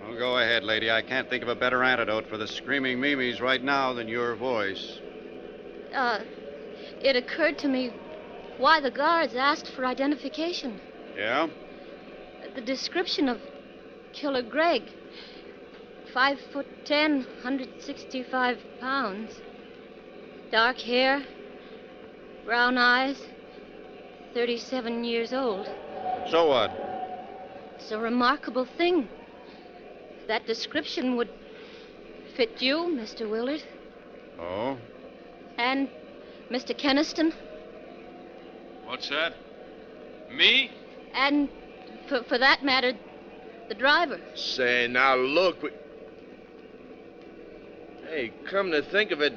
Well, go ahead, lady. I can't think of a better antidote for the screaming Mimis right now than your voice. It occurred to me why the guards asked for identification. Yeah? The description of Killer Greg. 5'10", 165 pounds. Dark hair, brown eyes, 37 years old. So what? It's a remarkable thing. That description would fit you, Mr. Willard. Oh? And Mr. Keniston. What's that? Me? And, for that matter, the driver. Say, now look. Hey, come to think of it,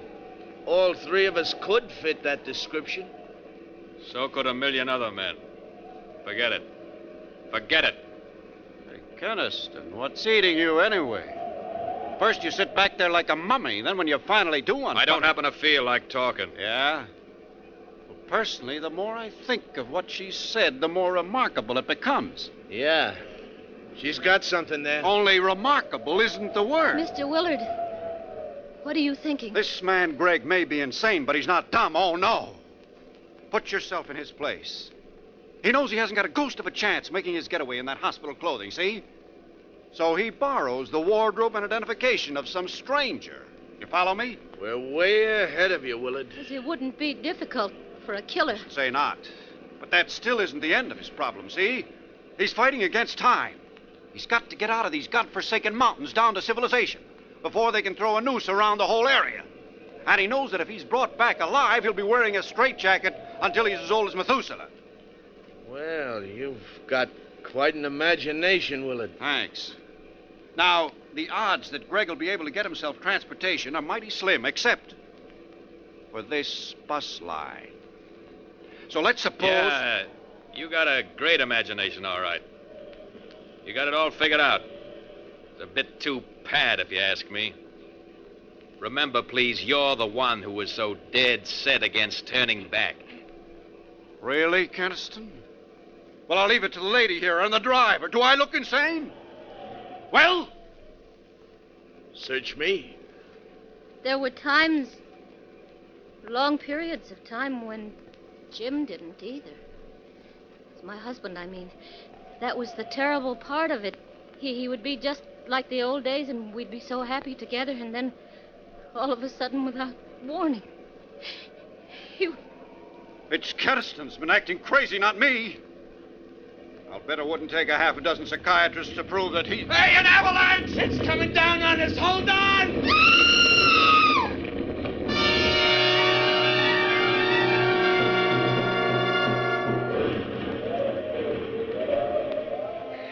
all 3 of us could fit that description. So could a million other men. Forget it. Forget it. Hey, Keniston, what's eating you anyway? First you sit back there like a mummy, then when you finally do one... I don't happen to feel like talking. Yeah? Well, personally, the more I think of what she said, the more remarkable it becomes. Yeah. She's got something there. Only remarkable isn't the word. Mr. Willard, what are you thinking? This man, Greg, may be insane, but he's not dumb. Oh, no. Put yourself in his place. He knows he hasn't got a ghost of a chance making his getaway in that hospital clothing, see? So he borrows the wardrobe and identification of some stranger. You follow me? We're way ahead of you, Willard. It wouldn't be difficult for a killer. Say not. But that still isn't the end of his problem, see? He's fighting against time. He's got to get out of these godforsaken mountains down to civilization before they can throw a noose around the whole area. And he knows that if he's brought back alive, he'll be wearing a straitjacket until he's as old as Methuselah. Well, you've got quite an imagination, Willard. Thanks. Now, the odds that Greg will be able to get himself transportation are mighty slim, except for this bus line. So let's suppose... Yeah, you got a great imagination, all right. You got it all figured out. It's a bit too pat, if you ask me. Remember, please, you're the one who was so dead set against turning back. Really, Keniston? Well, I'll leave it to the lady here and the driver. Do I look insane? Well? Search me. There were times, long periods of time when Jim didn't either. It's my husband, I mean. That was the terrible part of it. He would be just like the old days, and we'd be so happy together, and then all of a sudden, without warning, It's Keniston's been acting crazy, not me. I'll bet it wouldn't take a half a dozen psychiatrists to prove that he... Hey, an avalanche! It's coming down on us! Hold on!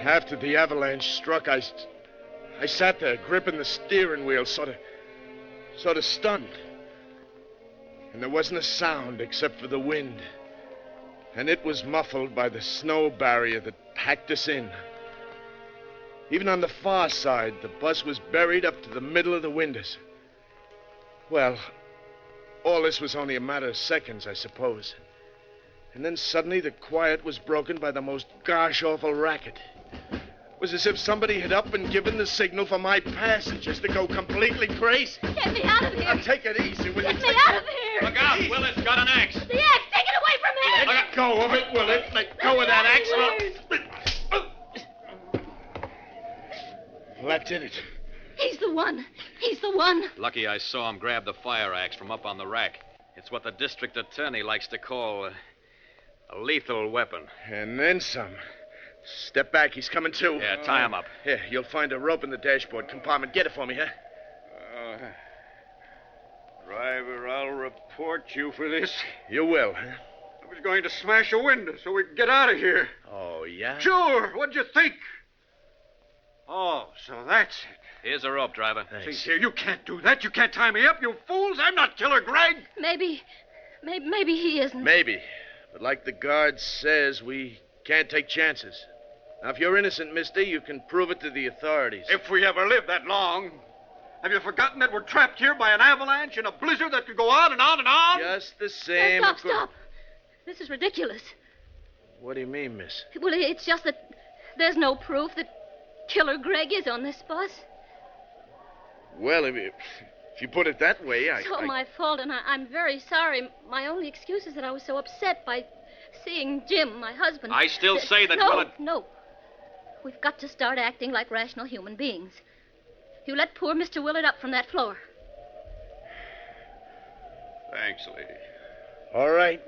After the avalanche struck, I sat there, gripping the steering wheel, sort of stunned. And there wasn't a sound except for the wind. And it was muffled by the snow barrier that packed us in. Even on the far side, the bus was buried up to the middle of the windows. Well, all this was only a matter of seconds, I suppose. And then suddenly the quiet was broken by the most gosh-awful racket. It was as if somebody had up and given the signal for my passengers to go completely crazy. Get me out of here. Now, take it easy, will you? Get me out of here. Look out, Willard's got an axe. The axe, take it away from me. Let go of it, Willard. Let go of that axe. Well, that did it. He's the one. He's the one. Lucky I saw him grab the fire axe from up on the rack. It's what the district attorney likes to call a lethal weapon. And then some. Step back, he's coming too. Yeah, tie him up. Here, you'll find a rope in the dashboard compartment. Get it for me, huh? Driver, I'll report you for this. You will, huh? I was going to smash a window so we could get out of here. Oh, yeah? Sure. What'd you think? Oh, so that's it. Here's a rope, driver. See here, you can't do that. You can't tie me up, you fools. I'm not Killer Greg. Maybe he isn't. Maybe. But like the guard says, we can't take chances. Now, if you're innocent, mister, you can prove it to the authorities. If we ever live that long. Have you forgotten that we're trapped here by an avalanche in a blizzard that could go on and on and on? Just the same. Stop. This is ridiculous. What do you mean, miss? Well, it's just that there's no proof that Killer Greg is on this bus. Well, if you put it that way, It's all my fault, and I'm very sorry. My only excuse is that I was so upset by seeing Jim, my husband. I still say that No. We've got to start acting like rational human beings. You let poor Mr. Willard up from that floor. Thanks, lady. All right.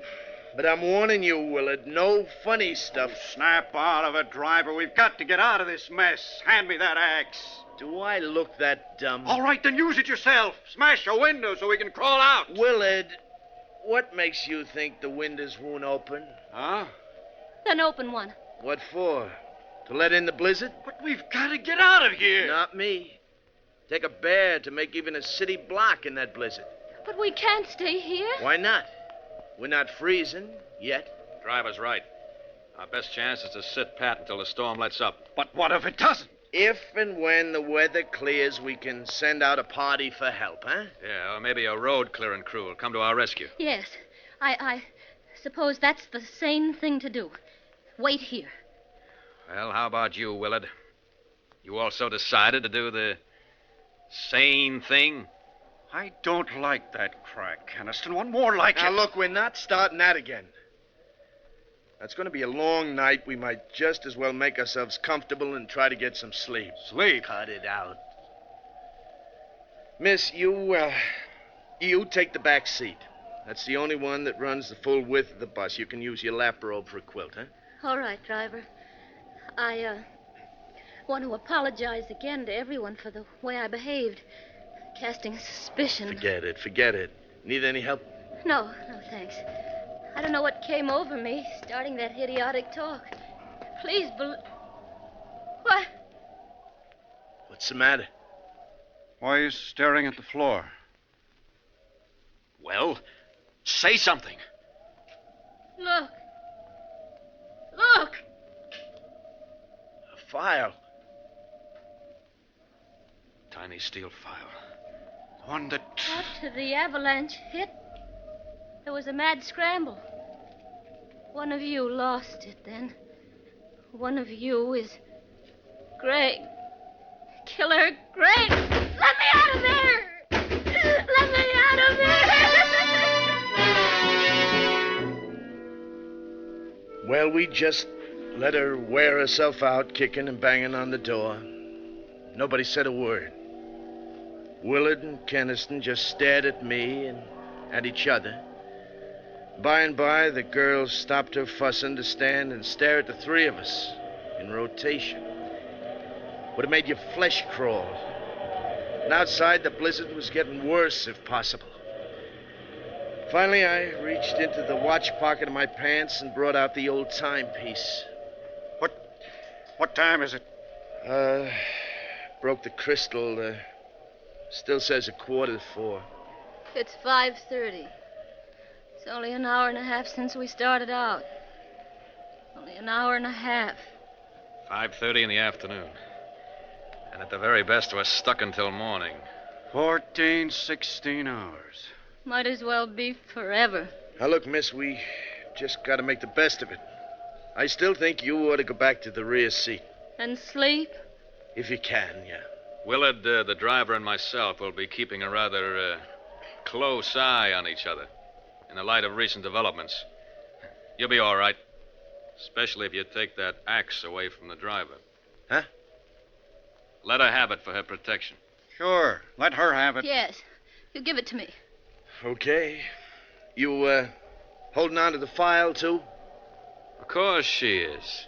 But I'm warning you, Willard, no funny stuff. Snap out of it, driver. We've got to get out of this mess. Hand me that axe. Do I look that dumb? All right, then use it yourself. Smash a window so we can crawl out. Willard, what makes you think the windows won't open? Huh? Then open one. What for? To let in the blizzard? But we've got to get out of here. Not me. Take a bear to make even a city block in that blizzard. But we can't stay here. Why not? We're not freezing yet. Driver's right. Our best chance is to sit pat until the storm lets up. But what if it doesn't? If and when the weather clears, we can send out a party for help, huh? Yeah, or maybe a road clearing crew will come to our rescue. Yes. I suppose that's the sane thing to do. Wait here. Well, how about you, Willard? You also decided to do the sane thing? I don't like that crack, Keniston. One more like now, it. Look, we're not starting that again. It's going to be a long night. We might just as well make ourselves comfortable and try to get some sleep. Sleep? Cut it out. Miss, you take the back seat. That's the only one that runs the full width of the bus. You can use your lap robe for a quilt, huh? All right, driver. I want to apologize again to everyone for the way I behaved. Casting suspicion. Forget it. Need any help? No, thanks. I don't know what came over me, starting that idiotic talk. Please What? What's the matter? Why are you staring at the floor? Well, say something. Look. A file. Tiny steel file. One that... After the avalanche hit, there was a mad scramble. One of you lost it then. One of you is Greg. Killer Greg! Let me out of there! Let me out of there! Well, we just let her wear herself out, kicking and banging on the door. Nobody said a word. Willard and Keniston just stared at me and at each other. By and by, the girl stopped her fussing to stand and stare at the three of us in rotation. Would have made your flesh crawl. And outside, the blizzard was getting worse, if possible. Finally, I reached into the watch pocket of my pants and brought out the old timepiece. What time is it? Broke the crystal. Still says 4:15. It's 5:30. It's only an hour and a half since we started out. Only an hour and a half. 5:30 in the afternoon. And at the very best, we're stuck until morning. 16 hours. Might as well be forever. Now, look, miss, we just got to make the best of it. I still think you ought to go back to the rear seat. And sleep? If you can, yeah. Willard, the driver, and myself will be keeping a rather close eye on each other in the light of recent developments. You'll be all right, especially if you take that axe away from the driver. Huh? Let her have it for her protection. Sure. Let her have it. Yes. You give it to me. Okay. You, holding on to the file, too? Of course she is.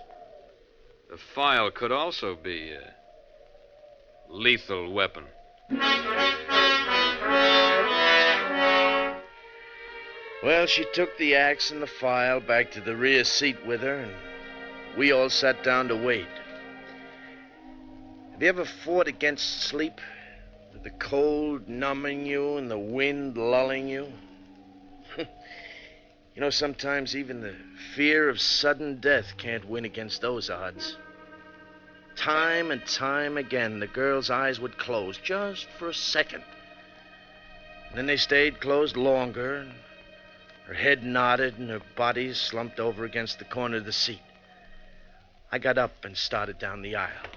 The file could also be a lethal weapon. Well, she took the axe and the file back to the rear seat with her, and we all sat down to wait. Have you ever fought against sleep? With the cold numbing you and the wind lulling you? You know, sometimes even the fear of sudden death can't win against those odds. Time and time again, the girl's eyes would close just for a second. And then they stayed closed longer, and her head nodded and her body slumped over against the corner of the seat. I got up and started down the aisle.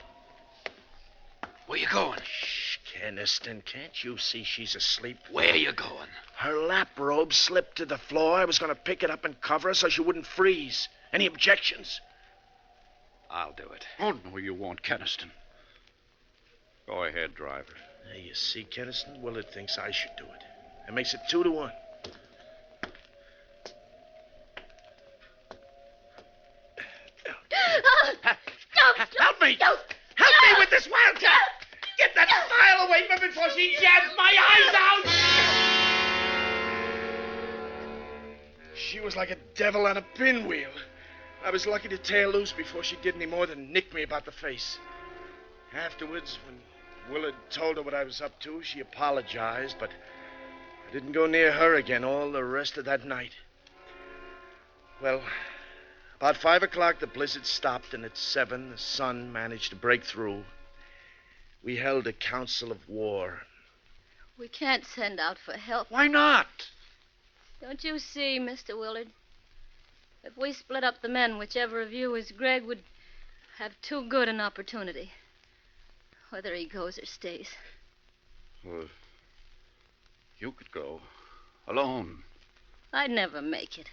Where you going? Shh, Keniston, can't you see she's asleep? Where you going? Her lap robe slipped to the floor. I was going to pick it up and cover her so she wouldn't freeze. Any objections? I'll do it. Oh, no, you won't, Keniston. Go ahead, driver. There you see, Keniston, Willard thinks I should do it. It makes it 2-1. Help me! Help me with this wildcat! Get that file away from me before she jabs my eyes out! She was like a devil on a pinwheel. I was lucky to tear loose before she did any more than nick me about the face. Afterwards, when Willard told her what I was up to, she apologized, but I didn't go near her again all the rest of that night. Well, about 5 o'clock, the blizzard stopped, and at 7, the sun managed to break through. We held a council of war. We can't send out for help. Why not? Don't you see, Mr. Willard? If we split up the men, whichever of you is Greg would have too good an opportunity. Whether he goes or stays. Well, you could go. Alone. I'd never make it.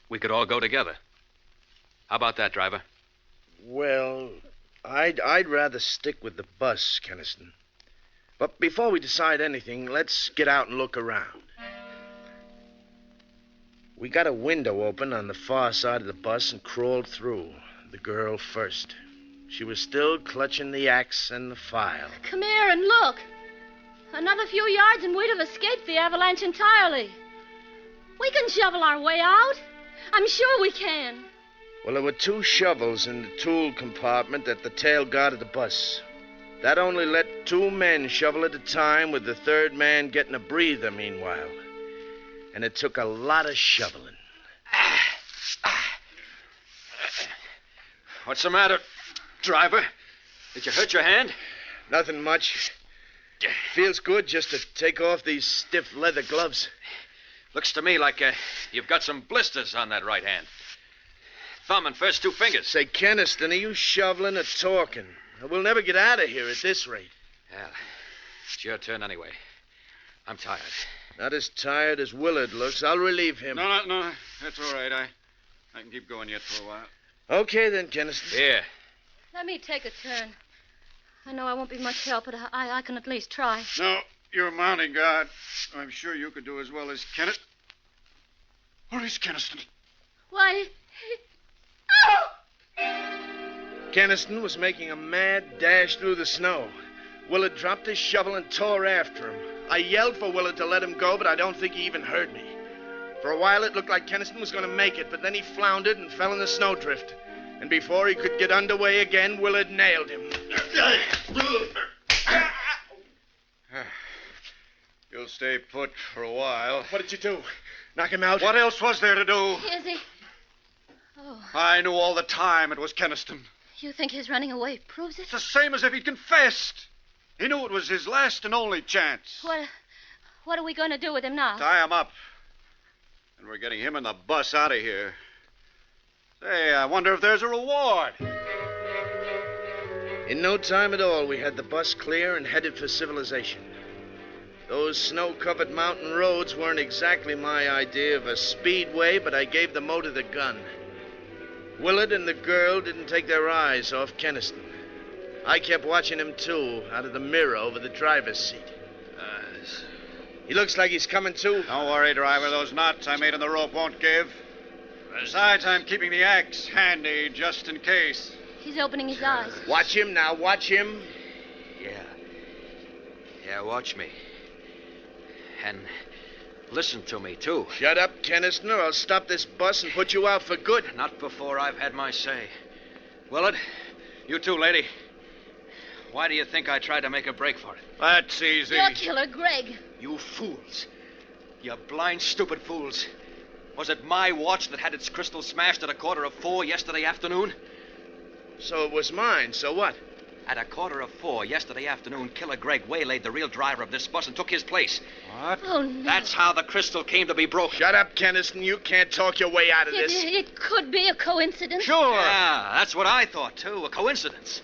We could all go together. How about that, driver? Well, I'd rather stick with the bus, Keniston. But before we decide anything, let's get out and look around. We got a window open on the far side of the bus and crawled through. The girl first. She was still clutching the axe and the file. Come here and look. Another few yards and we'd have escaped the avalanche entirely. We can shovel our way out. I'm sure we can. Well, there were 2 shovels in the tool compartment at the tail guard of the bus. That only let 2 men shovel at a time, with the 3rd man getting a breather meanwhile. And it took a lot of shoveling. What's the matter, driver? Did you hurt your hand? Nothing much. Feels good just to take off these stiff leather gloves. Looks to me like you've got some blisters on that right hand. Thumb and first 2 fingers. Say, Keniston, are you shoveling or talking? We'll never get out of here at this rate. Well, it's your turn anyway. I'm tired. Not as tired as Willard looks. I'll relieve him. No. That's all right. I can keep going yet for a while. Okay, then, Keniston. Here. Let me take a turn. I know I won't be much help, but I can at least try. No, you're a mounting guard. I'm sure you could do as well as Kenneth. Where is Keniston? Why... Keniston was making a mad dash through the snow. Willard dropped his shovel and tore after him. I yelled for Willard to let him go, but I don't think he even heard me. For a while, it looked like Keniston was going to make it, but then he floundered and fell in the snowdrift. And before he could get underway again, Willard nailed him. You'll stay put for a while. What did you do? Knock him out? What else was there to do? Is he? Oh. I knew all the time it was Keniston. You think his running away proves it? It's the same as if he'd confessed. He knew it was his last and only chance. What are we going to do with him now? Tie him up. And we're getting him and the bus out of here. Say, I wonder if there's a reward. In no time at all, we had the bus clear and headed for civilization. Those snow-covered mountain roads weren't exactly my idea of a speedway, but I gave the motor the gun. Willard and the girl didn't take their eyes off Keniston. I kept watching him, too, out of the mirror over the driver's seat. He looks like he's coming to. Don't worry, driver. Those knots I made in the rope won't give. Besides, I'm keeping the axe handy just in case. He's opening his eyes. Watch him now, watch him. Yeah, watch me. And listen to me, too. Shut up, Keniston, or I'll stop this bus and put you out for good. Not before I've had my say. Willard, you too, lady. Why do you think I tried to make a break for it? That's easy. You're Killer Greg. You fools. You blind, stupid fools. Was it my watch that had its crystal smashed at 4:15 yesterday afternoon? So it was mine. So what? At 4:15 yesterday afternoon, Killer Greg waylaid the real driver of this bus and took his place. What? Oh, no. That's how the crystal came to be broken. Shut up, Keniston. You can't talk your way out of this. It could be a coincidence. Sure. Yeah, that's what I thought, too. A coincidence.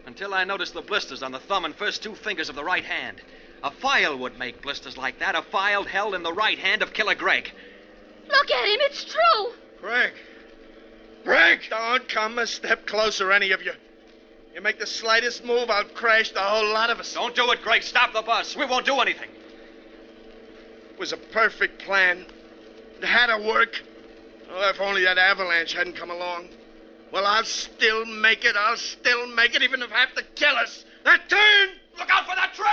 Until I noticed the blisters on the thumb and first two fingers of the right hand. A file would make blisters like that. A file held in the right hand of Killer Greg. Look at him. It's true. Greg. Greg! Don't come a step closer, any of you. You make the slightest move, I'll crash the whole lot of us. Don't do it, Greg. Stop the bus. We won't do anything. It was a perfect plan. It had to work. Oh, if only that avalanche hadn't come along. Well, I'll still make it. I'll still make it, even if I have to kill us. That turn! Look out for that train!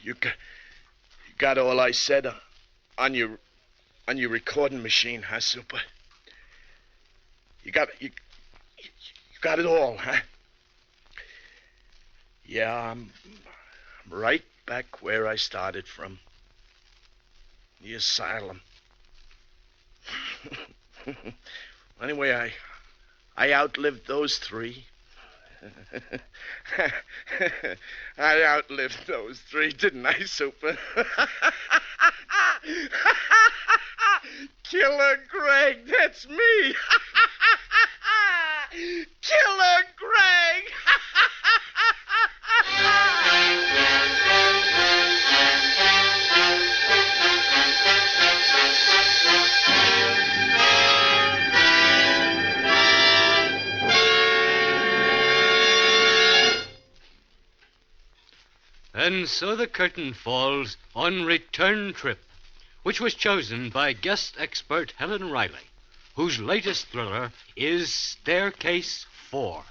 You got all I said on your recording machine, huh, Super? You got it all, huh? Yeah, I'm right back where I started from. The asylum. Anyway, I outlived those three. I outlived those three, didn't I, Super? Killer Greg, that's me. Killer Greg. And so the curtain falls on Return Trip, which was chosen by guest expert Helen Riley, whose latest thriller is Staircase 4.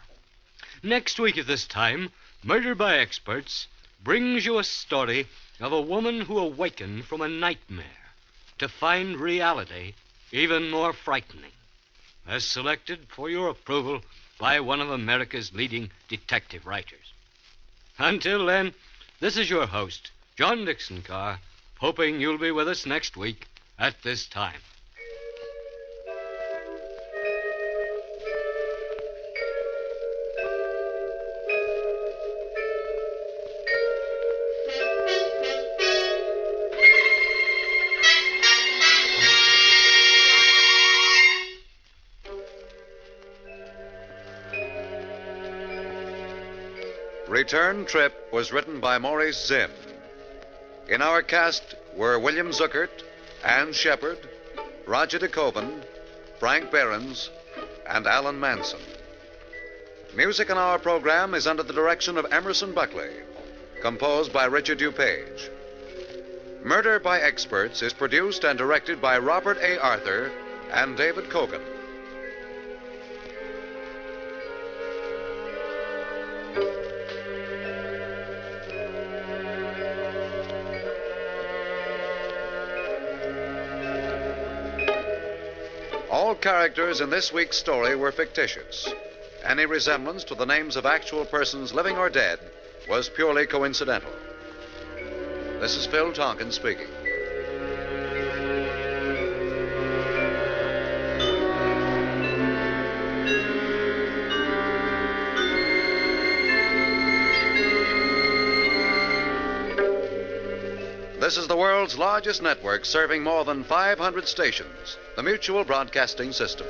Next week at this time, Murder by Experts brings you a story of a woman who awakened from a nightmare to find reality even more frightening, as selected for your approval by one of America's leading detective writers. Until then, this is your host, John Dixon Carr, hoping you'll be with us next week at this time. Return Trip was written by Maurice Zimm. In our cast were William Zuckert, Ann Shepard, Roger DeKoven, Frank Behrens, and Alan Manson. Music in our program is under the direction of Emerson Buckley, composed by Richard DuPage. Murder by Experts is produced and directed by Robert A. Arthur and David Kogan. All characters in this week's story were fictitious. Any resemblance to the names of actual persons living or dead was purely coincidental. This is Phil Tonkin speaking. This is the world's largest network serving more than 500 stations, the Mutual Broadcasting System.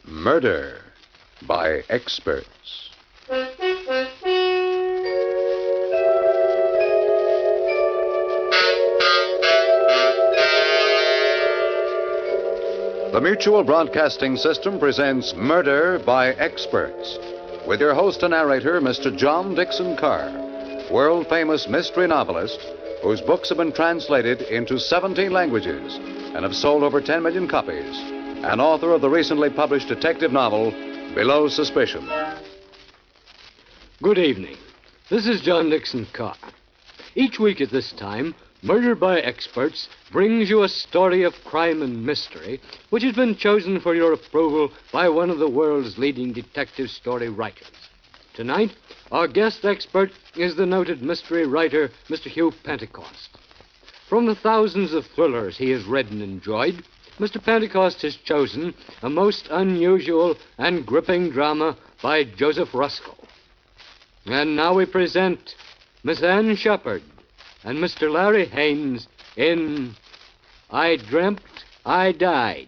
Murder by Experts. The Mutual Broadcasting System presents Murder by Experts, with your host and narrator, Mr. John Dixon Carr, world-famous mystery novelist whose books have been translated into 17 languages and have sold over 10 million copies, and author of the recently published detective novel, Below Suspicion. Good evening. This is John Dixon Carr. Each week at this time, Murder by Experts brings you a story of crime and mystery which has been chosen for your approval by one of the world's leading detective story writers. Tonight, our guest expert is the noted mystery writer, Mr. Hugh Pentecost. From the thousands of thrillers he has read and enjoyed, Mr. Pentecost has chosen a most unusual and gripping drama by Joseph Ruskell. And now we present Miss Anne Shepard and Mr. Larry Haynes in I Dreamt, I Died.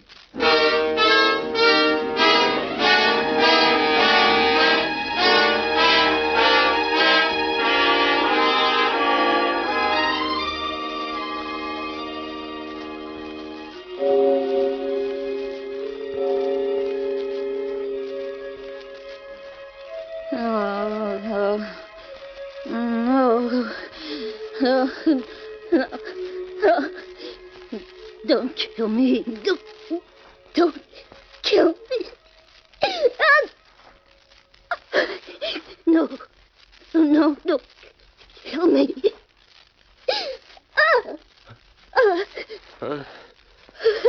Don't kill me. Don't kill me. No, don't kill me. Huh?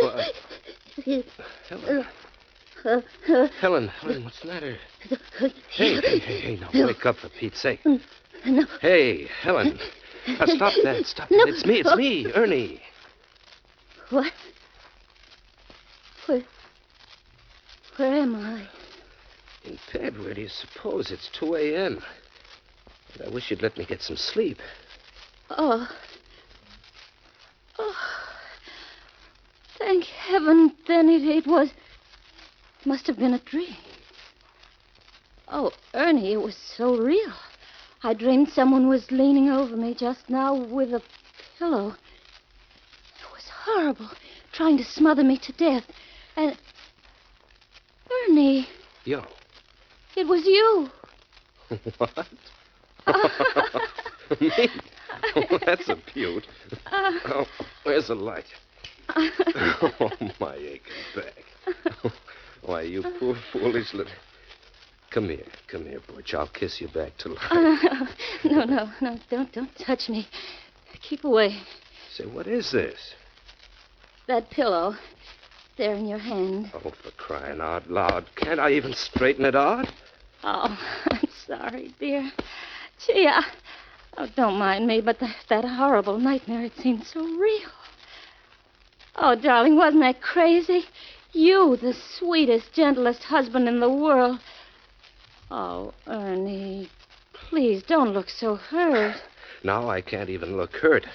What? Helen, what's the matter? Hey, now wake up for Pete's sake. No. Hey, Helen. Stop that. No. It's me, Ernie. What? Where am I? In bed, where do you suppose? It's 2 a.m. I wish you'd let me get some sleep. Oh. Thank heaven, then it must have been a dream. Oh, Ernie, it was so real. I dreamed someone was leaning over me just now with a pillow. It was horrible, trying to smother me to death. And... Ernie. Yo. It was you. What? Me? Oh, that's a beaut. Oh, where's the light? Oh, my aching back. Why, you poor foolish little... Come here, Butch. I'll kiss you back to life. No, don't touch me. Keep away. Say, what is this? That pillow. There in your hand. Oh, for crying out loud. Can't I even straighten it out? Oh, I'm sorry, dear. Gee, don't mind me, but that horrible nightmare, it seemed so real. Oh, darling, wasn't that crazy? You, the sweetest, gentlest husband in the world. Oh, Ernie, please don't look so hurt. Now I can't even look hurt.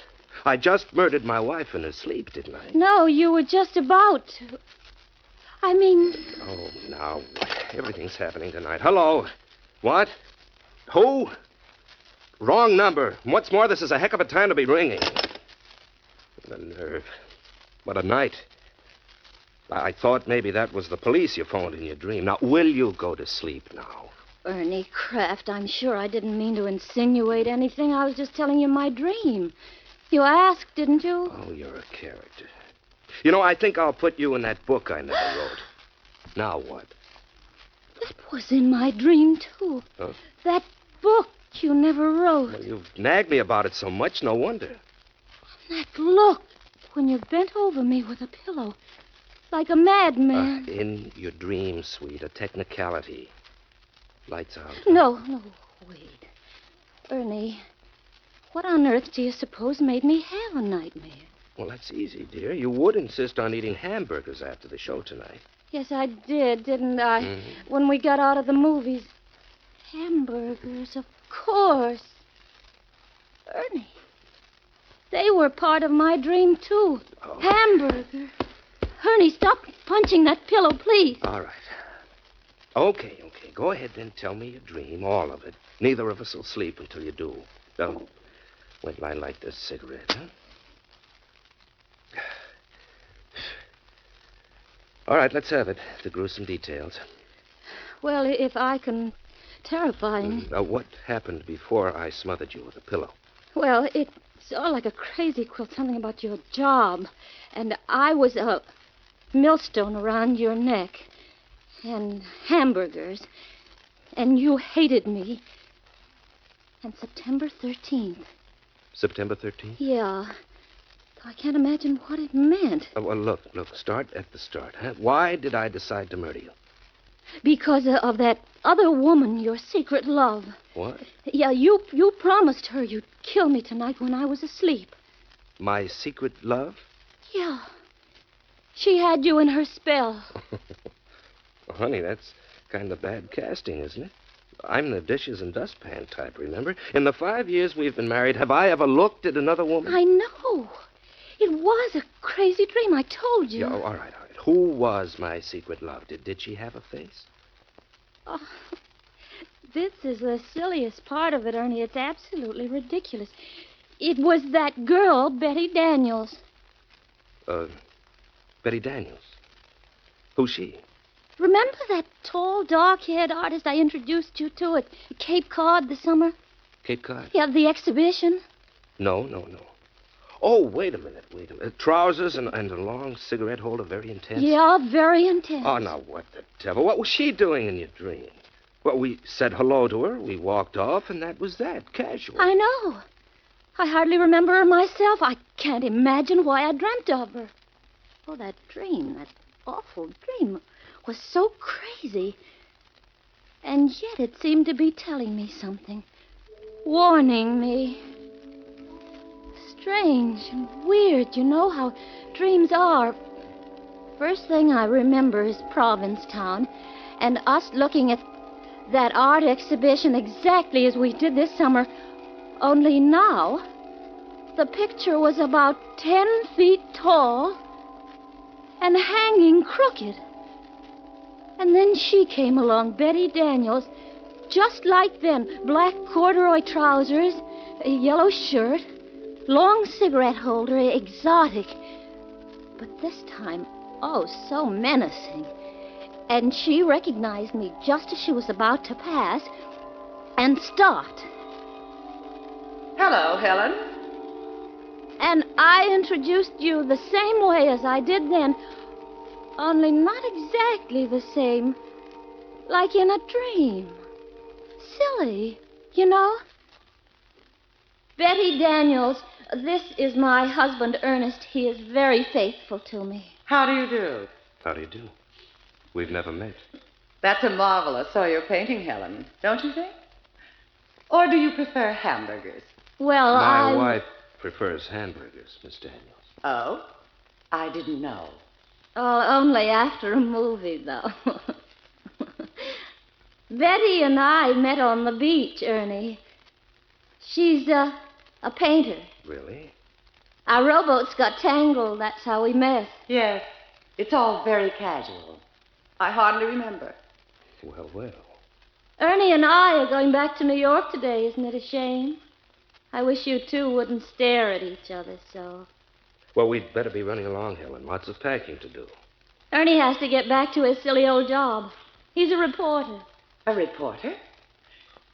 I just murdered my wife in her sleep, didn't I? No, you were just about to. I mean... Oh, now, everything's happening tonight. Hello? What? Who? Wrong number. What's more, this is a heck of a time to be ringing. The nerve. What a night. I thought maybe that was the police you phoned in your dream. Now, will you go to sleep now? Ernie Kraft, I'm sure I didn't mean to insinuate anything. I was just telling you my dream. You asked, didn't you? Oh, you're a character. You know, I think I'll put you in that book I never wrote. Now what? That was in my dream, too. Huh? That book you never wrote. Well, you've nagged me about it so much, no wonder. That look when you bent over me with a pillow, like a madman. In your dreams, sweet, a technicality. Lights out. No, wait. Ernie, what on earth do you suppose made me have a nightmare? Well, that's easy, dear. You would insist on eating hamburgers after the show tonight. Yes, I did, didn't I? When we got out of the movies. Hamburgers, of course. Ernie, they were part of my dream, too. Oh. Hamburger. Ernie, stop punching that pillow, please. All right. Okay. Go ahead, then. Tell me your dream, all of it. Neither of us will sleep until you do. Wait till I light this cigarette, huh? All right, let's have it. The gruesome details. Well, if I can terrify me. What happened before I smothered you with a pillow? Well, it's all like a crazy quilt, something about your job. And I was a millstone around your neck. And hamburgers. And you hated me. And September 13th. September 13th? Yeah. I can't imagine what it meant. Well, look. Start at the start, huh? Why did I decide to murder you? Because of that other woman, your secret love. What? Yeah, you promised her you'd kill me tonight when I was asleep. My secret love? Yeah. She had you in her spell. Well, honey, that's kind of bad casting, isn't it? I'm the dishes and dustpan type, remember? In the 5 years we've been married, have I ever looked at another woman? I know. It was a crazy dream, I told you. Yeah, all right. Who was my secret love? Did she have a face? Oh, this is the silliest part of it, Ernie. It's absolutely ridiculous. It was that girl, Betty Daniels. Betty Daniels? Who's she? Remember that tall, dark-haired artist I introduced you to at Cape Cod this summer? Cape Cod? Yeah, the exhibition. No. Oh, wait a minute. Trousers and a long cigarette holder, very intense? Yeah, very intense. Oh, now, what the devil? What was she doing in your dream? Well, we said hello to her, we walked off, and that was that, casual. I know. I hardly remember her myself. I can't imagine why I dreamt of her. Oh, that dream, that awful dream, was so crazy. And yet it seemed to be telling me something, warning me. Strange and weird, you know how dreams are. First thing I remember is Provincetown, and us looking at that art exhibition exactly as we did this summer. Only now, the picture was about 10 feet tall and hanging crooked. And then she came along, Betty Daniels, just like then. Black corduroy trousers, a yellow shirt, long cigarette holder, exotic. But this time, oh, so menacing. And she recognized me just as she was about to pass and stopped. Hello, Helen. And I introduced you the same way as I did then, only not exactly the same, like in a dream. Silly, you know? Betty Daniels, this is my husband, Ernest. He is very faithful to me. How do you do? How do you do? We've never met. That's a marvelous oil painting, Helen, don't you think? Or do you prefer hamburgers? Well, My wife prefers hamburgers, Miss Daniels. Oh? I didn't know. Oh, only after a movie, though. Betty and I met on the beach, Ernie. She's a painter. Really? Our rowboats got tangled. That's how we met. Yes. It's all very casual. I hardly remember. Well. Ernie and I are going back to New York today. Isn't it a shame? I wish you two wouldn't stare at each other so. Well, we'd better be running along, Helen. Lots of packing to do. Ernie has to get back to his silly old job. He's a reporter. A reporter?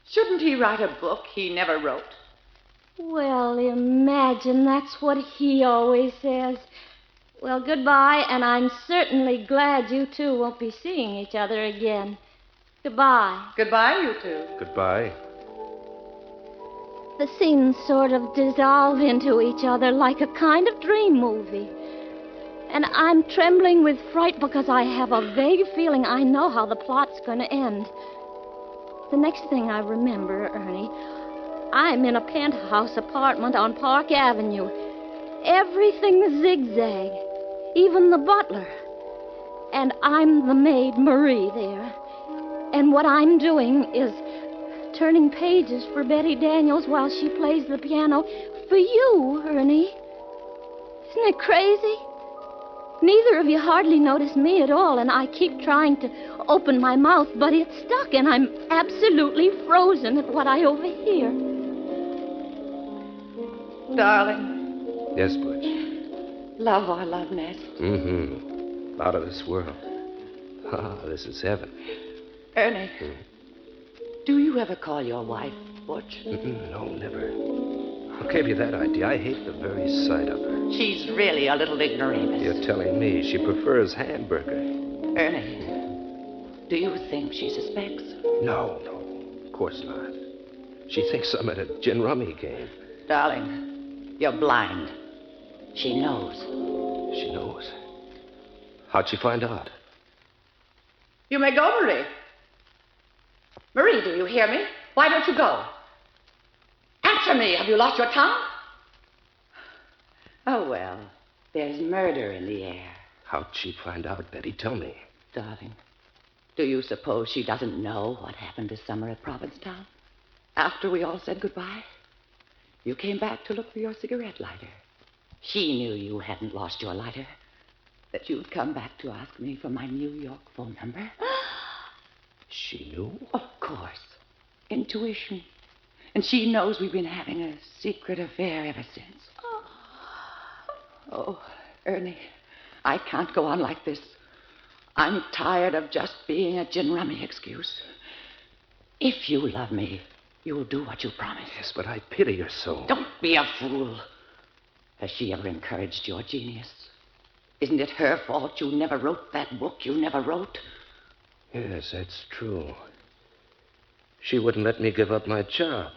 Shouldn't he write a book he never wrote? Well, imagine that's what he always says. Well, goodbye, and I'm certainly glad you two won't be seeing each other again. Goodbye. Goodbye, you two. Goodbye. The scenes sort of dissolve into each other like a kind of dream movie. And I'm trembling with fright because I have a vague feeling I know how the plot's going to end. The next thing I remember, Ernie, I'm in a penthouse apartment on Park Avenue. Everything's zigzag, even the butler. And I'm the maid, Marie, there. And what I'm doing is turning pages for Betty Daniels while she plays the piano for you, Ernie. Isn't it crazy? Neither of you hardly notice me at all, and I keep trying to open my mouth, but it's stuck, and I'm absolutely frozen at what I overhear. Darling, Yes, Butch. love our love nest. Mm-hmm. Out of this world. Ah, this is heaven. Ernie, do you ever call your wife Butch? No, never. Who gave you that idea? I hate the very sight of her. She's really a little ignoramus. You're telling me she prefers hamburger. Ernie, do you think she suspects? No, of course not. She thinks I'm at a gin rummy game. Darling, you're blind. She knows. She knows. How'd she find out? You may go, Marie. Marie, do you hear me? Why don't you go? Answer me. Have you lost your tongue? Oh, well, there's murder in the air. How'd she find out, Betty? Tell me. Darling, do you suppose she doesn't know what happened this summer at Provincetown? After we all said goodbye, you came back to look for your cigarette lighter. She knew you hadn't lost your lighter, that you'd come back to ask me for my New York phone number. She knew? Of course. Intuition. And she knows we've been having a secret affair ever since. Oh, Ernie, I can't go on like this. I'm tired of just being a gin rummy excuse. If you love me, you'll do what you promised. Yes, but I pity her so. Don't be a fool. Has she ever encouraged your genius? Isn't it her fault you never wrote that book you never wrote? Yes, that's true. She wouldn't let me give up my job.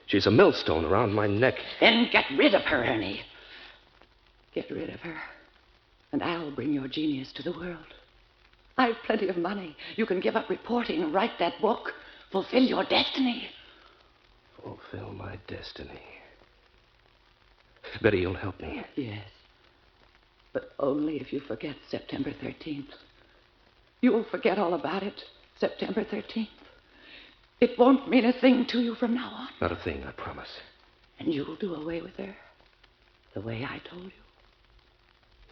She's a millstone around my neck. Then get rid of her, Ernie. Get rid of her, and I'll bring your genius to the world. I've plenty of money. You can give up reporting and write that book. Fulfill your destiny. Fulfill my destiny. Betty, you'll help me. Yes. But only if you forget September 13th. You'll forget all about it, September 13th. It won't mean a thing to you from now on. Not a thing, I promise. And you'll do away with her the way I told you.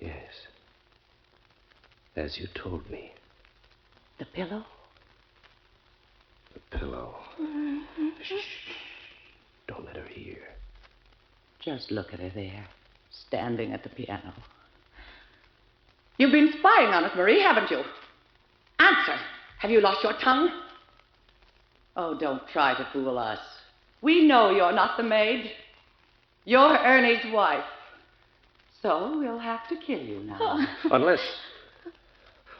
Yes. As you told me. The pillow? The pillow. Shh. Don't let her hear. Just look at her there, standing at the piano. You've been spying on us, Marie, haven't you? Answer. Have you lost your tongue? Oh, don't try to fool us. We know you're not the maid. You're Ernie's wife. So we'll have to kill you now.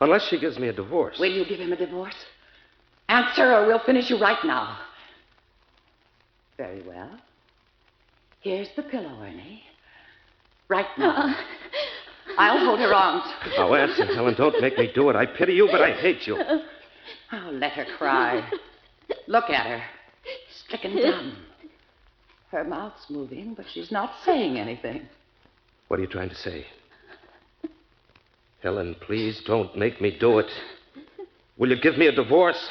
Unless she gives me a divorce. Will you give him a divorce? Answer or we'll finish you right now. Very well. Here's the pillow, Ernie. Right now. I'll hold her arms. Oh, answer, Helen. Don't make me do it. I pity you, but I hate you. Oh, let her cry. Look at her. Stricken dumb. Her mouth's moving, but she's not saying anything. What are you trying to say? Helen, please don't make me do it. Will you give me a divorce?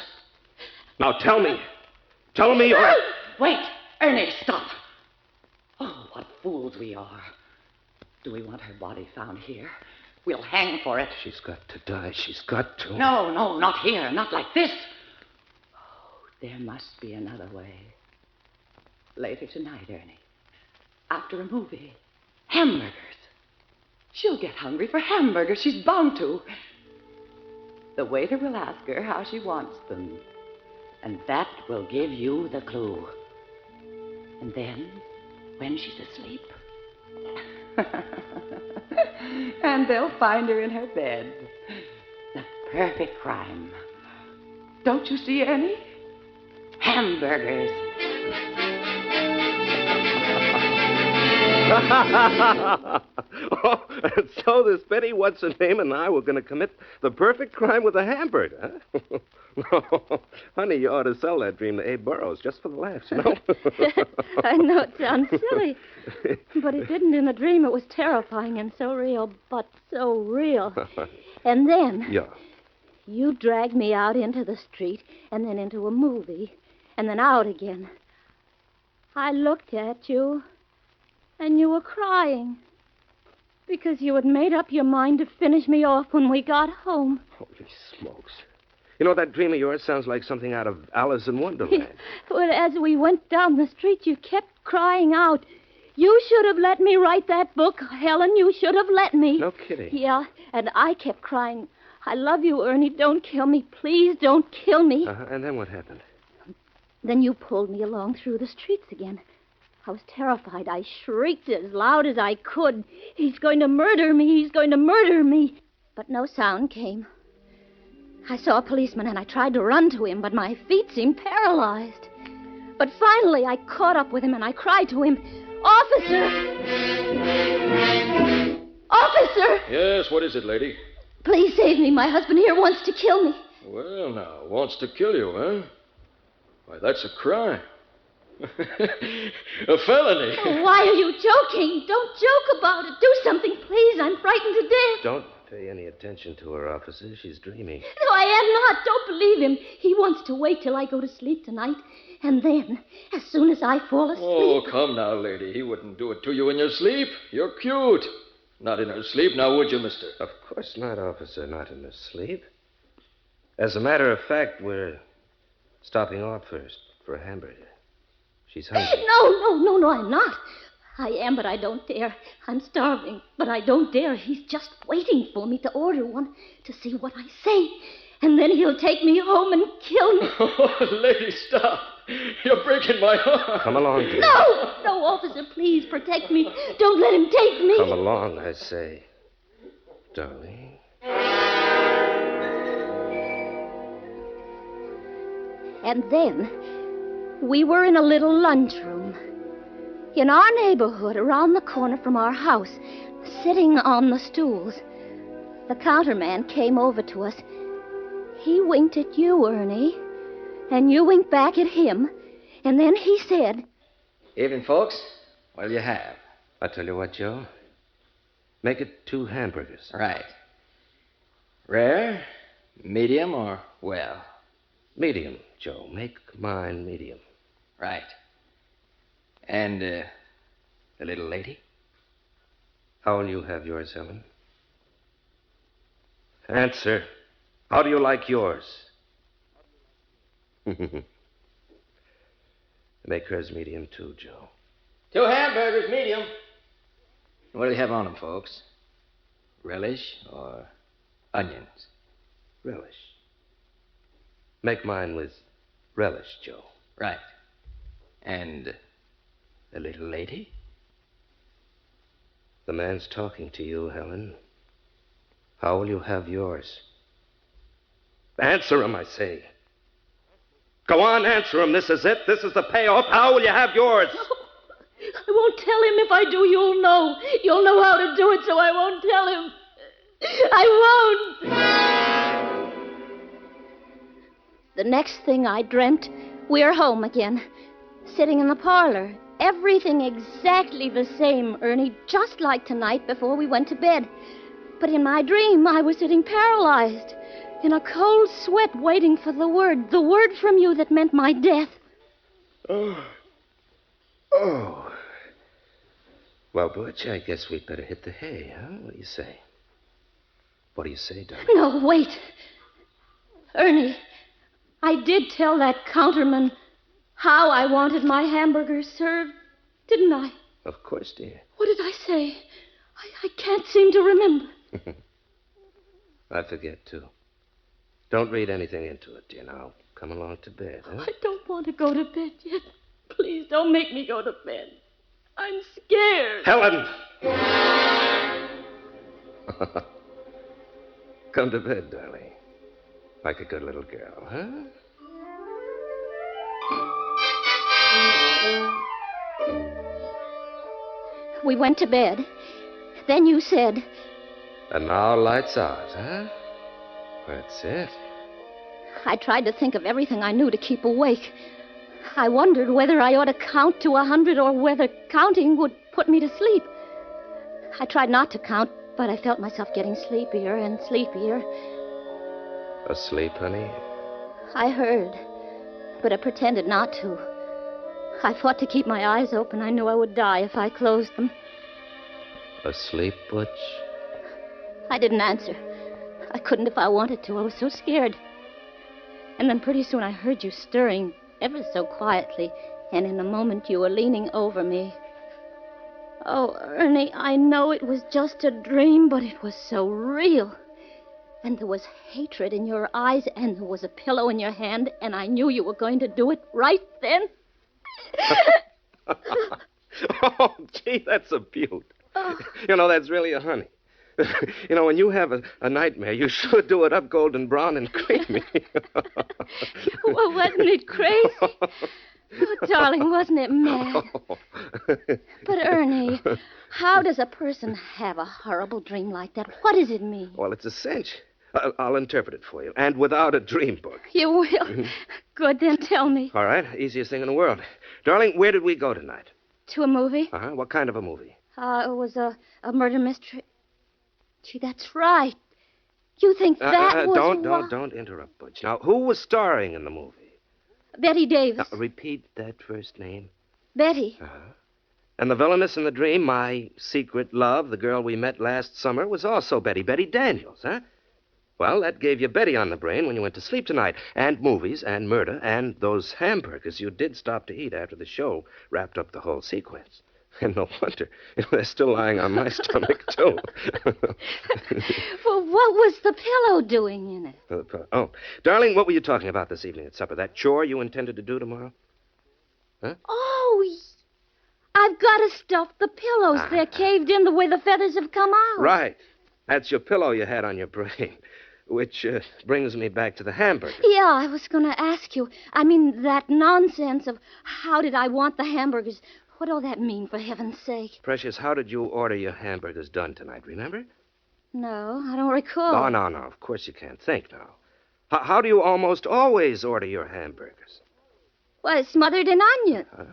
Now tell me. Tell me or... Wait. Ernie, stop. Oh, what fools we are. Do we want her body found here? We'll hang for it. She's got to die. She's got to. No, not here. Not like this. Oh, there must be another way. Later tonight, Ernie. After a movie. Hamburgers. She'll get hungry for hamburgers. She's bound to. The waiter will ask her how she wants them. And that will give you the clue. And then, when she's asleep... and they'll find her in her bed. The perfect crime. Don't you see, Ernie? Hamburgers. Oh, and so this Betty What's-Her-Name and I were going to commit the perfect crime with a hamburger, huh? No, honey, you ought to sell that dream to Abe Burrows just for the laughs, you know? I know it sounds silly, but it didn't in the dream. It was terrifying and so real, but so real. And then Yeah. you dragged me out into the street and then into a movie and then out again. I looked at you and you were crying because you had made up your mind to finish me off when we got home. Holy smokes. You know, that dream of yours sounds like something out of Alice in Wonderland. But as we went down the street, you kept crying out. You should have let me write that book, Helen. You should have let me. No kidding. Yeah, and I kept crying. I love you, Ernie. Don't kill me. Please don't kill me. And then what happened? Then you pulled me along through the streets again. I was terrified. I shrieked as loud as I could. He's going to murder me. He's going to murder me. But no sound came. I saw a policeman and I tried to run to him, but my feet seemed paralyzed. But finally I caught up with him and I cried to him, Officer! Officer! Yes, what is it, lady? Please save me. My husband here wants to kill me. Well, now, wants to kill you, huh? Why, that's a crime. A felony. Oh, why are you joking? Don't joke about it. Do something, please. I'm frightened to death. Don't pay any attention to her, officer. She's dreaming. No, I am not. Don't believe him. He wants to wait till I go to sleep tonight. And then, as soon as I fall asleep... Oh, come now, lady. He wouldn't do it to you in your sleep. You're cute. Not in her sleep, now would you, mister? Of course not, officer. Not in her sleep. As a matter of fact, we're stopping off first for a hamburger. She's hungry. No, I'm not. I am, but I don't dare. I'm starving, but I don't dare. He's just waiting for me to order one to see what I say. And then he'll take me home and kill me. Oh, lady, stop. You're breaking my heart. Come along, dear. No, officer, please protect me. Don't let him take me. Come along, I say, darling. And then we were in a little lunchroom in our neighborhood around the corner from our house, sitting on the stools. The counterman came over to us. He winked at you, Ernie, and you winked back at him, and then he said, Evening, folks. What'll you have? I tell you what, Joe. Make it 2 hamburgers. Right. Rare, medium, or well? Medium, Joe. Make mine medium. Right. And, the little lady? How will you have yours, Helen? Answer. How do you like yours? Make hers medium, too, Joe. 2 hamburgers, medium. What do you have on them, folks? Relish or onions? Relish. Make mine with relish, Joe. Right. And the little lady? The man's talking to you, Helen. How will you have yours? Answer him, I say. Go on, answer him. This is it. This is the payoff. How will you have yours? I won't tell him. If I do, you'll know. You'll know how to do it, so I won't tell him. I won't. The next thing I dreamt, we're home again, sitting in the parlor. Everything exactly the same, Ernie, just like tonight before we went to bed. But in my dream, I was sitting paralyzed, in a cold sweat, waiting for the word from you that meant my death. Oh. Well, Butch, I guess we'd better hit the hay, huh? What do you say? What do you say, darling? No, wait. Ernie, I did tell that counterman how I wanted my hamburgers served, didn't I? Of course, dear. What did I say? I can't seem to remember. I forget, too. Don't read anything into it, dear. Now, come along to bed, huh? I don't want to go to bed yet. Please don't make me go to bed. I'm scared. Helen! Come to bed, darling. Like a good little girl, huh? We went to bed. Then you said, And now lights out, huh? That's it. I tried to think of everything I knew to keep awake. I wondered whether I ought to count to 100 or whether counting would put me to sleep. I tried not to count, but I felt myself getting sleepier and sleepier. Asleep, honey? I heard, but I pretended not to. I fought to keep my eyes open. I knew I would die if I closed them. Asleep, Butch? I didn't answer. I couldn't if I wanted to. I was so scared. And then pretty soon I heard you stirring ever so quietly, and in a moment you were leaning over me. Oh, Ernie, I know it was just a dream, but it was so real. And there was hatred in your eyes, and there was a pillow in your hand, and I knew you were going to do it right then. Oh, gee, that's a beaut. You know, that's really a honey. You know, when you have a nightmare, you sure do it up golden brown and creamy. Well, wasn't it crazy? Oh, darling, wasn't it mad? But, Ernie, how does a person have a horrible dream like that? What does it mean? Well, it's a cinch. I'll interpret it for you, and without a dream book. You will? Good, then tell me. All right, easiest thing in the world. Darling, where did we go tonight? To a movie? Uh-huh. What kind of a movie? It was a murder mystery. Gee, that's right. You think that was Don't interrupt, Butch. Now, who was starring in the movie? Betty Davis. Now, repeat that first name. Betty. Uh-huh. And the villainess in the dream, my secret love, the girl we met last summer, was also Betty Daniels, huh? Well, that gave you Betty on the brain when you went to sleep tonight. And movies, and murder, and those hamburgers you did stop to eat after the show wrapped up the whole sequence. And no wonder. They're still lying on my stomach, too. Well, what was the pillow doing in it? Oh, darling, what were you talking about this evening at supper? That chore you intended to do tomorrow? Huh? Oh, I've got to stuff the pillows. They're caved in the way the feathers have come out. Right. That's your pillow you had on your brain. Which brings me back to the hamburger. Yeah, I was going to ask you. I mean, that nonsense of how did I want the hamburgers. What all that mean, for heaven's sake? Precious, how did you order your hamburgers done tonight, remember? No, I don't recall. No. Of course you can't think now. How do you almost always order your hamburgers? Well, smothered in onion. Huh?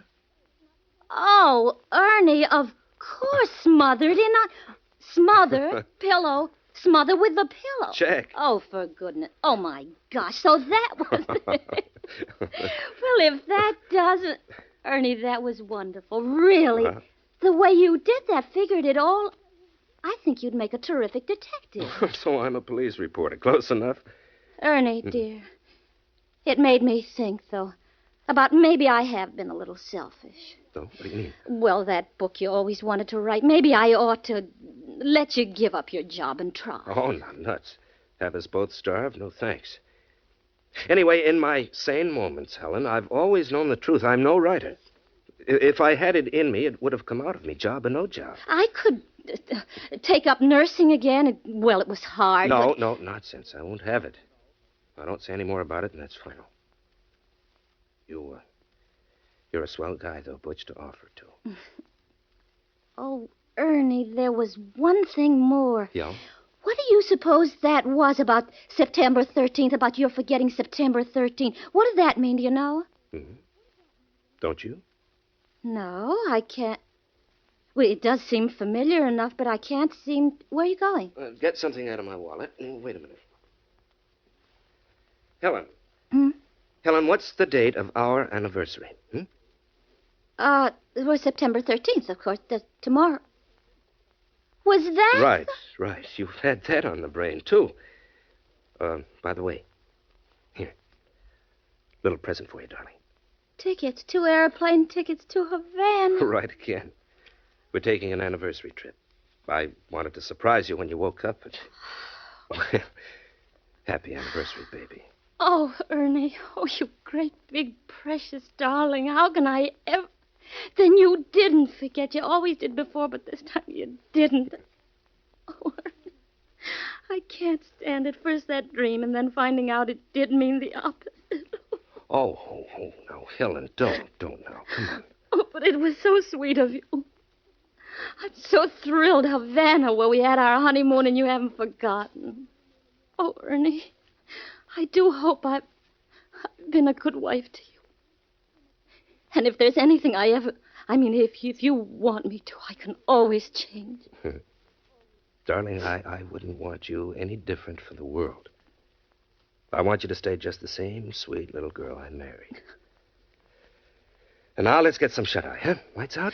Oh, Ernie, of course smothered in onion. Smother, pillow, smother with the pillow. Check. Oh, for goodness. Oh, my gosh. So that was it. Well, if that doesn't... Ernie, that was wonderful. Really. The way you did that figured it all. I think you'd make a terrific detective. So I'm a police reporter. Close enough? Ernie, dear. It made me think, though, about maybe I have been a little selfish. So, what do you mean? Well, that book you always wanted to write. Maybe I ought to let you give up your job and try. Oh, not nuts. Have us both starved? No thanks. Anyway, in my sane moments, Helen, I've always known the truth. I'm no writer. If I had it in me, it would have come out of me, job or no job. I could take up nursing again. Well, it was hard. No, nonsense. I won't have it. I don't say any more about it, and that's final. You're a swell guy, though, Butch, to offer to. Oh, Ernie, there was one thing more. Yeah? What do you suppose that was about September 13th, about your forgetting September 13th? What did that mean, do you know? Mm-hmm. Don't you? No, I can't. Well, it does seem familiar enough, but I can't seem... Where are you going? Get something out of my wallet. Wait a minute. Helen. Helen, what's the date of our anniversary? It was September 13th, of course. Tomorrow. Was that... Right. You've had that on the brain, too. By the way, here. Little present for you, darling. Tickets. 2 airplane tickets to Havana. Right again. We're taking an anniversary trip. I wanted to surprise you when you woke up, but... Well, happy anniversary, baby. Oh, Ernie. Oh, you great, big, precious darling. How can I ever... Then you didn't forget. You always did before, but this time you didn't. Oh, Ernie. I can't stand it. First that dream, and then finding out it did mean the opposite. Oh, now, Helen, don't now. Come on. Oh, but it was so sweet of you. I'm so thrilled Havana, where we had our honeymoon, and you haven't forgotten. Oh, Ernie, I do hope I've been a good wife to you. And if there's anything if you want me to, I can always change. Darling, I wouldn't want you any different for the world. I want you to stay just the same sweet little girl I married. And now let's get some shut-eye, huh? Lights out?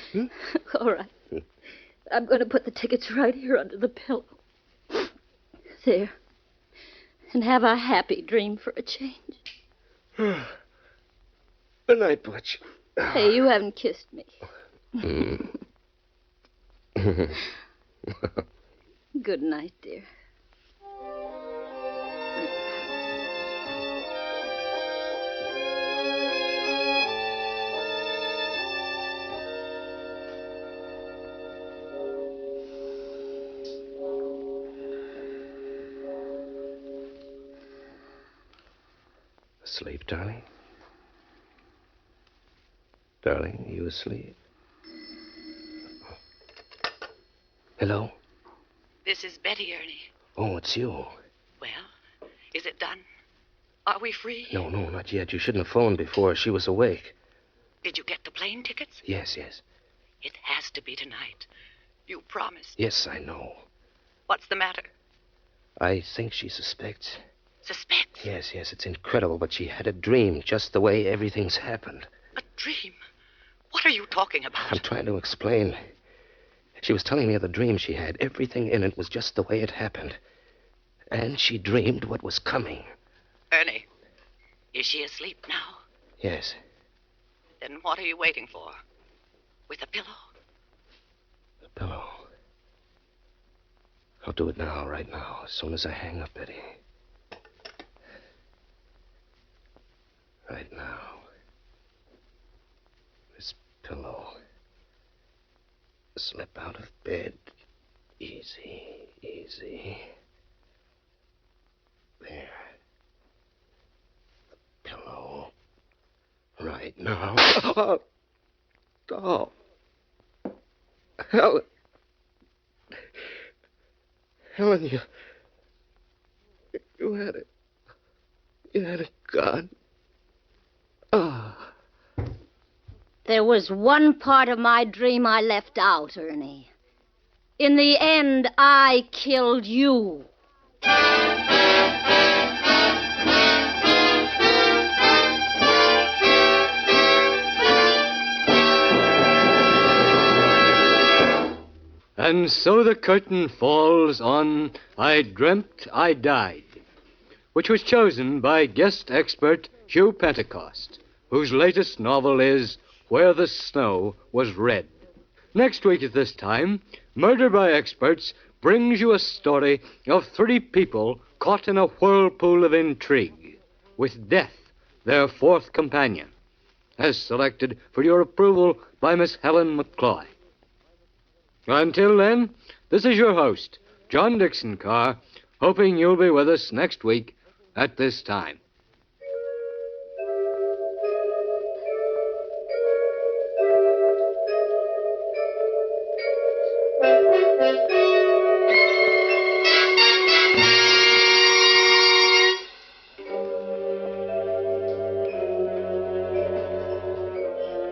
All right. I'm going to put the tickets right here under the pillow. There. And have a happy dream for a change. Good night, Butch. Hey, you haven't kissed me. Good night, dear. Asleep, darling? Darling, are you asleep? Hello? This is Betty, Ernie. Oh, it's you. Well, is it done? Are we free? No, not yet. You shouldn't have phoned before. She was awake. Did you get the plane tickets? Yes. It has to be tonight. You promised. Yes, I know. What's the matter? I think she suspects. Suspects? Yes, it's incredible, but she had a dream, just the way everything's happened. A dream? What are you talking about? I'm trying to explain. She was telling me of the dream she had. Everything in it was just the way it happened. And she dreamed what was coming. Ernie, is she asleep now? Yes. Then what are you waiting for? With a pillow? The pillow. I'll do it now, right now, as soon as I hang up, Betty. Right now. This pillow. Slip out of bed. Easy. There. The pillow. Right now. Oh. Helen, you had it. You had a gun. There was one part of my dream I left out, Ernie. In the end, I killed you. And so the curtain falls on I Dreamt, I Died, which was chosen by guest expert Hugh Pentecost, whose latest novel is Where the Snow Was Red. Next week at this time, Murder by Experts brings you a story of 3 people caught in a whirlpool of intrigue, with death their 4th companion, as selected for your approval by Miss Helen McCloy. Until then, this is your host, John Dixon Carr, hoping you'll be with us next week at this time.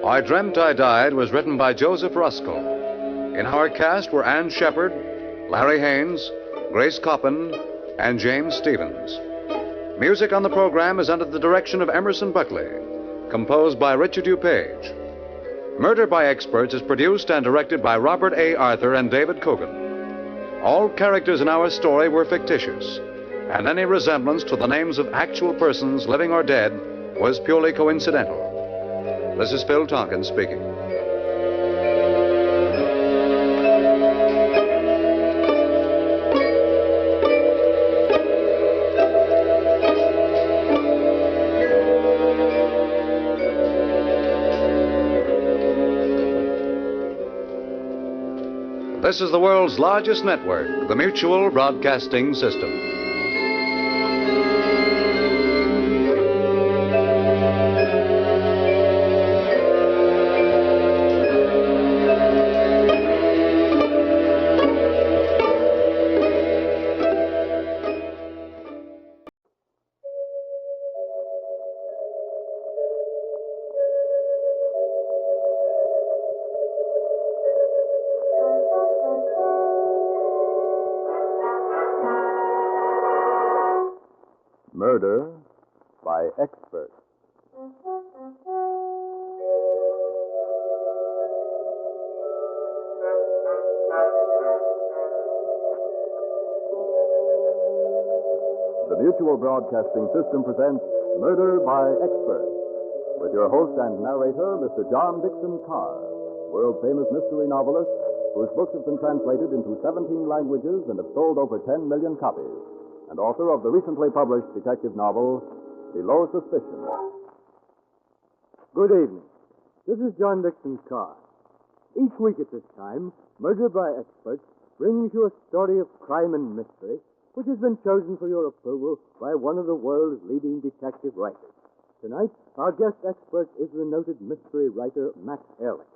I Dreamt, I Died was written by Joseph Ruskell. In our cast were Ann Shepard, Larry Haynes, Grace Coppin, and James Stevens. Music on the program is under the direction of Emerson Buckley, composed by Richard DuPage. Murder by Experts is produced and directed by Robert A. Arthur and David Coogan. All characters in our story were fictitious, and any resemblance to the names of actual persons, living or dead, was purely coincidental. This is Phil Tompkins speaking. This is the world's largest network, the Mutual Broadcasting System. Experts. The Mutual Broadcasting System presents Murder by Experts, with your host and narrator, Mr. John Dixon Carr, world-famous mystery novelist whose books have been translated into 17 languages and have sold over 10 million copies, and author of the recently published detective novel, Below Suspicion. Good evening. This is John Dixon Carr. Each week at this time, Murder by Experts brings you a story of crime and mystery which has been chosen for your approval by one of the world's leading detective writers. Tonight, our guest expert is the noted mystery writer Max Ehrlich.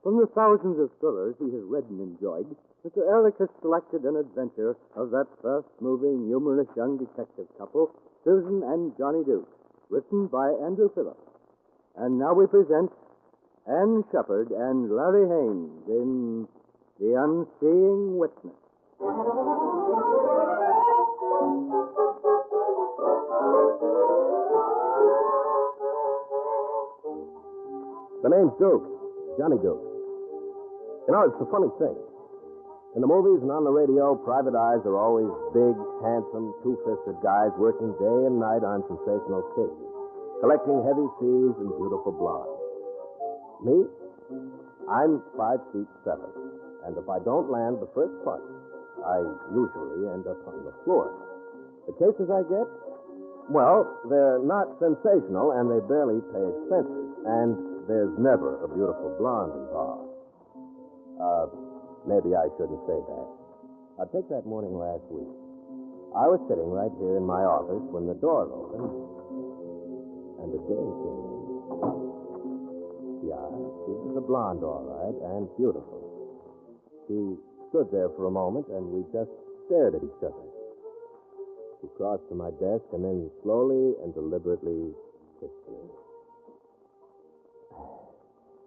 From the thousands of thrillers he has read and enjoyed, Mr. Ehrlich has selected an adventure of that fast-moving, humorous young detective couple, Susan and Johnny Duke, written by Andrew Phillips. And now we present Anne Shepard and Larry Haynes in The Unseeing Witness. The name's Duke. Johnny Duke. You know, it's a funny thing. In the movies and on the radio, private eyes are always big, handsome, two-fisted guys working day and night on sensational cases, collecting heavy fees and beautiful blondes. Me? I'm 5'7", and if I don't land the first punch, I usually end up on the floor. The cases I get? Well, they're not sensational, and they barely pay expenses, and there's never a beautiful blonde involved. Maybe I shouldn't say that. I'll take that morning last week. I was sitting right here in my office when the door opened, and a dame came in. Yeah, she was a blonde, all right, and beautiful. She stood there for a moment, and we just stared at each other. She crossed to my desk and then slowly and deliberately kissed me.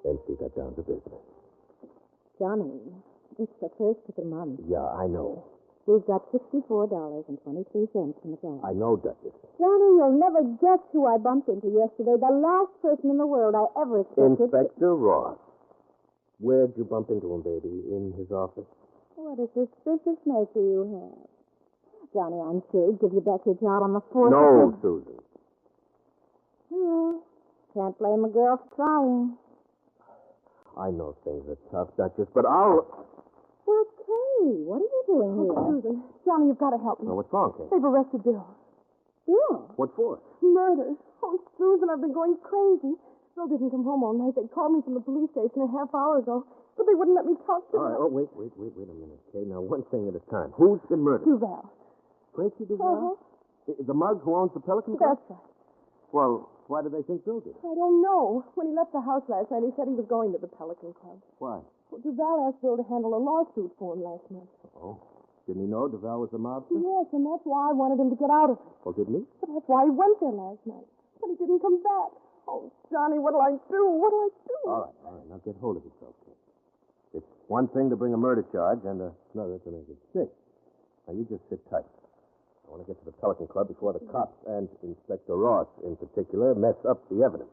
Then she got down to business. Johnny, it's the first of the month. Yeah, I know. We've got $64.23 in the bank. I know, Duchess. Johnny, you'll never guess who I bumped into yesterday. The last person in the world I ever expected. Inspector Ross. Where'd you bump into him, baby? In his office? What a suspicious nature you have. Johnny, I'm sure he'd give you back your job on the 4th. No, Susan. Well, can't blame a girl for trying. I know things are tough, Duchess, but I'll... Well, Kay, what are you doing here? Susan, Johnny, you've got to help me. Oh, what's wrong, Kay? They've arrested Bill. Bill? What for? Murder. Oh, Susan, I've been going crazy. Bill didn't come home all night. They called me from the police station a half hour ago, but they wouldn't let me talk to All them. right, wait a minute, Kay. Now, one thing at a time. Who's been murdered? Duval. Tracy Duval? The mug who owns the Pelican Club? That's right. Well, why do they think Bill did it? I don't know. When he left the house last night, he said he was going to the Pelican Club. Why? Well, Duval asked Bill to handle a lawsuit for him last month. Oh. Didn't he know Duval was a mobster? Yes, and that's why I wanted him to get out of it. Well, didn't he? But that's why he went there last night. But he didn't come back. Oh, Johnny, what'll I do? What'll I do? All right. Now get hold of yourself, Kay. It's one thing to bring a murder charge and another to make it stick. Now, you just sit tight. I want to get to the Pelican Club before the cops and Inspector Ross, in particular, mess up the evidence.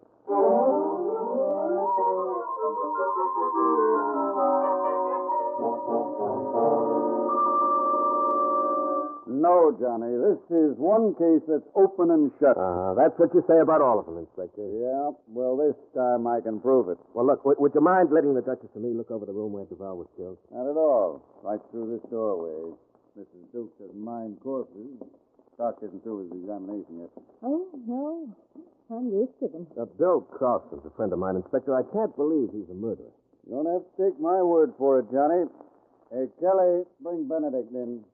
No, Johnny, this is one case that's open and shut. That's what you say about all of them, Inspector. Yeah, well, this time I can prove it. Well, look, would you mind letting the Duchess and me look over the room where Duval was killed? Not at all. Right through this doorway. Mrs. Duke doesn't mind corpses. Doc isn't through his examination yet. Oh, no. I'm used to them. Bill Carlson's a friend of mine, Inspector. I can't believe he's a murderer. You don't have to take my word for it, Johnny. Hey, Kelly, bring Benedict in.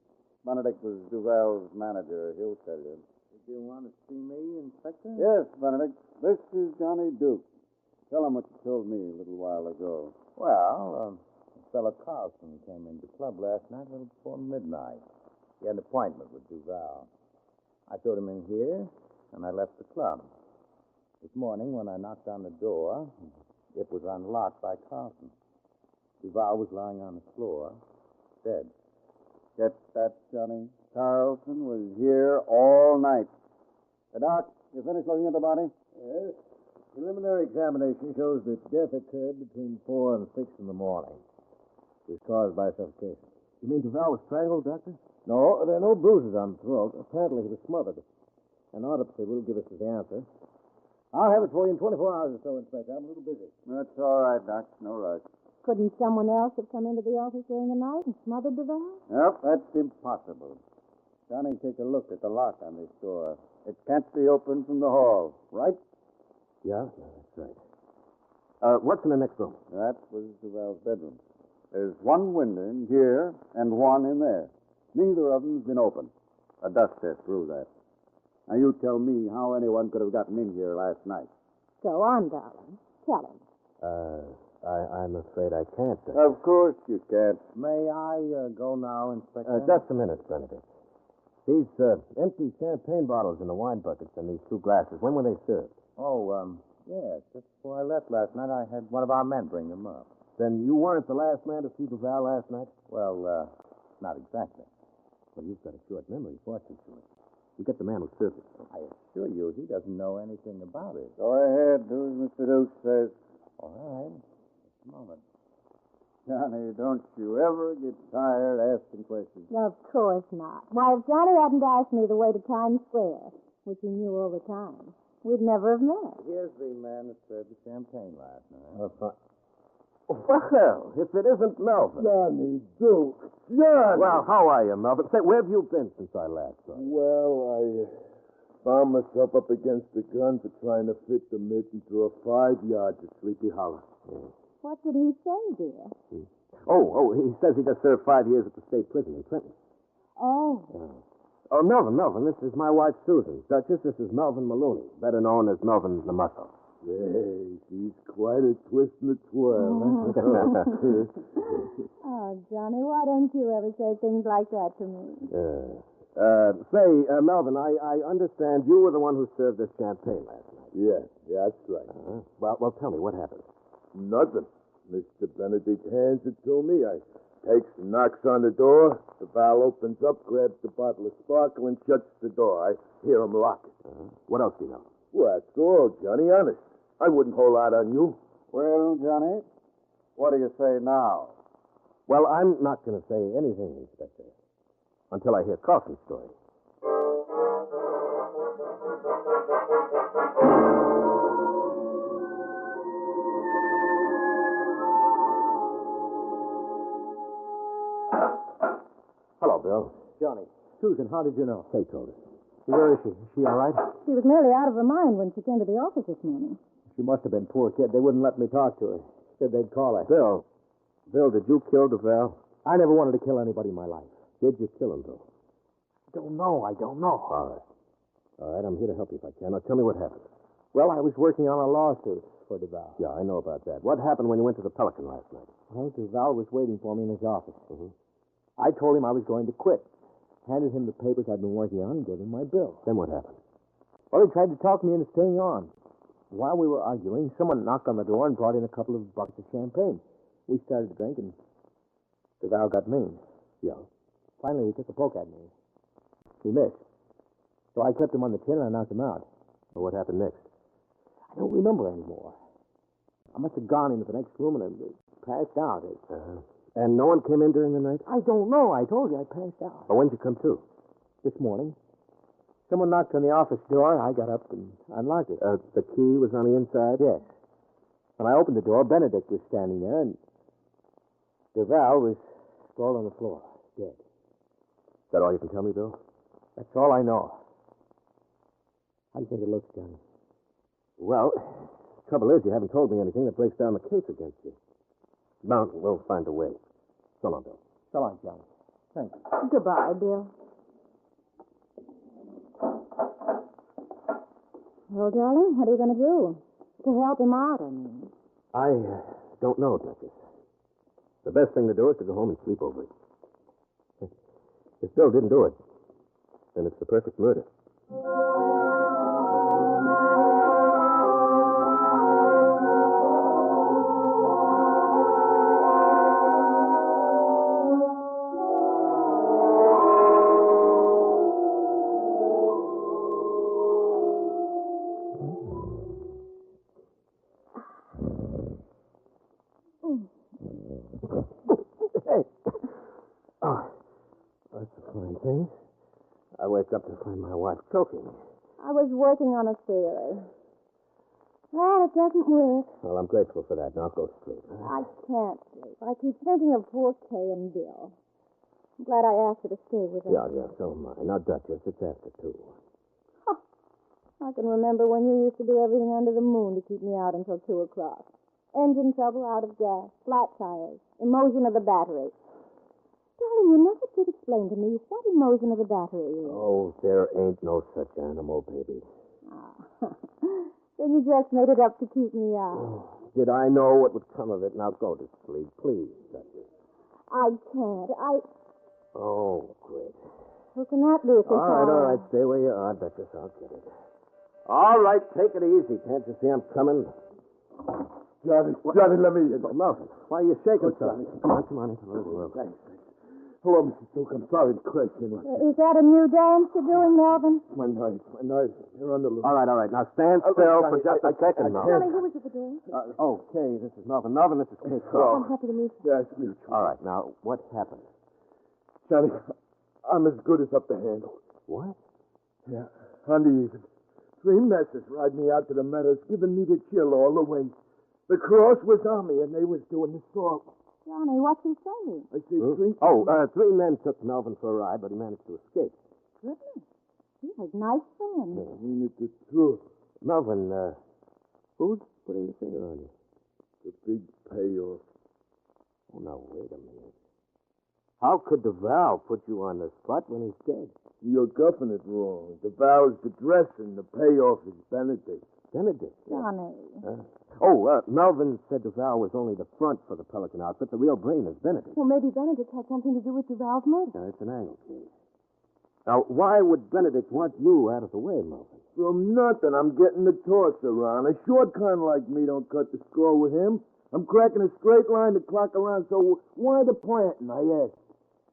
Benedict was Duval's manager. He'll tell you. Did you want to see me, Inspector? Yes, Benedict. This is Johnny Duke. Tell him what you told me a little while ago. Well, a fellow Carlson came into the club last night a little before midnight. He had an appointment with Duval. I showed him in here, and I left the club. This morning, when I knocked on the door, it was unlocked by Carlson. Duval was lying on the floor, dead. Get that, Johnny? Carlson was here all night. Doc, You finished looking at the body? Yes. Preliminary examination shows that death occurred between 4 and 6 in the morning. It was caused by suffocation. You mean Duval was strangled, Doctor? No, there are no bruises on the throat. Apparently he was smothered. An autopsy will give us the answer. I'll have it for you in 24 hours or so, Inspector. I'm a little busy. That's all right, Doc. No rush. Couldn't someone else have come into the office during the night and smothered Duval? Yep, that's impossible. Johnny, take a look at the lock on this door. It can't be opened from the hall, right? Yeah, that's right. What's in the next room? That was Duval's bedroom. There's one window in here and one in there. Neither of them's been opened. A dust test proves that. Now, you tell me how anyone could have gotten in here last night. Go on, darling. Tell him. I'm afraid I can't. Of course you can't. May I go now, Inspector? Just a minute, Benedict. These empty champagne bottles in the wine buckets and these 2 glasses, when were they served? Oh, yes. Just before I left last night, I had one of our men bring them up. Then you weren't the last man to see Duval last night? Well, not exactly. Well, you've got a short memory, fortunately. You get the man who served it. I assure you, he doesn't know anything about it. Go ahead, do as Mr. Duke says. All right. Just a moment. Johnny, don't you ever get tired asking questions. Of course not. Why, if Johnny hadn't asked me the way to Times Square, which he knew all the time, we'd never have met. Here's the man that served the champagne last night. Well, if it isn't Melvin. Johnny, Duke. Johnny! Well, how are you, Melvin? Say, where have you been since I last saw you? Well, I found myself up against the gun for trying to fit the mitten through a 5 yards of Sleepy Hollow. Yeah. What did he say, dear? Oh, he says he just served 5 years at the state prison in Trenton. Oh. Oh, Melvin, this is my wife, Susan. Duchess, this is Melvin Maloney, better known as Melvin the Muscle. Hey, she's quite a twist and a twirl. Oh, Johnny, why don't you ever say things like that to me? Melvin, I understand you were the one who served this champagne last night. Yeah, that's right. Well, tell me, what happened? Nothing. Mr. Benedict hands it to me. I takes and knocks on the door. The valve opens up, grabs the bottle of sparkle, and shuts the door. I hear him lock it. What else do you know? Well, that's all, Johnny, honest. I wouldn't hold out on you. Well, Johnny, what do you say now? Well, I'm not going to say anything, Inspector, until I hear Coffin's story. Hello, Bill. Johnny. Susan, how did you know? Kay told us. Where is she? Is she all right? She was nearly out of her mind when she came to the office this morning. She must have been, poor kid. They wouldn't let me talk to her. Said they'd call her. Bill, did you kill Duval? I never wanted to kill anybody in my life. Did you kill him, Bill? I don't know. All right, I'm here to help you if I can. Now, tell me what happened. Well, I was working on a lawsuit for Duval. Yeah, I know about that. What happened when you went to the Pelican last night? Well, Duval was waiting for me in his office. I told him I was going to quit. Handed him the papers I'd been working on and gave him my bill. Then what happened? Well, he tried to talk me into staying on. While we were arguing, someone knocked on the door and brought in a couple of buckets of champagne. We started to drink, and Duval got mean. Yeah. Finally, he took a poke at me. He missed. So I clipped him on the chin and I knocked him out. Well, what happened next? I don't remember anymore. I must have gone into the next room and I passed out. And no one came in during the night? I don't know. I told you I passed out. Well, when'd you come to? This morning. Someone knocked on the office door. I got up and unlocked it. The key was on the inside? Yes. When I opened the door, Benedict was standing there, and Duval was sprawled on the floor, dead. Is that all you can tell me, Bill? That's all I know. How do you think it looks, Johnny? Well, the trouble is you haven't told me anything that breaks down the case against you. Mountain, we'll find a way. So long, Bill. So long, Johnny. Thanks. Goodbye, Bill. Well, darling, what are you going to do? To help him out, I mean. I don't know, Duchess. The best thing to do is to go home and sleep over it. If Bill didn't do it, then it's the perfect murder. find my wife choking. I was working on a theory. Well, it doesn't work. Well, I'm grateful for that. Now go to sleep. I can't sleep. I keep thinking of poor Kay and Bill. I'm glad I asked her to stay with us. Yeah, so am I. Now, Duchess, it's after 2. I can remember when you used to do everything under the moon to keep me out until 2 o'clock. Engine trouble, out of gas, flat tires, emotion of the battery. Darling, you never did explain to me what emotion of the battery is. Oh, there ain't no such animal, baby. Then you just made it up to keep me out. Did I know what would come of it? Now go to sleep, please, Duchess. I can't. Oh, great. Who can that be at this All hour? right. Stay where you are, Duchess. I'll get it. All right, take it easy. Can't you see I'm coming? Johnny, let me in. Melvin, why are you shaking so? Johnny. Come on into the living room. Thanks. Hello, Mr. Duke. I'm sorry to question you. Is that a new dance you're doing, Melvin? My knife. You're on the loose. All right. Now stand still for just a second, Melvin. Johnny, who was at the door? Okay, this is Melvin. Melvin, this is Kate I'm Crow. happy to meet you. Yeah, it's mutual. All right, now, what happened? Johnny, I'm as good as up to handle. What? Yeah, on the even. 3 messes ride me out to the meadows, giving me the chill all the way. The cross was on me, and they was doing the salt. Johnny, what's he saying? I see 3... Oh, 3 men took Melvin for a ride, but he managed to escape. Goodness. He has nice friends. I mean, it's the truth. Melvin, who's putting the finger on you? The big payoff. Oh, now, wait a minute. How could DeVal put you on the spot when he's dead? You're guffing it wrong. The vow's the dressing. The payoff is Benedict. Benedict? Johnny. Melvin said DeVal was only the front for the Pelican outfit. The real brain is Benedict. Well, maybe Benedict had something to do with Duval's murder. Yeah, it's an angle, Kate. Now, why would Benedict want you out of the way, Melvin? From nothing. I'm getting the toss around. A short kind like me don't cut the score with him. I'm cracking a straight line to clock around, so why the planting, I ask?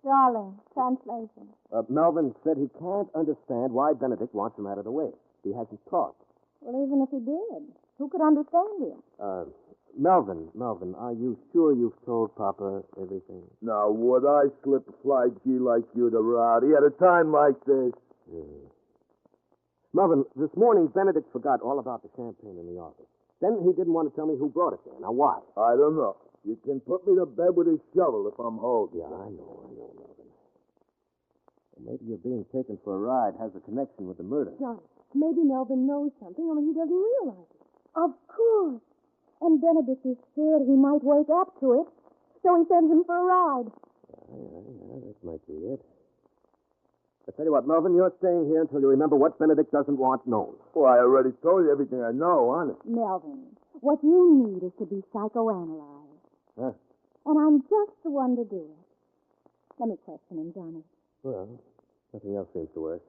Darling, translation. Melvin said he can't understand why Benedict wants him out of the way. He hasn't talked. Well, even if he did, who could understand him? Melvin, are you sure you've told Papa everything? Now, would I slip a fly G like you to Rowdy at a time like this? Melvin, this morning Benedict forgot all about the champagne in the office. Then he didn't want to tell me who brought it there. Now, why? I don't know. You can put me to bed with a shovel if I'm holding. Yeah, I know, Melvin. Well, maybe your being taken for a ride has a connection with the murder. Johnny, maybe Melvin knows something, only he doesn't realize it. Of course. And Benedict is scared he might wake up to it, so he sends him for a ride. Yeah, that might be it. I tell you what, Melvin, you're staying here until you remember what Benedict doesn't want known. Well, I already told you everything I know, honest. Melvin, what you need is to be psychoanalyzed. Huh? And I'm just the one to do it. Let me question him, Johnny. Well, nothing else seems to work.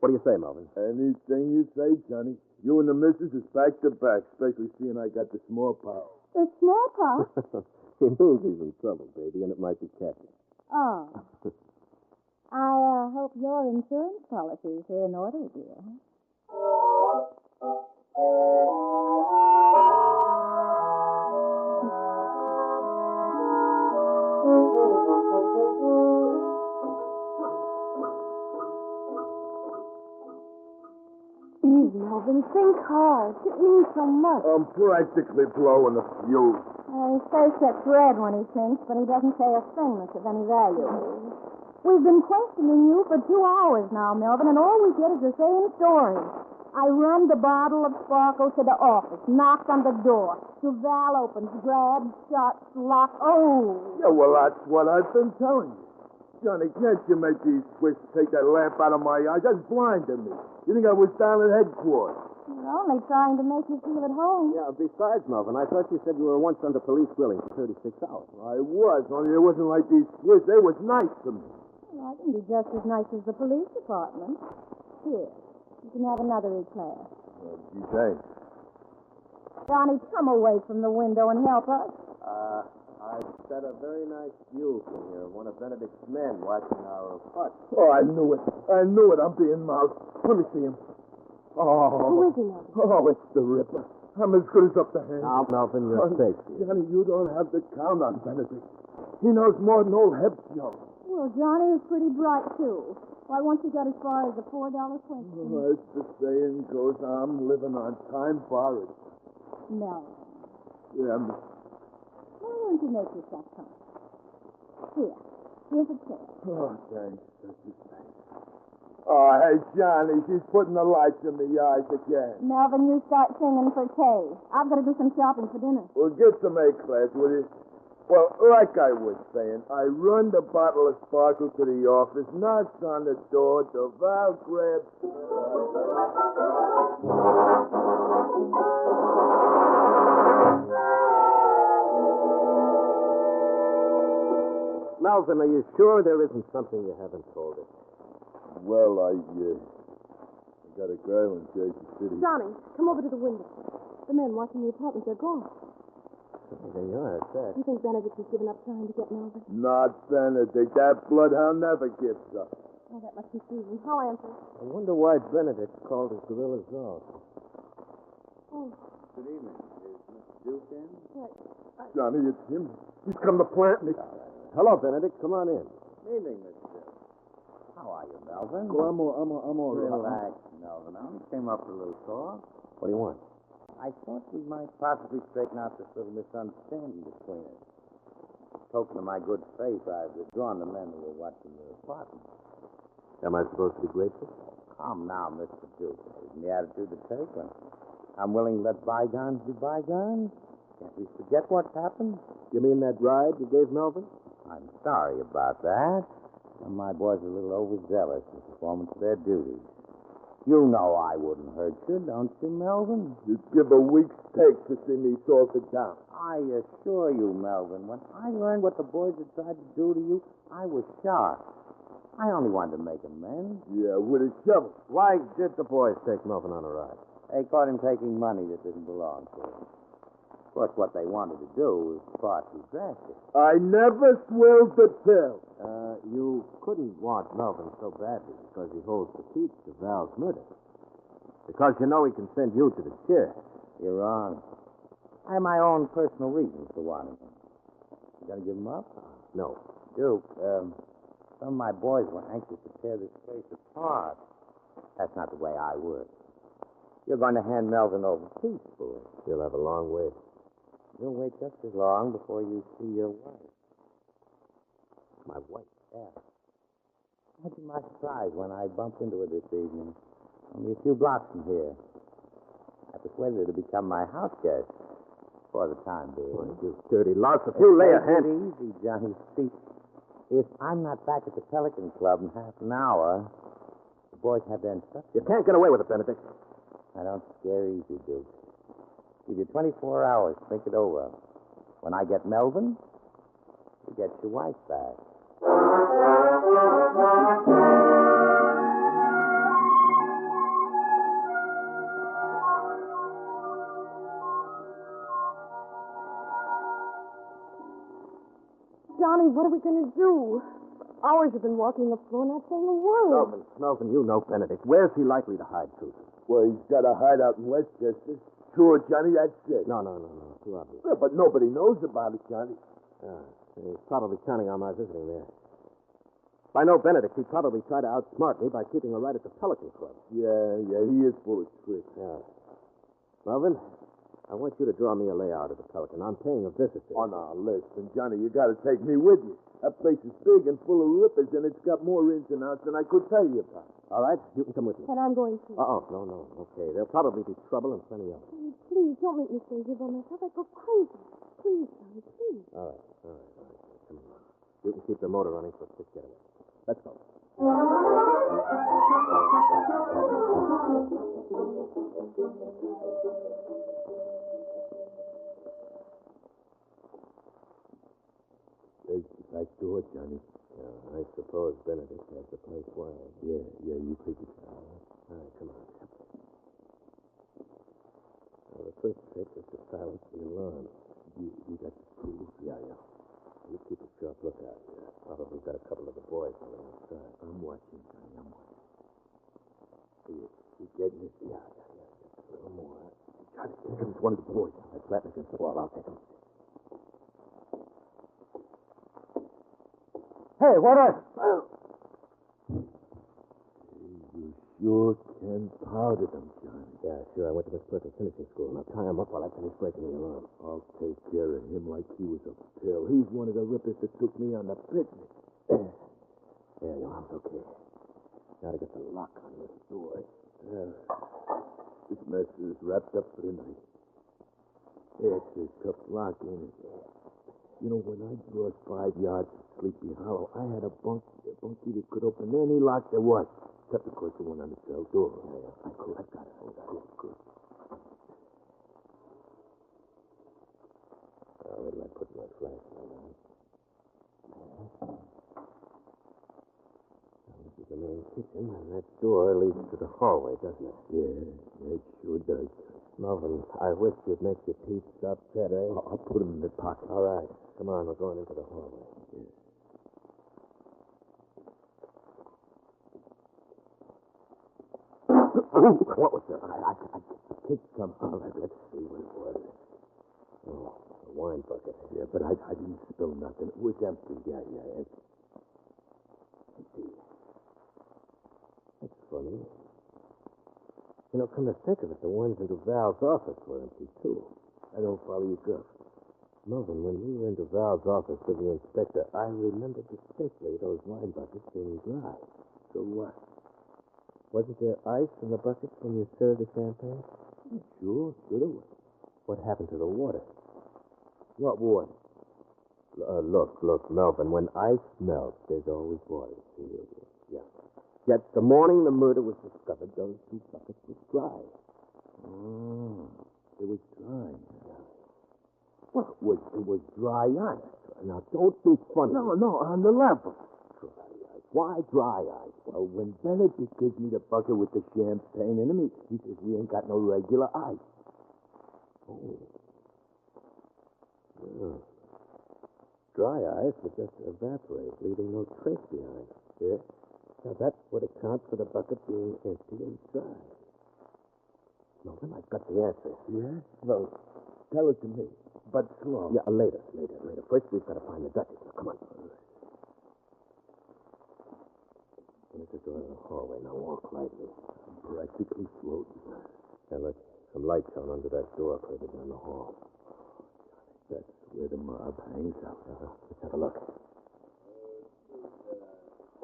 What do you say, Melvin? Anything you say, Johnny. You and the missus is back to back, especially seeing I got the smallpox. The smallpox? He means he's in trouble, baby, and it might be catching. Oh. I hope your insurance policies are in order, dear. Please, Melvin, think hard. It means so much. I'm practically blowing the fuse. His face gets red when he thinks, but he doesn't say a thing that's of any value. We've been questioning you for 2 hours now, Melvin, and all we get is the same story. I run the bottle of sparkle to the office, knocked on the door. Duval opens, grabs, shuts, locks. Oh! Yeah, well, that's what I've been telling you. Johnny, can't you make these twists take that lamp out of my eyes? That's blinding me. You think I was down at headquarters? We're only trying to make you feel at home. Yeah, besides, Melvin, I thought you said you were once under police grilling for 36 hours. I was, only it wasn't like these twists. They was nice to me. Well, I can be just as nice as the police department. Here, you can have another eclair. Gee, thanks. Johnny, come away from the window and help us. I set a very nice view from here. One of Benedict's men watching our hut. Oh, I knew it. I'm being moused. Let me see him. Oh. Who is he, Melvin? Oh, it's the Ripper. I'm as good as up to hand. Now, Melvin, you're safe. Johnny, you don't have to count on Benedict. He knows more than old Heb's young. Well, Johnny is pretty bright, too. Why won't you get as far as the $4 question? As the saying goes, I'm living on time borrowed. No. Yeah, Miss. Why don't you make yourself comfortable? Here's a chair. Oh, thanks. That's just nice. Oh, hey, Johnny, she's putting the lights in the eyes again. Melvin, you start singing for Kay. I've got to do some shopping for dinner. Well, get some A-class, will you? Well, like I was saying, I run the bottle of sparkle to the office, knocks on the door, DeVal grabs... Melvin, are you sure there isn't something you haven't told us? Well, I got a girl in Jersey City. Johnny, come over to the window. The men watching the apartment, they're gone. There you are, at that. You think Benedict has given up trying to get Melvin? Not Benedict. That bloodhound never gives up. Oh, that must be Susan. I'll answer. I wonder why Benedict called his gorillas off. Oh, Good evening. Is Mr. Duke in? right. Johnny, it's him. He's come to plant me. Hello, Benedict. Come on in. Evening, Mr. Duke. How are you, Melvin? Well, I'm all right. Relax, Melvin. I only came up for a little talk. What do you want? I thought we might possibly straighten out this little misunderstanding between us. Token of my good faith, I've withdrawn the men who were watching your apartment. Am I supposed to be grateful? Come now, Mr. Duke. Isn't the attitude to take when I'm willing to let bygones be bygones? Can't we forget what happened? You mean that ride you gave Melvin? I'm sorry about that. Some of my boys are a little overzealous in the performance of their duties. You know I wouldn't hurt you, don't you, Melvin? You'd give a week's take to see me salted down. I assure you, Melvin, when I learned what the boys had tried to do to you, I was shocked. I only wanted to make amends. Yeah, with a shovel. Why did the boys take Melvin on a ride? They caught him taking money that didn't belong to him. Of course, what they wanted to do was far too drastic. I never swilled the pill. You couldn't want Melvin so badly because he holds the key to Val's murder. Because you know he can send you to the chair. You're wrong. I have my own personal reasons for wanting him. You gonna give him up? No. Duke, some of my boys were anxious to tear this place apart. That's not the way I work. You're going to hand Melvin over peacefully. He'll have a long wait. You'll wait just as long before you see your wife. My wife? Yeah. Imagine my surprise when I bumped into her this evening. Only a few blocks from here. I persuaded her to become my house guest. For the time being. Boy, you dirty louse. If you lay a hand... Take it easy, Johnny. See, if I'm not back at the Pelican Club in half an hour, the boys have their instructions. You can't get away with it, Benedict. I don't scare easy, Duke. Give you 24 hours to think it over. When I get Melvin, you get your wife back. Johnny, what are we going to do? For hours have been walking the floor, not saying a word. Melvin, you know Benedict. Where's he likely to hide to? Well, he's got a hideout in Westchester. Sure, Johnny, that's it. No. Too obvious. Yeah, but nobody knows about it, Johnny. He's probably counting on my visiting there. If I know Benedict, he'd probably try to outsmart me by keeping her right at the Pelican Club. Yeah, he is full of tricks. Yeah. Melvin, I want you to draw me a layout of the Pelican. I'm paying a visit there. Oh, no, listen, Johnny, you got to take me with you. That place is big and full of rippers, and it's got more ins and outs than I could tell you about. All right, you can come with me. And I'm going to. No. Okay, there'll probably be trouble and plenty of it. Please, don't make me stay here by myself. I'd go crazy. Please, Johnny, please. All right. Come on. You can keep the motor running for a quick getaway. Let's go. There's the back door, Johnny. I suppose Benedict has the place wired. Yeah, you take it. All right, come on. Now, the first trick is to silence the alarm. You got the proof? Yeah. You keep a sharp lookout. Probably got a couple of the boys on the outside. I'm watching, Johnny, I'm watching. You getting this? Yeah. Just a little more. Johnny, here comes one of the boys. I flatten against the wall. I'll take him. Hey, what is? sure can powder them, Johnny. Yeah, sure. I went to Miss Perkins' finishing school. Now tie him up while I finish breaking the alarm. I'll take care of him like he was a pill. He's one of the rippers that took me on the picnic. Yeah, your arm's okay. Gotta get the lock on this door. Yeah. This mess is wrapped up for the night. It's a tough lock, ain't it? You know, when I crossed 5 yards of Sleepy Hollow, I had a bunkie that could open any lock there was. Except, of course, the one on the cell door. Yeah. Cool. I've got it. Good. Where did I put my flashlight on? This is the main kitchen, and that door leads to the hallway, doesn't it? Yeah, it sure does. Melvin, I wish you'd make your teeth stop chattering. I'll put them in the pocket. All right. Come on, we're going into the hallway. Yeah. What was that? I kicked something. Let's see what it was. Oh, a wine bucket. Yeah, but I didn't spill nothing. It was empty. Yeah. Let's see. That's funny. You know, come to think of it, the ones in Duval's office were empty, too. I don't follow you, Guff. Melvin, when we were in Duval's office with the inspector, I remember distinctly those wine buckets being dry. So what? Wasn't there ice in the buckets when you served the champagne? Sure there was. What happened to the water? What water? Look, Melvin, when ice melts, there's always water. Yeah. Yet the morning the murder was discovered, those 2 buckets were dry. Oh, it was dry. Well, it was dry ice. Now, don't be funny. No, on the level. Why dry ice? Well, when Benedict gives me the bucket with the champagne in it, he says we ain't got no regular ice. Oh. Yeah. Dry ice would just evaporate, leaving no trace behind. Yeah? Now, that would account for the bucket being empty and dry. Melvin, I've got the answer. Yeah? Well, tell it to me. But slow. Yeah, later. First, we've got to find the Duchess. Now, come on. There's the door to the hallway. Now, walk lightly. I'm practically floating. Now, look, some lights on under that door further down the hall. That's where the mob hangs out. Let's have a look.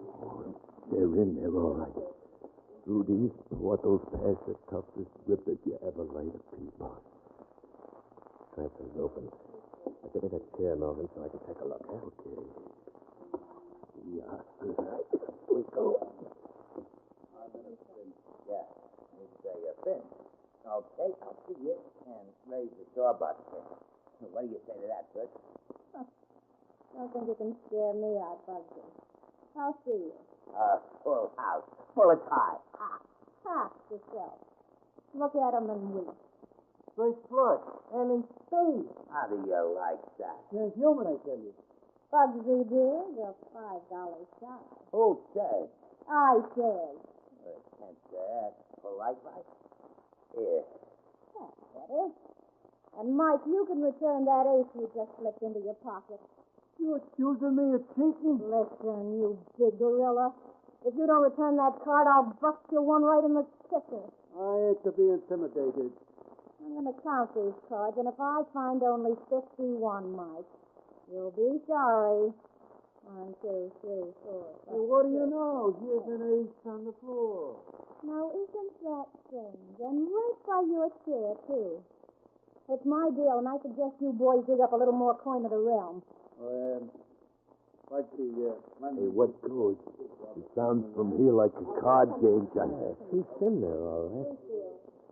Oh, they're in there, all right. Rudy, what those past the toughest rippers you ever laid a peep on. Transfer's open. Now, give me that chair, Melvin, so I can take a look. Okay. Yeah, right. Here we go. Yeah, it's a fin. Okay, I'll see you and raise the door button. What do you say to that, Bert? Don't think you can scare me out, Bugsy. I'll see you. Full house. Full of ties. Half yourself. Look at 'em and weep. First flush. And in space. How do you like that? You're human, I tell you. Bugsy, dear, you're $5 shy. Who says? I said. Can't ask polite, right? Here. That's better. And, Mike, you can return that ace you just slipped into your pocket. You accusing me of cheating? Listen, you big gorilla. If you don't return that card, I'll bust you one right in the kisser. I hate to be intimidated. I'm going to count these cards, and if I find only 51, Mike, you'll be sorry. 1, 2, 3, 4, 5. Hey, what do you know? Here's an ace on the floor. Now, isn't that strange? And right by your chair, too. It's my deal, and I suggest you boys dig up a little more coin of the realm. Like the money. Hey, what goes? It sounds from here like a card game, Johnny. She's in there, all right.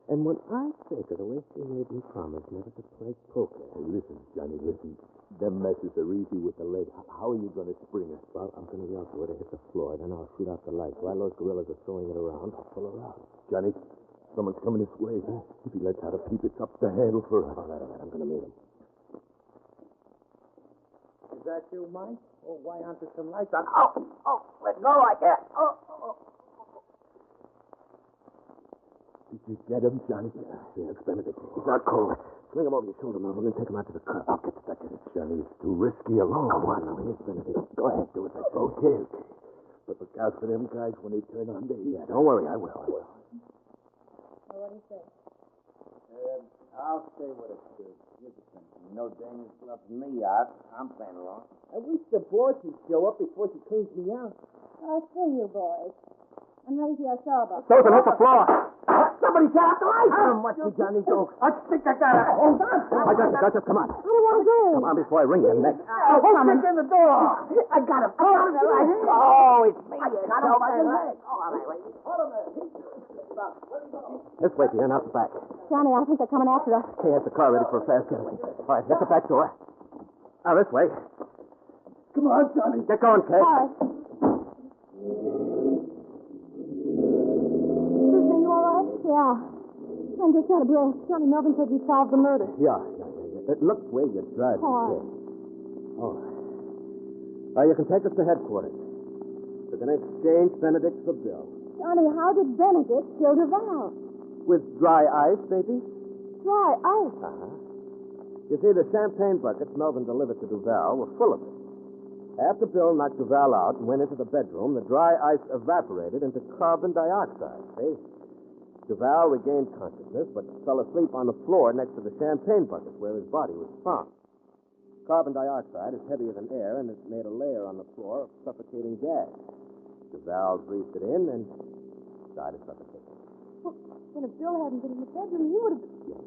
And when I think of the way she made me promise never to play poker. Hey, listen, Johnny, listen. Them messes are easy with the lead. How are you going to spring her? Well, I'm going to yell to her to hit the floor, then I'll shoot out the lights. While those gorillas are throwing it around, I'll pull her out. Johnny, someone's coming this way. If he lets out a peep, it's up the handle for us. All right. I'm going to meet him. Is that you, Mike? Oh, why aren't there some lights on? Oh, let go, I can't. Oh. Did you get him, Johnny? Yeah, it's Benedict. He's not cold. Sling him over your shoulder, Melvin, and take him out to the car. I'll get the Duchess. Johnny, it's too risky alone. Come on, now. Here's Benedict. Go ahead, do it. Okay. But look out for them guys when they turn on the heat. Yeah, don't worry, I will. What do you say? I'll stay with it, too. No danger's bluffing me out. I'm playing along. I wish the boss would show up before she cleans me out. I'll see you, boys. I'm ready for your sawbuck. Susan, hit the floor. Somebody shut out the lights! What's the Johnny Doe? I think I got it. Hold on. I got you, Duchess. Come on. Where do you want to go? Come on before I ring your neck. Who's in the door? I got him. Oh, it's me. I got him by the leg. All right, wait. This way, dear, not the back. Johnny, I think they're coming after us. He has the car ready for a fast getaway. All right, hit the back door. Now, this way. Come on, Johnny. Get going, Kate. All right. Susan, you all right? Yeah. I'm just out of breath. Johnny Melvin said you solved the murder. Yeah. Look where you're driving, All right. Kate. All right. You can take us to headquarters. We're going to exchange Benedict for Bill. Johnny, how did Benedict kill Duval? With dry ice, maybe? Dry ice. Uh-huh. You see, the champagne buckets Melvin delivered to Duval were full of it. After Bill knocked Duval out and went into the bedroom, the dry ice evaporated into carbon dioxide, see? Duval regained consciousness, but fell asleep on the floor next to the champagne bucket where his body was found. Carbon dioxide is heavier than air, and it made a layer on the floor of suffocating gas. Duval breathed it in and died of suffocation. Well, if Bill hadn't been in the bedroom, he would have been...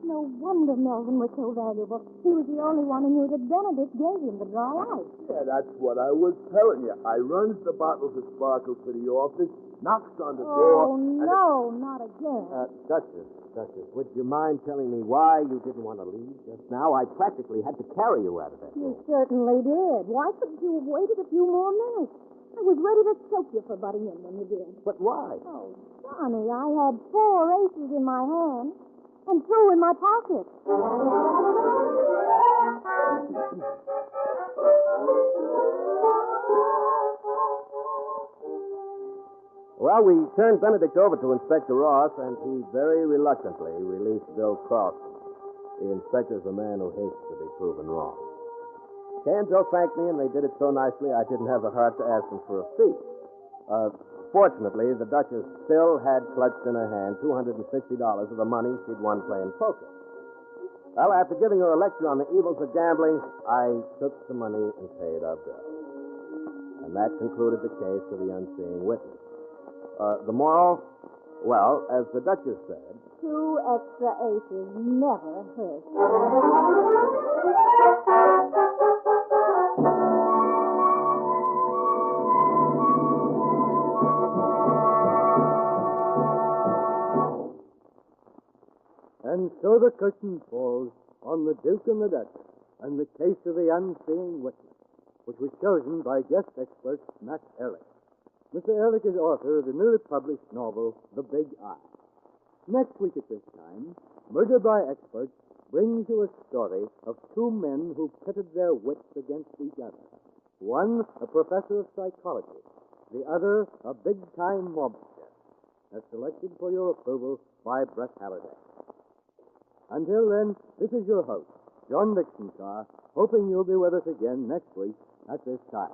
No wonder Melvin was so valuable. He was the only one who knew that Benedict gave him the dry ice. Yeah, that's what I was telling you. I runs the bottles of sparkle to the office, knocks on the door... Oh, no, not again. Duchess, would you mind telling me why you didn't want to leave just now? I practically had to carry you out of that You room. certainly did. Why couldn't you have waited a few more minutes? I was ready to choke you for butting in when you did. But why? Oh, Johnny, I had 4 aces in my hand and 2 in my pocket. Well, we turned Benedict over to Inspector Ross, and he very reluctantly released Bill Crossan. The inspector's a man who hates to be proven wrong. Kay and Bill thanked me, and they did it so nicely I didn't have the heart to ask them for a fee. Fortunately, the Duchess still had clutched in her hand $260 of the money she'd won playing poker. Well, after giving her a lecture on the evils of gambling, I took the money and paid our bill. And that concluded the case of the Unseeing witness. The moral? Well, as the Duchess said... 2 extra aces never hurt. And so the curtain falls on The Duke and the Duchess and the case of the Unseeing witness, which was chosen by guest expert Matt Ehrlich. Mr. Ehrlich is author of the newly published novel, The Big Eye. Next week at this time, Murder by Experts brings you a story of 2 men who pitted their wits against each other. One, a professor of psychology. The other, a big-time mobster. As selected for your approval by Brett Halliday. Until then, this is your host, John Dixon Carr, hoping you'll be with us again next week at this time.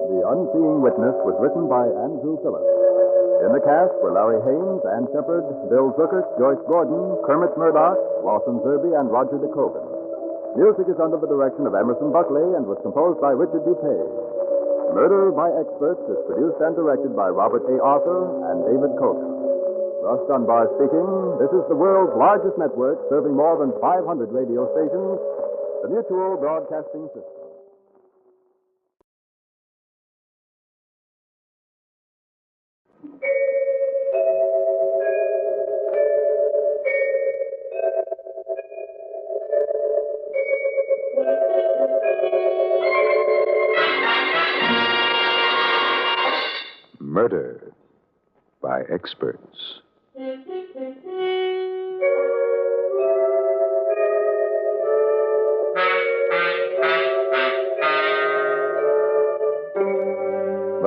The Unseeing Witness was written by Andrew Phillips. In the cast were Larry Haynes, Ann Shepard, Bill Zuckert, Joyce Gordon, Kermit Murdoch, Lawson Zerby, and Roger DeCoven. Music is under the direction of Emerson Buckley and was composed by Richard DuPage. Murder by Experts is produced and directed by Robert A. Arthur and David Cogan. Russ Dunbar speaking. This is the world's largest network serving more than 500 radio stations, the Mutual Broadcasting System. Murder by Experts.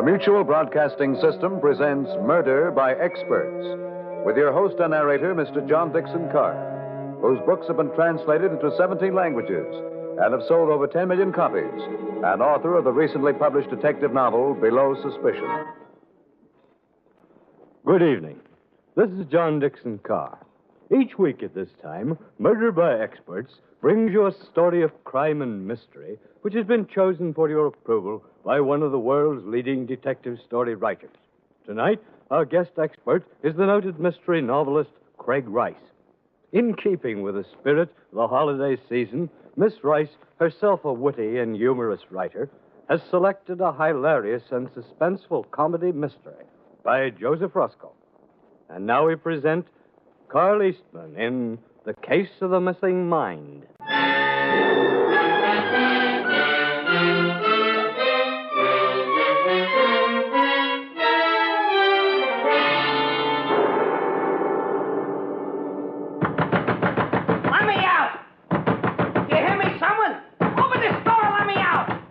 The Mutual Broadcasting System presents Murder by Experts, with your host and narrator, Mr. John Dixon Carr, whose books have been translated into 17 languages and have sold over 10 million copies, and author of the recently published detective novel, Below Suspicion. Good evening. This is John Dixon Carr. Each week at this time, Murder by Experts brings you a story of crime and mystery which has been chosen for your approval by one of the world's leading detective story writers. Tonight, our guest expert is the noted mystery novelist Craig Rice. In keeping with the spirit of the holiday season, Miss Rice, herself a witty and humorous writer, has selected a hilarious and suspenseful comedy mystery by Joseph Roscoe. And now we present Carl Eastman in The Case of the Missing Mind. Let me out! You hear me, someone? Open this door and let me out!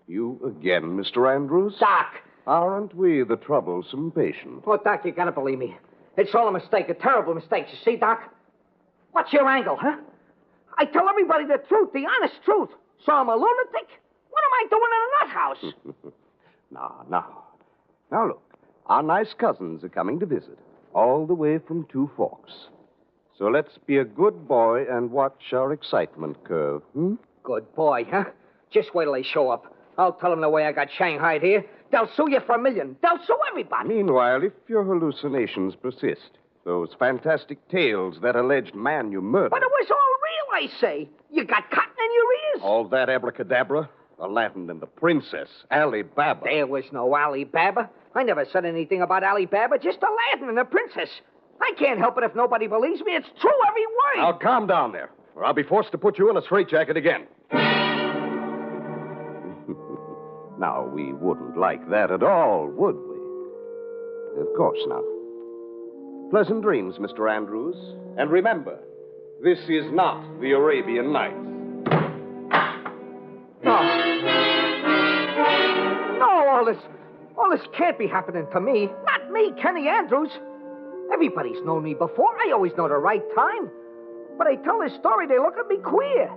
You again, Mr. Andrews? Doc! Aren't we the troublesome patient? Oh, Doc, you gotta believe me. It's all a mistake, a terrible mistake. You see, Doc? What's your angle, huh? I tell everybody the truth, the honest truth. So I'm a lunatic? What am I doing in a nut house? Now, look. Our nice cousins are coming to visit, all the way from Two Forks. So let's be a good boy and watch our excitement curve, Good boy, huh? Just wait till they show up. I'll tell them the way I got shanghaied here. They'll sue you for $1 million. They'll sue everybody. Meanwhile, if your hallucinations persist, those fantastic tales, that alleged man you murdered... But it was all real, I say. You got cotton in your ears? All that abracadabra? Aladdin and the princess, Ali Baba. There was no Ali Baba. I never said anything about Ali Baba, just Aladdin and the princess. I can't help it if nobody believes me. It's true, every word. Now, calm down there, or I'll be forced to put you in a straitjacket again. Now, we wouldn't like that at all, would we? Of course not. Pleasant dreams, Mr. Andrews. And remember, this is not the Arabian Nights. No, all this can't be happening to me. Not me, Kenny Andrews. Everybody's known me before. I always know the right time. But I tell this story, they look at me queer.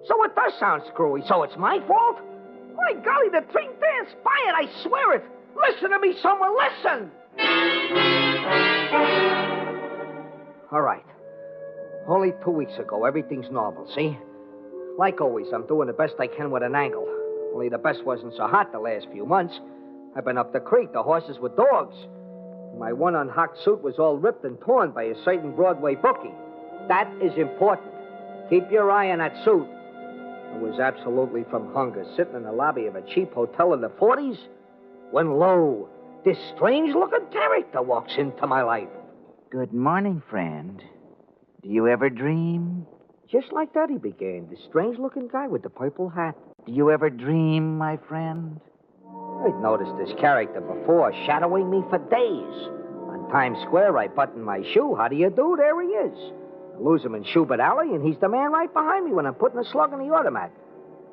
So it does sound screwy. So it's my fault? My golly, the thing transpired, I swear it. Listen to me, someone, listen! All right. Only 2 weeks ago, everything's normal, see? Like always, I'm doing the best I can with an angle. Only the best wasn't so hot the last few months. I've been up the creek, the horses were dogs. My one unhocked suit was all ripped and torn by a certain Broadway bookie. That is important. Keep your eye on that suit. I was absolutely from hunger, sitting in the lobby of a cheap hotel in the 40s, when, lo, this strange-looking character walks into my life. Good morning, friend. Do you ever dream? Just like that he began, the strange-looking guy with the purple hat. Do you ever dream, my friend? I'd noticed this character before, shadowing me for days. On Times Square, I buttoned my shoe. How do you do? There he is. I lose him in Schubert Alley, and he's the man right behind me when I'm putting a slug in the automat.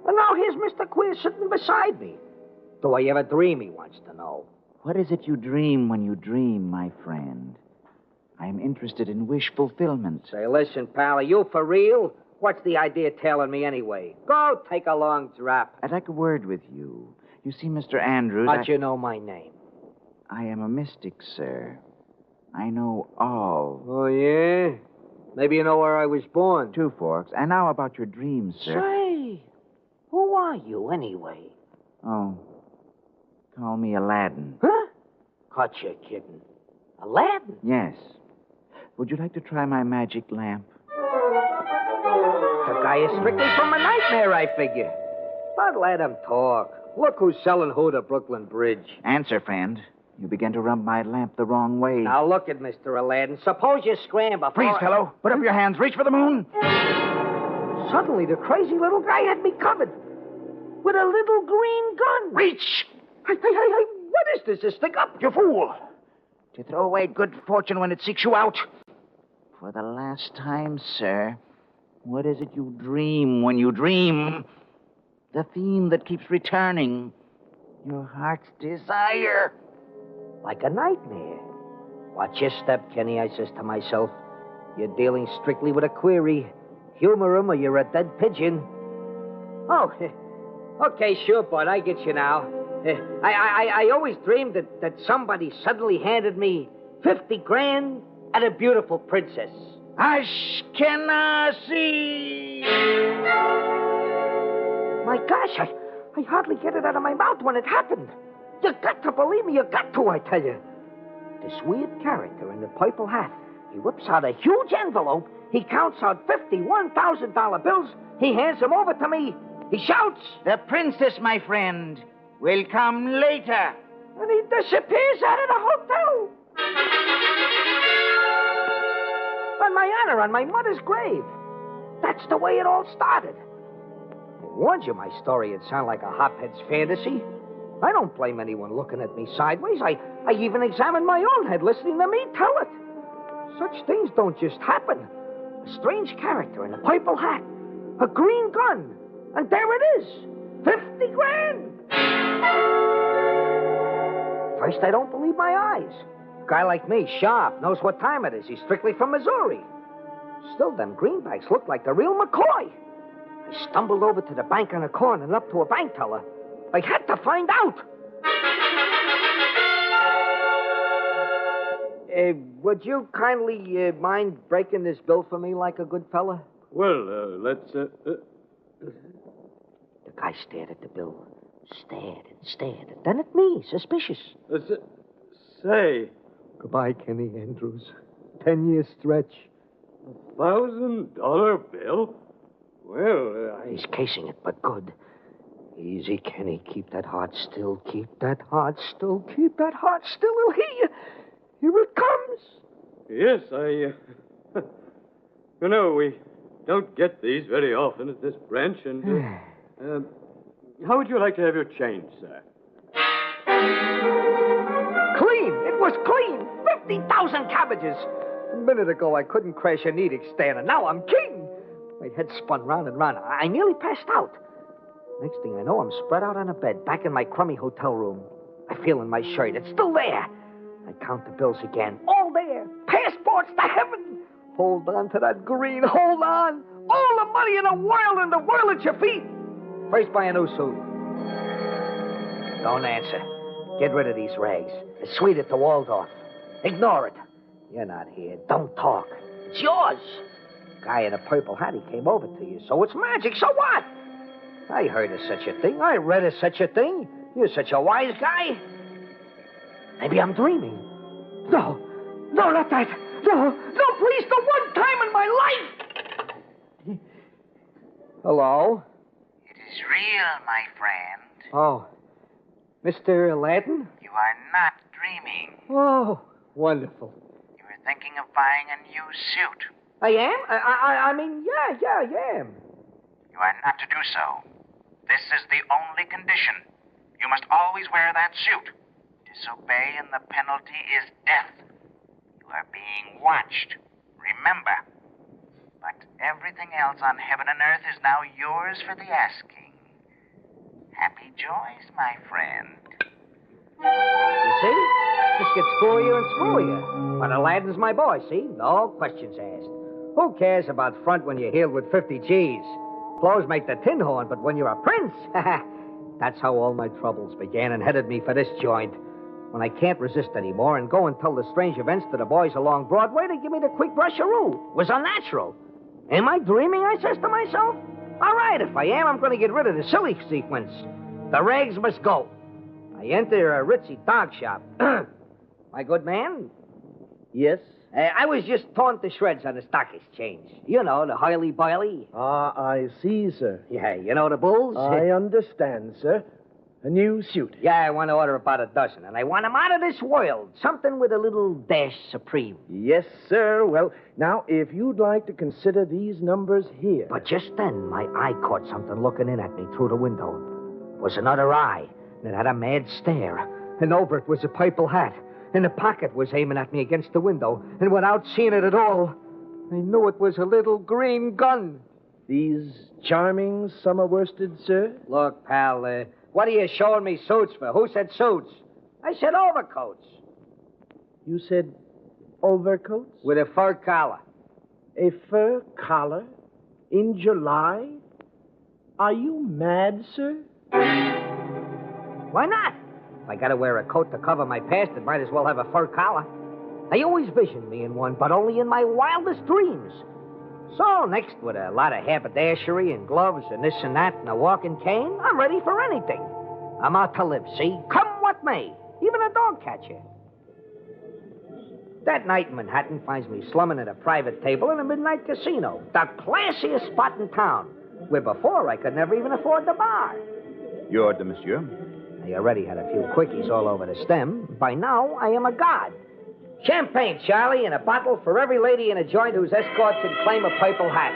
And now here's Mr. Queer sitting beside me. Do I ever dream, he wants to know. What is it you dream when you dream, my friend? I'm interested in wish fulfillment. Say, listen, pal, are you for real? What's the idea telling me anyway? Go take a long drop. I'd like a word with you. You see, Mr. Andrews... How'd you know my name? I am a mystic, sir. I know all. Oh, yeah? Maybe you know where I was born. Two Forks. And now about your dreams, sir. Say, who are you, anyway? Oh, call me Aladdin. Huh? Caught you kidding. Aladdin? Yes. Would you like to try my magic lamp? The guy is strictly from a nightmare, I figure. But let him talk. Look who's selling who to Brooklyn Bridge. Answer, friend. You began to rub my lamp the wrong way. Now look at Mr. Aladdin. Suppose you scram before... Freeze, fellow. Put up your hands. Reach for the moon. Suddenly, the crazy little guy had me covered. With a little green gun. Reach! Hey, what is this? This thing up? You fool! To throw away good fortune when it seeks you out. For the last time, sir, what is it you dream when you dream? The theme that keeps returning. Your heart's desire. Like a nightmare. Watch your step, Kenny, I says to myself. You're dealing strictly with a query. Humor him or you're a dead pigeon. Oh, okay, sure, bud, I get you now. I always dreamed that somebody suddenly handed me 50 grand and a beautiful princess. Ashkenazi! My gosh, I hardly get it out of my mouth when it happened. You got to believe me, you got to, I tell you. This weird character in the purple hat, he whips out a huge envelope, he counts out 50 $1,000 bills, he hands them over to me, he shouts, "The princess, my friend, will come later." And he disappears out of the hotel. On my honor, on my mother's grave. That's the way it all started. I warned you my story would sound like a hophead's fantasy. I don't blame anyone looking at me sideways. I even examined my own head listening to me tell it. Such things don't just happen. A strange character in a purple hat, a green gun, and there it is, 50 grand. First, I don't believe my eyes. A guy like me, sharp, knows what time it is. He's strictly from Missouri. Still, them greenbacks look like the real McCoy. I stumbled over to the bank on the corner and up to a bank teller. I had to find out. Would you kindly mind breaking this bill for me like a good fella? Well, let's... The guy stared at the bill. Stared and stared. And then at me, suspicious. Say... Goodbye, Kenny Andrews. 10-year stretch. $1,000 bill? Well, He's casing it, but good. Easy, Kenny. Keep that heart still. Keep that heart still. Keep that heart still. He'll hear you. Here it comes. Yes, You know, we don't get these very often at this branch, and... how would you like to have your change, sir? Clean. It was clean. 50,000 cabbages. A minute ago, I couldn't crash a needle stand, and now I'm king. My head spun round and round. I nearly passed out. Next thing I know, I'm spread out on a bed, back in my crummy hotel room. I feel in my shirt. It's still there. I count the bills again. All there. Passports to heaven. Hold on to that green. Hold on. All the money in the world at your feet. First, buy a new suit. Don't answer. Get rid of these rags. It's sweet at the Waldorf. Ignore it. You're not here. Don't talk. It's yours. Guy in a purple hat, he came over to you. So it's magic. So what? I heard of such a thing. I read of such a thing. You're such a wise guy. Maybe I'm dreaming. No, not that. No, please, the one time in my life. Hello? It is real, my friend. Oh, Mr. Aladdin? You are not dreaming. Oh, wonderful. You were thinking of buying a new suit. I am? I mean, yeah, I am. You are not to do so. This is the only condition. You must always wear that suit. Disobey and the penalty is death. You are being watched. Remember. But everything else on heaven and earth is now yours for the asking. Happy joys, my friend. You see? This gets screwier and screwier. But Aladdin's my boy, see? No questions asked. Who cares about front when you're healed with 50 G's? Clothes make the tin horn, but when you're a prince, that's how all my troubles began and headed me for this joint. When I can't resist anymore and go and tell the strange events to the boys along Broadway, they give me the quick brusharoo. It was unnatural. Am I dreaming, I says to myself? All right, if I am, I'm going to get rid of the silly sequence. The rags must go. I enter a ritzy dog shop. My good man? Yes? I was just torn to shreds on the stock exchange. You know, the Hurly-Burly. Ah, I see, sir. Yeah, you know the bulls? I understand, sir. A new suit. Yeah, I want to order about a dozen, and I want them out of this world. Something with a little dash supreme. Yes, sir. Well, now, if you'd like to consider these numbers here. But just then, my eye caught something looking in at me through the window. It was another eye, and it had a mad stare. And over it was a purple hat, and the pocket was aiming at me against the window. And without seeing it at all, I knew it was a little green gun. These charming summer worsted, sir? Look, pal, what are you showing me suits for? Who said suits? I said overcoats. You said overcoats? With a fur collar. A fur collar? In July? Are you mad, sir? Why not? If I gotta wear a coat to cover my past, it might as well have a fur collar. I always visioned me in one, but only in my wildest dreams. So, next, with a lot of haberdashery and gloves and this and that and a walking cane, I'm ready for anything. I'm out to live, see? Come what may. Even a dog catcher. That night in Manhattan finds me slumming at a private table in a midnight casino. The classiest spot in town. Where before I could never even afford the bar. Your order, monsieur. I already had a few quickies all over the stem. By now, I am a god. Champagne, Charlie, and a bottle for every lady in a joint whose escort can claim a purple hat.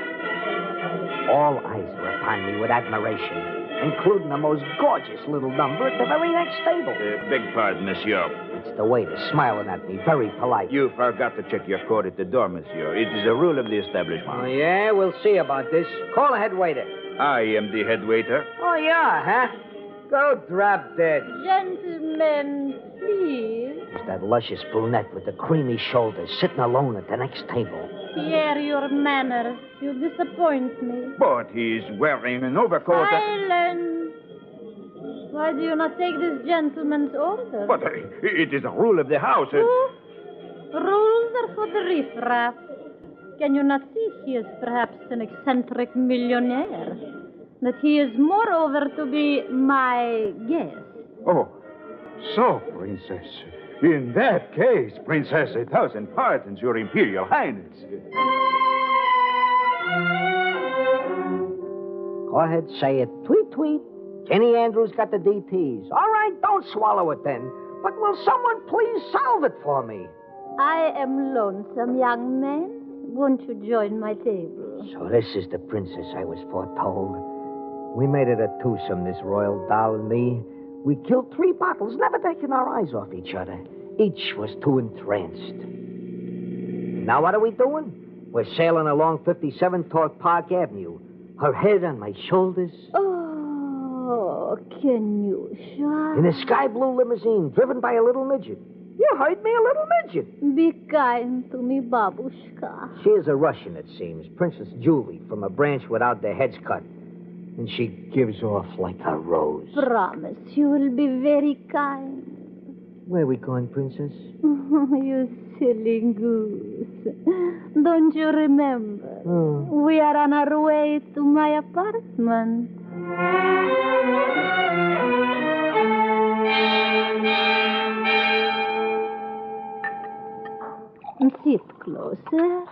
All eyes were upon me with admiration, including the most gorgeous little number at the very next table. Beg pardon, monsieur. It's the waiter smiling at me, very polite. You forgot to check your code at the door, monsieur. It is a rule of the establishment. Oh, yeah? We'll see about this. Call the head waiter. I am the head waiter. Oh, yeah, huh? Go drop dead. Gentlemen, please. It's that luscious brunette with the creamy shoulders sitting alone at the next table. Pierre, your manners. You disappoint me. But he is wearing an overcoat. Silence. Why do you not take this gentleman's order? But it is a rule of the house. Rules are for the riffraff. Can you not see he is perhaps an eccentric millionaire? That he is moreover to be my guest. Oh, so, Princess. In that case, Princess, 1,000 pardons, Your Imperial Highness. Go ahead, say it. Tweet, tweet. Jenny Andrews got the DTs. All right, don't swallow it then. But will someone please solve it for me? I am lonesome, young man. Won't you join my table? So this is the princess I was foretold. We made it a twosome, this royal doll and me. We killed 3 bottles, never taking our eyes off each other. Each was too entranced. Now what are we doing? We're sailing along 57 toward Park Avenue. Her head on my shoulders. Oh, Kenyusha. In a sky blue limousine driven by a little midget. You heard me, a little midget. Be kind to me, babushka. She is a Russian, it seems. Princess Julie, from a branch without their heads cut. And she gives off like a rose. Promise you will be very kind. Where are we going, Princess? You silly goose. Don't you remember? We are on our way to my apartment. Sit closer.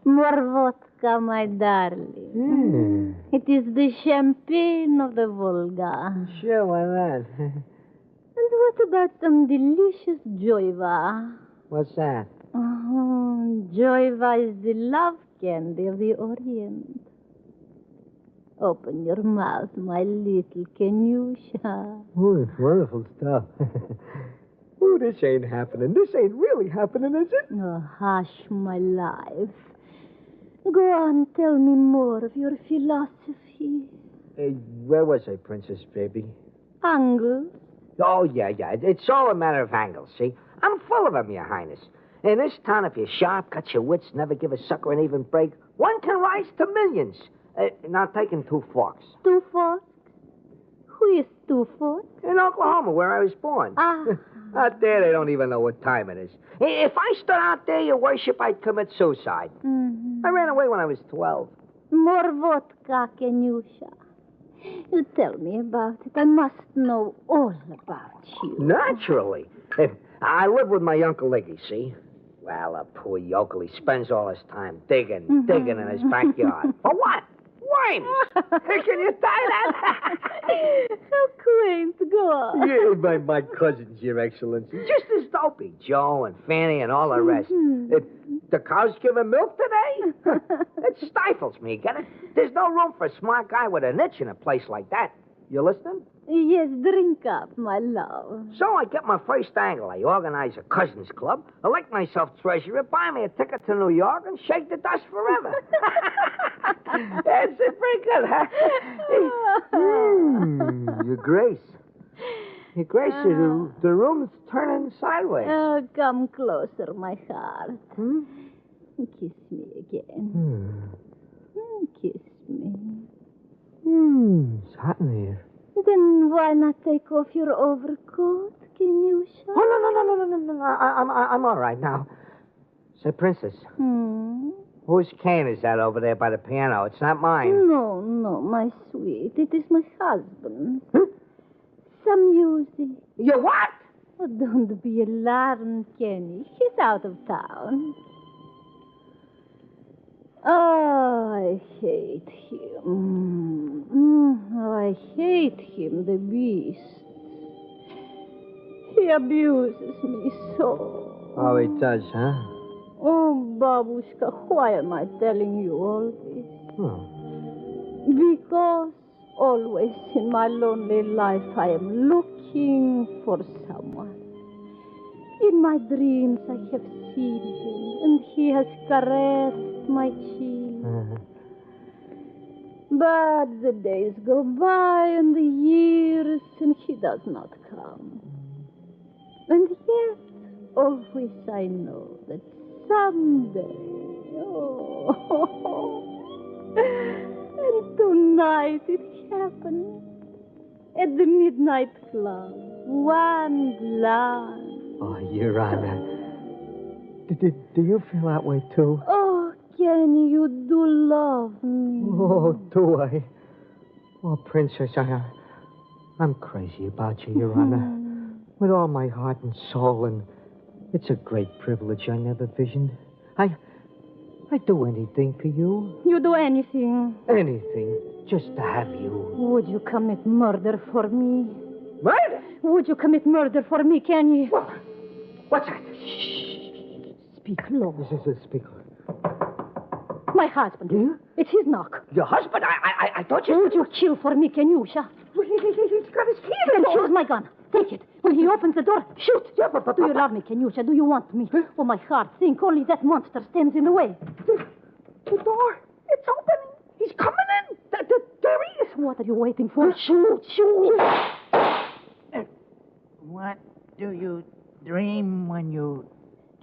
More vodka, my darling. It is the champagne of the Volga. Sure, why not? And what about some delicious joiva? What's that? Joiva is the love candy of the Orient. Open your mouth, my little Kenyusha. Oh, it's wonderful stuff. Oh, this ain't happening. This ain't really happening, is it? Oh, hush, my life. Go on, tell me more of your philosophy. Where was I, Princess Baby? Angles? Oh, yeah. It's all a matter of angles, see? I'm full of them, Your Highness. In this town, if you're sharp, cut your wits, never give a sucker an even break, one can rise to millions. Now, taking 2 forks. 2 forks? Who is 2 forks? In Oklahoma, where I was born. Out there, they don't even know what time it is. If I stood out there, Your Worship, I'd commit suicide. I ran away when I was 12. More vodka, Kenyusha. You tell me about it. I must know all about you. Naturally. I live with my Uncle Iggy, see? Well, a poor yokel, he spends all his time digging in his backyard. For what? Worms. Can you tie that? How quaint. Go on. Yeah, my cousins, Your Excellency. Just as dopey. Joe and Fanny and all the rest. The cows giving milk today? It stifles me, get it? There's no room for a smart guy with an itch in a place like that. You listening? Yes, drink up, my love. So I get my first angle. I organize a cousins club, elect myself treasurer, buy me a ticket to New York, and shake the dust forever. That's pretty good, huh? Your Grace. Your Grace, the room's turning sideways. Oh, come closer, my heart. Kiss me again. Kiss me. It's hot in here. Then why not take off your overcoat, Kenyusha? Oh, no. I'm all right now. Say, Princess, whose cane is that over there by the piano? It's not mine. No, my sweet. It is my husband's. Some music. You what? Oh, don't be alarmed, Kenny. He's out of town. Oh, I hate him. I hate him, the beast. He abuses me so. Oh, he does, huh? Oh, Babushka, why am I telling you all this? Because always in my lonely life I am looking for someone. In my dreams I have seen him, and he has caressed my cheek. But the days go by and the years, and he does not come. And yet, always I know that someday, and tonight it happened at the midnight club, one glance. Oh, Your Honor. Do you feel that way, too? Oh, Kenny, you do love me. Oh, do I? Oh, Princess, I'm crazy about you, Your Honor. With all my heart and soul, and it's a great privilege I never visioned. I'd do anything for you. You do anything. Anything, just to have you. Would you commit murder for me? Murder? Would you commit murder for me, Kenny? What's that? Speak low. This is a speaker. My husband. It's his knock. Your husband? I thought you... Would you kill for me, Kenyusha? He's got his key in Then the door. here's my gun. Take it. When he opens the door, shoot. Yeah, but Do you love me, Kenyusha? Do you want me? Oh, my heart, think only that monster stands in the way. The door, it's opening. He's coming in. There he is. What are you waiting for? Shoot. What do you dream when you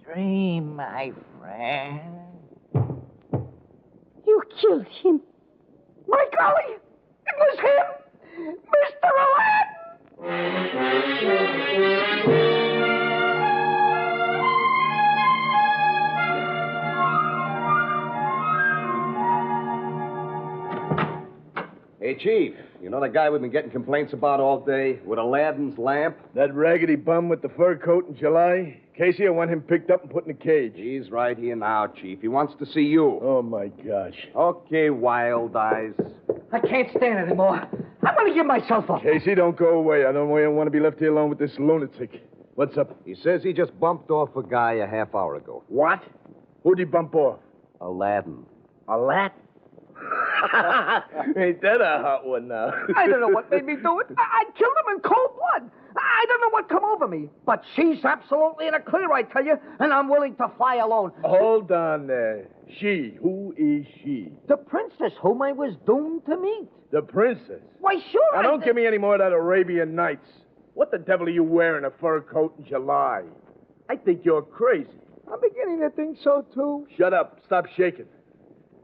dream, my friend? You killed him. My golly, it was him, Mr. Aladdin. Hey, Chief, you know the guy we've been getting complaints about all day with Aladdin's lamp? That raggedy bum with the fur coat in July? Casey, I want him picked up and put in a cage. He's right here now, Chief. He wants to see you. Oh, my gosh. Okay, Wild Eyes. I can't stand it anymore. I'm going to give myself up. Casey, don't go away. I don't want to be left here alone with this lunatic. What's up? He says he just bumped off a guy a half hour ago. What? Who'd he bump off? Aladdin. Aladdin? Ain't that a hot one now? I don't know what made me do it. I killed him in cold blood. I don't know what come over me. But she's absolutely in a clear, I tell you, and I'm willing to fly alone. Hold on there. She. Who is she? The princess whom I was doomed to meet. The princess? Why, sure. Now, don't give me any more of that Arabian Nights. What the devil are you wearing a fur coat in July? I think you're crazy. I'm beginning to think so, too. Shut up. Stop shaking.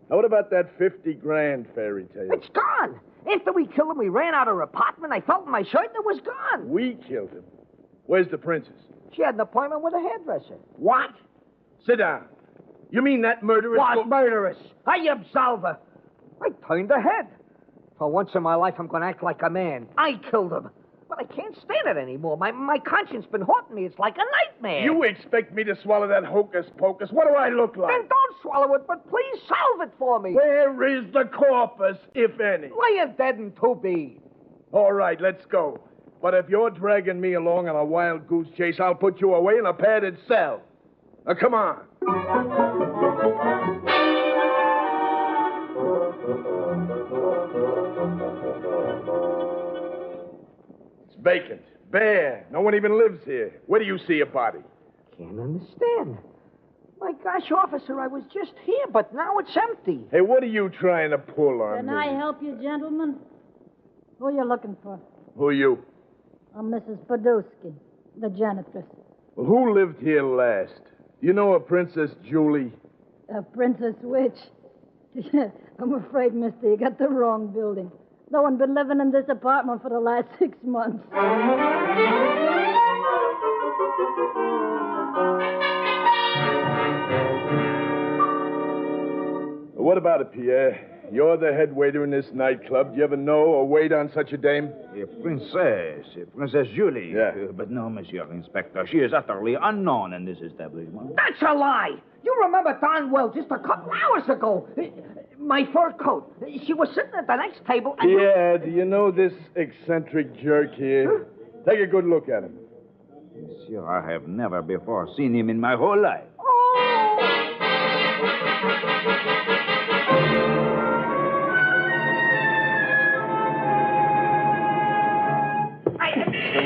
Now, what about that 50 grand fairy tale? It's gone. After we killed him, we ran out of her apartment. I felt in my shirt and it was gone. We killed him. Where's the princess? She had an appointment with a hairdresser. What? Sit down. You mean that murderess... What murderess? I absolve her. I turned her head. For once in my life, I'm going to act like a man. I killed him. But I can't stand it anymore. My conscience been haunting me. It's like a nightmare. You expect me to swallow that hocus pocus? What do I look like? Then don't swallow it, but please solve it for me. Where is the corpus, if any? Laying dead in 2B. All right, let's go. But if you're dragging me along on a wild goose chase, I'll put you away in a padded cell. Now, come on. vacant. Bare. No one even lives here. Where do you see a body? Can't understand. My gosh, officer, I was just here, but now it's empty. Hey, what are you trying to pull on Can me? I help you, gentlemen? Who are you looking for? Who are you? I'm Mrs. Podolsky, the janitress. Well, who lived here last? You know a Princess Julie? A princess witch. I'm afraid, mister, you got the wrong building. No one been living in this apartment for the last 6 months. What about it, Pierre? You're the head waiter in this nightclub. Do you ever know or wait on such a dame? Princess Julie. Yeah. But no, Monsieur Inspector. She is utterly unknown in this establishment. That's a lie. You remember darn well just a couple hours ago. My fur coat. She was sitting at the next table and... Yeah, do you know this eccentric jerk here? Take a good look at him. Monsieur, I have never before seen him in my whole life.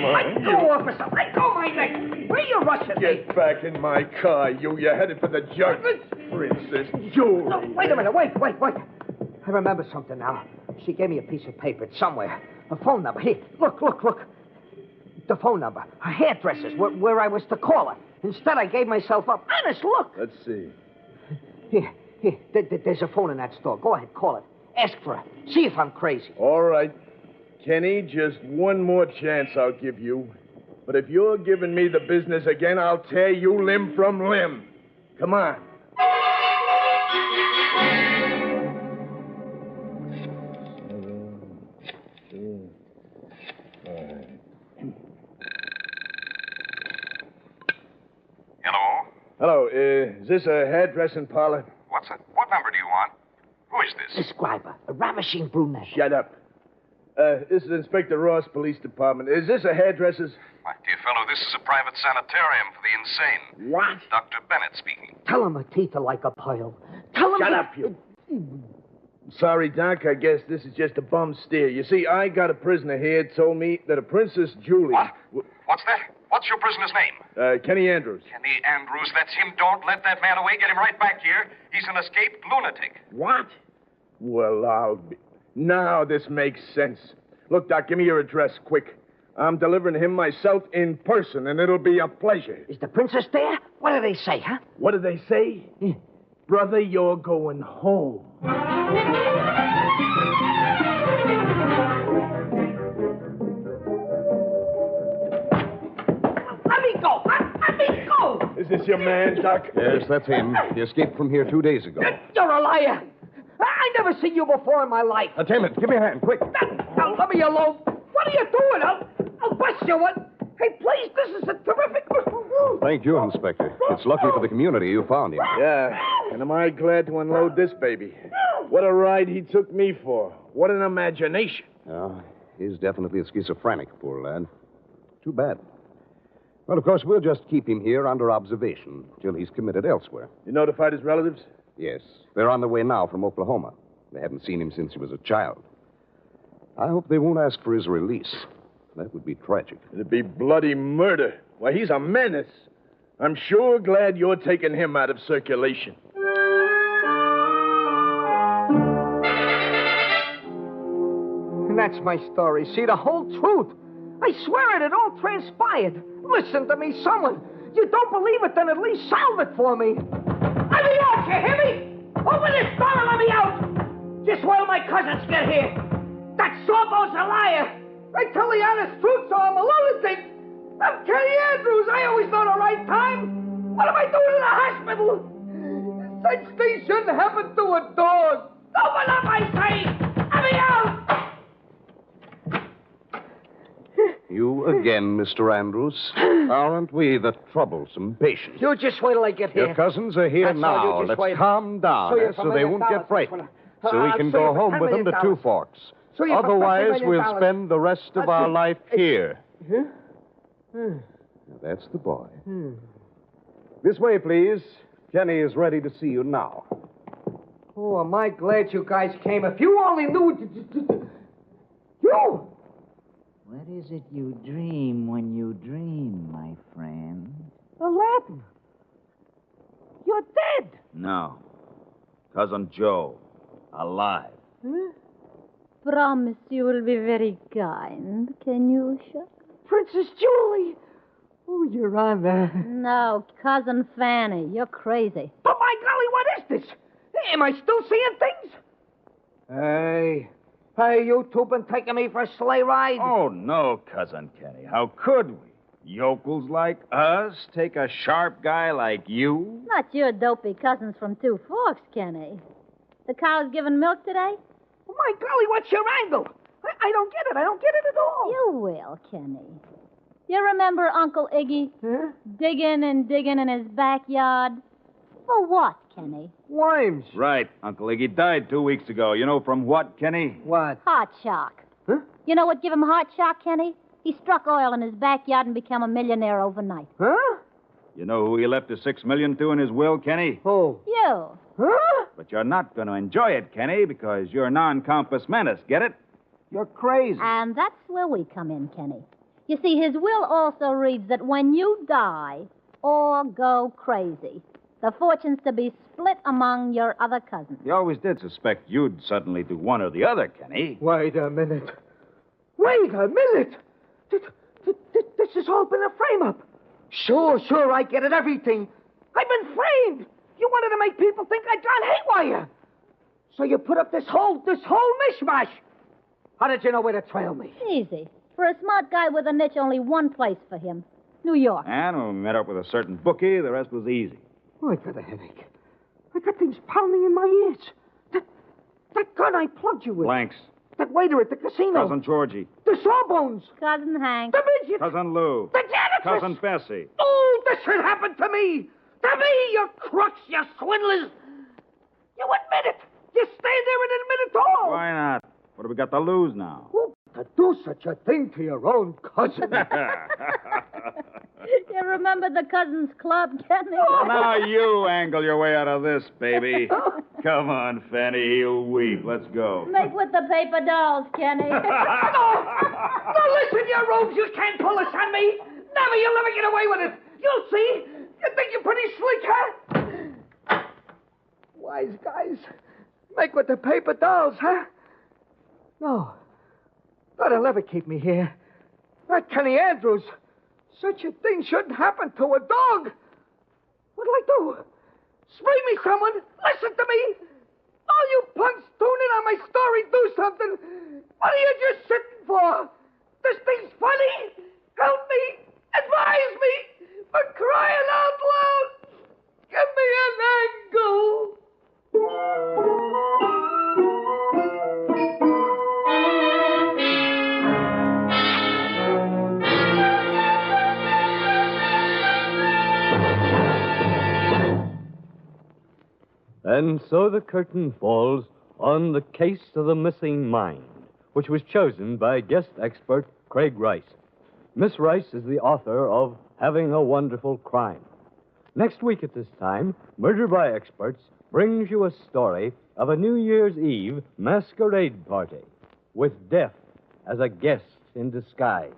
Let go, officer. Let go my neck. Where are you rushing me? Get back in my car, you. You're headed for the judge. Princess Julie. No, wait a minute. Wait. I remember something now. She gave me a piece of paper. It's somewhere. A phone number. Here, look. The phone number. Her hairdresser's, where I was to call her. Instead, I gave myself up. Honest, look. Let's see. Here. There's a phone in that store. Go ahead, call it. Ask for her. See if I'm crazy. All right. Kenny, just one more chance I'll give you. But if you're giving me the business again, I'll tear you limb from limb. Come on. Hello, is this a hairdressing parlor? What's it? What number do you want? Who is this? Describe her. A ravishing brunette. Shut up. This is Inspector Ross Police Department. Is this a hairdresser's? My dear fellow, this is a private sanitarium for the insane. What? Dr. Bennett speaking. Tell him her teeth are like a pearl. Tell him... Shut up, you. Sorry, Doc. I guess this is just a bum steer. You see, I got a prisoner here told me that a Princess Julie... What? What's that? What's your prisoner's name? Kenny Andrews. Kenny Andrews. That's him. Don't let that man away. Get him right back here. He's an escaped lunatic. What? Well, I'll be... Now this makes sense. Look, Doc, give me your address, quick. I'm delivering him myself in person, and it'll be a pleasure. Is the princess there? What do they say, huh? What do they say? Brother, you're going home. Let me go! Let me go! Is this your man, Doc? Yes, that's him. He escaped from here 2 days ago. You're a liar! I never seen you before in my life. Attendant, give me a hand, quick. Now, let me alone. What are you doing? I'll bust you one. Hey, please, this is a terrific... Thank you, Inspector. It's lucky for the community you found him. Yeah, and am I glad to unload this baby. What a ride he took me for. What an imagination. He's definitely a schizophrenic, poor lad. Too bad. Well, of course, we'll just keep him here under observation till he's committed elsewhere. You notified his relatives? Yes. They're on their way now from Oklahoma. They haven't seen him since he was a child. I hope they won't ask for his release. That would be tragic. It'd be bloody murder. Why, he's a menace. I'm sure glad you're taking him out of circulation. And that's my story. See, the whole truth. I swear it all transpired. Listen to me, someone. You don't believe it, then at least solve it for me. Let me out, you hear me? Open this door and let me out. Just while my cousins get here. That Sorbo's a liar. I tell the honest truth, so I'm a lunatic. I'm Kenny Andrews. I always know the right time. What am I doing in the hospital? Such things shouldn't happen to a dog. Open up, I say. Let me out. You again, Mr. Andrews. Aren't we the troublesome patient? You just wait till I get here. Your cousins are here That's now. all, you just Let's wait. calm down So you so they won't get frightened. So we can go home with them to Two Forks. Otherwise, we'll spend the rest of our life here. Huh? Now, that's the boy. This way, please. Kenny is ready to see you now. Oh, am I glad you guys came. If you only knew... You! What is it you dream when you dream, my friend? Aladdin! You're dead! No. Cousin Joe. Alive. Huh? Promise you will be very kind, can you, Chuck? Princess Julie! Oh, Your Honor. No, Cousin Fanny. You're crazy. But my golly, what is this? Am I still seeing things? Hey, you two been taking me for a sleigh ride? Oh, no, Cousin Kenny. How could we? Yokels like us take a sharp guy like you? Not your dopey cousins from Two Forks, Kenny. The cow's giving milk today? Oh, my golly, what's your angle? I don't get it. I don't get it at all. You will, Kenny. You remember Uncle Iggy? Huh? Digging and digging in his backyard? For what, Kenny? Worms. Right. Uncle Iggy died 2 weeks ago. You know from what, Kenny? What? Heart shock. Huh? You know what gave him heart shock, Kenny? He struck oil in his backyard and became a millionaire overnight. Huh? You know who he left his $6 million to in his will, Kenny? Who? You. Huh? But you're not going to enjoy it, Kenny, because you're non-compass menace. Get it? You're crazy. And that's where we come in, Kenny. You see, his will also reads that when you die or go crazy, the fortune's to be split among your other cousins. He always did suspect you'd suddenly do one or the other, Kenny. Wait a minute. Wait a minute! This has all been a frame-up. Sure, I get it, everything. I've been framed. You wanted to make people think I'd gone haywire. So you put up this whole mishmash. How did you know where to trail me? Easy. For a smart guy with a niche, only one place for him. New York. And we met up with a certain bookie. The rest was easy. Oh, I got a headache. I got things pounding in my ears. That gun I plugged you with. Blanks. That waiter at the casino. Cousin Georgie. The Sawbones. Cousin Hank. The midget. Cousin Lou. The janitress. Cousin Bessie. Oh, this should happen to me. To me, you crooks, you swindlers. You admit it. You stand there and admit it all. Why not? What have we got to lose now? Who to do such a thing to your own cousin? You remember the Cousins Club, Kenny? Well, now you angle your way out of this, baby. Come on, Fanny. He'll weep. Let's go. Make with the paper dolls, Kenny. No, listen, you rogues. You can't pull this on me. Never. You'll never get away with it. You'll see. You think you're pretty slick, huh? Wise guys. Make with the paper dolls, huh? No. That'll never keep me here. Not Kenny Andrews. Such a thing shouldn't happen to a dog. What'll I do? Spring me, someone. Listen to me. All you punks tune in on my story. Do something. What are you just sitting for? This thing's funny. Help me. Advise me. For crying out loud. Give me an angle. And so the curtain falls on the case of the missing mind, which was chosen by guest expert Craig Rice. Miss Rice is the author of Having a Wonderful Crime. Next week at this time, Murder by Experts brings you a story of a New Year's Eve masquerade party with death as a guest in disguise,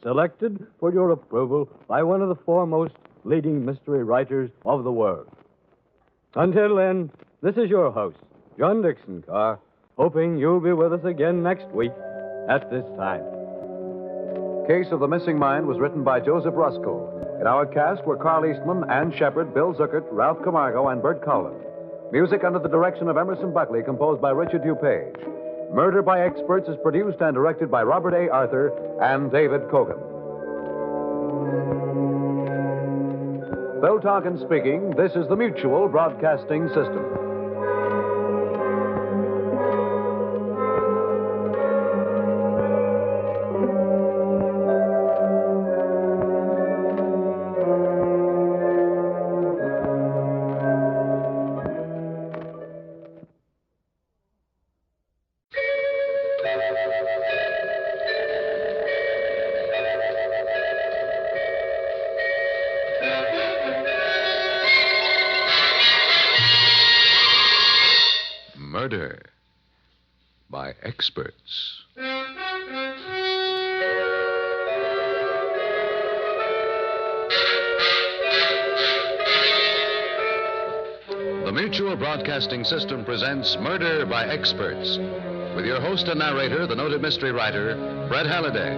selected for your approval by one of the foremost leading mystery writers of the world. Until then, this is your host, John Dixon Carr, hoping you'll be with us again next week at this time. Case of the Missing Mind was written by Joseph Rusko. In our cast were Carl Eastman, Ann Shepard, Bill Zuckert, Ralph Camargo, and Bert Cullen. Music under the direction of Emerson Buckley, composed by Richard DuPage. Murder by Experts is produced and directed by Robert A. Arthur and David Kogan. Phil Tonkin speaking. This is the Mutual Broadcasting System. Murder by Experts. Mutual Broadcasting System presents Murder by Experts, with your host and narrator, the noted mystery writer, Brett Halliday.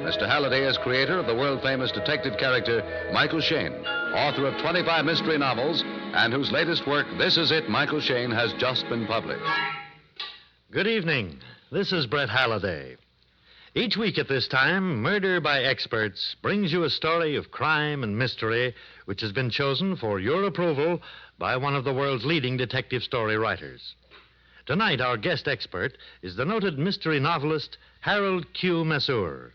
Mr. Halliday is creator of the world-famous detective character Michael Shayne, author of 25 mystery novels, and whose latest work, This Is It, Michael Shayne, has just been published. Good evening. This is Brett Halliday. Each week at this time, Murder by Experts brings you a story of crime and mystery which has been chosen for your approval by one of the world's leading detective story writers. Tonight, our guest expert is the noted mystery novelist Harold Q. Masur.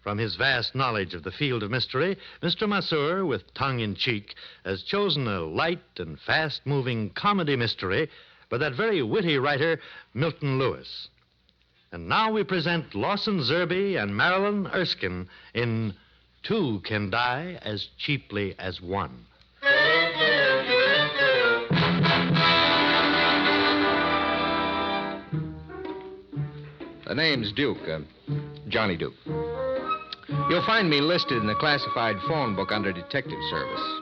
From his vast knowledge of the field of mystery, Mr. Masur, with tongue in cheek, has chosen a light and fast-moving comedy mystery by that very witty writer, Milton Lewis. And now we present Lawson Zerby and Marilyn Erskine in Two Can Die as Cheaply as One. The name's Duke, Johnny Duke. You'll find me listed in the classified phone book under Detective Service.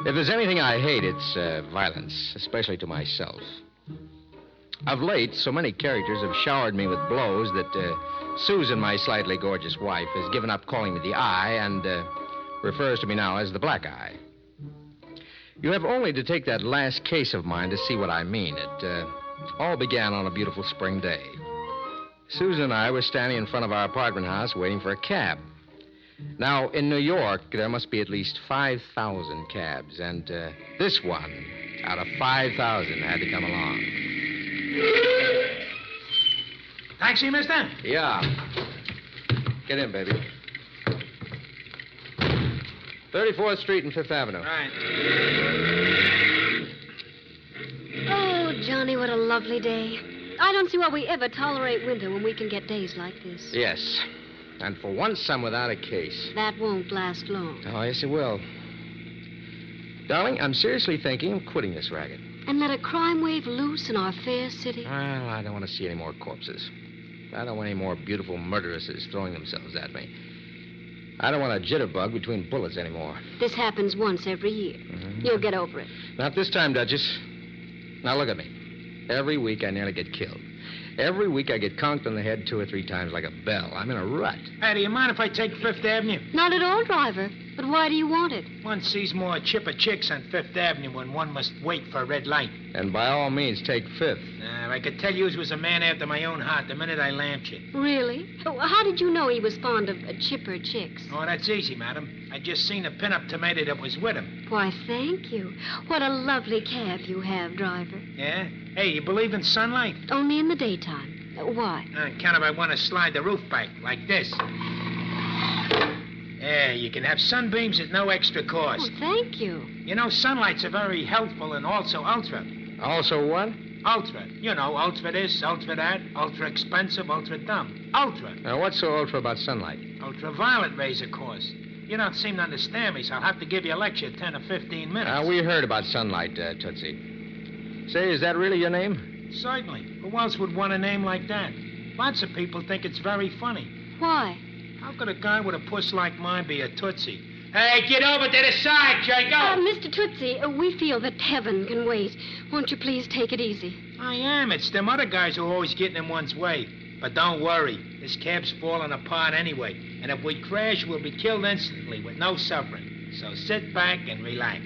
If there's anything I hate, it's violence, especially to myself. Of late, so many characters have showered me with blows that Susan, my slightly gorgeous wife, has given up calling me the Eye and refers to me now as the Black Eye. You have only to take that last case of mine to see what I mean. It all began on a beautiful spring day. Susan and I were standing in front of our apartment house waiting for a cab. Now, in New York, there must be at least 5,000 cabs, and this one, out of 5,000, had to come along. Taxi, mister? Yeah. Get in, baby. 34th Street and 5th Avenue. Right. Oh, Johnny, what a lovely day. I don't see why we ever tolerate winter when we can get days like this. Yes. And for once, I'm without a case. That won't last long. Oh, yes, it will. Darling, I'm seriously thinking of quitting this racket. And let a crime wave loose in our fair city? Well, I don't want to see any more corpses. I don't want any more beautiful murderesses throwing themselves at me. I don't want a jitterbug between bullets anymore. This happens once every year. Mm-hmm. You'll get over it. Not this time, Duchess. Now, look at me. Every week, I nearly get killed. Every week, I get conked on the head 2 or 3 times like a bell. I'm in a rut. Hey, do you mind if I take 5th Avenue? Not at all, driver. But why do you want it? One sees more chipper chicks on 5th Avenue when one must wait for a red light. And by all means, take 5th. I could tell you he was a man after my own heart the minute I lamped you. Really? How did you know he was fond of chipper chicks? Oh, that's easy, madam. I just seen a pin-up tomato that was with him. Why, thank you. What a lovely cab you have, driver. Yeah? Hey, you believe in sunlight? Only in the daytime. Why? On account of I want to slide the roof back, like this. Yeah, you can have sunbeams at no extra cost. Oh, thank you. You know, sunlight's a very healthful and also ultra. Also what? Ultra. You know, ultra this, ultra that, ultra expensive, ultra dumb. Ultra. Now, what's so ultra about sunlight? Ultraviolet rays, of course. You don't seem to understand me, so I'll have to give you a lecture 10 or 15 minutes. We heard about sunlight, Tootsie. Say, is that really your name? Certainly. Who else would want a name like that? Lots of people think it's very funny. Why? How could a guy with a puss like mine be a Tootsie? Hey, get over to the side, Jago! Mr. Tootsie, we feel that heaven can wait. Won't you please take it easy? I am. It's them other guys who are always getting in one's way. But don't worry. This cab's falling apart anyway. And if we crash, we'll be killed instantly with no suffering. So sit back and relax.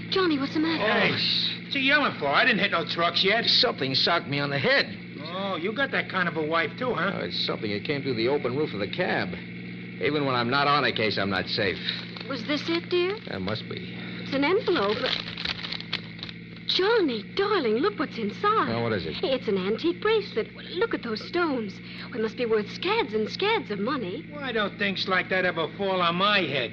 Johnny, what's the matter? Hey, what's he yelling for? I didn't hit no trucks yet. Something socked me on the head. Oh, you got that kind of a wife, too, huh? Oh, it's something that came through the open roof of the cab. Even when I'm not on a case, I'm not safe. Was this it, dear? That must be. It's an envelope. Johnny, darling, look what's inside. Oh, what is it? It's an antique bracelet. Look at those stones. Well, it must be worth scads and scads of money. Why don't things like that ever fall on my head?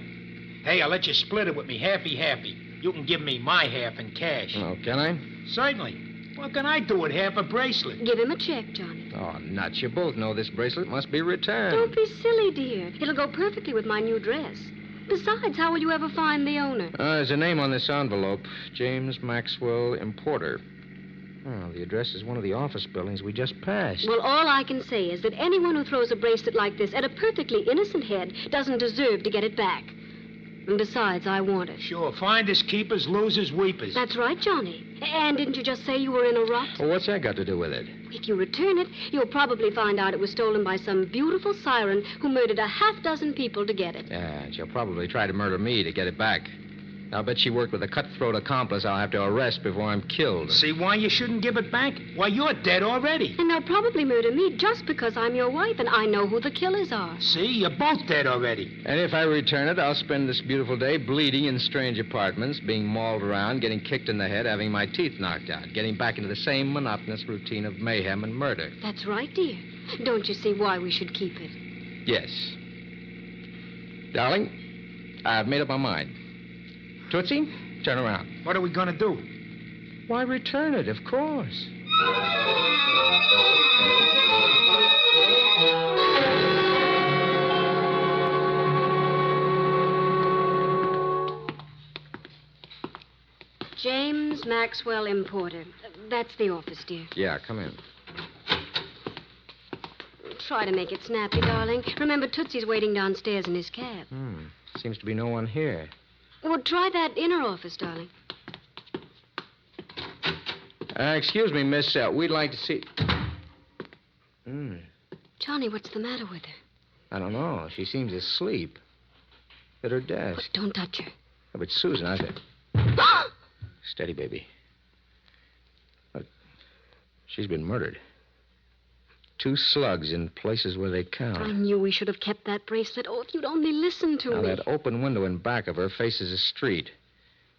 Hey, I'll let you split it with me happy. You can give me my half in cash. Oh, can I? Certainly. What can I do with half a bracelet? Give him a check, Johnny. Oh, nuts. You both know this bracelet must be returned. Don't be silly, dear. It'll go perfectly with my new dress. Besides, how will you ever find the owner? There's a name on this envelope. James Maxwell, importer. Oh, the address is one of the office buildings we just passed. Well, all I can say is that anyone who throws a bracelet like this at a perfectly innocent head doesn't deserve to get it back. And besides, I want it. Sure, finders keepers, losers weepers. That's right, Johnny. And didn't you just say you were in a rut? Well, what's that got to do with it? If you return it, you'll probably find out it was stolen by some beautiful siren who murdered a half-dozen people to get it. Yeah, she'll probably try to murder me to get it back. I'll bet she worked with a cutthroat accomplice I'll have to arrest before I'm killed. See why you shouldn't give it back? Why, you're dead already. And they'll probably murder me just because I'm your wife and I know who the killers are. See, you're both dead already. And if I return it, I'll spend this beautiful day bleeding in strange apartments, being mauled around, getting kicked in the head, having my teeth knocked out, getting back into the same monotonous routine of mayhem and murder. That's right, dear. Don't you see why we should keep it? Yes. Darling, I've made up my mind. Tootsie, turn around. What are we going to do? Why, return it, of course. James Maxwell Importer. That's the office, dear. Yeah, come in. Try to make it snappy, darling. Remember, Tootsie's waiting downstairs in his cab. Seems to be no one here. Well, try that inner office, darling. Excuse me, miss. We'd like to see... Johnny, what's the matter with her? I don't know. She seems asleep. At her desk. Oh, don't touch her. Oh, but Susan, I said... Steady, baby. Look, she's been murdered. 2 slugs in places where they count. I knew we should have kept that bracelet. Oh, if you'd only listened to Now, me. that open window in back of her faces a street.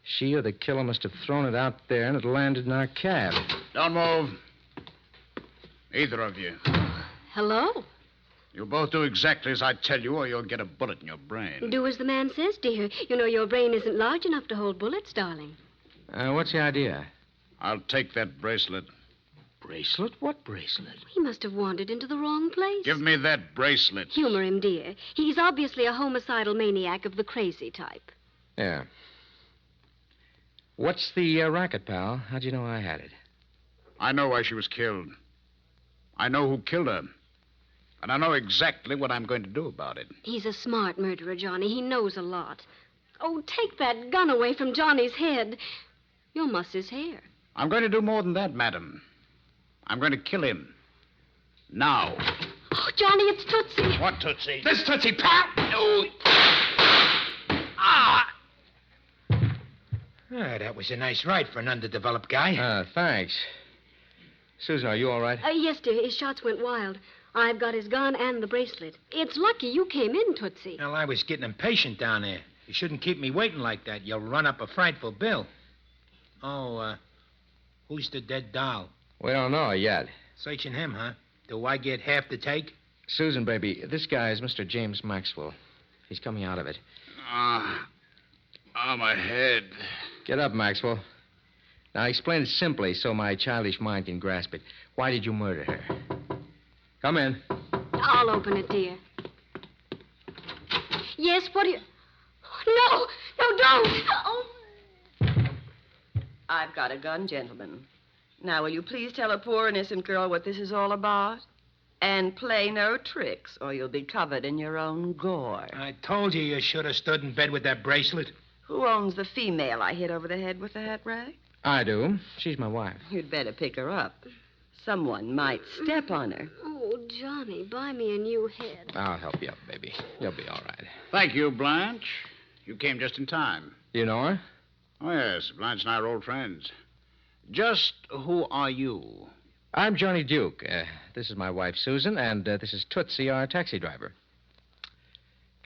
She or the killer must have thrown it out there and it landed in our cab. Don't move. Either of you. Hello? You both do exactly as I tell you, or you'll get a bullet in your brain. Do as the man says, dear. You know your brain isn't large enough to hold bullets, darling. What's the idea? I'll take that bracelet. Bracelet? What bracelet? He must have wandered into the wrong place. Give me that bracelet. Humor him, dear. He's obviously a homicidal maniac of the crazy type. Yeah. What's the racket, pal? How'd you know I had it? I know why she was killed. I know who killed her. And I know exactly what I'm going to do about it. He's a smart murderer, Johnny. He knows a lot. Oh, take that gun away from Johnny's head. You'll muss his hair. I'm going to do more than that, madam. I'm going to kill him. Now. Oh, Johnny, it's Tootsie. What Tootsie? This Tootsie, pal! Oh. Ah! That was a nice ride for an underdeveloped guy. Thanks. Susan, are you all right? Yes, dear. His shots went wild. I've got his gun and the bracelet. It's lucky you came in, Tootsie. Well, I was getting impatient down there. You shouldn't keep me waiting like that. You'll run up a frightful bill. Oh, who's the dead doll? We don't know yet. Searching him, huh? Do I get half the take? Susan, baby, this guy is Mr. James Maxwell. He's coming out of it. My head. Get up, Maxwell. Now, explain it simply so my childish mind can grasp it. Why did you murder her? Come in. I'll open it, dear. Yes, what do you... No! No, don't! Oh. I've got a gun, gentlemen. Now, will you please tell a poor, innocent girl what this is all about? And play no tricks, or you'll be covered in your own gore. I told you should have stood in bed with that bracelet. Who owns the female I hit over the head with the hat rack? I do. She's my wife. You'd better pick her up. Someone might step on her. Oh, Johnny, buy me a new head. I'll help you up, baby. You'll be all right. Thank you, Blanche. You came just in time. You know her? Oh, yes. Blanche and I are old friends. Just who are you? I'm Johnny Duke. This is my wife, Susan, and this is Tootsie, our taxi driver.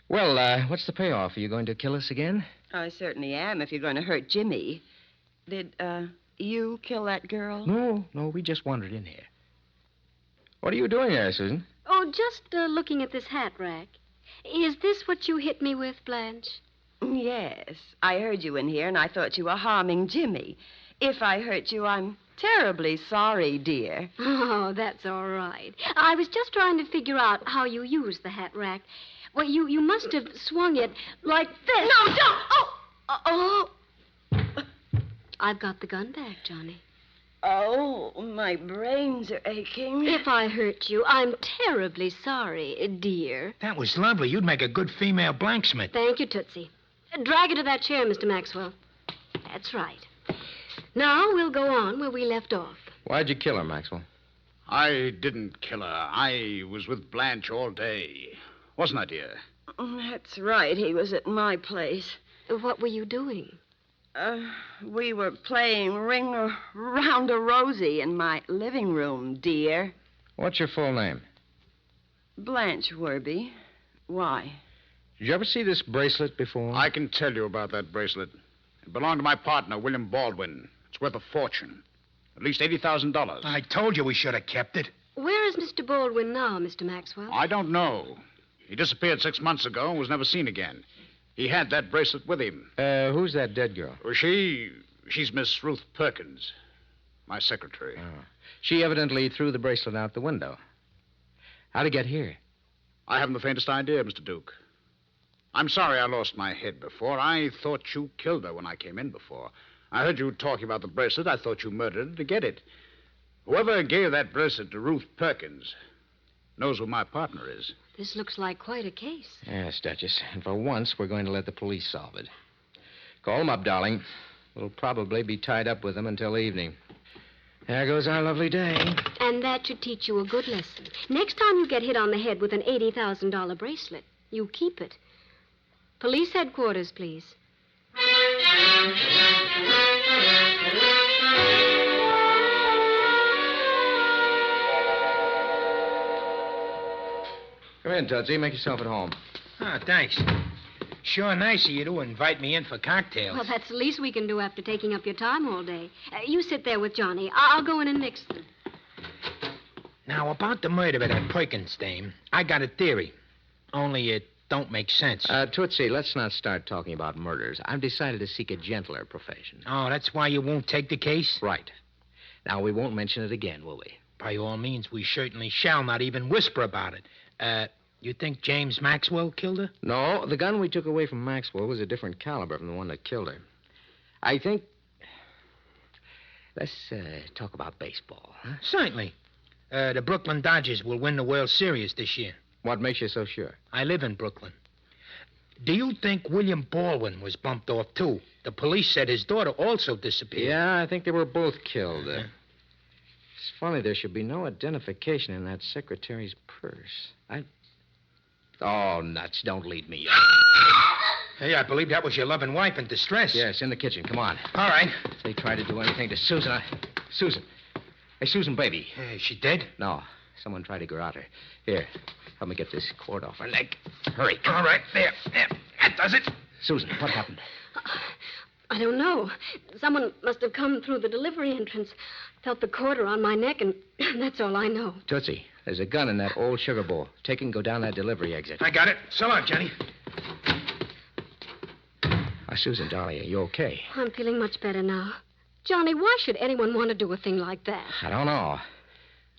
Well, what's the payoff? Are you going to kill us again? I certainly am, if you're going to hurt Jimmy. Did, you kill that girl? No, we just wandered in here. What are you doing there, Susan? Oh, just looking at this hat rack. Is this what you hit me with, Blanche? Yes. I heard you in here, and I thought you were harming Jimmy. If I hurt you, I'm terribly sorry, dear. Oh, that's all right. I was just trying to figure out how you use the hat rack. Well, you must have swung it like this. No, don't! Oh! I've got the gun back, Johnny. Oh, my brains are aching. If I hurt you, I'm terribly sorry, dear. That was lovely. You'd make a good female blacksmith. Thank you, Tootsie. Drag her to that chair, Mr. Maxwell. That's right. Now we'll go on where we left off. Why'd you kill her, Maxwell? I didn't kill her. I was with Blanche all day. Wasn't I, dear? That's right. He was at my place. What were you doing? We were playing Ring Around a Rosie in my living room, dear. What's your full name? Blanche Werby. Why? Did you ever see this bracelet before? I can tell you about that bracelet. It belonged to my partner, William Baldwin. It's worth a fortune. At least $80,000. I told you we should have kept it. Where is Mr. Baldwin now, Mr. Maxwell? I don't know. He disappeared 6 months ago and was never seen again. He had that bracelet with him. Who's that dead girl? Well, she's Miss Ruth Perkins, my secretary. Oh. She evidently threw the bracelet out the window. How'd it get here? I haven't the faintest idea, Mr. Duke. I'm sorry I lost my head before. I thought you killed her when I came in before. I heard you talking about the bracelet. I thought you murdered her to get it. Whoever gave that bracelet to Ruth Perkins knows who my partner is. This looks like quite a case. Yes, Duchess. And for once, we're going to let the police solve it. Call them up, darling. We'll probably be tied up with them until evening. There goes our lovely day. And that should teach you a good lesson. Next time you get hit on the head with an $80,000 bracelet, you keep it. Police headquarters, please. Come in, Tootsie. Make yourself at home. Ah, thanks. Sure nice of you to invite me in for cocktails. Well, that's the least we can do after taking up your time all day. You sit there with Johnny. I'll go in and mix them. Now, about the murder of that Perkins dame, I got a theory. Only it don't make sense. Tootsie, let's not start talking about murders. I've decided to seek a gentler profession. Oh, that's why you won't take the case? Right. Now, we won't mention it again, will we? By all means, we certainly shall not even whisper about it. You think James Maxwell killed her? No, the gun we took away from Maxwell was a different caliber from the one that killed her. I think... Let's talk about baseball, huh? Certainly. The Brooklyn Dodgers will win the World Series this year. What makes you so sure? I live in Brooklyn. Do you think William Baldwin was bumped off, too? The police said his daughter also disappeared. Yeah, I think they were both killed. It's funny there should be no identification in that secretary's purse. Oh, nuts. Don't lead me. Hey, I believe that was your loving wife in distress. Yes, in the kitchen. Come on. All right. If they try to do anything to Susan, Susan. Hey, Susan, baby. Is she dead? No. Someone tried to garrote her. Here, help me get this cord off her neck. Hurry. All right. There. That does it. Susan, what happened? I don't know. Someone must have come through the delivery entrance. Felt the cord around my neck, and that's all I know. Tootsie, there's a gun in that old sugar bowl. Take it and go down that delivery exit. I got it. So long, Johnny. Susan, darling, are you okay? I'm feeling much better now. Johnny, why should anyone want to do a thing like that? I don't know.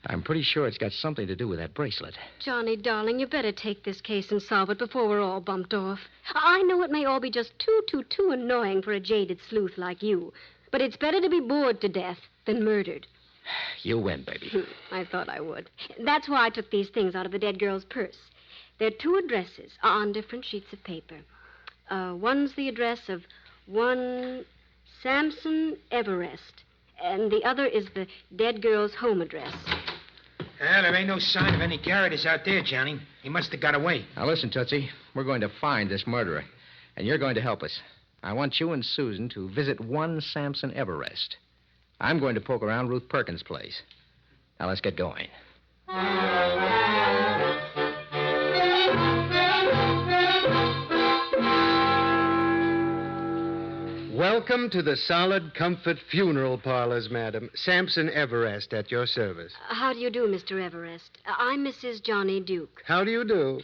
I'm pretty sure it's got something to do with that bracelet. Johnny, darling, you better take this case and solve it before we're all bumped off. I know it may all be just too annoying for a jaded sleuth like you, but it's better to be bored to death than murdered. You win, baby. I thought I would. That's why I took these things out of the dead girl's purse. There are 2 addresses on different sheets of paper. One's the address of one Samson Everest, and the other is the dead girl's home address. Well, there ain't no sign of any Garrotters out there, Johnny. He must have got away. Now, listen, Tootsie. We're going to find this murderer, and you're going to help us. I want you and Susan to visit one Samson Everest. I'm going to poke around Ruth Perkins' place. Now, let's get going. Welcome to the Solid Comfort Funeral Parlors, madam. Samson Everest at your service. How do you do, Mr. Everest? I'm Mrs. Johnny Duke. How do you do?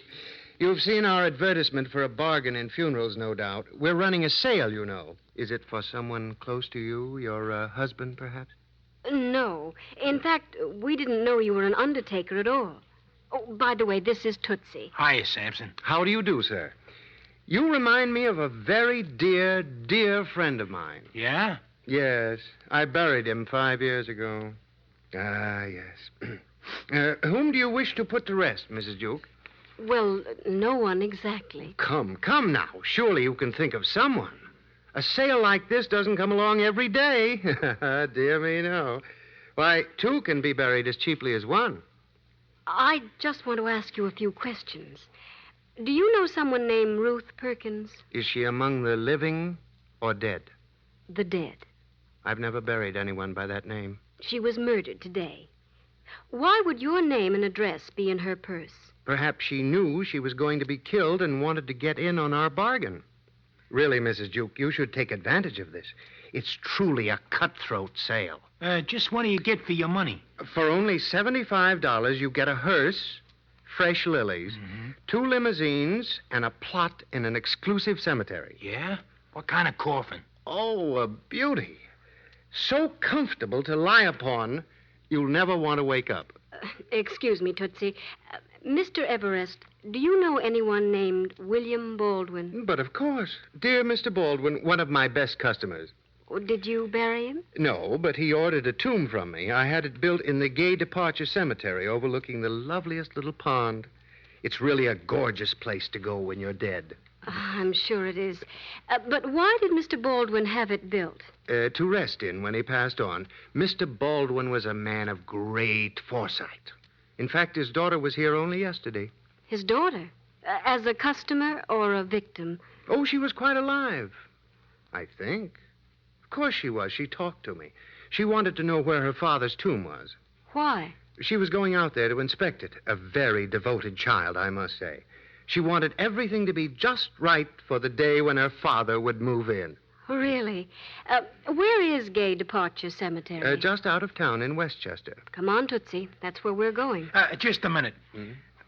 You've seen our advertisement for a bargain in funerals, no doubt. We're running a sale, you know. Is it for someone close to you, your husband, perhaps? No. In fact, we didn't know you were an undertaker at all. Oh, by the way, this is Tootsie. Hiya, Samson. How do you do, sir? You remind me of a very dear, dear friend of mine. Yeah? Yes. I buried him 5 years ago. Ah, yes. Whom do you wish to put to rest, Mrs. Duke? Well, no one exactly. Come now. Surely you can think of someone. A sale like this doesn't come along every day. Dear me, no. Why, two can be buried as cheaply as one. I just want to ask you a few questions. Do you know someone named Ruth Perkins? Is she among the living or dead? The dead. I've never buried anyone by that name. She was murdered today. Why would your name and address be in her purse? Perhaps she knew she was going to be killed and wanted to get in on our bargain. Really, Mrs. Duke, you should take advantage of this. It's truly a cutthroat sale. Just what do you get for your money? For only $75, you get a hearse, fresh lilies, 2 limousines, and a plot in an exclusive cemetery. Yeah? What kind of coffin? Oh, a beauty. So comfortable to lie upon, you'll never want to wake up. Excuse me, Tootsie. Mr. Everest, do you know anyone named William Baldwin? But of course. Dear Mr. Baldwin, one of my best customers. Did you bury him? No, but he ordered a tomb from me. I had it built in the Gay Departure Cemetery overlooking the loveliest little pond. It's really a gorgeous place to go when you're dead. I'm sure it is. But why did Mr. Baldwin have it built? To rest in when he passed on. Mr. Baldwin was a man of great foresight. In fact, his daughter was here only yesterday. His daughter? As a customer or a victim? Oh, she was quite alive, I think. Of course she was. She talked to me. She wanted to know where her father's tomb was. Why? She was going out there to inspect it. A very devoted child, I must say. She wanted everything to be just right for the day when her father would move in. Really? Where is Gay Departure Cemetery? Just out of town in Westchester. Come on, Tootsie. That's where we're going. Just a minute.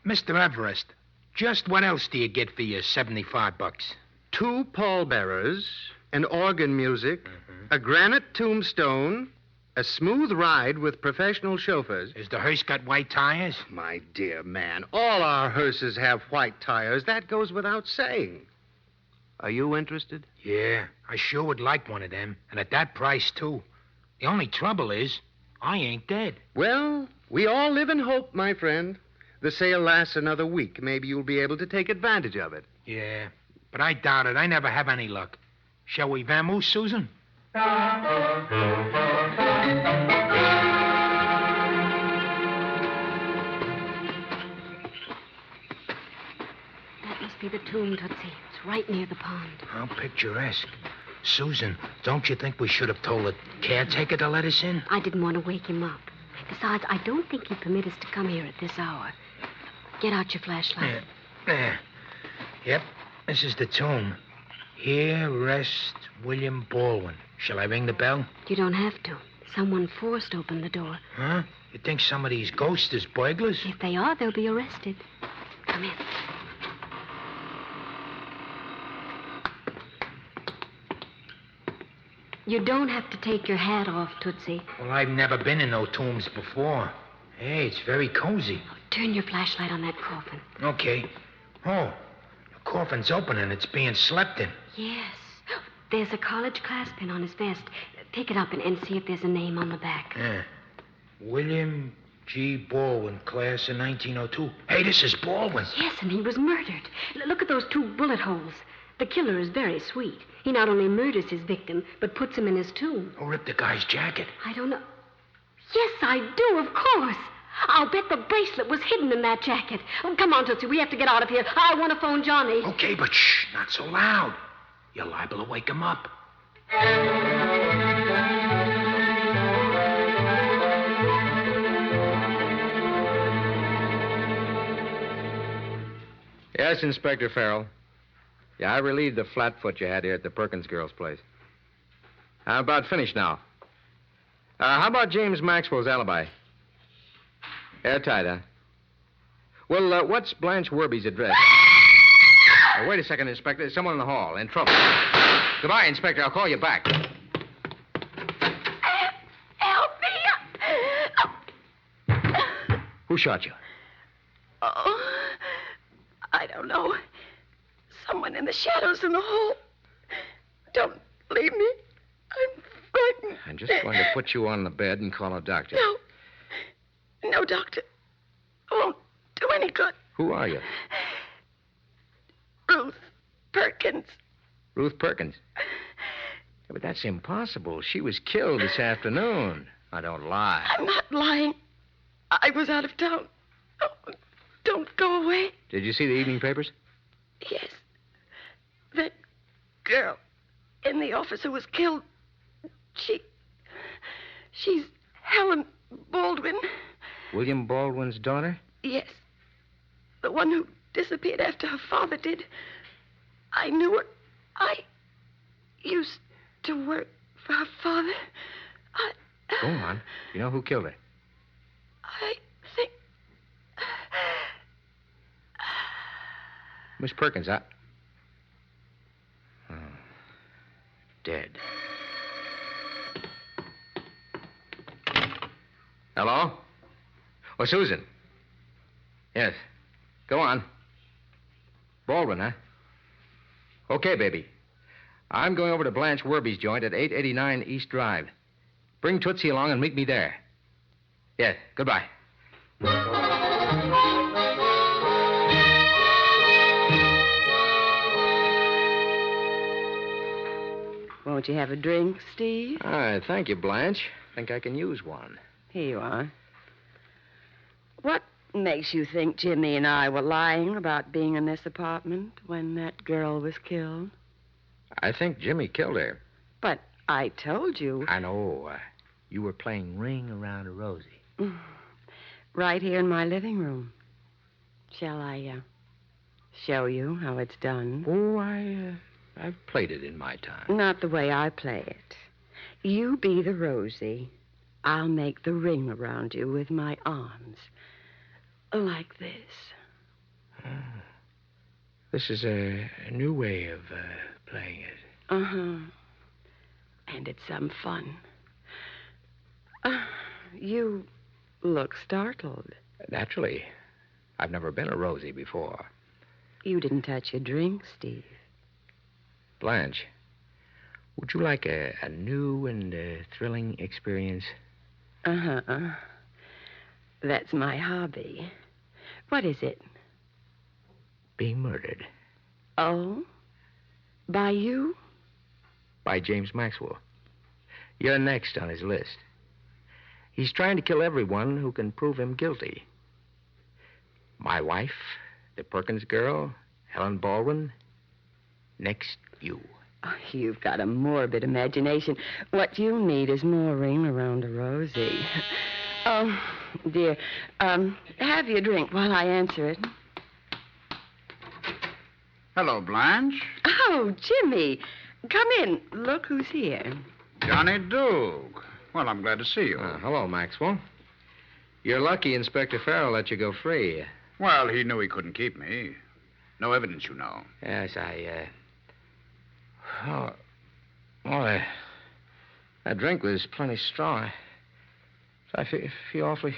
Mr. Everest, just what else do you get for your $75? 2 pallbearers, an organ music, a granite tombstone, a smooth ride with professional chauffeurs. Is the hearse got white tires? My dear man, all our hearses have white tires. That goes without saying. Are you interested? Yeah, I sure would like one of them. And at that price, too. The only trouble is, I ain't dead. Well, we all live in hope, my friend. The sale lasts another week. Maybe you'll be able to take advantage of it. Yeah, but I doubt it. I never have any luck. Shall we vamoose, Susan? That must be the tomb, Tootsie. It's right near the pond. How picturesque. Susan, don't you think we should have told the caretaker to let us in? I didn't want to wake him up. Besides, I don't think he'd permit us to come here at this hour. Get out your flashlight. There. Yep, this is the tomb. Here rests William Baldwin. Shall I ring the bell? You don't have to. Someone forced open the door. Huh? You think some of these ghosts is burglars? If they are, they'll be arrested. Come in. You don't have to take your hat off, Tootsie. Well, I've never been in no tombs before. Hey, it's very cozy. Turn your flashlight on that coffin. Okay. Oh, the coffin's open and it's being slept in. Yes. There's a college clasp pin on his vest. Pick it up and see if there's a name on the back. Yeah. William G. Baldwin, class of 1902. Hey, this is Baldwin. Yes, and he was murdered. Look at those 2 bullet holes. The killer is very sweet. He not only murders his victim, but puts him in his tomb. Who ripped the guy's jacket? I don't know. Yes, I do, of course. I'll bet the bracelet was hidden in that jacket. Oh, come on, Tootsie. We have to get out of here. I want to phone Johnny. Okay, but shh, not so loud. You're liable to wake him up. Yes, Inspector Farrell. Yeah, I relieved the flatfoot you had here at the Perkins girl's place. I'm about finished now. How about James Maxwell's alibi? Airtight, huh? Well, what's Blanche Werby's address? Wait a second, Inspector. There's someone in the hall. In trouble. Goodbye, Inspector. I'll call you back. Help me! Who shot you? Oh, I don't know. Someone in the shadows in the hall. Don't leave me. I'm frightened. I'm just going to put you on the bed and call a doctor. No, doctor. It won't do any good. Who are you? Ruth Perkins. Ruth Perkins. Yeah, but that's impossible. She was killed this afternoon. I don't lie. I'm not lying. I was out of town. Oh, don't go away. Did you see the evening papers? Yes. That girl in the office who was killed. She's Helen Baldwin. William Baldwin's daughter? Yes. The one who disappeared after her father did. I knew her. I used to work for her father. Go on. You know who killed her? I think... Miss Perkins, Oh. Dead. Hello? Oh, Susan. Yes. Go on. Baldwin, huh? Okay, baby. I'm going over to Blanche Werby's joint at 889 East Drive. Bring Tootsie along and meet me there. Yes, goodbye. Won't you have a drink, Steve? Thank you, Blanche. Think I can use one. Here you are. What makes you think Jimmy and I were lying about being in this apartment when that girl was killed? I think Jimmy killed her. But I told you. I know. You were playing Ring Around a Rosie. Right here in my living room. Shall I show you how it's done? Oh, I've played it in my time. Not the way I play it. You be the Rosie. I'll make the ring around you with my arms. Like this. This is a new way of playing it. Uh-huh. And it's some fun. You look startled. Naturally. I've never been a Rosie before. You didn't touch your drink, Steve. Blanche, would you like a new and thrilling experience? Uh-huh. That's my hobby. What is it? Being murdered. Oh? By you? By James Maxwell. You're next on his list. He's trying to kill everyone who can prove him guilty. My wife, the Perkins girl, Helen Baldwin. Next, you. Oh, you've got a morbid imagination. What you need is more ring around a Rosie. Oh, dear. Have your drink while I answer it. Hello, Blanche. Oh, Jimmy. Come in. Look who's here. Johnny Duke. Well, I'm glad to see you. Hello, Maxwell. You're lucky Inspector Farrell let you go free. Well, he knew he couldn't keep me. No evidence, you know. Yes, that drink was plenty strong. I feel awfully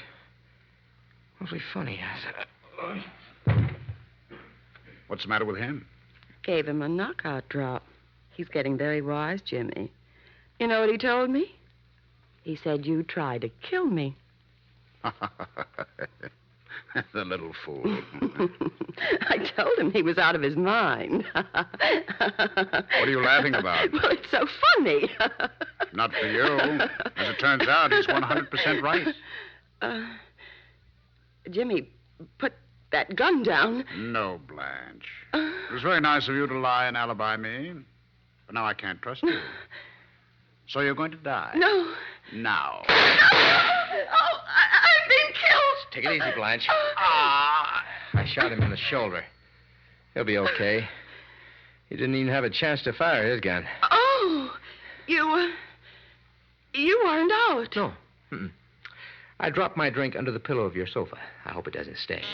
funny. What's the matter with him? Gave him a knockout drop. He's getting very wise, Jimmy. You know what he told me? He said you tried to kill me. The little fool. I told him he was out of his mind. What are you laughing about? Well, it's so funny. Not for you. As it turns out, he's 100% right. Jimmy, put that gun down. No, Blanche. It was very nice of you to lie and alibi me. But now I can't trust you. So you're going to die. No. Now. Oh, I'm being killed. Take it easy, Blanche. I shot him in the shoulder. He'll be okay. He didn't even have a chance to fire his gun. Oh, you aren't out. No. Mm-mm. I dropped my drink under the pillow of your sofa. I hope it doesn't stain.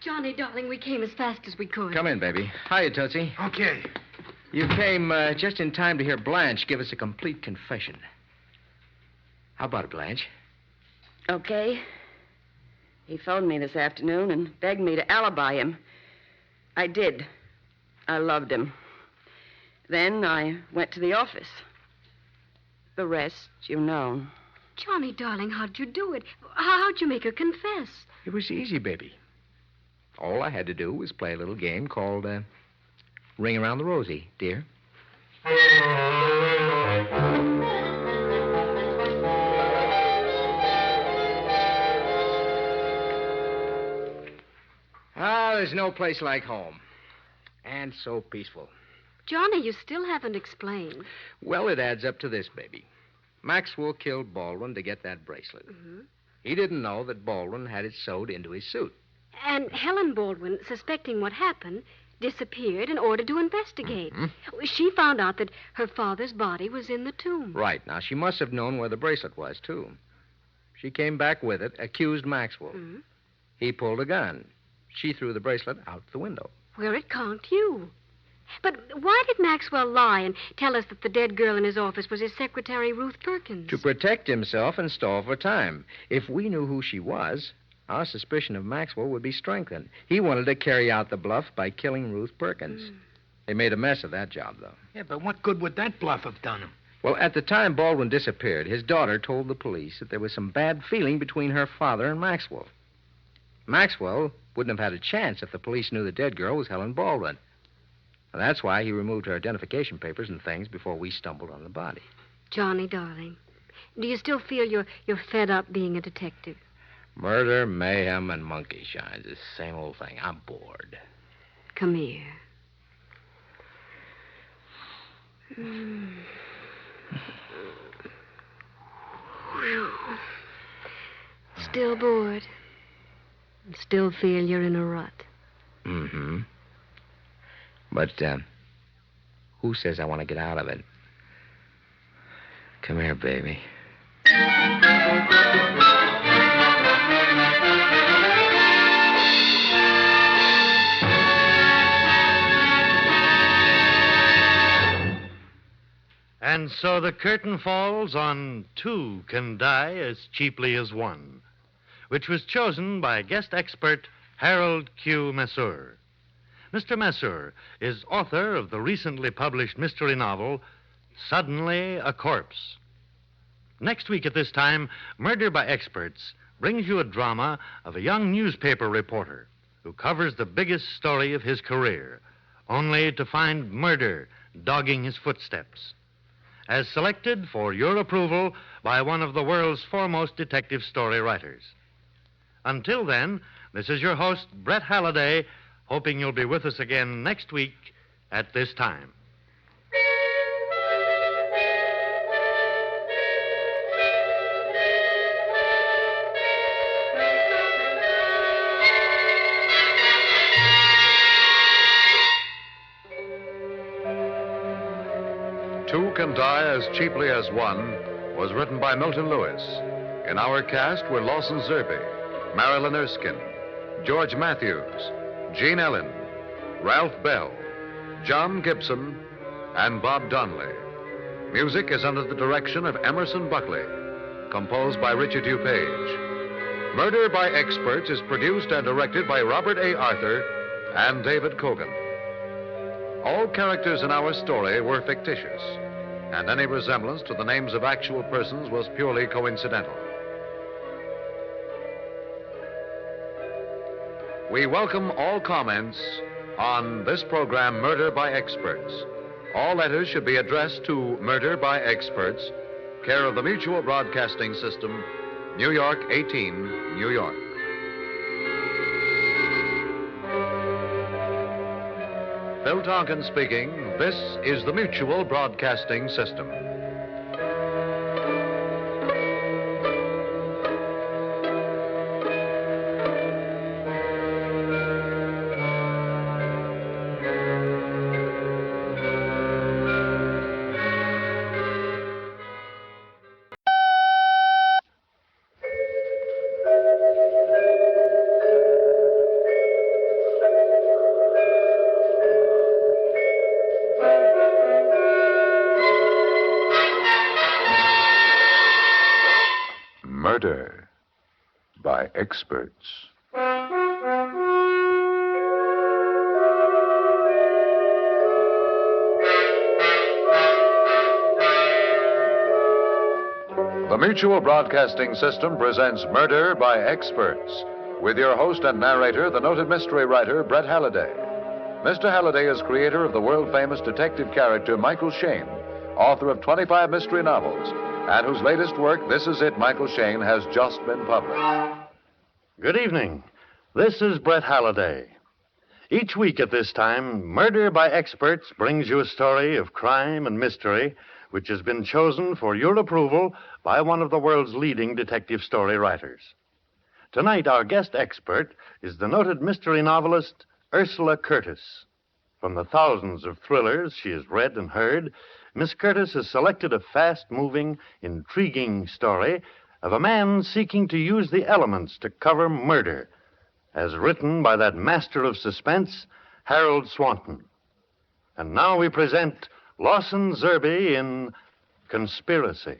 Johnny, darling, we came as fast as we could. Come in, baby. Hiya, Tootsie. Okay. You came just in time to hear Blanche give us a complete confession. How about it, Blanche? Okay. He phoned me this afternoon and begged me to alibi him. I did. I loved him. Then I went to the office. The rest, you know. Johnny, darling, how'd you do it? How'd you make her confess? It was easy, baby. All I had to do was play a little game called Ring Around the Rosie, dear. There's no place like home. And so peaceful. Johnny, you still haven't explained. Well, it adds up to this, baby. Maxwell killed Baldwin to get that bracelet. Mm-hmm. He didn't know that Baldwin had it sewed into his suit. And Helen Baldwin, suspecting what happened, disappeared in order to investigate. Mm-hmm. She found out that her father's body was in the tomb. Right. Now, she must have known where the bracelet was, too. She came back with it, accused Maxwell. Mm-hmm. He pulled a gun. She threw the bracelet out the window. Where it conked you. But why did Maxwell lie and tell us that the dead girl in his office was his secretary, Ruth Perkins? To protect himself and stall for time. If we knew who she was, our suspicion of Maxwell would be strengthened. He wanted to carry out the bluff by killing Ruth Perkins. They made a mess of that job, though. Yeah, but what good would that bluff have done him? Well, at the time Baldwin disappeared, his daughter told the police that there was some bad feeling between her father and Maxwell. Maxwell wouldn't have had a chance if the police knew the dead girl was Helen Baldwin. And that's why he removed her identification papers and things before we stumbled on the body. Johnny, darling, do you still feel you're fed up being a detective? Murder, mayhem, and monkey shines. The same old thing. I'm bored. Come here. Still bored? Still feel you're in a rut? Mm-hmm. But, who says I want to get out of it? Come here, baby. And so the curtain falls on Two Can Die as Cheaply as One, which was chosen by guest expert Harold Q. Masseur. Mr. Masseur is author of the recently published mystery novel, Suddenly a Corpse. Next week at this time, Murder by Experts brings you a drama of a young newspaper reporter who covers the biggest story of his career, only to find murder dogging his footsteps. As selected for your approval by one of the world's foremost detective story writers. Until then, this is your host, Brett Halliday, hoping you'll be with us again next week at this time. Two Can Die as Cheaply as One was written by Milton Lewis. In our cast were Lawson Zerby, Marilyn Erskine, George Matthews, Gene Ellen, Ralph Bell, John Gibson, and Bob Donnelly. Music is under the direction of Emerson Buckley, composed by Richard DuPage. Murder by Experts is produced and directed by Robert A. Arthur and David Cogan. All characters in our story were fictitious, and any resemblance to the names of actual persons was purely coincidental. We welcome all comments on this program, Murder by Experts. All letters should be addressed to Murder by Experts, care of the Mutual Broadcasting System, New York 18, New York. Phil Tonkin speaking. This is the Mutual Broadcasting System. Murder by Experts. The Mutual Broadcasting System presents Murder by Experts, with your host and narrator, the noted mystery writer, Brett Halliday. Mr. Halliday is creator of the world-famous detective character Michael Shayne, author of 25 mystery novels, and whose latest work, This Is It, Michael Shayne, has just been published. Good evening. This is Brett Halliday. Each week at this time, Murder by Experts brings you a story of crime and mystery which has been chosen for your approval by one of the world's leading detective story writers. Tonight, our guest expert is the noted mystery novelist Ursula Curtis. From the thousands of thrillers she has read and heard, Miss Curtis has selected a fast-moving, intriguing story of a man seeking to use the elements to cover murder, as written by that master of suspense, Harold Swanton. And now we present Lawson Zerbe in Conspiracy.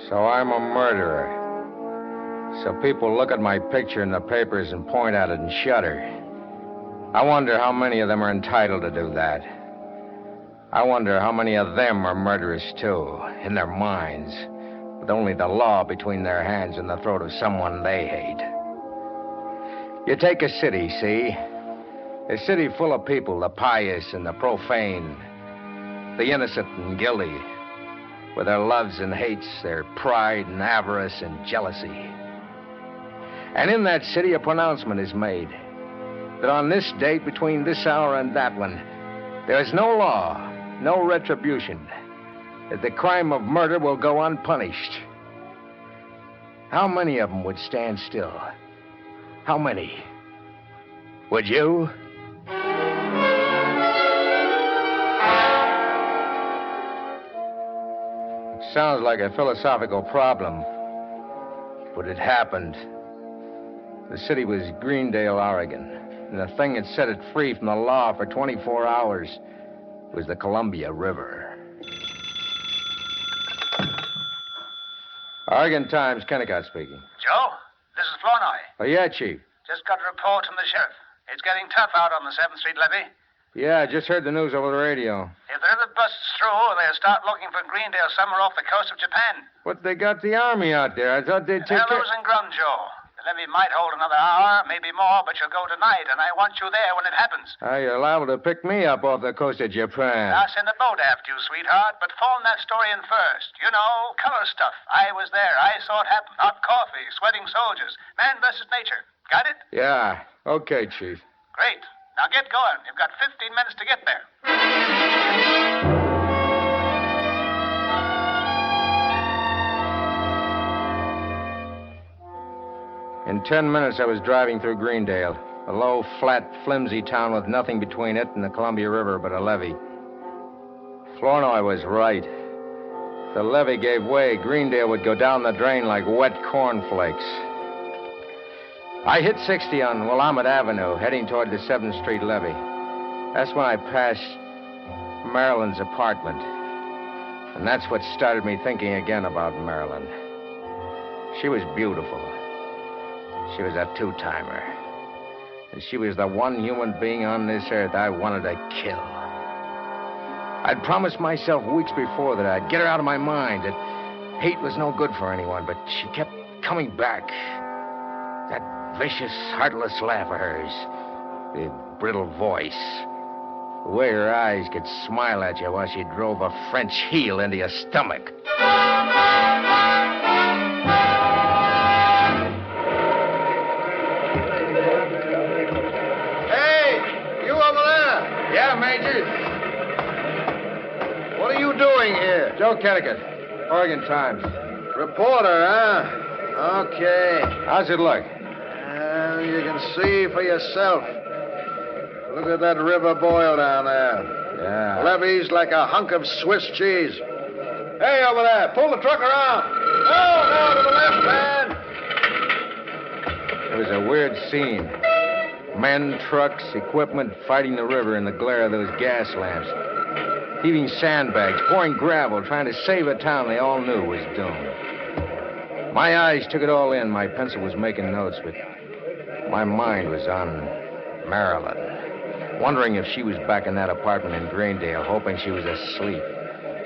So I'm a murderer. So people look at my picture in the papers and point at it and shudder. I wonder how many of them are entitled to do that. I wonder how many of them are murderers, too, in their minds, with only the law between their hands and the throat of someone they hate. You take a city, see? A city full of people, the pious and the profane, the innocent and guilty, with their loves and hates, their pride and avarice and jealousy. And in that city, a pronouncement is made that on this date, between this hour and that one, there is no law, no retribution, that the crime of murder will go unpunished. How many of them would stand still? How many? Would you? It sounds like a philosophical problem, but it happened. The city was Greendale, Oregon, and the thing that set it free from the law for 24 hours was the Columbia River. Oregon Times, Kennicott speaking. Joe, this is Flournoy. Oh, yeah, Chief. Just got a report from the sheriff. It's getting tough out on the 7th Street levee. Yeah, I just heard the news over the radio. If the river busts through, they'll start looking for Greendale somewhere off the coast of Japan. But they got the army out there. I thought they'd take They're losing ground, Joe. The levee might hold another hour, maybe more, but you'll go tonight, and I want you there when it happens. You're liable to pick me up off the coast of Japan. I'll send a boat after you, sweetheart, but phone that story in first. You know, color stuff. I was there. I saw it happen. Hot coffee, sweating soldiers. Man versus nature. Got it? Yeah. Okay, Chief. Great. Now get going. You've got 15 minutes to get there. In 10 minutes, I was driving through Greendale, a low, flat, flimsy town with nothing between it and the Columbia River but a levee. Flournoy was right. If the levee gave way, Greendale would go down the drain like wet cornflakes. I hit 60 on Willamette Avenue, heading toward the 7th Street levee. That's when I passed Marilyn's apartment. And that's what started me thinking again about Marilyn. She was beautiful. She was a two-timer. And she was the one human being on this earth I wanted to kill. I'd promised myself weeks before that I'd get her out of my mind, that hate was no good for anyone, but she kept coming back. That vicious, heartless laugh of hers, the brittle voice, the way her eyes could smile at you while she drove a French heel into your stomach. Yeah, Major. What are you doing here? Joe Kennicott, Oregon Times. Reporter, huh? Okay. How's it look? You can see for yourself. Look at that river boil down there. Yeah. Levee's like a hunk of Swiss cheese. Hey, over there, pull the truck around. No, to the left, man. It was a weird scene. Men, trucks, equipment fighting the river in the glare of those gas lamps. Heaving sandbags, pouring gravel, trying to save a town they all knew was doomed. My eyes took it all in. My pencil was making notes, but my mind was on Marilyn. Wondering if she was back in that apartment in Greendale, hoping she was asleep.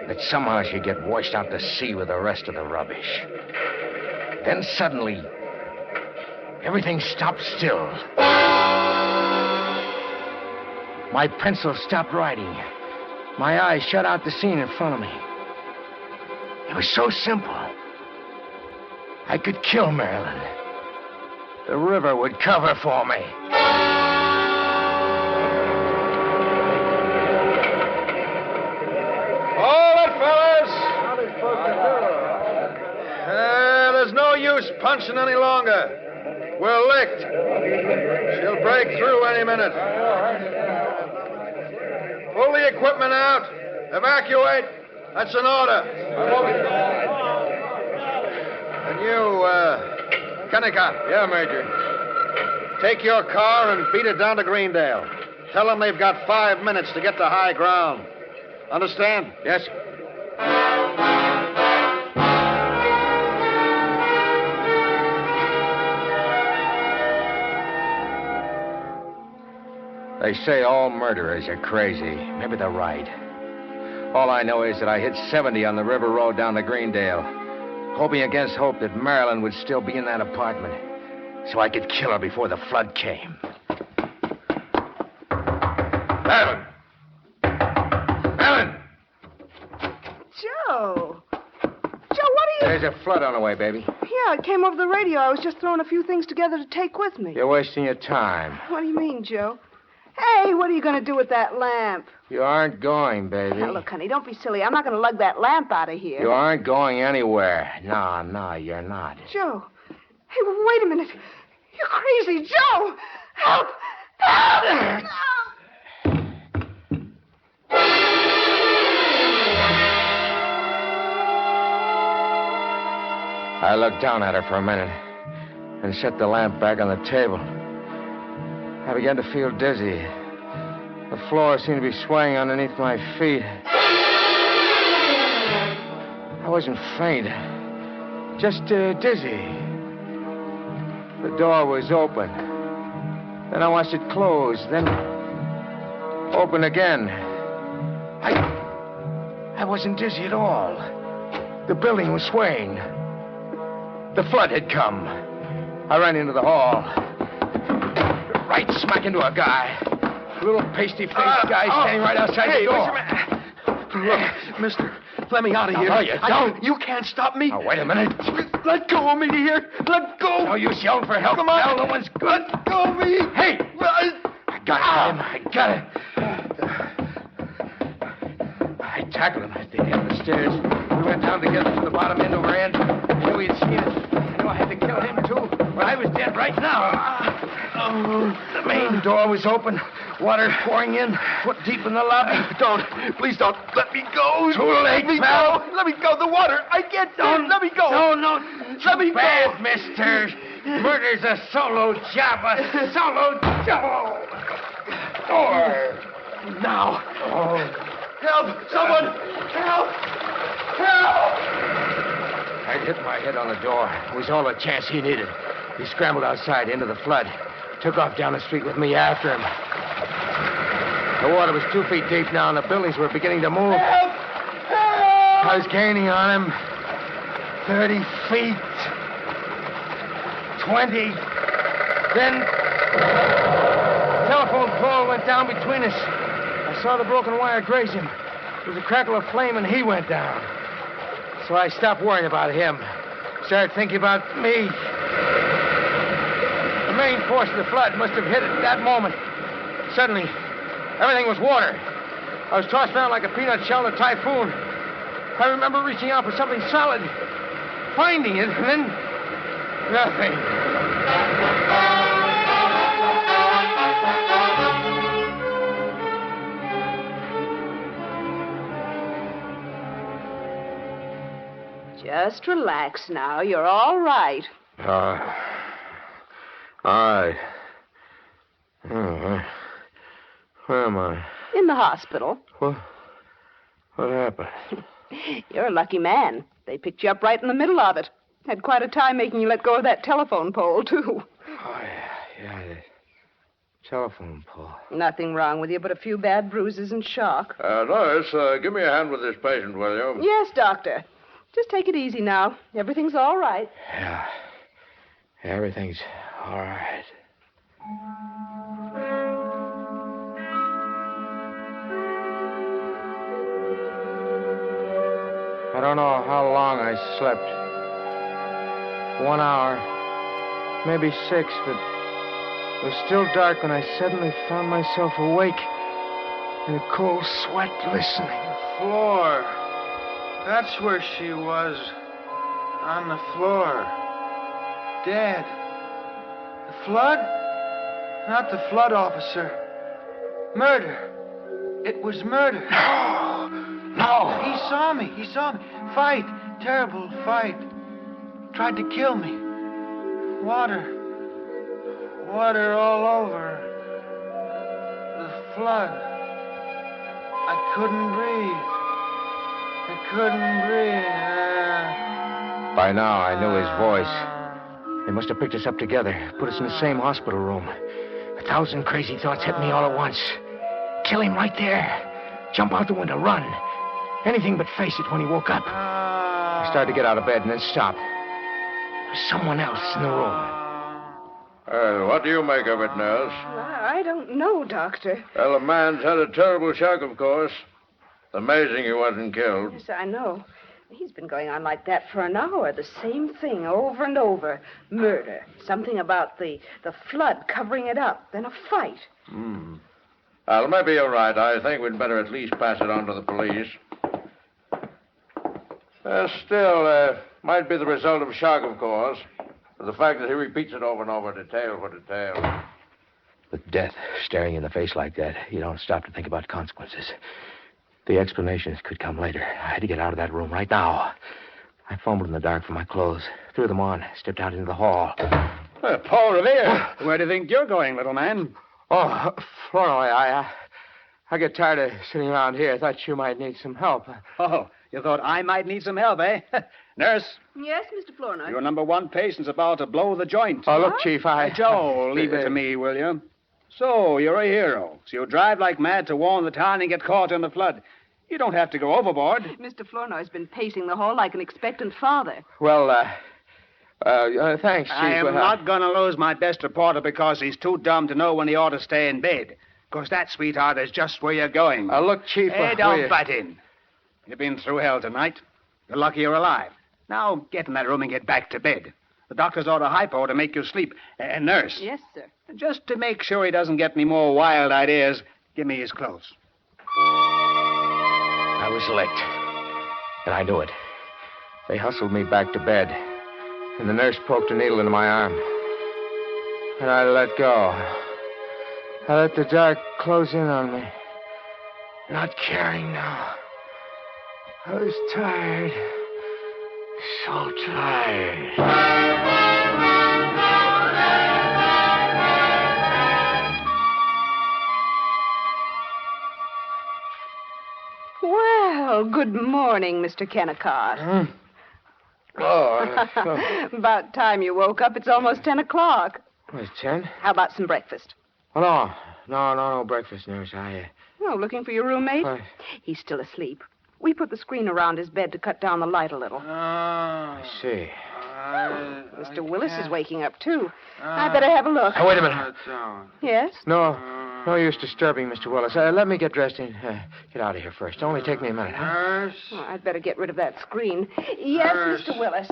That somehow she'd get washed out to sea with the rest of the rubbish. Then suddenly, everything stopped still. My pencil stopped writing. My eyes shut out the scene in front of me. It was so simple. I could kill Marilyn. The river would cover for me. Hold it, fellas! There's no use punching any longer. We're licked. She'll break through any minute. Pull the equipment out. Evacuate. That's an order. And you, Kennicott. Yeah, Major. Take your car and beat it down to Greendale. Tell them they've got 5 minutes to get to high ground. Understand? Yes. They say all murderers are crazy. Maybe they're right. All I know is that I hit 70 on the river road down to Greendale, hoping against hope that Marilyn would still be in that apartment, so I could kill her before the flood came. Marilyn! Marilyn! Joe! Joe, what are you... There's a flood on the way, baby. Yeah, it came over the radio. I was just throwing a few things together to take with me. You're wasting your time. What do you mean, Joe? Hey, what are you going to do with that lamp? You aren't going, baby. Now, look, honey, don't be silly. I'm not going to lug that lamp out of here. You aren't going anywhere. No, you're not. Joe. Hey, wait a minute. You're crazy, Joe! Help! Help! I looked down at her for a minute and set the lamp back on the table. I began to feel dizzy. The floor seemed to be swaying underneath my feet. I wasn't faint, just dizzy. The door was open. Then I watched it close, then open again. I wasn't dizzy at all. The building was swaying. The flood had come. I ran into the hall. Right smack into a guy. A little pasty-faced guy standing right outside the door. Look, mister, let me out of here. No, you don't. You can't stop me. Oh, wait a minute. Let go of me here. Let go. No use yelling for help. Come on. Hell, no one's good. Let go of me. Hey! I got him. I got it. I tackled him at the end of the stairs. We went down together from the bottom end over end. Then we had seen it. I knew I had to kill him, too. But I was dead right now. The main door was open. Water pouring in, foot deep in the lobby. Please don't. Let me go. Too late, Let me pal. go. Let me go. The water. I can't do it. Let me go. No. Let me Bad, go. mister. Murder's a solo job. A solo job. Door. Now. Oh. Help. Someone. Help. Help. I hit my head on the door. It was all the chance he needed. He scrambled outside into the flood. Took off down the street with me after him. The water was 2 feet deep now, and the buildings were beginning to move. Help. Help. I was gaining on him. 30 feet. 20. Then the telephone pole went down between us. I saw the broken wire graze him. There was a crackle of flame, and he went down. So I stopped worrying about him. Started thinking about me. The main force of the flood must have hit at that moment. Suddenly, everything was water. I was tossed around like a peanut shell in a typhoon. I remember reaching out for something solid, finding it, and then nothing. Just relax now. You're all right. All right. Where am I? In the hospital. What happened? You're a lucky man. They picked you up right in the middle of it. Had quite a time making you let go of that telephone pole, too. Oh, yeah. telephone pole. Nothing wrong with you but a few bad bruises and shock. Nurse, give me a hand with this patient, will you? Yes, Doctor. Just take it easy now. Everything's all right. Yeah. Everything's all right. I don't know how long I slept. 1 hour, maybe 6, but it was still dark when I suddenly found myself awake in a cold sweat listening. Floor. That's where she was. On the floor. Dead. The flood? Not the flood, officer. Murder. It was murder. No! He saw me. He saw me. Fight. Terrible fight. Tried to kill me. Water. Water all over. The flood. I couldn't breathe. I couldn't breathe. By now, I knew his voice. They must have picked us up together, put us in the same hospital room. 1,000 crazy thoughts hit me all at once. Kill him right there. Jump out the window, run. Anything but face it when he woke up. I started to get out of bed and then stop. There was someone else in the room. What do you make of it, nurse? I don't know, Doctor. Well, the man's had a terrible shock, of course. It's amazing he wasn't killed. Yes, I know. He's been going on like that for an hour. The same thing over and over. Murder. Something about the flood covering it up. Then a fight. Well, maybe you're right. I think we'd better at least pass it on to the police. Still, might be the result of shock, of course. But the fact that he repeats it over and over, detail for detail. With death staring you in the face like that, you don't stop to think about consequences. The explanations could come later. I had to get out of that room right now. I fumbled in the dark for my clothes, threw them on, stepped out into the hall. Paul Revere, where do you think you're going, little man? Oh, Flournoy, I get tired of sitting around here. I thought you might need some help. Oh, you thought I might need some help, eh? Nurse, Yes, Mr. Flournoy. your number 1 patient's about to blow the joint. Oh, look, Chief, Joe, leave it to me, will you? So, you're a hero. So you drive like mad to warn the town and get caught in the flood. You don't have to go overboard. Mr. Flournoy's been pacing the hall like an expectant father. Well, thanks, Chief. I am not going to lose my best reporter because he's too dumb to know when he ought to stay in bed. Because that, sweetheart, is just where you're going. Look, Chief... Hey, don't butt in. You've been through hell tonight. You're lucky you're alive. Now, get in that room and get back to bed. The doctor's ordered hypo to make you sleep. Nurse. Yes, sir. Just to make sure he doesn't get any more wild ideas, give me his clothes. I was licked. And I knew it. They hustled me back to bed. And the nurse poked a needle into my arm. And I let go. I let the dark close in on me. Not caring now. I was tired. So tired. Well, good morning, Mr. Kennicott. About time you woke up. It's almost 10 o'clock. It's 10? How about some breakfast? Oh, no breakfast, nurse. Oh, looking for your roommate? He's still asleep. We put the screen around his bed to cut down the light a little. I see. Mr. Willis is waking up, too. I better have a look. Wait a minute. Yes? No use disturbing, Mr. Willis. Let me get dressed and get out of here first. Only take me a minute, huh? Oh, I'd better get rid of that screen. Yes, Mr. Willis.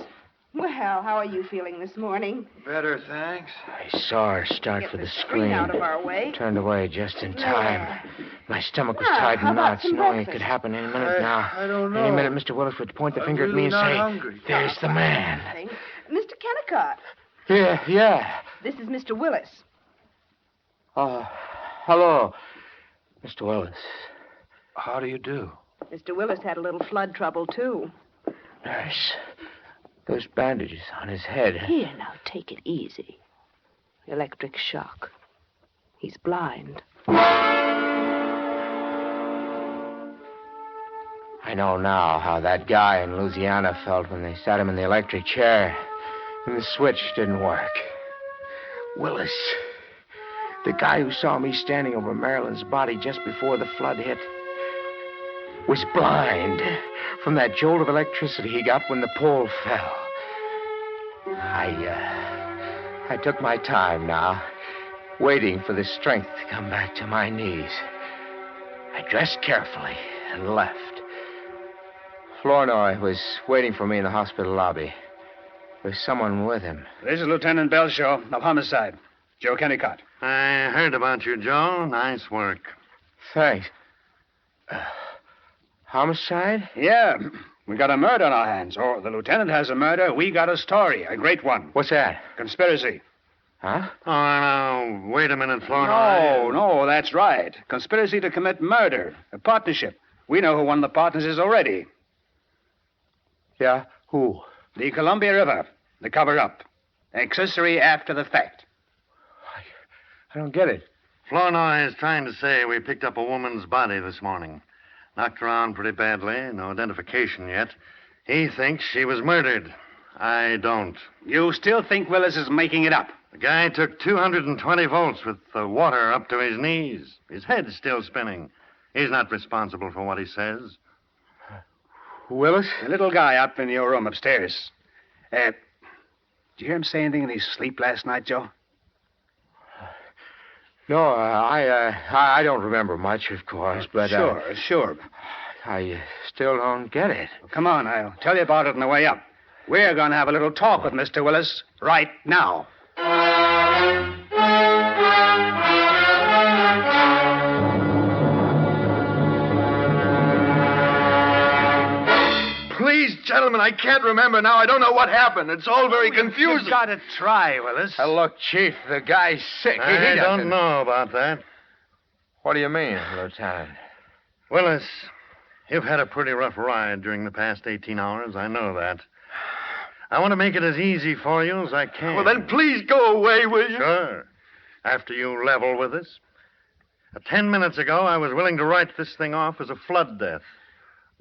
Well, how are you feeling this morning? Better, thanks. I saw her start for the screen. Out of our way. Turned away just in time. My stomach was tied in knots, knowing it could happen any minute now. I don't know. Any minute, Mr. Willis would point the finger at me and say, hungry. "There's the man." Mr. Kennicott. Yeah. This is Mr. Willis. Hello, Mr. Willis. How do you do? Mr. Willis had a little flood trouble, too. Nurse, those bandages on his head. Here, now, take it easy. Electric shock. He's blind. I know now how that guy in Louisiana felt when they sat him in the electric chair and the switch didn't work. Willis. The guy who saw me standing over Marilyn's body just before the flood hit was blind from that jolt of electricity he got when the pole fell. I took my time now, waiting for the strength to come back to my knees. I dressed carefully and left. Flournoy was waiting for me in the hospital lobby. With someone with him. This is Lieutenant Belshaw of Homicide. Joe Kennicott. I heard about you, Joe. Nice work. Thanks. Homicide? Yeah. We got a murder on our hands. Or the lieutenant has a murder. We got a story. A great one. What's that? Conspiracy. Huh? Oh, now, wait a minute, Flournoy. No, that's right. Conspiracy to commit murder. A partnership. We know who one of the partners is already. Yeah? Who? The Columbia River. The cover-up. Accessory after the fact. I don't get it. Flournoy is trying to say we picked up a woman's body this morning. Knocked around pretty badly. No identification yet. He thinks she was murdered. I don't. You still think Willis is making it up? The guy took 220 volts with the water up to his knees. His head's still spinning. He's not responsible for what he says. Willis? The little guy up in your room upstairs. Did you hear him say anything in his sleep last night, Joe? No, I don't remember much, of course, but... Sure. I still don't get it. Well, come on, I'll tell you about it on the way up. We're going to have a little talk with Mr. Willis right now. Please, gentlemen, I can't remember now. I don't know what happened. It's all very confusing. You've got to try, Willis. Look, Chief, the guy's sick. I don't know about that. What do you mean, Lieutenant? Willis, you've had a pretty rough ride during the past 18 hours. I know that. I want to make it as easy for you as I can. Well, then please go away, will you? Sure. After you level with us. 10 minutes ago, I was willing to write this thing off as a flood death.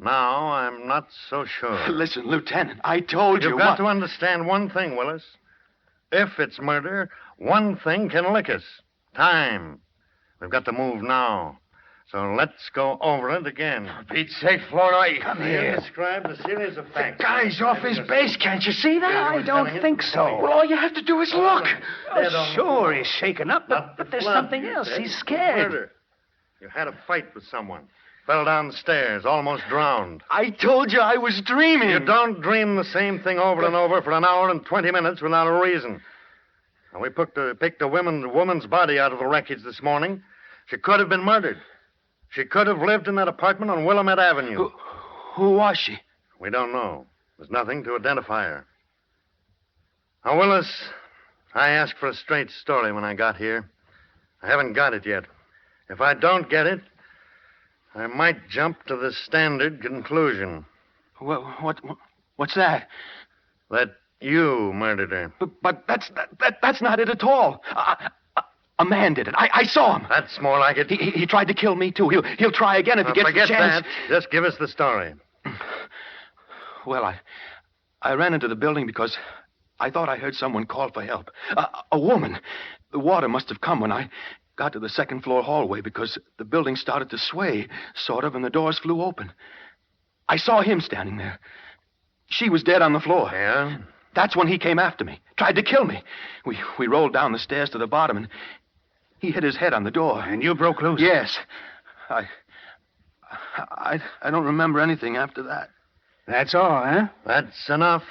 Now, I'm not so sure. Listen, Lieutenant, I told you. You've got to understand one thing, Willis. If it's murder, one thing can lick us. Time. We've got to move now. So let's go over it again. For Pete's sake, Flournoy, Come here. Describe the series of facts. The guy's off his base. Can't you see that? I don't think so. Well, all you have to do is look. Sure, he's shaken up, but there's something else. He's scared. Murder. You had a fight with someone. Fell down the stairs, almost drowned. I told you I was dreaming. You don't dream the same thing over and over for an hour and 20 minutes without a reason. Now, we picked a woman's body out of the wreckage this morning. She could have been murdered. She could have lived in that apartment on Willamette Avenue. Who was she? We don't know. There's nothing to identify her. Now, Willis, I asked for a straight story when I got here. I haven't got it yet. If I don't get it, I might jump to the standard conclusion. Well, what's that? That you murdered her. But that's not it at all. A man did it. I saw him. That's more like it. He tried to kill me, too. He'll try again if he gets the Forget chance. that. Just give us the story. Well, I ran into the building because I thought I heard someone call for help. A woman. The water must have come when I got to the second-floor hallway because the building started to sway, sort of, and the doors flew open. I saw him standing there. She was dead on the floor. Yeah? That's when he came after me, tried to kill me. We rolled down the stairs to the bottom, and he hit his head on the door. And you broke loose? Yes. I don't remember anything after that. That's all, huh? That's enough.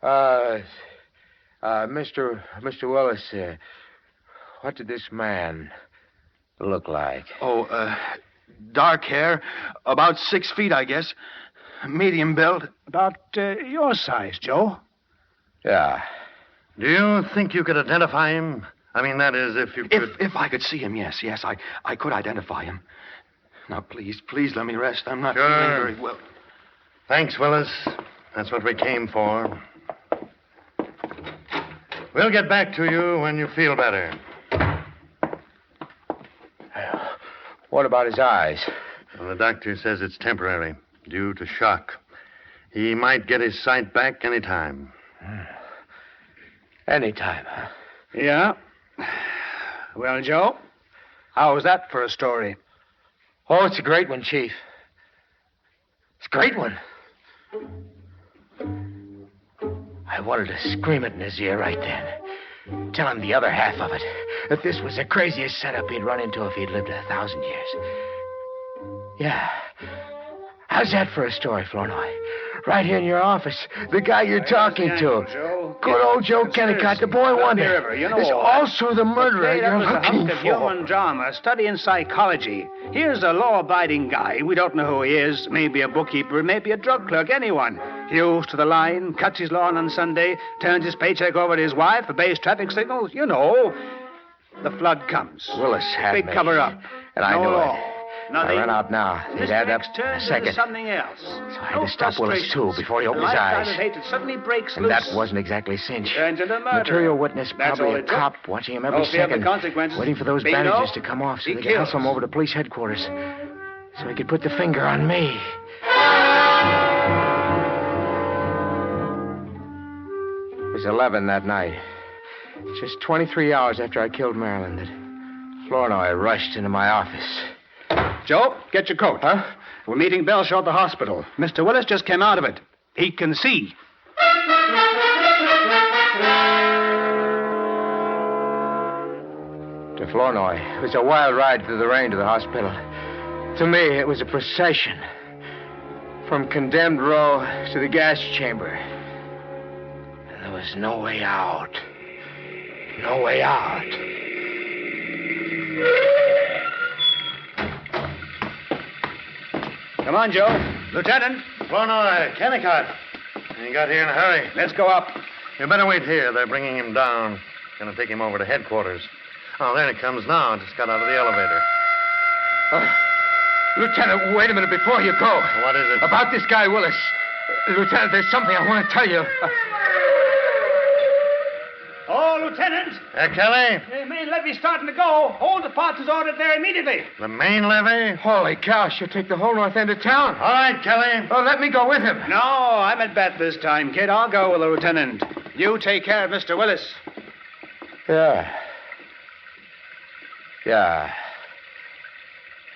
Mr. Willis, what did this man look like? Oh, dark hair, about 6 feet, I guess. Medium build. About your size, Joe. Yeah. Do you think you could identify him? I mean, that is, if you could... If I could see him, yes, I could identify him. Now, please let me rest. I'm not feeling very well. Thanks, Willis. That's what we came for. We'll get back to you when you feel better. What about his eyes? Well, the doctor says it's temporary, due to shock. He might get his sight back any time. Any time, huh? Yeah. Well, Joe, how was that for a story? Oh, it's a great one, Chief. It's a great one. I wanted to scream it in his ear right then. Tell him the other half of it. That this was the craziest setup he'd run into if he'd lived 1,000 years. Yeah. How's that for a story, Flournoy? Right here in your office. The guy you're talking to. Good old Joe Kennicott, the boy wonder. You know is also the murderer okay, that you're was a looking hunk of for. human drama, studying psychology. Here's a law-abiding guy. We don't know who he is. Maybe a bookkeeper, maybe a drug clerk, anyone. Hews to the line, cuts his lawn on Sunday, turns his paycheck over to his wife, obeys traffic signals. You know. The flood comes. Willis had Big me. cover-up. And I No knew law. it. Nothing. I ran out now. They'd add up in a Turns into second. something else. So I had to stop Willis, too, before he opened his Lifetime eyes. of hatred suddenly breaks And loose. that wasn't exactly cinch. Turns into murder. Material witness, That's probably all a it took. cop, watching him every No fear of the second. consequences. Waiting for those Bingo. bandages to come off so He they could hustle kills. him over to police headquarters. So he could put the finger on me. It was 11 that night. Just 23 hours after I killed Marilyn that Flournoy rushed into my office. Joe, get your coat. Huh? We're meeting Bellshaw at the hospital. Mr. Willis just came out of it. He can see. To Flournoy, it was a wild ride through the rain to the hospital. To me, it was a procession. From condemned row to the gas chamber. And there was no way out. No way out. Come on, Joe. Lieutenant. Flournoy, Kennicott. You got here in a hurry. Let's go up. You better wait here. They're bringing him down. Gonna take him over to headquarters. Oh, there he comes now. Just got out of the elevator. Lieutenant, wait a minute before you go. What is it? About this guy, Willis. Lieutenant, there's something I want to tell you. Oh, Lieutenant. Kelly? The main levee's starting to go. Hold the parts is ordered there immediately. The main levee? Holy cow, she'll take the whole north end of town. All right, Kelly. Oh, let me go with him. No, I'm at bat this time, kid. I'll go with the lieutenant. You take care of Mr. Willis. Yeah. Yeah.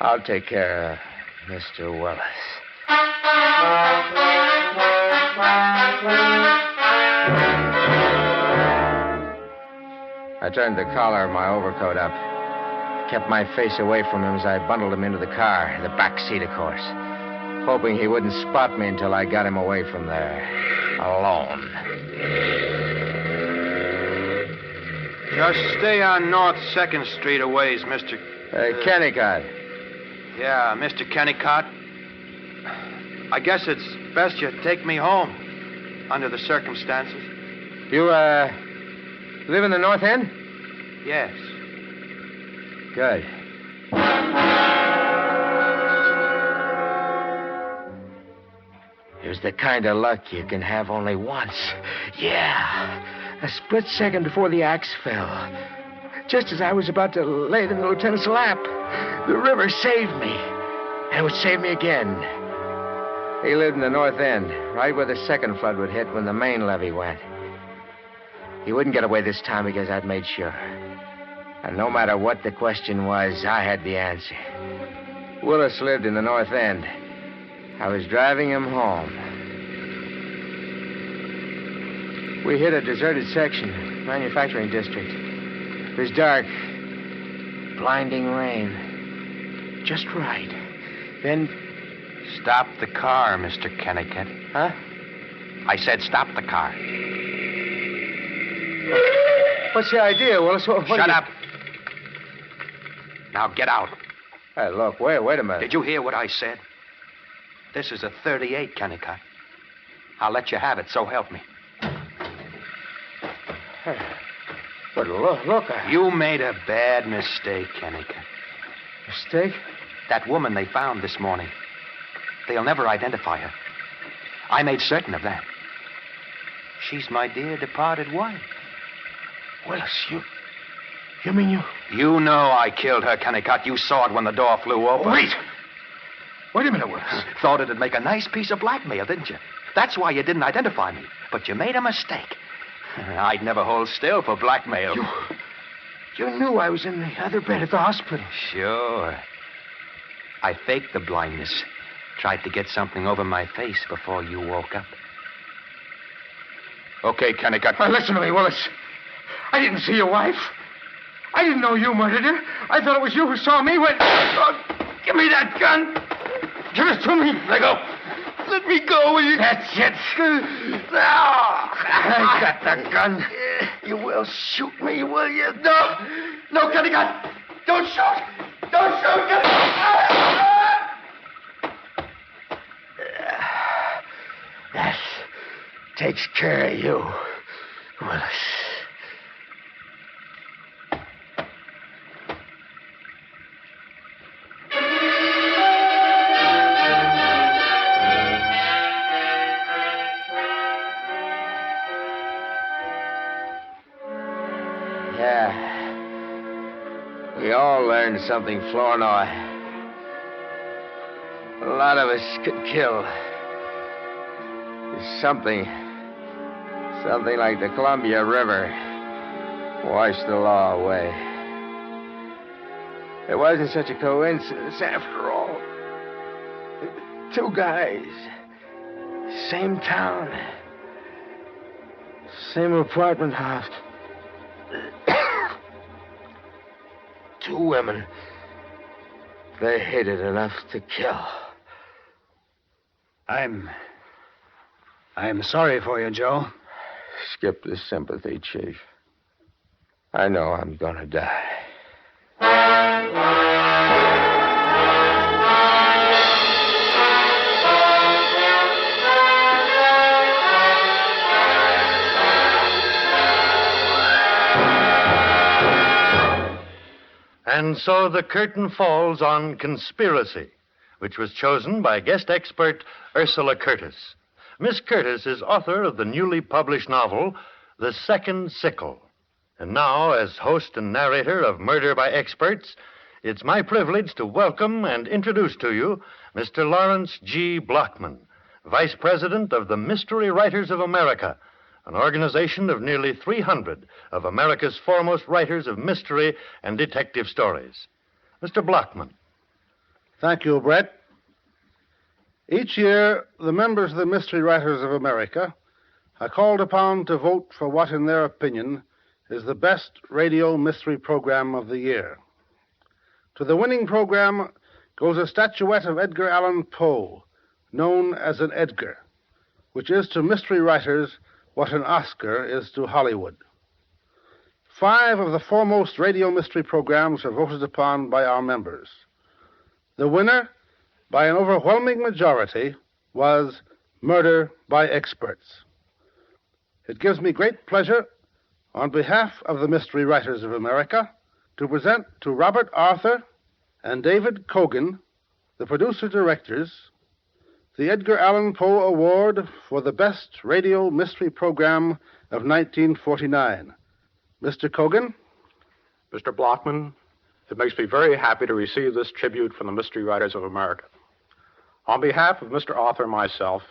I'll take care of Mr. Willis. I turned the collar of my overcoat up. Kept my face away from him as I bundled him into the car, the back seat, of course. Hoping he wouldn't spot me until I got him away from there. Alone. Just stay on North 2nd Street a ways, Mr. Kennicott. Yeah, Mr. Kennicott. I guess it's best you take me home, under the circumstances. You, live in the North End? Yes. Good. Here's the kind of luck you can have only once. Yeah. A split second before the axe fell. Just as I was about to lay it in the lieutenant's lap, the river saved me. And it would save me again. He lived in the North End, right where the second flood would hit when the main levee went. He wouldn't get away this time because I'd made sure. And no matter what the question was, I had the answer. Willis lived in the North End. I was driving him home. We hit a deserted section, manufacturing district. It was dark, blinding rain. Just right. Then... Stop the car, Mr. Kennicott. Huh? I said stop the car. What's the idea, Willis? Shut up. Now get out. Hey, look, wait a minute. Did you hear what I said? This is a 38, Kennicott. I'll let you have it, so help me. Hey, but look. You made a bad mistake, Kennicott. Mistake? That woman they found this morning. They'll never identify her. I made certain of that. She's my dear departed wife. Willis, you mean you... You know I killed her, Kennicott. You saw it when the door flew open. Wait a minute, Willis. Thought it'd make a nice piece of blackmail, didn't you? That's why you didn't identify me. But you made a mistake. I'd never hold still for blackmail. You knew I was in the other bed at the hospital. Sure. I faked the blindness. Tried to get something over my face before you woke up. Okay, Kennicott. Now, listen to me, Willis. I didn't see your wife. I didn't know you murdered her. I thought it was you who saw me when... Oh, give me that gun. Give it to me. Let go. Let me go, will you? That's it. I got the gun. You will shoot me, will you? No. No, Kennicott. Don't shoot. Don't shoot. That takes care of you, Willis. We all learned something, Flournoy. A lot of us could kill. Something like the Columbia River washed the law away. It wasn't such a coincidence after all. Two guys, same town, same apartment house. Two women. They hated enough to kill. I'm sorry for you, Joe. Skip the sympathy, Chief. I know I'm gonna die. And so the curtain falls on Conspiracy, which was chosen by guest expert Ursula Curtis. Miss Curtis is author of the newly published novel, The Second Sickle. And now, as host and narrator of Murder by Experts, it's my privilege to welcome and introduce to you Mr. Lawrence G. Blockman, Vice President of the Mystery Writers of America, an organization of nearly 300 of America's foremost writers of mystery and detective stories. Mr. Blockman. Thank you, Brett. Each year, the members of the Mystery Writers of America are called upon to vote for what, in their opinion, is the best radio mystery program of the year. To the winning program goes a statuette of Edgar Allan Poe, known as an Edgar, which is to mystery writers what an Oscar is to Hollywood. 5 of the foremost radio mystery programs are voted upon by our members. The winner, by an overwhelming majority, was Murder by Experts. It gives me great pleasure, on behalf of the Mystery Writers of America, to present to Robert Arthur and David Cogan, the producer-directors, the Edgar Allan Poe Award for the Best Radio Mystery Program of 1949. Mr. Cogan? Mr. Blockman, it makes me very happy to receive this tribute from the Mystery Writers of America. On behalf of Mr. Arthur and myself,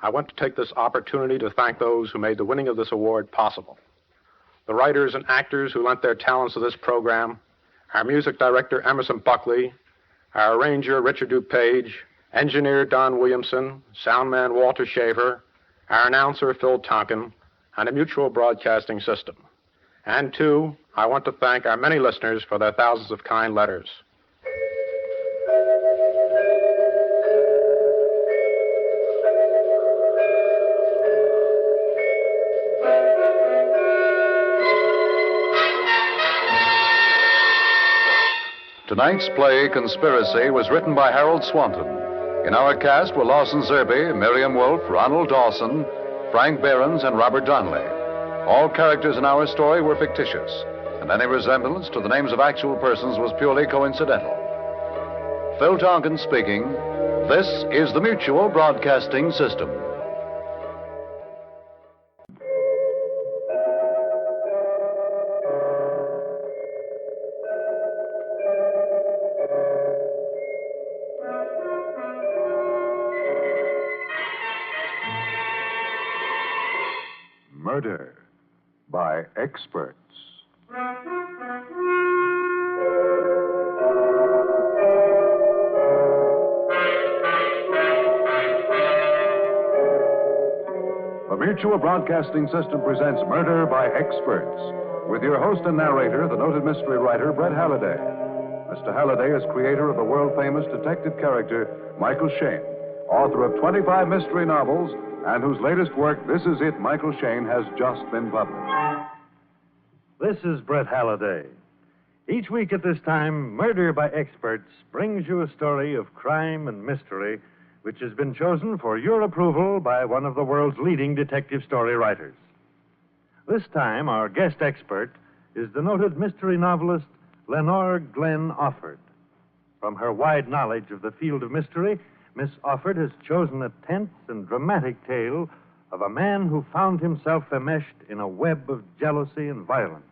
I want to take this opportunity to thank those who made the winning of this award possible. The writers and actors who lent their talents to this program, our music director, Emerson Buckley, our arranger, Richard DuPage, engineer Don Williamson, soundman Walter Shaver, our announcer Phil Tonkin, and a mutual broadcasting system. And too, I want to thank our many listeners for their thousands of kind letters. Tonight's play, Conspiracy, was written by Harold Swanton. In our cast were Lawson Zerby, Miriam Wolfe, Ronald Dawson, Frank Behrens, and Robert Donnelly. All characters in our story were fictitious, and any resemblance to the names of actual persons was purely coincidental. Phil Tonkin speaking. This is the Mutual Broadcasting System. Murder by Experts. Mutual Broadcasting System presents Murder by Experts, with your host and narrator, the noted mystery writer, Brett Halliday. Mr. Halliday is creator of the world-famous detective character, Michael Shayne, author of 25 mystery novels, and whose latest work, This Is It, Michael Shayne, has just been published. This is Brett Halliday. Each week at this time, Murder by Experts brings you a story of crime and mystery which has been chosen for your approval by one of the world's leading detective story writers. This time, our guest expert is the noted mystery novelist Lenore Glenn Offord. From her wide knowledge of the field of mystery, Miss Offord has chosen a tense and dramatic tale of a man who found himself enmeshed in a web of jealousy and violence,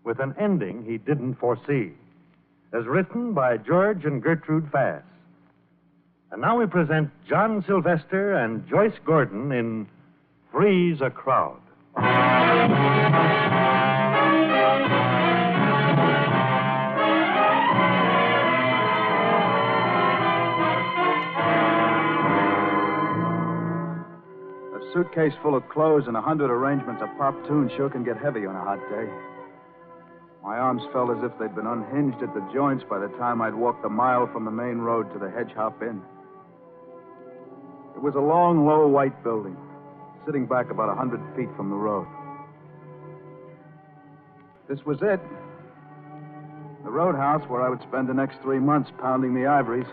with an ending he didn't foresee, as written by George and Gertrude Fass. And now we present John Sylvester and Joyce Gordon in Freeze a Crowd. A suitcase full of clothes and 100 arrangements of pop tunes sure can get heavy on a hot day. My arms felt as if they'd been unhinged at the joints by the time I'd walked a mile from the main road to the Hedge Hop Inn. It was a long, low, white building, sitting back about 100 feet from the road. This was it. The roadhouse where I would spend the next 3 months pounding the ivories.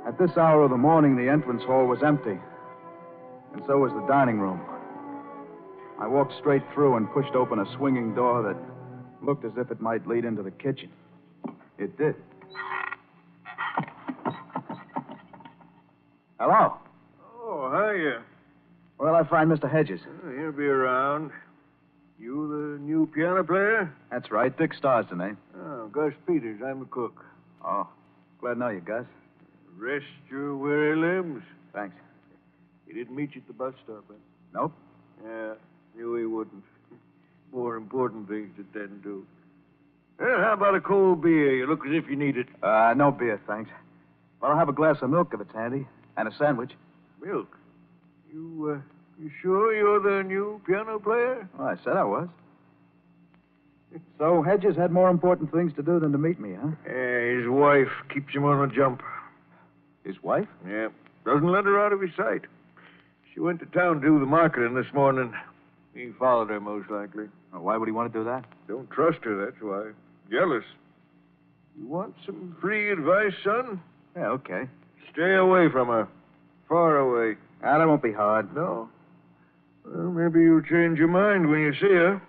At this hour of the morning, the entrance hall was empty, and so was the dining room. I walked straight through and pushed open a swinging door that looked as if it might lead into the kitchen. It did. Hello. Oh, hiya. Where'll I find Mr. Hedges? He'll be around. You the new piano player? That's right. Dick Starr's the name. Oh, Gus Peters. I'm the cook. Oh, glad to know you, Gus. Rest your weary limbs. Thanks. He didn't meet you at the bus stop, eh? Nope. Yeah, knew he wouldn't. More important things to tend to. Well, how about a cold beer? You look as if you need it. No beer, thanks. Well, I'll have a glass of milk if it's handy, and a sandwich. Milk? You sure you're the new piano player? Well, I said I was. So Hedges had more important things to do than to meet me, huh? Yeah, his wife keeps him on the jump. His wife? Yeah. Doesn't let her out of his sight. She went to town to do the marketing this morning. He followed her, most likely. Well, why would he want to do that? Don't trust her, that's why. Jealous. You want some free advice, son? Yeah, okay. Stay away from her. Far away. That won't be hard. No? Well, maybe you'll change your mind when you see her.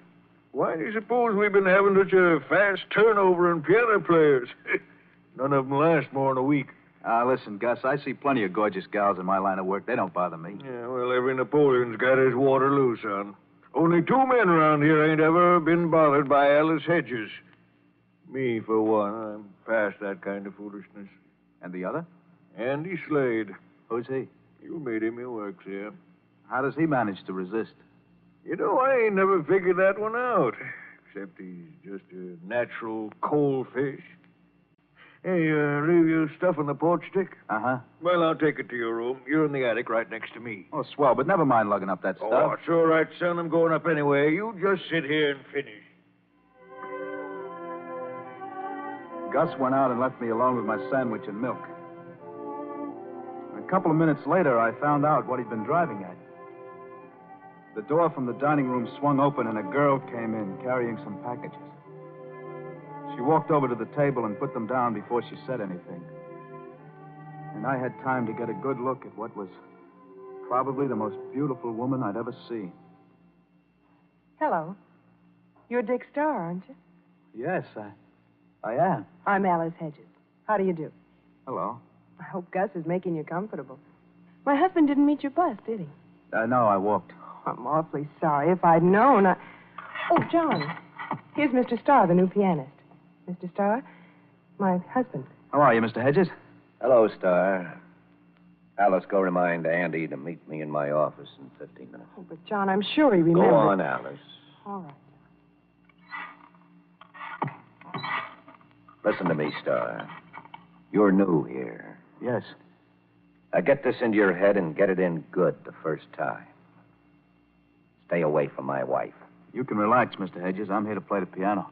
Why do you suppose we've been having such a fast turnover in piano players? None of them last more than a week. Listen, Gus, I see plenty of gorgeous gals in my line of work. They don't bother me. Yeah, well, every Napoleon's got his Waterloo, son. Only 2 men around here ain't ever been bothered by Alice Hedges. Me, for one. I'm past that kind of foolishness. And the other? Andy Slade. Who's he? You made him. He works here. How does he manage to resist? You know, I ain't never figured that one out. Except he's just a natural cold fish. Hey, leave your stuff on the porch stick? Uh-huh. Well, I'll take it to your room. You're in the attic right next to me. Oh, swell, but never mind lugging up that stuff. Oh, it's all right, son. I'm going up anyway. You just sit here and finish. Gus went out and left me alone with my sandwich and milk. A couple of minutes later, I found out what he'd been driving at. The door from the dining room swung open, and a girl came in carrying some packages. She walked over to the table and put them down before she said anything. And I had time to get a good look at what was probably the most beautiful woman I'd ever seen. Hello. You're Dick Starr, aren't you? Yes, I am. I'm Alice Hedges. How do you do? Hello. I hope Gus is making you comfortable. My husband didn't meet your bus, did he? No, I walked. I'm awfully sorry. If I'd known, Oh, John. Here's Mr. Starr, the new pianist. Mr. Starr, my husband. How are you, Mr. Hedges? Hello, Starr. Alice, go remind Andy to meet me in my office in 15 minutes. Oh, but, John, I'm sure he remembers. Go on, Alice. All right. Listen to me, Starr. You're new here. Yes. Now get this into your head and get it in good the first time. Stay away from my wife. You can relax, Mr. Hedges. I'm here to play the piano.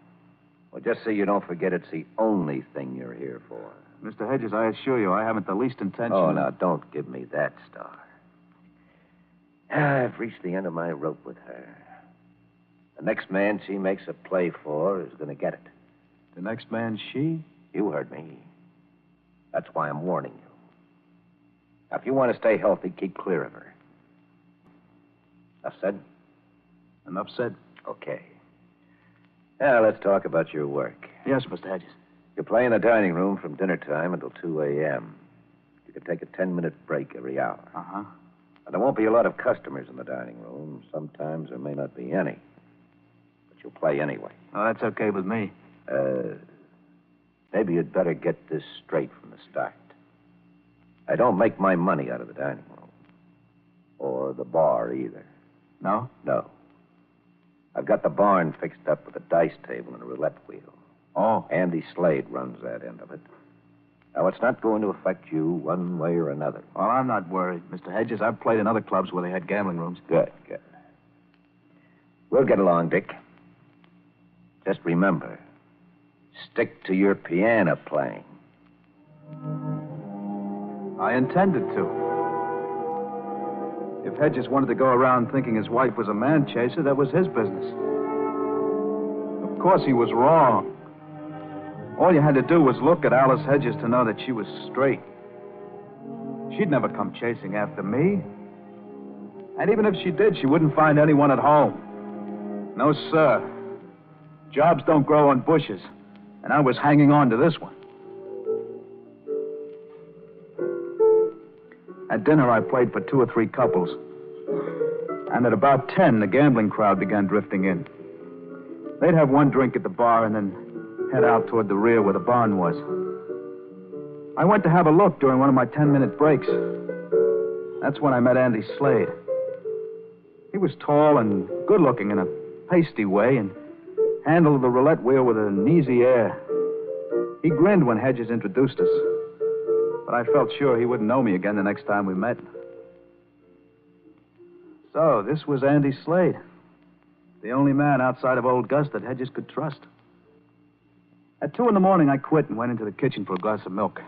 Well, just so you don't forget it's the only thing you're here for. Mr. Hedges, I assure you, I haven't the least intention Oh, of... now, don't give me that, Star. I've reached the end of my rope with her. The next man she makes a play for is going to get it. The next man she? You heard me. That's why I'm warning you. Now, if you want to stay healthy, keep clear of her. Enough said? Enough said. Okay. Now, let's talk about your work. Yes, Mr. Hedges. You play in the dining room from dinner time until 2 a.m. You can take a 10-minute break every hour. Uh-huh. Now, there won't be a lot of customers in the dining room. Sometimes there may not be any. But you'll play anyway. Oh, that's okay with me. Maybe you'd better get this straight from the start. I don't make my money out of the dining room. Or the bar, either. No? No. I've got the barn fixed up with a dice table and a roulette wheel. Oh. Andy Slade runs that end of it. Now, it's not going to affect you one way or another. Well, I'm not worried, Mr. Hedges. I've played in other clubs where they had gambling rooms. Good, good. We'll get along, Dick. Just remember, stick to your piano playing. I intended to. If Hedges wanted to go around thinking his wife was a man chaser, that was his business. Of course, he was wrong. All you had to do was look at Alice Hedges to know that she was straight. She'd never come chasing after me. And even if she did, she wouldn't find anyone at home. No, sir. Jobs don't grow on bushes. And I was hanging on to this one. At dinner, I played for 2 or 3 couples. And at about 10, the gambling crowd began drifting in. They'd have one drink at the bar and then head out toward the rear where the barn was. I went to have a look during one of my 10-minute breaks. That's when I met Andy Slade. He was tall and good-looking in a pasty way and handled the roulette wheel with an easy air. He grinned when Hedges introduced us. But I felt sure he wouldn't know me again the next time we met. So, this was Andy Slade. The only man outside of old Gus that Hedges could trust. At 2 a.m, I quit and went into the kitchen for a glass of milk.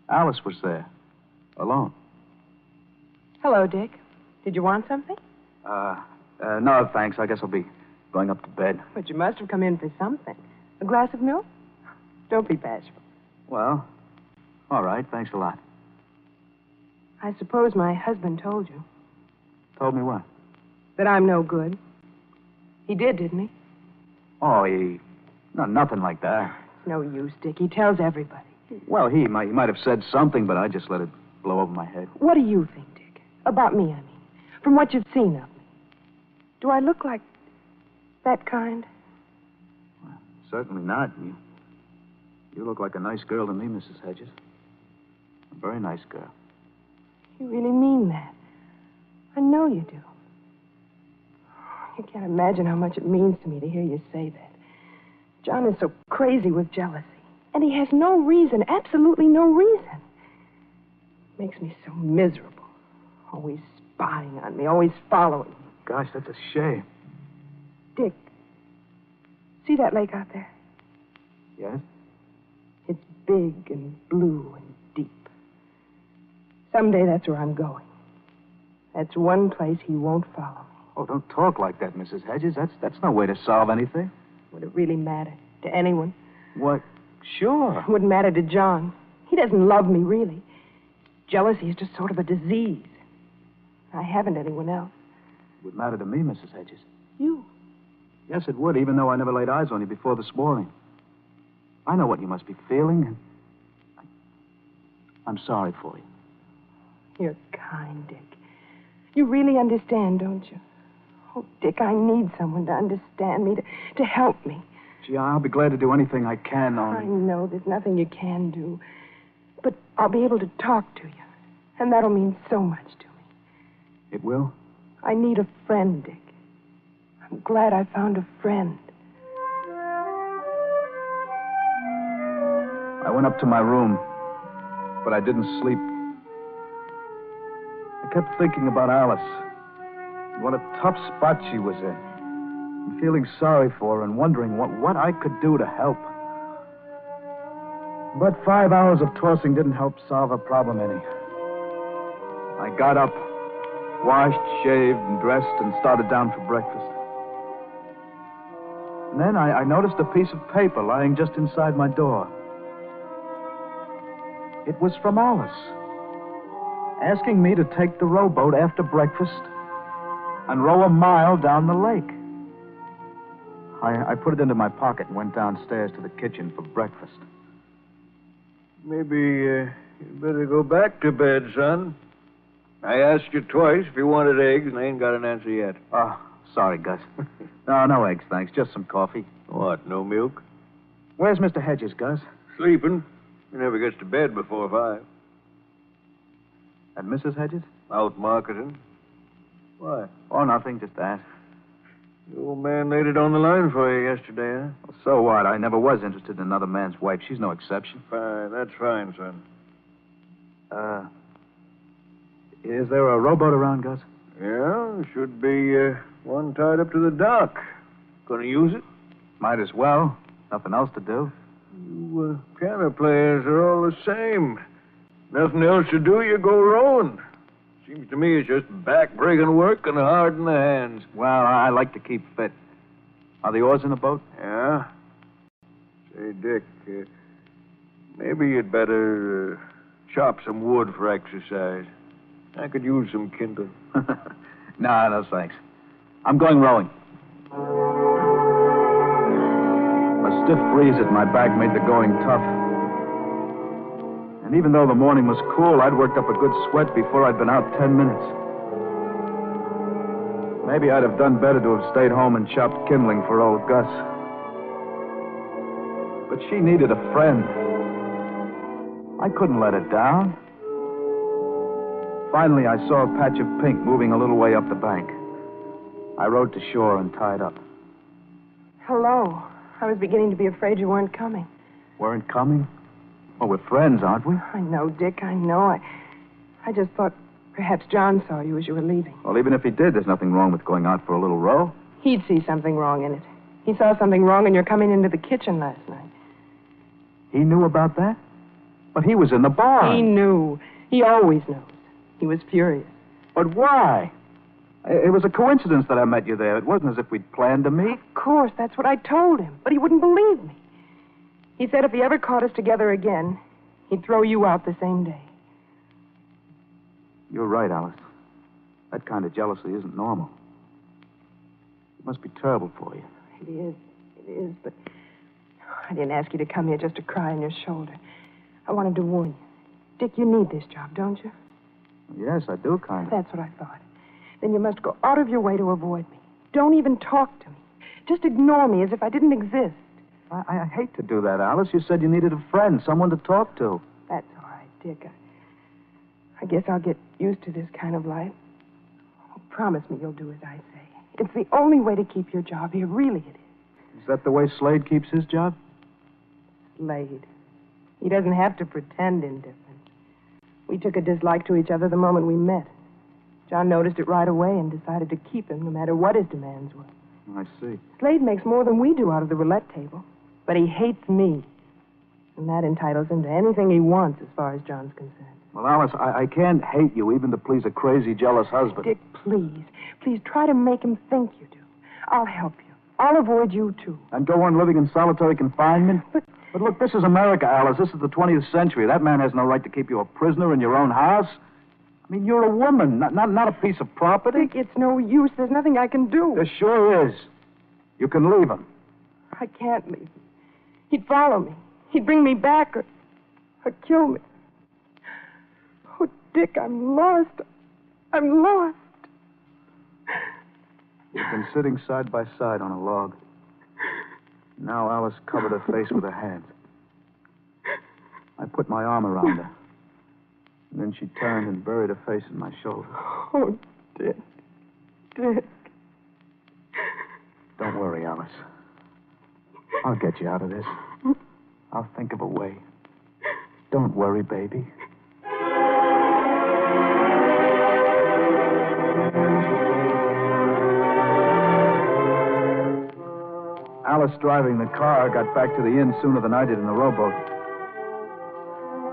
Alice was there, alone. Hello, Dick. Did you want something? No, thanks. I guess I'll be going up to bed. But you must have come in for something. A glass of milk? Don't be bashful. Well, all right. Thanks a lot. I suppose my husband told you. Told me what? That I'm no good. He did, didn't he? Oh, No, nothing like that. It's no use, Dick. He tells everybody. Well, he might have said something, but I just let it blow over my head. What do you think, Dick? About me, I mean. From what you've seen of me. Do I look like that kind? Well, certainly not. You look like a nice girl to me, Mrs. Hedges. A very nice girl. You really mean that? I know you do. You can't imagine how much it means to me to hear you say that. John is so crazy with jealousy. And he has no reason, absolutely no reason. Makes me so miserable. Always spying on me, always following me. Gosh, that's a shame. Dick, see that lake out there? Yes? It's big and blue and deep. Someday that's where I'm going. That's one place he won't follow me. Oh, don't talk like that, Mrs. Hedges. That's no way to solve anything. Would it really matter to anyone? What? Sure. It wouldn't matter to John. He doesn't love me, really. Jealousy is just sort of a disease. I haven't anyone else. It would matter to me, Mrs. Hedges. You? Yes, it would, even though I never laid eyes on you before this morning. I know what you must be feeling, and I'm sorry for you. You're kind, Dick. You really understand, don't you? Oh, Dick, I need someone to understand me, to help me. Gee, I'll be glad to do anything I can on... I know there's nothing you can do. But I'll be able to talk to you. And that'll mean so much to me. It will? I need a friend, Dick. I'm glad I found a friend. I went up to my room, but I didn't sleep kept thinking about Alice. What a tough spot she was in. And feeling sorry for her and wondering what I could do to help. But 5 hours of tossing didn't help solve her problem any. I got up, washed, shaved, and dressed, and started down for breakfast. And then I noticed a piece of paper lying just inside my door. It was from Alice, asking me to take the rowboat after breakfast and row a mile down the lake. I put it into my pocket and went downstairs to the kitchen for breakfast. Maybe you better go back to bed, son. I asked you twice if you wanted eggs, and I ain't got an answer yet. Oh, sorry, Gus. No eggs, thanks. Just some coffee. What, no milk? Where's Mr. Hedges, Gus? Sleeping. He never gets to bed before 5. And Mrs. Hedges? Out marketing. Why? Oh, nothing. Just asked. The old man laid it on the line for you yesterday, huh? Well, so what? I never was interested in another man's wife. She's no exception. Fine. That's fine, son. Is there a rowboat around, Gus? Yeah, should be one tied up to the dock. Gonna use it? Might as well. Nothing else to do. You piano players are all the same. Nothing else to do, you go rowing. Seems to me it's just back-breaking work and hard in the hands. Well, I like to keep fit. Are the oars in the boat? Yeah? Say, Dick, maybe you'd better chop some wood for exercise. I could use some kindle. No, thanks. I'm going rowing. A stiff breeze at my back made the going tough. And even though the morning was cool, I'd worked up a good sweat before I'd been out 10 minutes. Maybe I'd have done better to have stayed home and chopped kindling for old Gus. But she needed a friend. I couldn't let her down. Finally, I saw a patch of pink moving a little way up the bank. I rowed to shore and tied up. Hello. I was beginning to be afraid you weren't coming. Weren't coming? Well, we're friends, aren't we? I know, Dick, I know. I just thought perhaps John saw you as you were leaving. Well, even if he did, there's nothing wrong with going out for a little row. He'd see something wrong in it. He saw something wrong in your coming into the kitchen last night. He knew about that? But he was in the barn. He knew. He always knows. He was furious. But why? It was a coincidence that I met you there. It wasn't as if we'd planned to meet. Of course, that's what I told him. But he wouldn't believe me. He said if he ever caught us together again, he'd throw you out the same day. You're right, Alice. That kind of jealousy isn't normal. It must be terrible for you. It is, but I didn't ask you to come here just to cry on your shoulder. I wanted to warn you. Dick, you need this job, don't you? Yes, I do, kind of. That's what I thought. Then you must go out of your way to avoid me. Don't even talk to me. Just ignore me as if I didn't exist. I hate to do that, Alice. You said you needed a friend, someone to talk to. That's all right, Dick. I guess I'll get used to this kind of life. Oh, promise me you'll do as I say. It's the only way to keep your job here. Really, it is. Is that the way Slade keeps his job? Slade. He doesn't have to pretend indifferent. We took a dislike to each other the moment we met. John noticed it right away and decided to keep him no matter what his demands were. I see. Slade makes more than we do out of the roulette table, but he hates me. And that entitles him to anything he wants as far as John's concerned. Well, Alice, I can't hate you even to please a crazy, jealous husband. Dick, please try to make him think you do. I'll help you. I'll avoid you, too. And go on living in solitary confinement? But look, this is America, Alice. This is the 20th century. That man has no right to keep you a prisoner in your own house. I mean, you're a woman, not a piece of property. Dick, it's no use. There's nothing I can do. There sure is. You can leave him. I can't leave him. He'd follow me. He'd bring me back or kill me. Oh, Dick, I'm lost. I'm lost. We've been sitting side by side on a log. Now Alice covered her face with her hands. I put my arm around her. And then she turned and buried her face in my shoulder. Oh, Dick. Dick. Don't worry, Alice. I'll get you out of this. I'll think of a way. Don't worry, baby. Alice driving the car got back to the inn sooner than I did in the rowboat.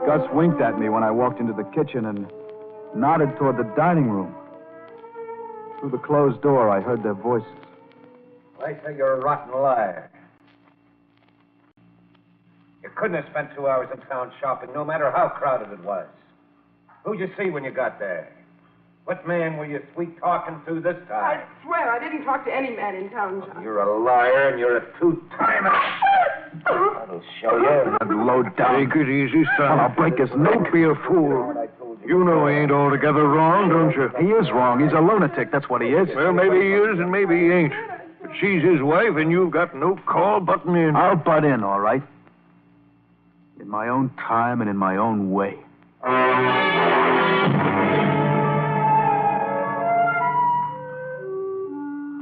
Gus winked at me when I walked into the kitchen and nodded toward the dining room. Through the closed door, I heard their voices. I say you're a rotten liar. You couldn't have spent 2 hours in town shopping, no matter how crowded it was. Who'd you see when you got there? What man were you sweet-talking to this time? I swear I didn't talk to any man in town, John. You're a liar, and you're a two-timer. That'll show you. That low down. Take it easy, son. I'll break his neck. Don't be a fool. You know he ain't altogether wrong, don't you? He is wrong. He's a lunatic. That's what he is. Well, maybe he is and maybe he ain't. But she's his wife, and you've got no call butting in. I'll butt in, all right. In my own time and in my own way.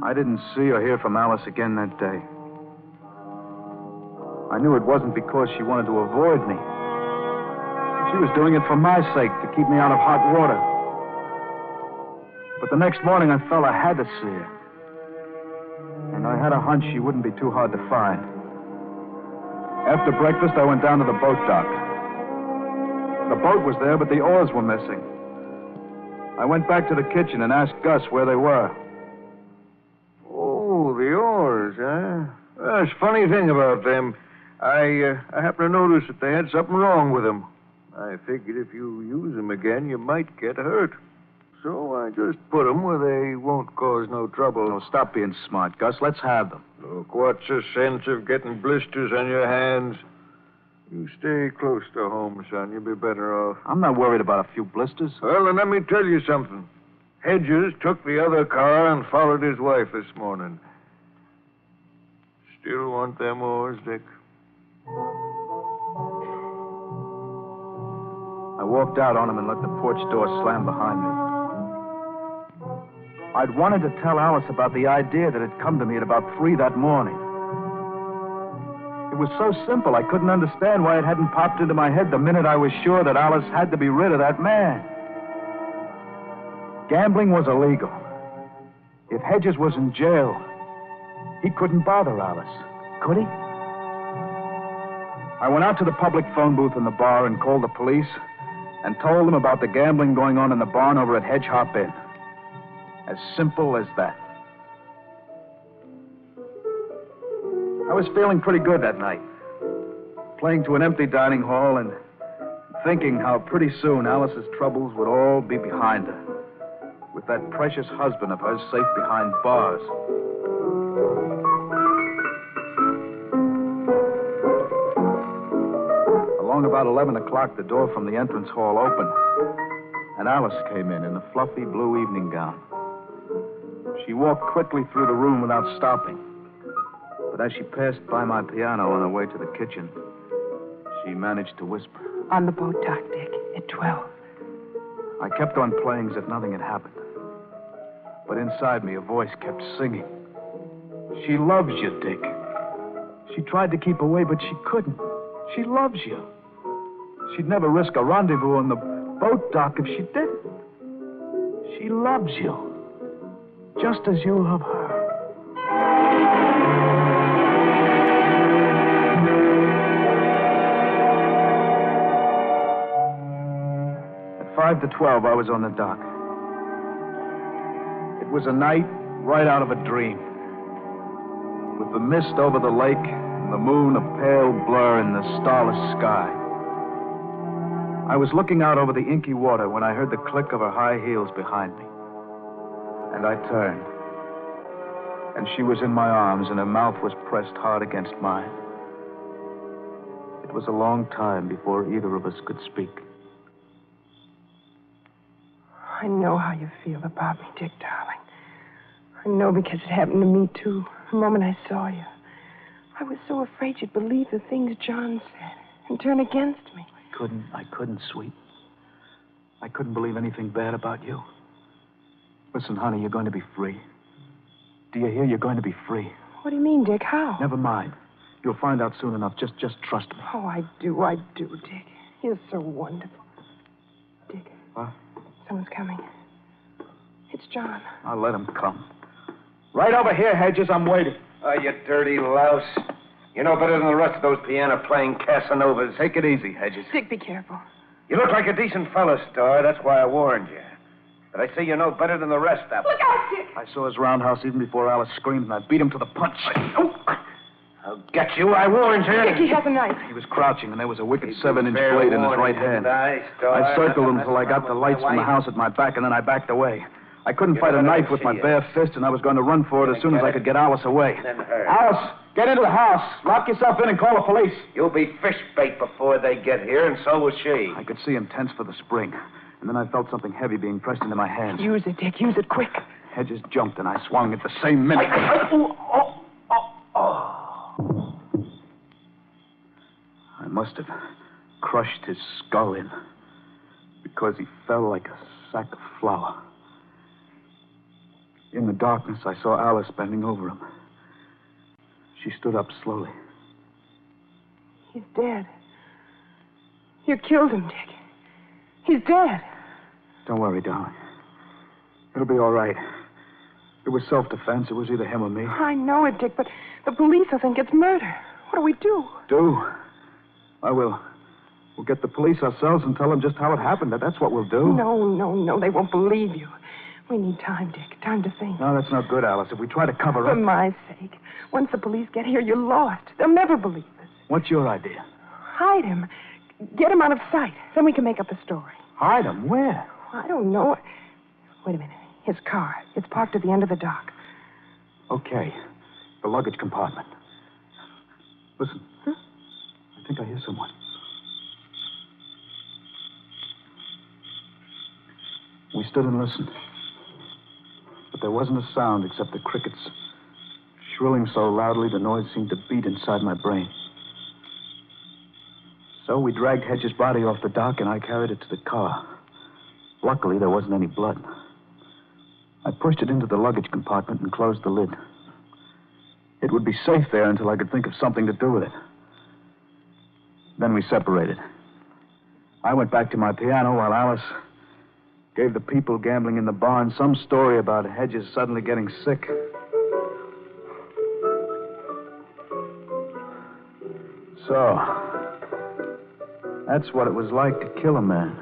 I didn't see or hear from Alice again that day. I knew it wasn't because she wanted to avoid me. She was doing it for my sake, to keep me out of hot water. But the next morning, I felt I had to see her. And I had a hunch she wouldn't be too hard to find. After breakfast, I went down to the boat dock. The boat was there, but the oars were missing. I went back to the kitchen and asked Gus where they were. Oh, the oars, huh? Well, there's a funny thing about them. I happened to notice that they had something wrong with them. I figured if you use them again, you might get hurt. So I just put them where they won't cause no trouble. Oh, stop being smart, Gus. Let's have them. Look, what's the sense of getting blisters on your hands? You stay close to home, son. You'll be better off. I'm not worried about a few blisters. Well, then let me tell you something. Hedges took the other car and followed his wife this morning. Still want them oars, Dick? I walked out on him and let the porch door slam behind me. I'd wanted to tell Alice about the idea that had come to me at about 3 that morning. It was so simple, I couldn't understand why it hadn't popped into my head the minute I was sure that Alice had to be rid of that man. Gambling was illegal. If Hedges was in jail, he couldn't bother Alice, could he? I went out to the public phone booth in the bar and called the police and told them about the gambling going on in the barn over at Hedge Hop Inn. As simple as that. I was feeling pretty good that night, playing to an empty dining hall and thinking how pretty soon Alice's troubles would all be behind her, with that precious husband of hers safe behind bars. Along about 11 o'clock, the door from the entrance hall opened, and Alice came in a fluffy blue evening gown. She walked quickly through the room without stopping. But as she passed by my piano on her way to the kitchen, she managed to whisper. On the boat dock, Dick, at 12. I kept on playing as if nothing had happened. But inside me, a voice kept singing. She loves you, Dick. She tried to keep away, but she couldn't. She loves you. She'd never risk a rendezvous on the boat dock if she didn't. She loves you. Just as you love her. At 5 to 12, I was on the dock. It was a night right out of a dream. With the mist over the lake and the moon a pale blur in the starless sky. I was looking out over the inky water when I heard the click of her high heels behind me. And I turned. And she was in my arms, and her mouth was pressed hard against mine. It was a long time before either of us could speak. I know how you feel about me, Dick, darling. I know because it happened to me, too, the moment I saw you. I was so afraid you'd believe the things John said and turn against me. I couldn't, sweet. I couldn't believe anything bad about you. Listen, honey, you're going to be free. Do you hear? You're going to be free. What do you mean, Dick? How? Never mind. You'll find out soon enough. Just trust me. Oh, I do, Dick. You're so wonderful. Dick. What? Someone's coming. It's John. I'll let him come. Right over here, Hedges. I'm waiting. Oh, you dirty louse. You know better than the rest of those piano-playing Casanovas. Take it easy, Hedges. Dick, be careful. You look like a decent fellow, Star. That's why I warned you. But I say you know better than the rest of them. Look out, Dick! I saw his roundhouse even before Alice screamed, and I beat him to the punch. I'll get you. I warned you. Dick, he has a knife. He was crouching, and there was a wicked 7-inch blade in his right hand. I circled him until I got the lights from the house at my back, and then I backed away. I couldn't fight a knife with my bare fist, and I was going to run for it as soon as I could get Alice away. Alice, get into the house. Lock yourself in and call the police. You'll be fish bait before they get here, and so will she. I could see him tense for the spring, and then I felt something heavy being pressed into my hand. Use it, Dick. Use it quick. Hedges jumped, and I swung at the same minute. I must have crushed his skull in because he fell like a sack of flour. In the darkness, I saw Alice bending over him. She stood up slowly. He's dead. You killed him, Dick. He's dead. Don't worry, darling. It'll be all right. It was self-defense. It was either him or me. I know it, Dick, but the police will think it's murder. What do we do? We'll get the police ourselves and tell them just how it happened. That's what we'll do. No. They won't believe you. We need time, Dick. Time to think. No, that's not good, Alice. If we try to cover For up... my sake. Once the police get here, you're lost. They'll never believe us. What's your idea? Hide him. Get him out of sight. Then we can make up a story. Hide him? Where? I don't know. Wait a minute. His car. It's parked at the end of the dock. Okay. The luggage compartment. Listen. I think I hear someone. We stood and listened. But there wasn't a sound except the crickets, shrilling so loudly the noise seemed to beat inside my brain. So we dragged Hedges' body off the dock, and I carried it to the car. Luckily, there wasn't any blood. I pushed it into the luggage compartment and closed the lid. It would be safe there until I could think of something to do with it. Then we separated. I went back to my piano while Alice gave the people gambling in the barn some story about Hedges suddenly getting sick. So, that's what it was like to kill a man.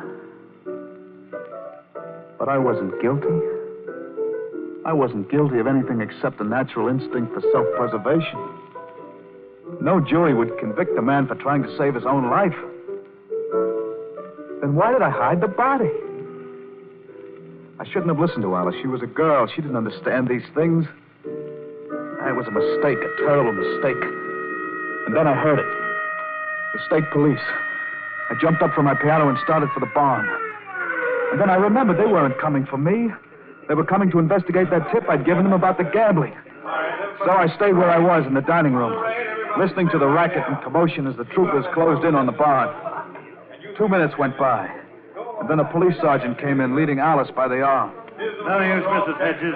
But I wasn't guilty. I wasn't guilty of anything except a natural instinct for self-preservation. No jury would convict a man for trying to save his own life. Then why did I hide the body? I shouldn't have listened to Alice. She was a girl. She didn't understand these things. It was a mistake, a terrible mistake. And then I heard it. The state police. I jumped up from my piano and started for the barn. And then I remembered they weren't coming for me. They were coming to investigate that tip I'd given them about the gambling. So I stayed where I was in the dining room, listening to the racket and commotion as the troopers closed in on the barn. 2 minutes went by. And then a police sergeant came in, leading Alice by the arm. No use, Mrs. Hedges.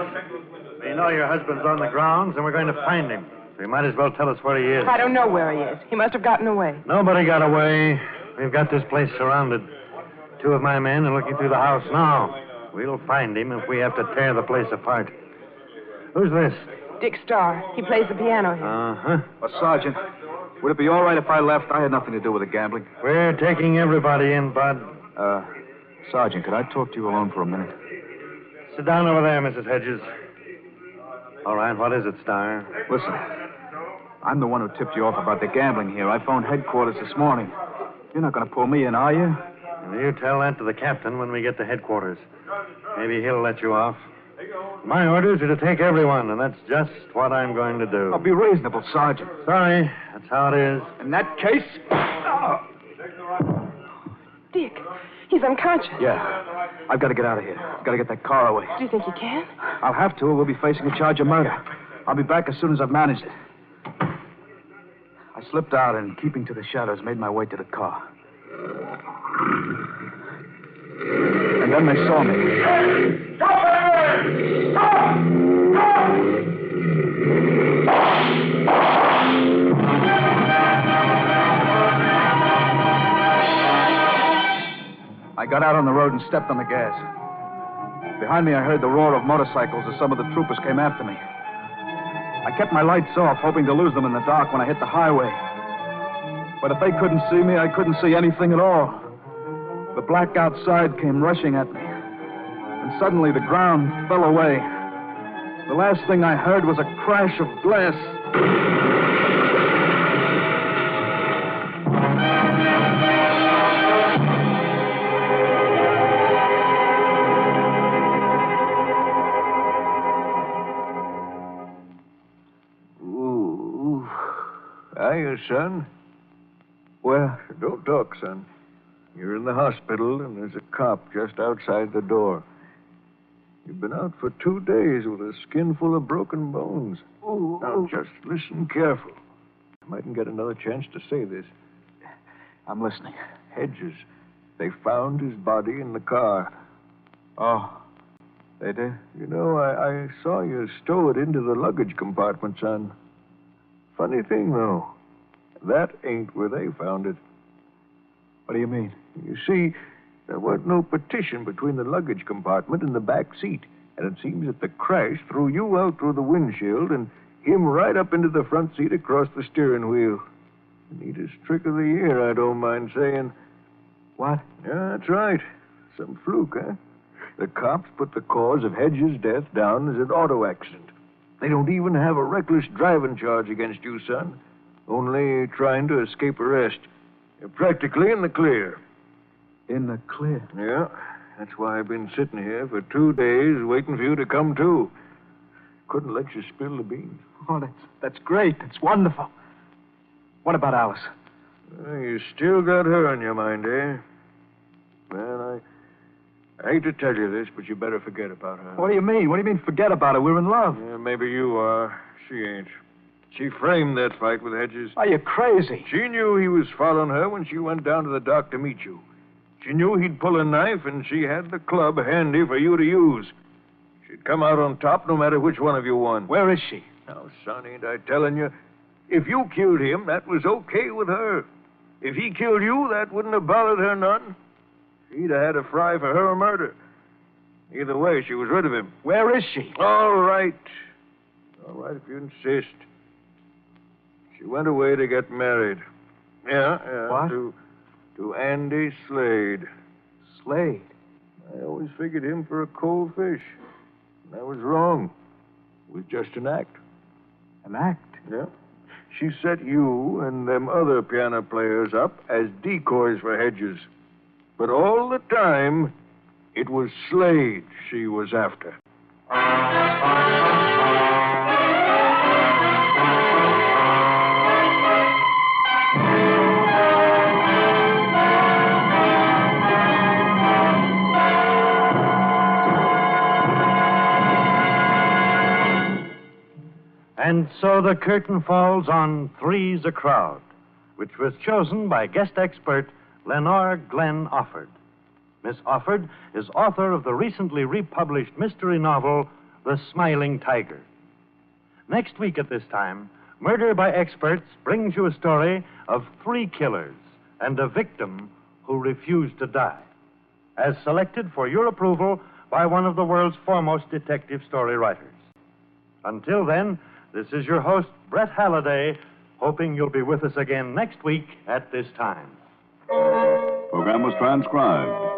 We know your husband's on the grounds, and we're going to find him. So you might as well tell us where he is. I don't know where he is. He must have gotten away. Nobody got away. We've got this place surrounded. 2 of my men are looking through the house now. We'll find him if we have to tear the place apart. Who's this? Dick Starr. He plays the piano here. Uh-huh. Sergeant, would it be all right if I left? I had nothing to do with the gambling. We're taking everybody in, Bud. Sergeant, could I talk to you alone for a minute? Sit down over there, Mrs. Hedges. All right, what is it, Starr? Listen, I'm the one who tipped you off about the gambling here. I phoned headquarters this morning. You're not going to pull me in, are you? You tell that to the captain when we get to headquarters. Maybe he'll let you off. My orders are to take everyone, and that's just what I'm going to do. I'll be reasonable, Sergeant. Sorry, that's how it is. In that case... Dick, he's unconscious. Yeah. I've got to get out of here. I've got to get that car away. Do you think you can? I'll have to, or we'll be facing a charge of murder. I'll be back as soon as I've managed it. I slipped out and, keeping to the shadows, made my way to the car. And then they saw me. Hey! Stop there! Stop! I got out on the road and stepped on the gas. Behind me, I heard the roar of motorcycles as some of the troopers came after me. I kept my lights off, hoping to lose them in the dark when I hit the highway. But if they couldn't see me, I couldn't see anything at all. The black outside came rushing at me. And suddenly the ground fell away. The last thing I heard was a crash of glass. Ooh. Hiya, son. Where? Don't talk, son. You're in the hospital, and there's a cop just outside the door. You've been out for 2 days with a skin full of broken bones. Now, just listen careful. I mightn't get another chance to say this. I'm listening. Hedges. They found his body in the car. Oh, they did? You know, I saw you stow it into the luggage compartment, son. Funny thing, though. That ain't where they found it. What do you mean? You see, there wasn't no partition between the luggage compartment and the back seat. And it seems that the crash threw you out through the windshield and him right up into the front seat across the steering wheel. The neatest trick of the year, I don't mind saying. What? Yeah, that's right. Some fluke, huh? The cops put the cause of Hedges' death down as an auto accident. They don't even have a reckless driving charge against you, son. Only trying to escape arrest. You're practically in the clear. In the clear? Yeah. That's why I've been sitting here for 2 days waiting for you to come to. Couldn't let you spill the beans. Oh, that's great. It's wonderful. What about Alice? You still got her on your mind, eh? Well, I hate to tell you this, but you better forget about her. What do you mean? What do you mean forget about her? We're in love. Yeah, maybe you are. She ain't. She framed that fight with Hedges. Are you crazy? She knew he was following her when she went down to the dock to meet you. She knew he'd pull a knife, and she had the club handy for you to use. She'd come out on top no matter which one of you won. Where is she? Now, son, ain't I telling you? If you killed him, that was okay with her. If he killed you, that wouldn't have bothered her none. She'd have had a fry for her murder. Either way, she was rid of him. Where is she? All right. All right, if you insist. She went away to get married. Yeah. What? To Andy Slade. Slade? I always figured him for a cold fish. And I was wrong. It was just an act. An act? Yeah. She set you and them other piano players up as decoys for Hedges. But all the time, it was Slade she was after. And so the curtain falls on Three's a Crowd, which was chosen by guest expert Lenore Glenn Offord. Miss Offord is author of the recently republished mystery novel, The Smiling Tiger. Next week at this time, Murder by Experts brings you a story of 3 killers and a victim who refused to die, as selected for your approval by one of the world's foremost detective story writers. Until then, this is your host, Brett Halliday, hoping you'll be with us again next week at this time. Program was transcribed